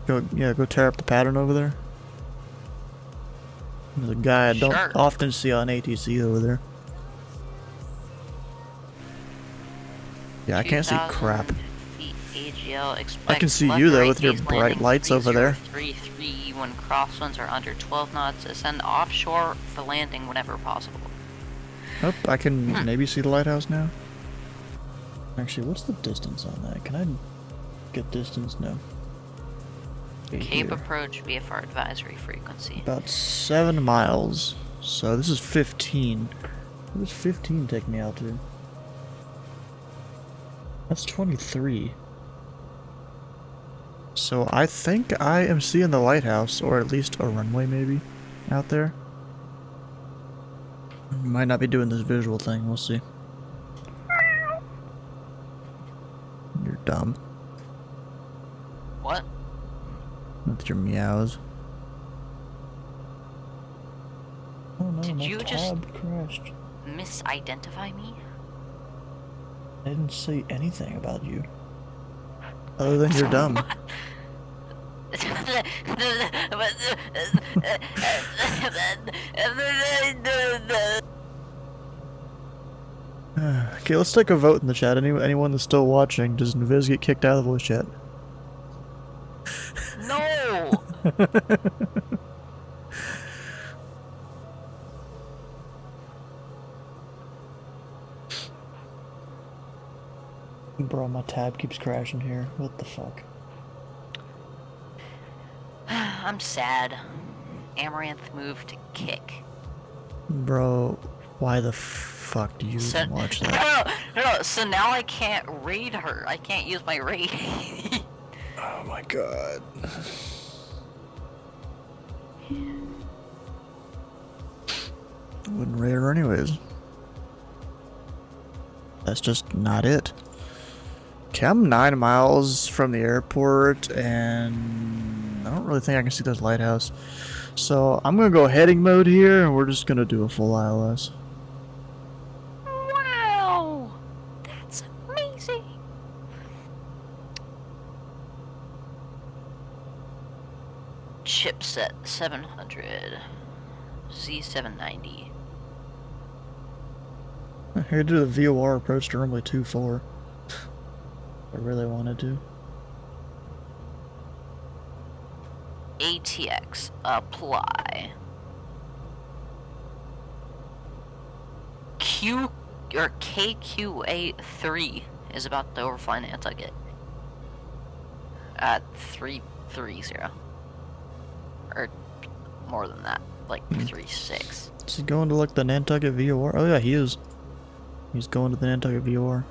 Go tear up the pattern over there. There's a guy I don't often see on ATC over there. Yeah, I can't see crap. I can see you though with your bright lights over there. 33 when crosswinds are under 12 knots. Ascend offshore for landing whenever possible. Oh, I can maybe see the lighthouse now. Actually, what's the distance on that? Can I get distance? No. Cape approach VFR advisory frequency. About 7 miles. So this is 15. What does 15 take me out to? That's 23. So I think I am seeing the lighthouse, or at least a runway maybe, out there. Might not be doing this visual thing, we'll see. You're dumb. What? With your meows. Oh no, Did my you just tab crashed. misidentify me? I didn't say anything about you. Other than you're dumb. Okay, let's take a vote in the chat. Anyone that's still watching, does Invis get kicked out of the voice chat? No! Bro, my tab keeps crashing here. What the fuck? I'm sad. Amaranth moved to kick. Bro, why the fuck do you even watch that? No, so now I can't raid her. I can't use my raid. Oh my god. I wouldn't rate her anyways. That's just not it. Okay, I'm 9 miles from the airport, and I don't really think I can see this lighthouse. So I'm gonna go heading mode here, and we're just gonna do a full ILS. Wow! That's amazing! Chipset 700. Z790. Here to do the VOR approach to runway 24. I really wanted to. ATX apply. KQA3 is about to overfly Nantucket at 330, or more than that, like 36. Is he going to like the Nantucket VOR? Oh yeah, he is. He's going to the Nantucket VOR.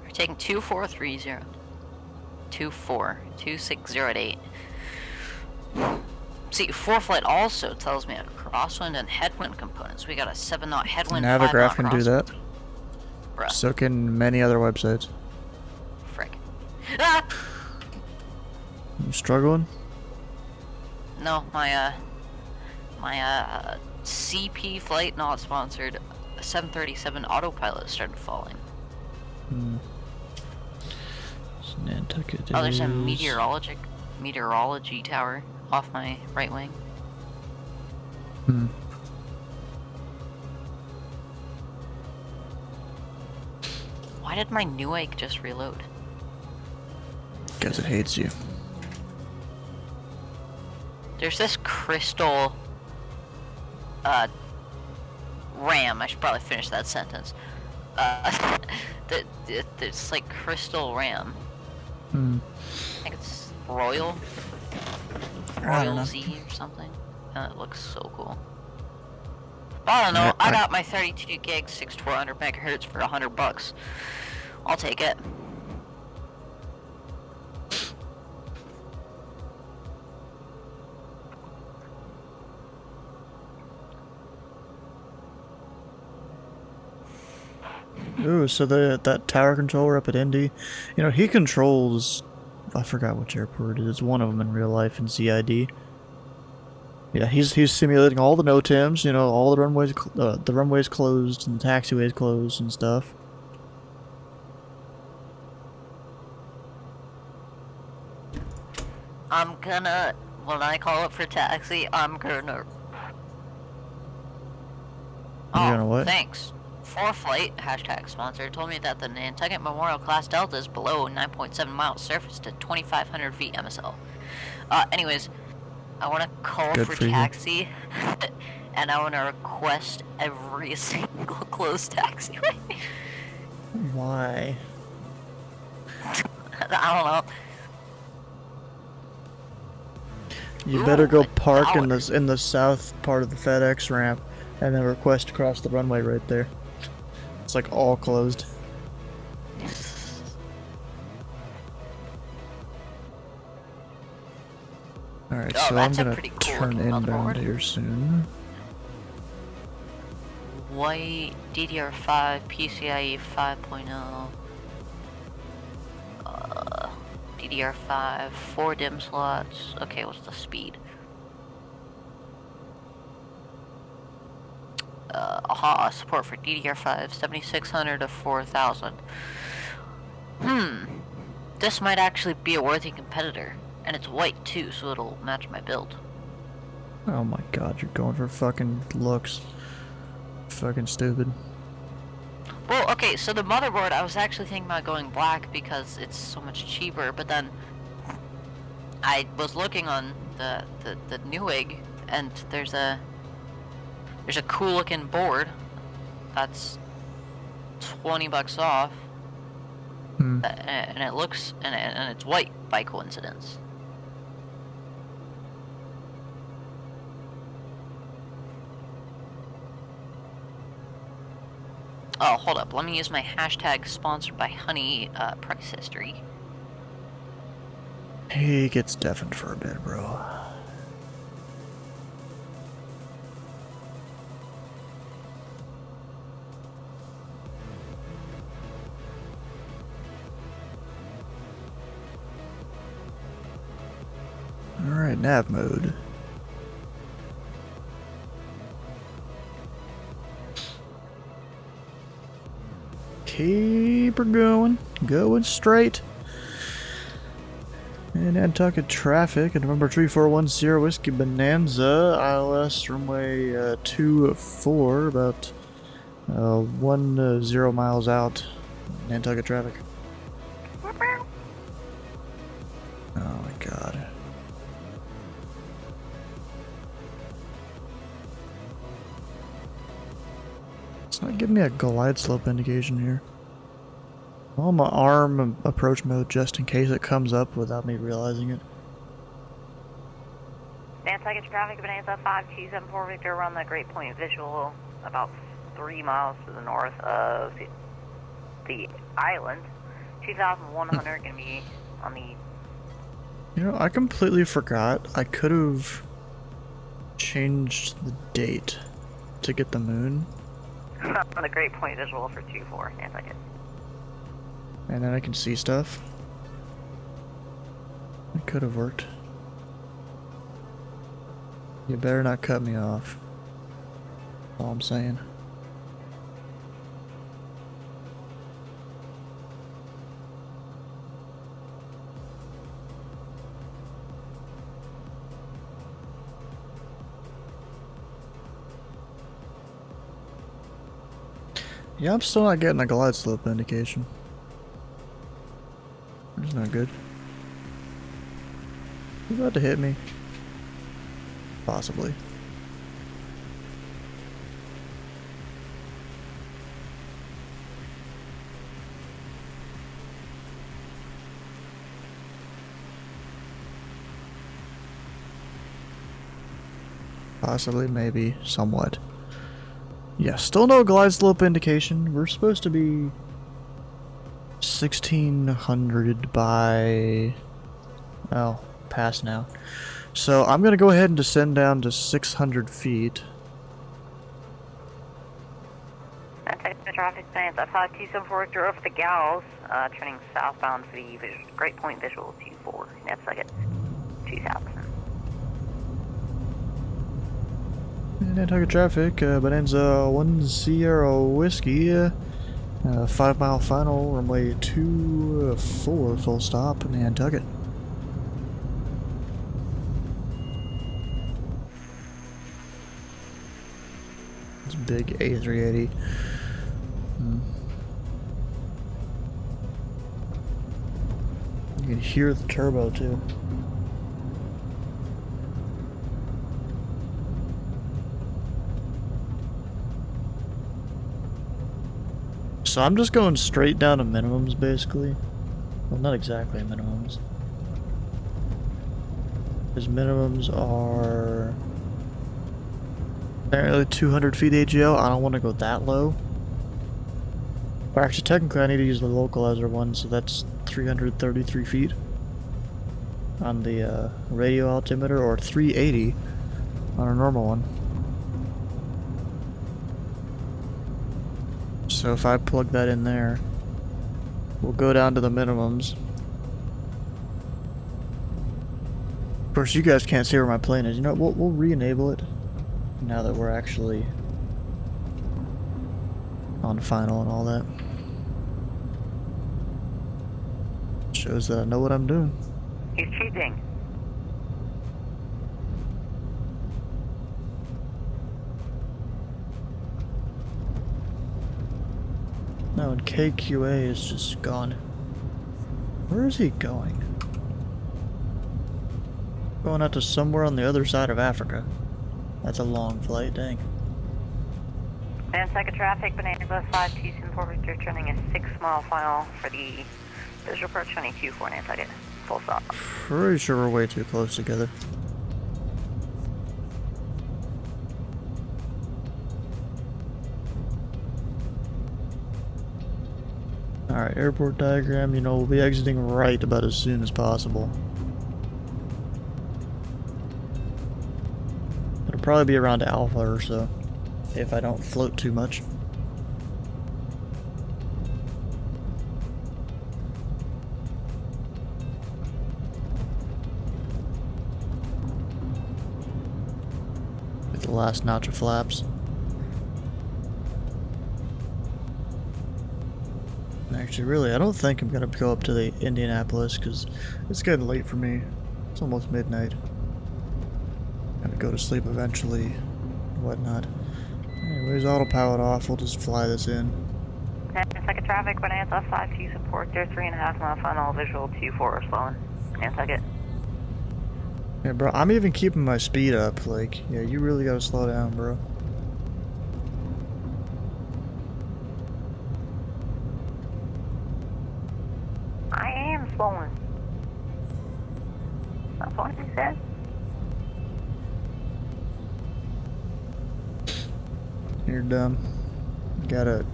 We're taking 2430. 2608. See, ForeFlight also tells me a crosswind and headwind components. We got a 7-knot headwind. Navigraph can do that. Bruh. So can many other websites. Frick. Ah! You struggling? No, my CP flight not sponsored 737 autopilot started falling. Hmm. So Nantucket Oh, there's a is- meteorology tower off my right wing. Hmm. Why did my Newegg just reload? Because it hates you. There's this crystal ram. I should probably finish that sentence. There's like crystal ram. Hmm. I think it's Royal I don't know. Z or something. And it looks so cool. But I don't know. I got my 32 gig 6400 megahertz for $100. I'll take it. Ooh, so that tower controller up at Indy, you know, he controls, I forgot which airport it is, one of them in real life in CID. Yeah, he's simulating all the NOTAMs, you know, all the runways closed and the taxiways closed and stuff. I'm gonna, when I call it for taxi, I'm gonna... You're gonna what? Thanks. ForeFlight, hashtag sponsor, told me that the Nantucket Memorial Class Delta is below 9.7 miles surface to 2,500 feet MSL. Anyways, I want to call Good for for you. taxi, and I want to request every single closed taxiway. Why? I don't know. You better go park in the south part of the FedEx ramp, and then request across the runway right there. It's like all closed. Alright, Oh, so I'm that's a gonna pretty cool turn looking inbound motherboard. here soon. White DDR5 PCIe 5.0. DDR5, 4 DIMM slots. Okay, what's the speed? Aha, support for DDR5, 7600 to 4000. This might actually be a worthy competitor. And it's white too, so it'll match my build. Oh my god, you're going for fucking looks. Fucking stupid. Well, okay, so the motherboard, I was actually thinking about going black because it's so much cheaper, but then I was looking on the Newegg, and there's a cool looking board that's $20 off, and it looks and it's white by coincidence. Oh, hold up. Let me use my hashtag sponsored by Honey price history. He gets deafened for a bit, bro. Alright, nav mode. Keep her going. Going straight. And Nantucket traffic at November 3410 Whiskey Bonanza, ILS runway 24, about 10 miles out. Nantucket traffic. Oh my god. It's not giving me a glide slope indication here. Well, my arm approach mode just in case it comes up without me realizing it. Nantucket traffic, Bonanza 5274 Victor, around the Great Point visual, about 3 miles to the north of the island. 2,100 going to be on the... You know, I completely forgot. I could have changed the date to get the moon. on the Great Point visual for 24 Nantucket. And then I can see stuff. It could have worked. You better not cut me off. All I'm saying. Yeah, I'm still not getting a glide slope indication. That's not good. You about to hit me? Possibly. Possibly, maybe, somewhat. Yeah, still no glide slope indication. We're supposed to be 1,600 by... oh, past now. So I'm gonna go ahead and descend down to 600 feet. Nantucket traffic plans at 5274 Victor over the Gals, turning southbound for the Great Point visual 24. Nantucket 2000. Nantucket traffic, Bonanza 1 Sierra Whiskey, 5 mile final, runway 24, full stop, Nantucket. It's a big A380. You can hear the turbo too. So I'm just going straight down to minimums, basically. Well, not exactly minimums. Because minimums are apparently 200 feet AGL. I don't want to go that low. Or actually, technically, I need to use the localizer one, so that's 333 feet on the radio altimeter, or 380 on a normal one. So if I plug that in there, we'll go down to the minimums. Of course, you guys can't see where my plane is. You know what? We'll re-enable it now that we're actually on final and all that. Shows that I know what I'm doing. He's cheating. No, and KQA is just gone. Where is he going? Going out to somewhere on the other side of Africa. That's a long flight, dang. Nantucket traffic, Bonanza 5274 Victor, turning a 6 mile final for the visual approach 224 Nantucket. Full stop. Pretty sure we're way too close together. Alright, airport diagram, you know, we'll be exiting right about as soon as possible. probably be around Alpha or so, if I don't float too much. With the last notch of flaps. Actually, really, I don't think I'm gonna go up to the Indianapolis because it's getting late for me. It's almost midnight. Gotta go to sleep eventually, and whatnot. Anyways, autopilot off. We'll just fly this in. Nantucket traffic, Bonanza 52 support there, 3.5 mile final visual 24 slowing. Nantucket. Yeah, bro, I'm even keeping my speed up. Like, yeah, you really gotta slow down, bro. I am slowing. That's what he said. You're dumb. Gotta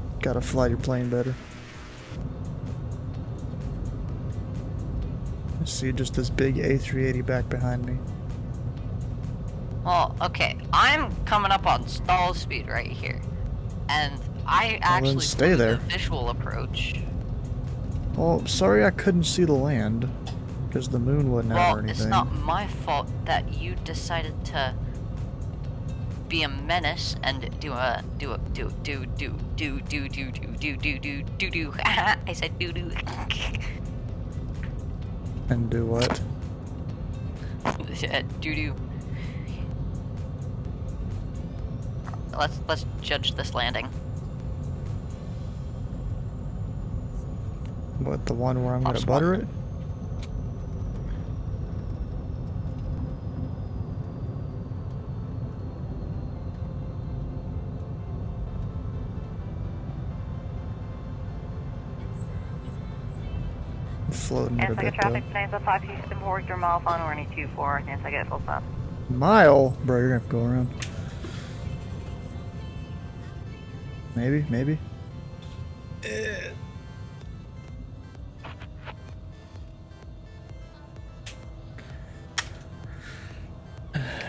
fly your plane better. I see just this big A380 back behind me. Well, okay, I'm coming up on stall speed right here, and I actually stay there. The visual approach. Oh, sorry I couldn't see the land, because the moon wasn't out or anything. It's not my fault that you decided to be a menace and do. I said do. And do what? Do. Let's judge this landing. What, the one where I'm gonna butter it? Floating a bit Nantucket traffic, though. Bonanza 52 support through mile final running 24, Nantucket full stop. Mile? Bro, you're gonna have to go around. Maybe.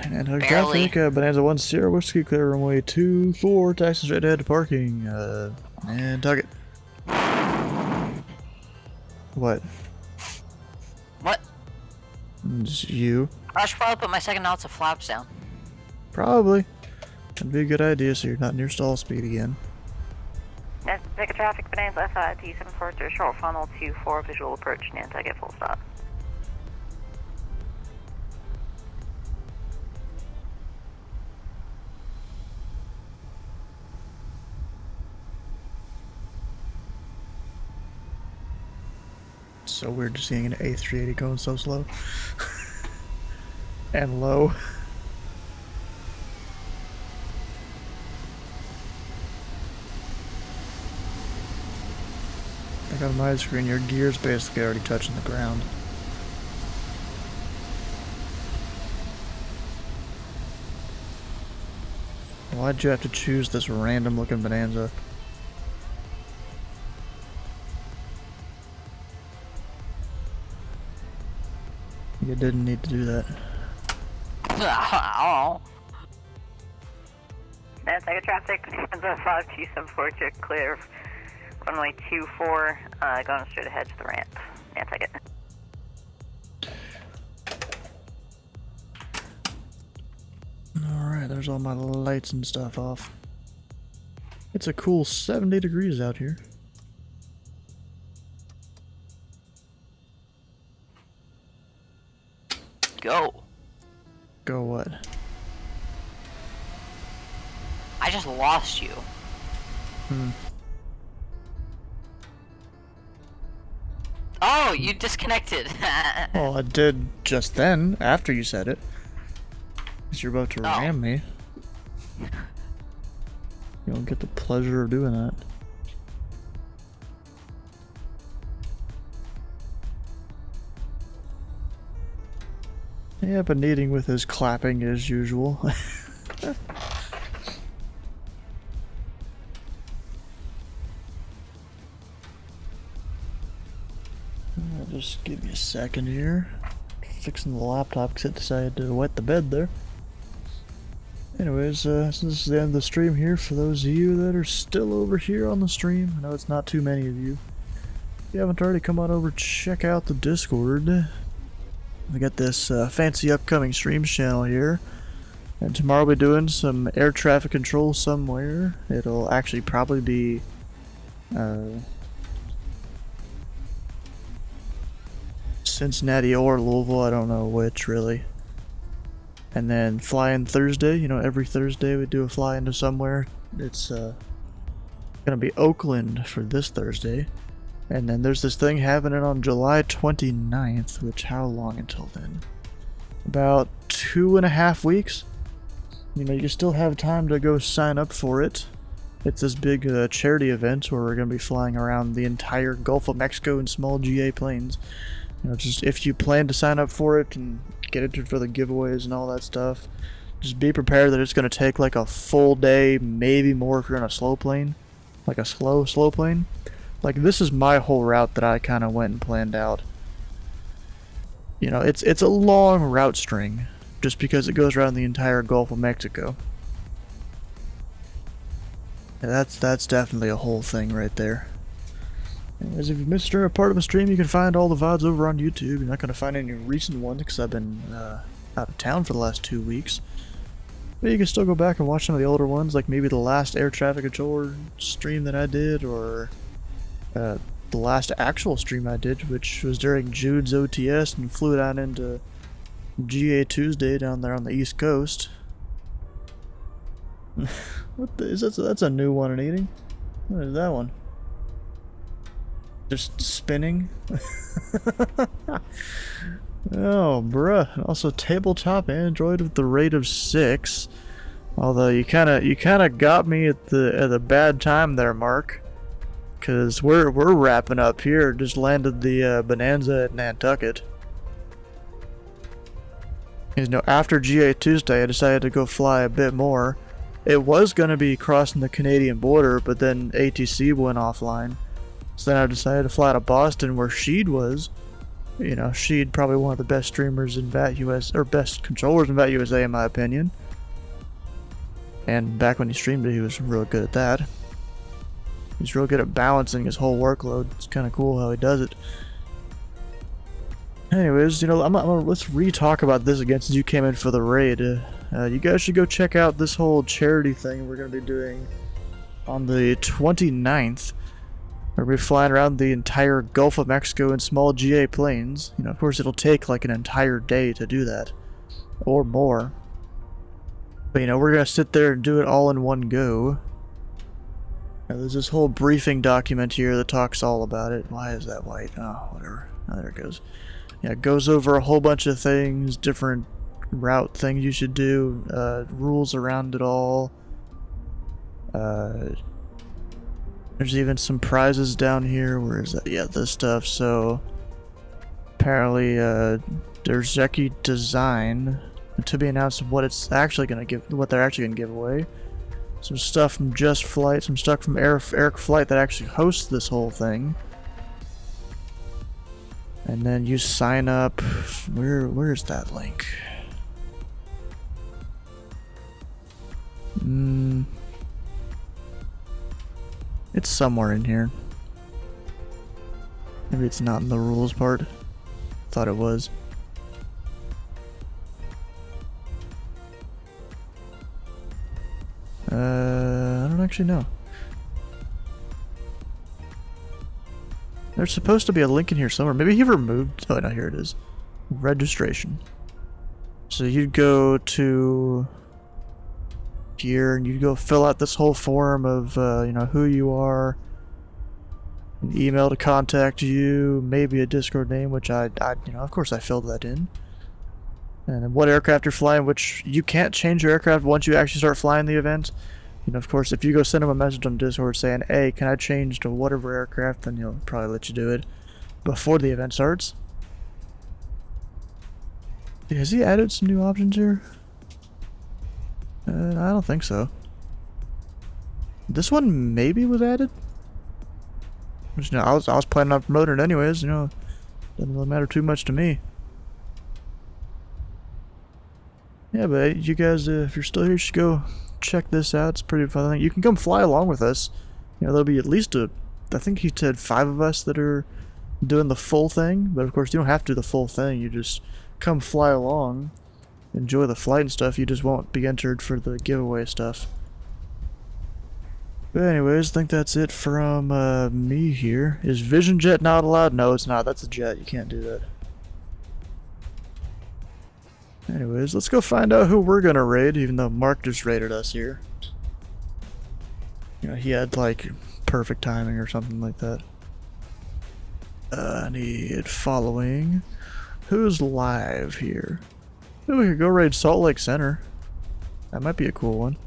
And traffic, Bonanza 1 Sierra Whiskey, clear runway 24, taxi straight ahead to parking, Nantucket. What? What? Just you. I should probably put my second knots of flaps down. Probably. That'd be a good idea so you're not near stall speed again. Nantucket traffic, Bonanza FIT 743, short funnel 24, visual approach, Nantucket full stop. So weird just seeing an A380 going so slow. And low. Like on my screen, your gear's basically already touching the ground. Why'd you have to choose this random looking Bonanza? You didn't need to do that. Nantucket traffic, Bonanza 5274, clear runway 24, going straight ahead to the ramp, Nantucket. Alright, there's all my lights and stuff off. It's a cool 70 degrees out here. Go. Go what? I just lost you. Oh, you disconnected. Well, I did just then, after you said it. Because you're about to ram me. You don't get the pleasure of doing that. Yeah, but needing with his clapping as usual. I'll just give you a second here. Fixing the laptop because it decided to wet the bed there. Anyways, since this is the end of the stream here, for those of you that are still over here on the stream, I know it's not too many of you. If you haven't already, come on over, check out the Discord. We got this fancy upcoming streams channel here. And tomorrow we'll be doing some air traffic control somewhere. It'll actually probably be Cincinnati or Louisville, I don't know which really. And then fly-in Thursday, you know, every Thursday we do a fly-in to somewhere. It's gonna be Oakland for this Thursday. And then there's this thing happening on July 29th, which how long until then? About 2.5 weeks. You know, you still have time to go sign up for it. It's this big charity event where we're going to be flying around the entire Gulf of Mexico in small GA planes. You know, just if you plan to sign up for it and get entered for the giveaways and all that stuff, just be prepared that it's going to take like a full day, maybe more if you're on a slow plane. Like a slow plane. Like this is my whole route that I kind of went and planned out. You know, it's a long route string. Just because it goes around the entire Gulf of Mexico. Yeah, that's definitely a whole thing right there. As if you missed a part of a stream, you can find all the VODs over on YouTube. You're not going to find any recent ones because I've been out of town for the last 2 weeks. But you can still go back and watch some of the older ones, like maybe the last air traffic controller stream that I did, or the last actual stream I did, which was during Jude's OTS and flew down into GA Tuesday down there on the East Coast. What the, is that? That's a new one in eating. What is that one? Just spinning. Oh, bruh. Also, tabletop Android with the rate of 6. Although you kind of got me at the bad time there, Mark. Cause we're wrapping up here. Just landed the Bonanza at Nantucket. You know, after GA Tuesday, I decided to go fly a bit more. It was going to be crossing the Canadian border, but then ATC went offline. So then I decided to fly to Boston, where Sheed was. You know, Sheed probably one of the best streamers in VAT US, or best controllers in VAT USA, in my opinion. And back when he streamed it, he was real good at that. He's real good at balancing his whole workload. It's kind of cool how he does it. Anyways, you know, let's re-talk about this again since you came in for the raid. You guys should go check out this whole charity thing we're going to be doing on the 29th. We're going to be flying around the entire Gulf of Mexico in small GA planes. You know, of course, it'll take like an entire day to do that. Or more. But, you know, we're going to sit there and do it all in one go. Now, there's this whole briefing document here that talks all about it. Why is that white? Oh, whatever. Oh, there it goes. Yeah, it goes over a whole bunch of things, different route things you should do, rules around it all. There's even some prizes down here. Where is that? Yeah, this stuff. So apparently, Derzeki Design to be announced what it's actually gonna give, what they're actually gonna give away. Some stuff from Just Flight, some stuff from Eric Flight that actually hosts this whole thing. And then you sign up. Where's that link? It's somewhere in here. Maybe it's not in the rules part. Thought it was. I don't actually know. There's supposed to be a link in here somewhere. Maybe he removed... Oh, no, here it is. Registration. So you'd go to here and you'd go fill out this whole form of, you know, who you are, an email to contact you, maybe a Discord name, which I you know, of course I filled that in. And then what aircraft you're flying, which you can't change your aircraft once you actually start flying the event. You know, of course, if you go send him a message on Discord saying, hey, can I change to whatever aircraft, then he'll probably let you do it before the event starts. Has he added some new options here? I don't think so. This one maybe was added? Which, you know, I was planning on promoting it anyways, you know. Doesn't really matter too much to me. Yeah, but you guys, if you're still here, you should go check this out. It's a pretty fun thing. You can come fly along with us. You know, there'll be at least I think he said 5 of us that are doing the full thing. But of course, you don't have to do the full thing. You just come fly along, enjoy the flight and stuff. You just won't be entered for the giveaway stuff. But anyways, I think that's it from me here. Is Vision Jet not allowed? No, it's not. That's a jet. You can't do that. Anyways, let's go find out who we're gonna raid, even though Mark just raided us here. You know, he had like perfect timing or something like that. I need following. Who's live here? Ooh, we could go raid Salt Lake Center. That might be a cool one.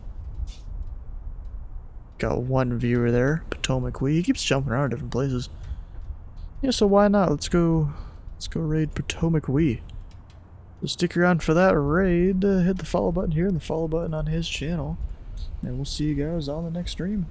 Got one viewer there, Potomac Wee. He keeps jumping around different places. Yeah, so why not? Let's go raid Potomac Wee. So stick around for that raid. Hit the follow button here and the follow button on his channel. And we'll see you guys on the next stream.